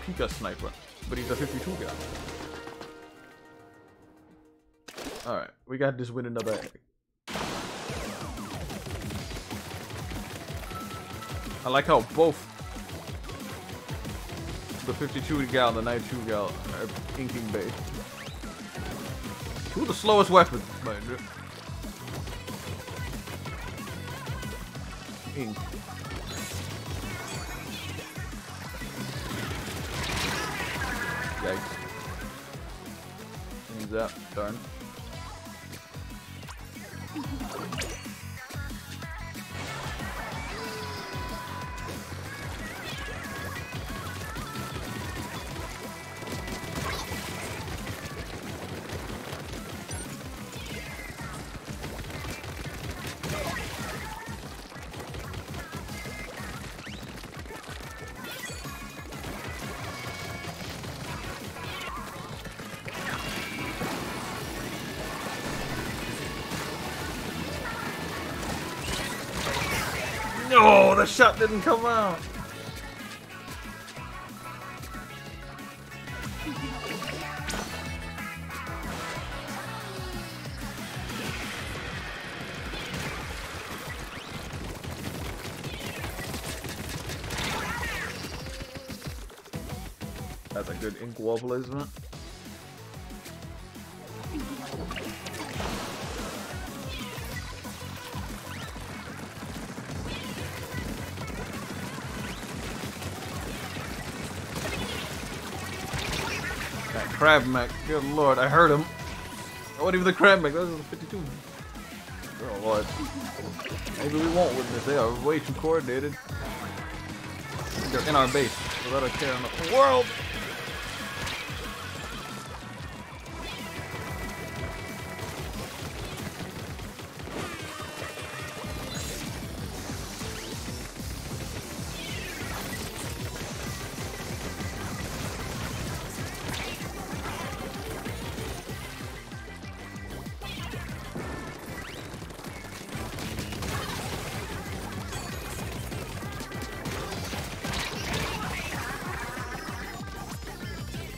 Pika sniper, but he's a 52 guy. All right, we got this win in the bag. I like how both the 52 gal and the 92 gal are inking bait. Who the slowest weapon, mind you? Ink. Yikes. Use that, darn. No, the shot didn't come out. That's a good ink wobble, isn't it? That crab mech, good lord, I heard him. It wasn't even the crab mech, that was the 52. Oh lord. Maybe we won't win this, they are way too coordinated. They're in our base, without a care in the world.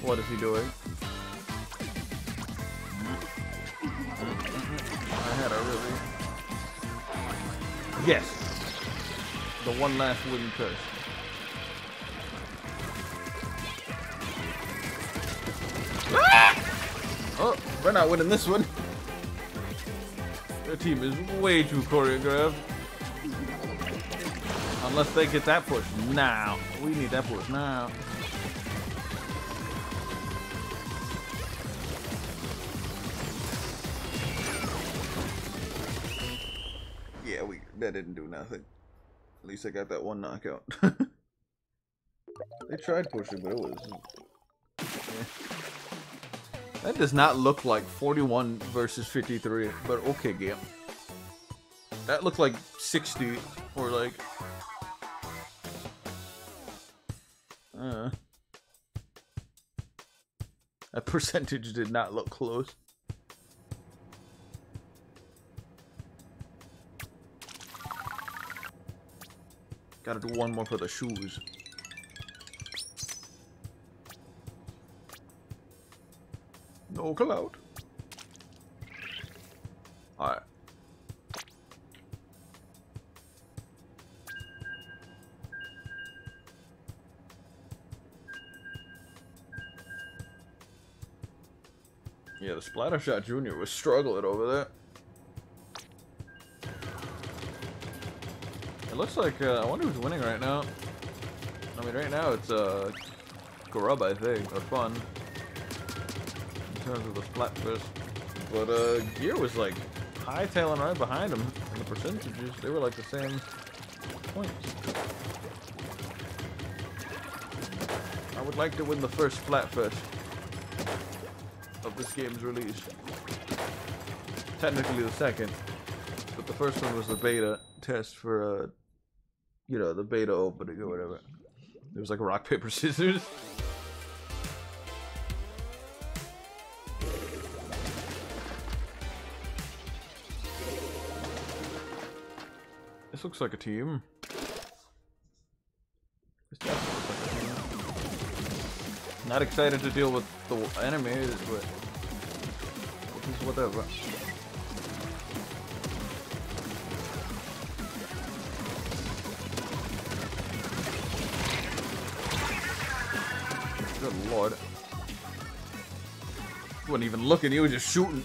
What is he doing? I had a really... Yes! The one last wooden curse. Oh, we're not winning this one. Their team is way too choreographed. Unless they get that push now. We need that push now. Yeah, that didn't do nothing. At least I got that one knockout. They tried pushing, but it was... Yeah. That does not look like 41 versus 53, but okay, game. That looked like 60, or like... That percentage did not look close. Gotta do one more for the shoes. No cloud. Alright. Yeah, the Splattershot Jr. was struggling over there. It looks like, I wonder who's winning right now. I mean, right now it's, Grub, I think, or Fun. In terms of the Splatfish. But, Gear was, like, hightailing right behind him in the percentages. They were, like, the same points. I would like to win the first Splatfish of this game's release. Technically the second, but the first one was the beta test for, you know, the beta opening or whatever. It was like rock, paper, scissors. This looks like a team. This definitely looks like a team. Not excited to deal with the enemies, but it's whatever. Good lord. He wasn't even looking, he was just shooting.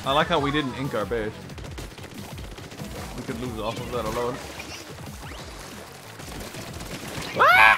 I like how we didn't ink our base. We could lose off of that alone. Ah!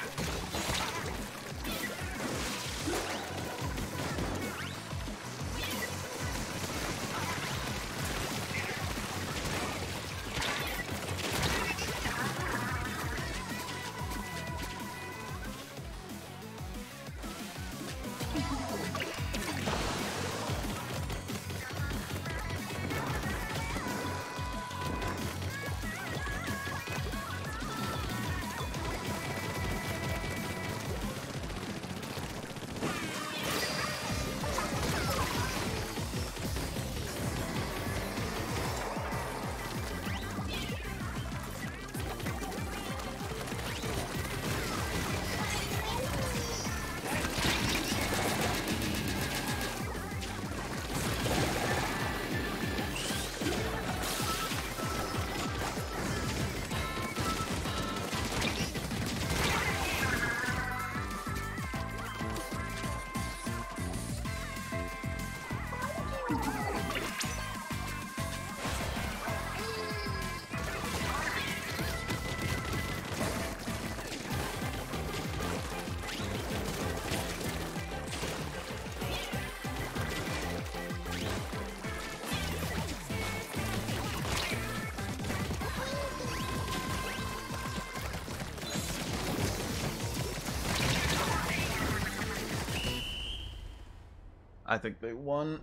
I think they won.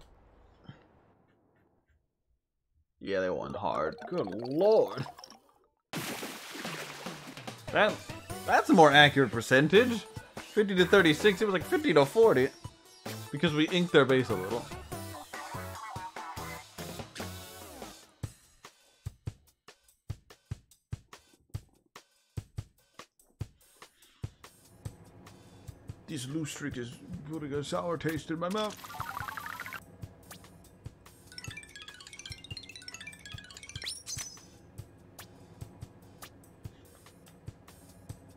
Yeah, they won hard. Good lord. That's a more accurate percentage. 50 to 36, it was like 50 to 40. Because we inked their base a little. This loose streak is putting a sour taste in my mouth.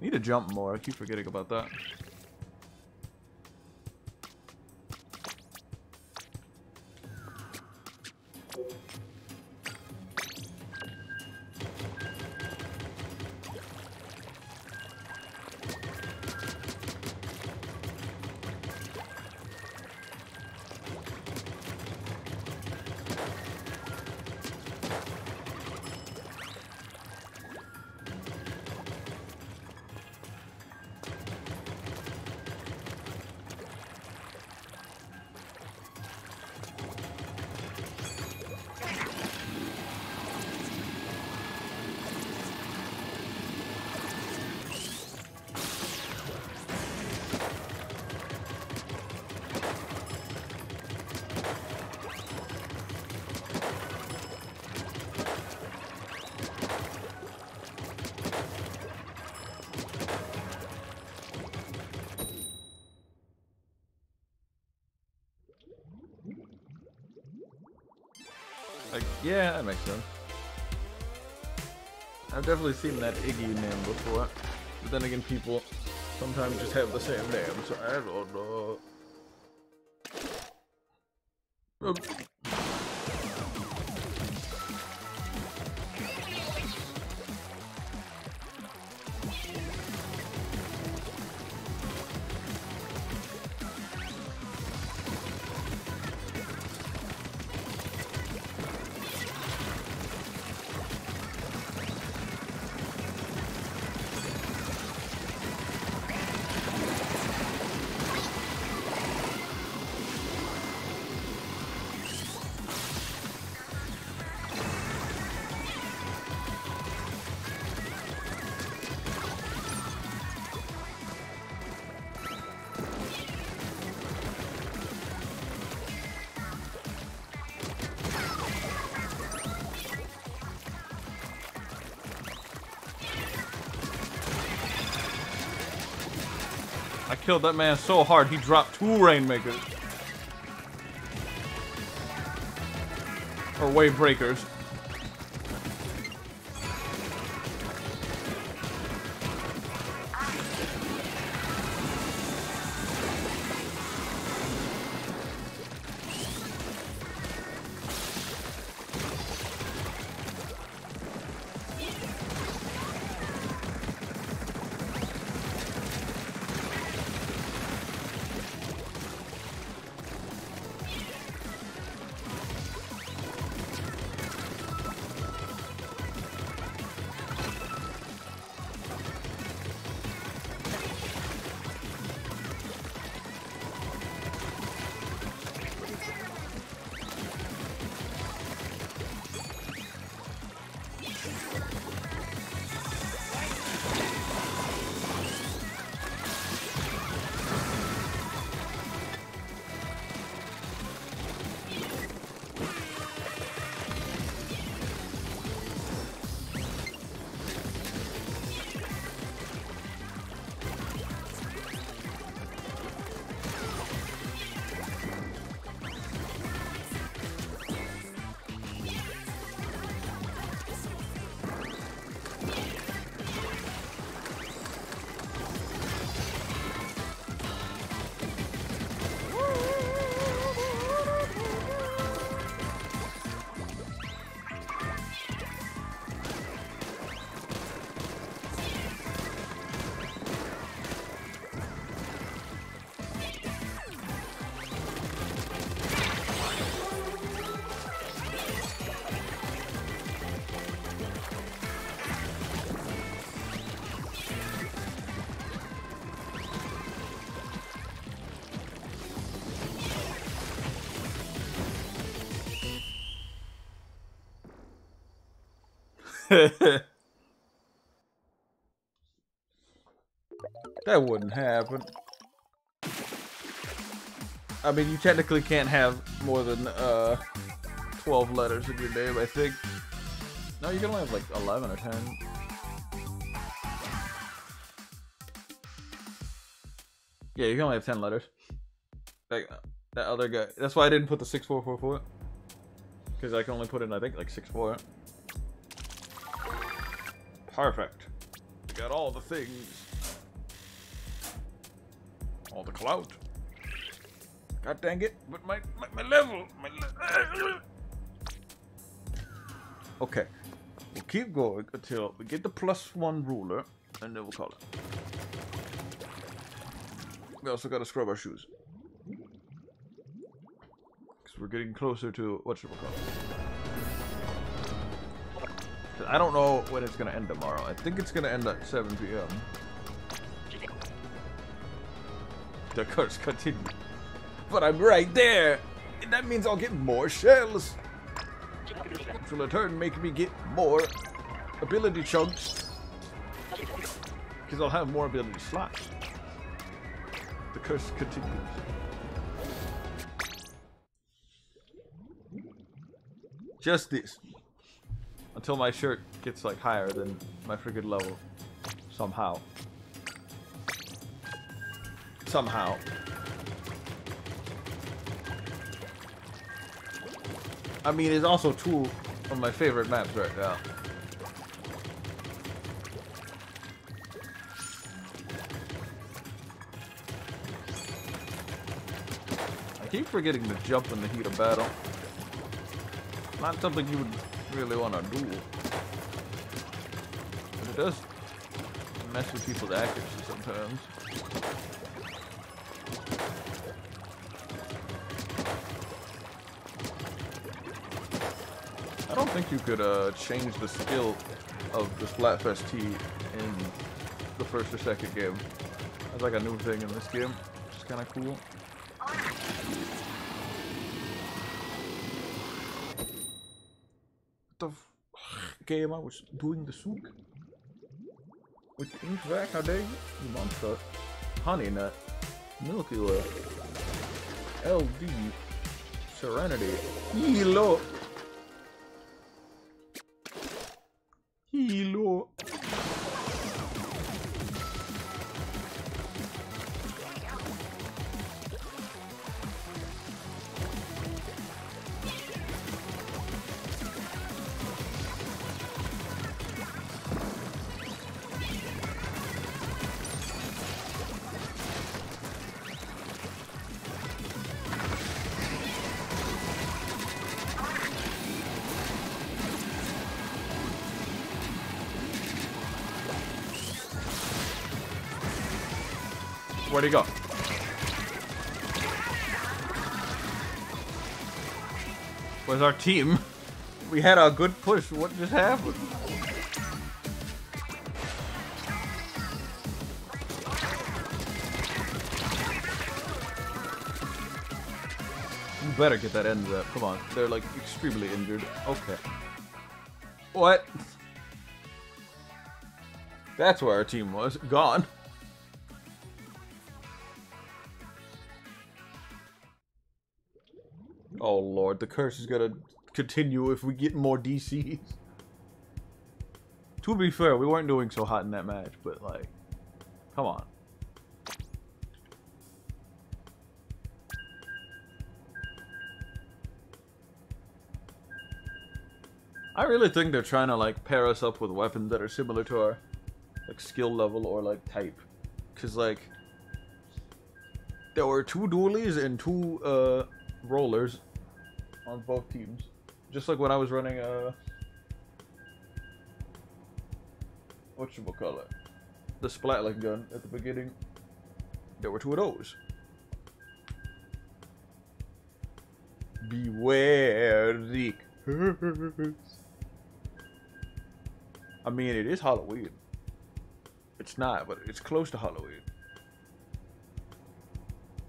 Need to jump more. I keep forgetting about that. Yeah, that makes sense. I've definitely seen that Iggy name before. But then again, people sometimes just have the same name, so I don't know. I killed that man so hard, he dropped 2 Rainmakers. Or Wave Breakers. That wouldn't happen. I mean, you technically can't have more than 12 letters in your name, I think. No, you can only have like 11 or 10. Yeah, you can only have 10 letters. Like that other guy. That's why I didn't put the 6444. Because I can only put in, I think, like 64. Perfect. Got all the things. All the clout. God dang it. But my level. Okay. We'll keep going until we get the +1 ruler. And then we'll call it. We also gotta scrub our shoes. Because we're getting closer to whatchamacallit. I don't know when it's gonna end tomorrow. I think it's gonna end at 7 p.m. The curse continues. But I'm right there! And that means I'll get more shells! Which will in turn make me get more ability chunks. Because I'll have more ability slots. The curse continues. Just this. Until my shirt gets like higher than my freaking level. Somehow. Somehow. I mean, it's also too of my favorite maps right now. I keep forgetting to jump in the heat of battle. Not something you would really want to do. But it does mess with people's accuracy sometimes. I don't think you could change the skill of the Splatfest T in the first or second game. That's like a new thing in this game, which is kind of cool. What the game I was doing the souk? With Inkvac, how dare you? You monster. Honey Nut. Milky Way. LD. Serenity. Hilo. Hilo. Where'd he go? Where's our team? We had a good push. What just happened? You better get that end up. Come on. They're like extremely injured. Okay. What? That's where our team was. Gone. Oh lord, the curse is gonna continue if we get more DCs. To be fair, we weren't doing so hot in that match, but like, come on. I really think they're trying to like pair us up with weapons that are similar to our like skill level or like type. Cause like, there were 2 dualies and 2 rollers on both teams, just like when I was running whatchamacallit, the Splatling gun at the beginning. There were 2 of those. Beware the curse. I mean, it is Halloween. It's not, but it's close to Halloween.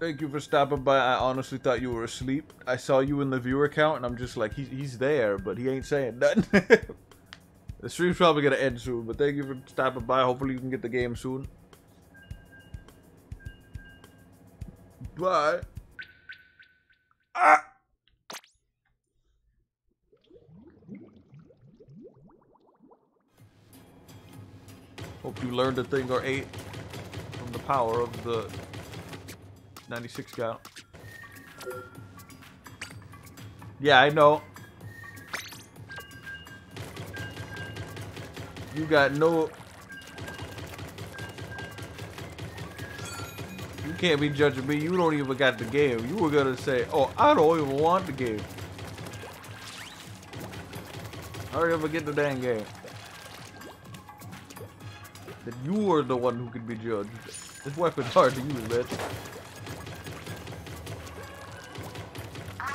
Thank you for stopping by. I honestly thought you were asleep. I saw you in the viewer count, and I'm just like, he's there, but he ain't saying nothing. The stream's probably gonna end soon, but thank you for stopping by. Hopefully you can get the game soon. Bye. Ah! Hope you learned a thing or 8 from the power of the 96 count. Yeah, I know. You got no... You can't be judging me. You don't even got the game. You were gonna say, oh, I don't even want the game. Hurry up and get the dang game. That you were the one who could be judged. This weapon's hard to use, man.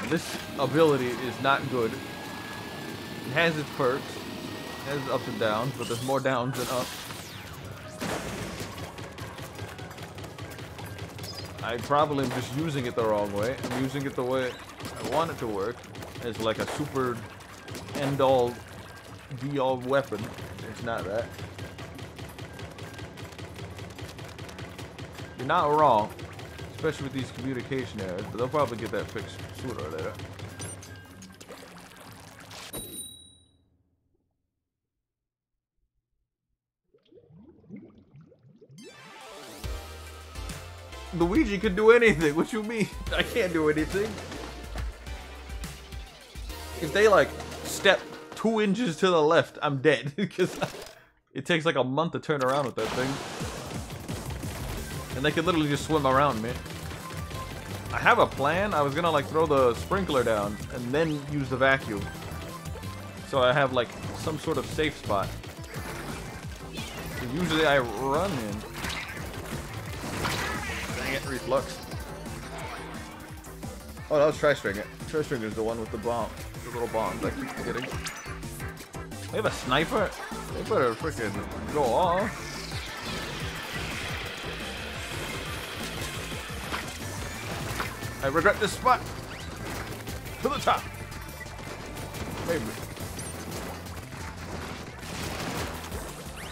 This ability is not good. It has its perks, it has its ups and downs, but there's more downs than ups. I probably am just using it the wrong way. I'm using it the way I want it to work, as like a super end-all, be-all weapon. It's not that. You're not wrong. Especially with these communication errors, but they'll probably get that fixed sooner or later. Luigi can do anything. What you mean? I can't do anything. If they like step 2 inches to the left, I'm dead. Because it takes like a month to turn around with that thing. And they can literally just swim around me. I have a plan. I was gonna like throw the sprinkler down and then use the vacuum. So I have like some sort of safe spot. Usually I run in. Dang it, reflux. Oh, that was Tri-Stringer. Tri-Stringer is the one with the bomb. The little bombs I keep forgetting. They have a sniper? They better freaking go off. I regret this spot. To the top. Maybe.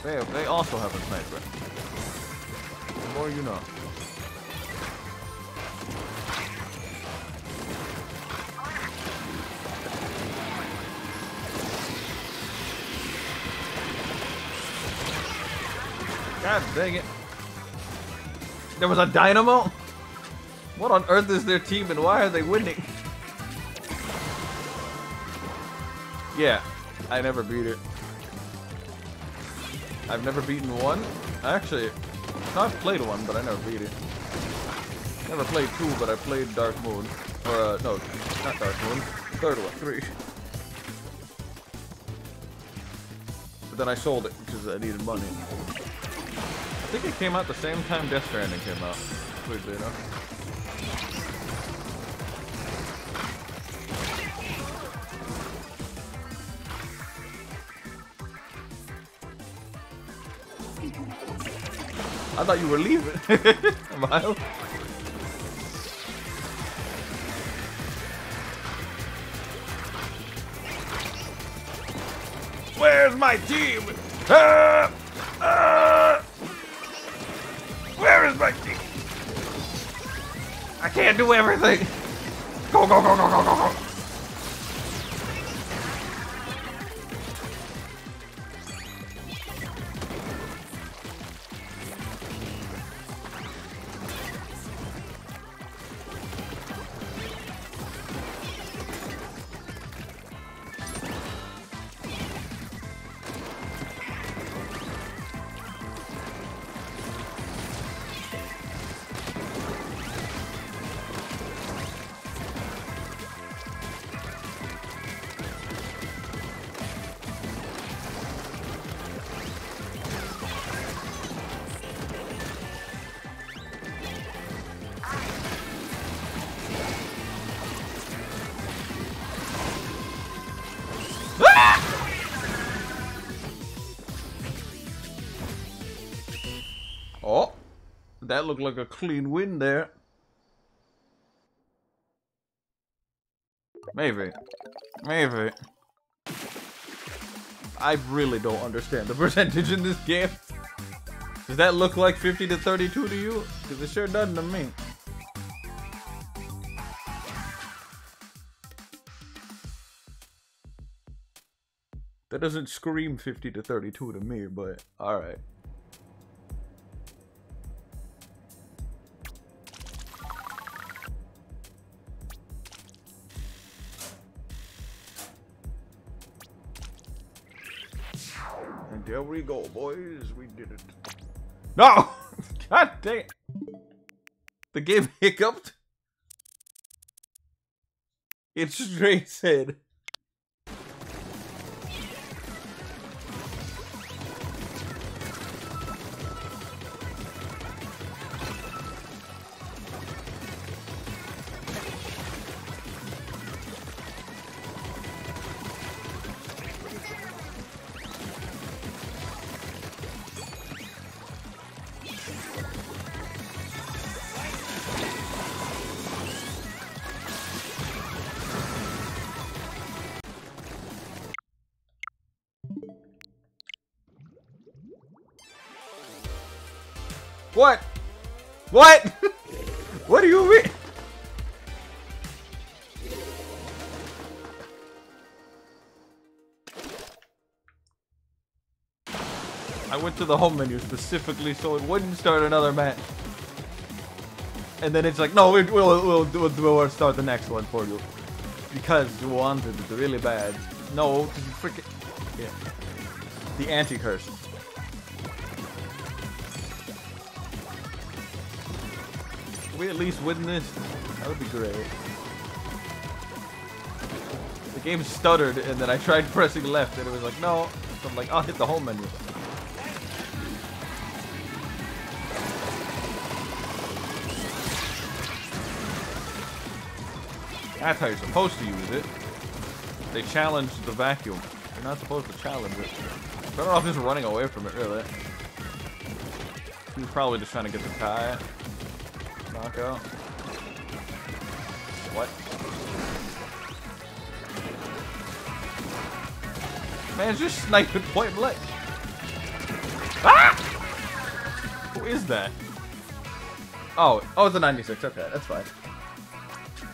They also have a sniper. The more you know. God dang it. There was a dynamo? What on earth is their team and why are they winning? Yeah, I never beat it. I've never beaten one. Actually, I've played one, but I never beat it. Never played 2, but I played Dark Moon. Or, no, not Dark Moon. Third one, 3. But then I sold it because I needed money. I think it came out the same time Death Stranding came out. Weirdly enough. I thought you were leaving. Miles. Where's my team? Where is my team? I can't do everything. Go, go, go, go, go, go, go. Oh, that looked like a clean win there. Maybe. Maybe. I really don't understand the percentage in this game. Does that look like 50 to 32 to you? Because it sure doesn't to me. That doesn't scream 50 to 32 to me, but alright. And there we go, boys. We did it. No! God dang it. The game hiccuped. It straight said. What? What? What do you mean? I went to the home menu specifically so it wouldn't start another match. And then it's like, no, we'll start the next one for you. Because you wanted it really bad. No, freaking. Yeah. The anti-curse. Can we at least win this? That would be great. The game stuttered, and then I tried pressing left, and it was like, no. So I'm like, I'll hit the home menu. That's how you're supposed to use it. They challenged the vacuum. You're not supposed to challenge it. Better off just running away from it, really. He was probably just trying to get the tie. Knockout. What? Man, it's just sniping point blank. Ah! Who is that? Oh, it's a 96. Okay, that's fine.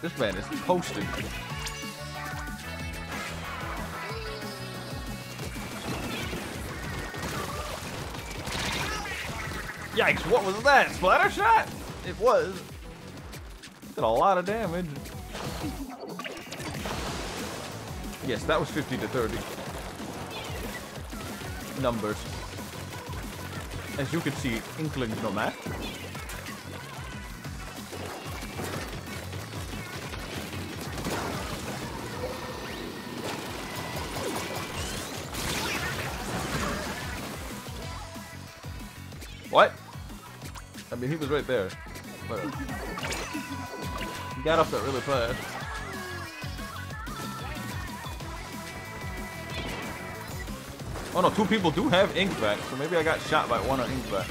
This man is posted. Yikes, what was that? Splatter shot? It was. Did a lot of damage. Yes, that was 50 to 30. Numbers. As you can see, inklings no match. What? I mean, he was right there. Whatever. He got off that really fast. Oh no, 2 people do have ink back, so maybe I got shot by one on ink back.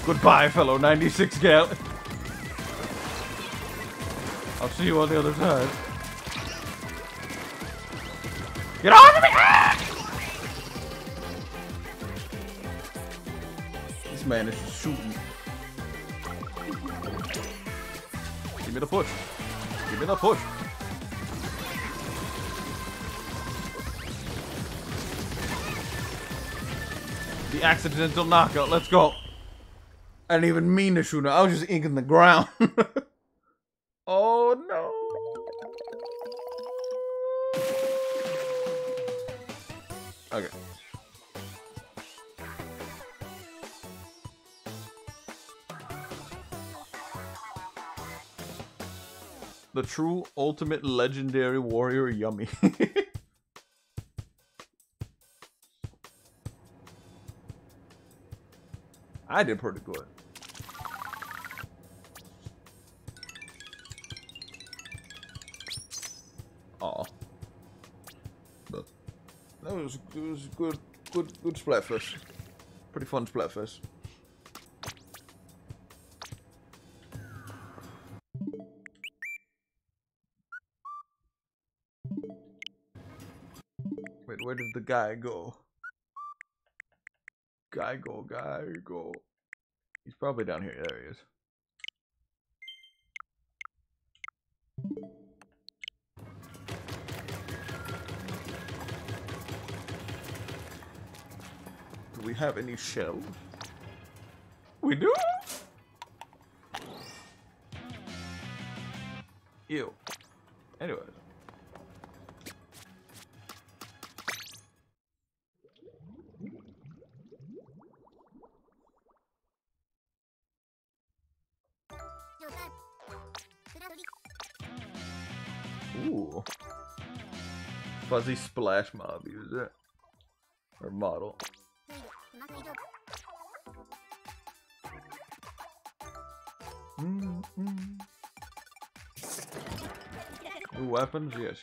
Goodbye, fellow 96 gal. I'll see you on the other side. Get off of me! Ah! This man is just shooting. Give me the push. Give me the push. The accidental knockout. Let's go. I didn't even mean to shoot him. I was just inking the ground. Oh no. Okay. The true ultimate legendary warrior yummy. I did pretty good. Aw. But that was good Splatfest. Pretty fun Splatfest. Wait, where did the guy go? Guy go. He's probably down here. There he is. Do we have any shells? We do? Ew. Anyways. Ooh. Fuzzy splash mob user. Or model. New weapons? Yes.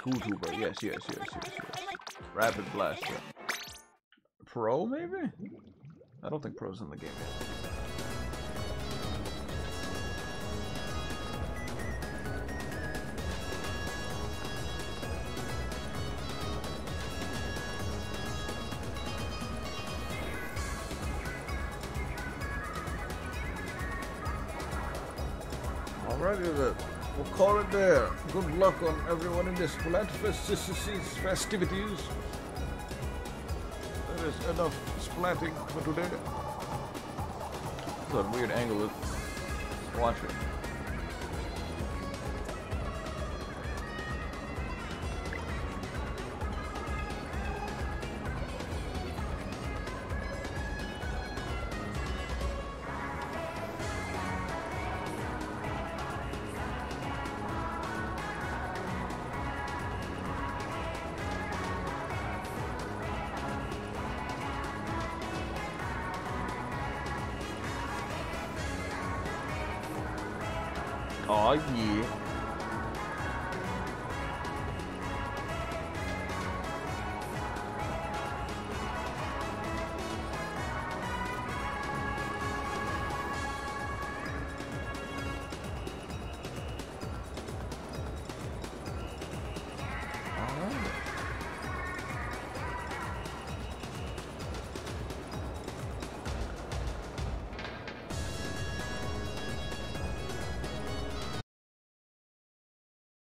Tuber, yes. Rapid blaster. Pro, maybe? I don't think Pro's in the game yet. Alrighty then. We'll call it there. Good luck on everyone in this Splat festivities. That is enough splatting for today. That's a weird angle. Watch it. Oh yeah.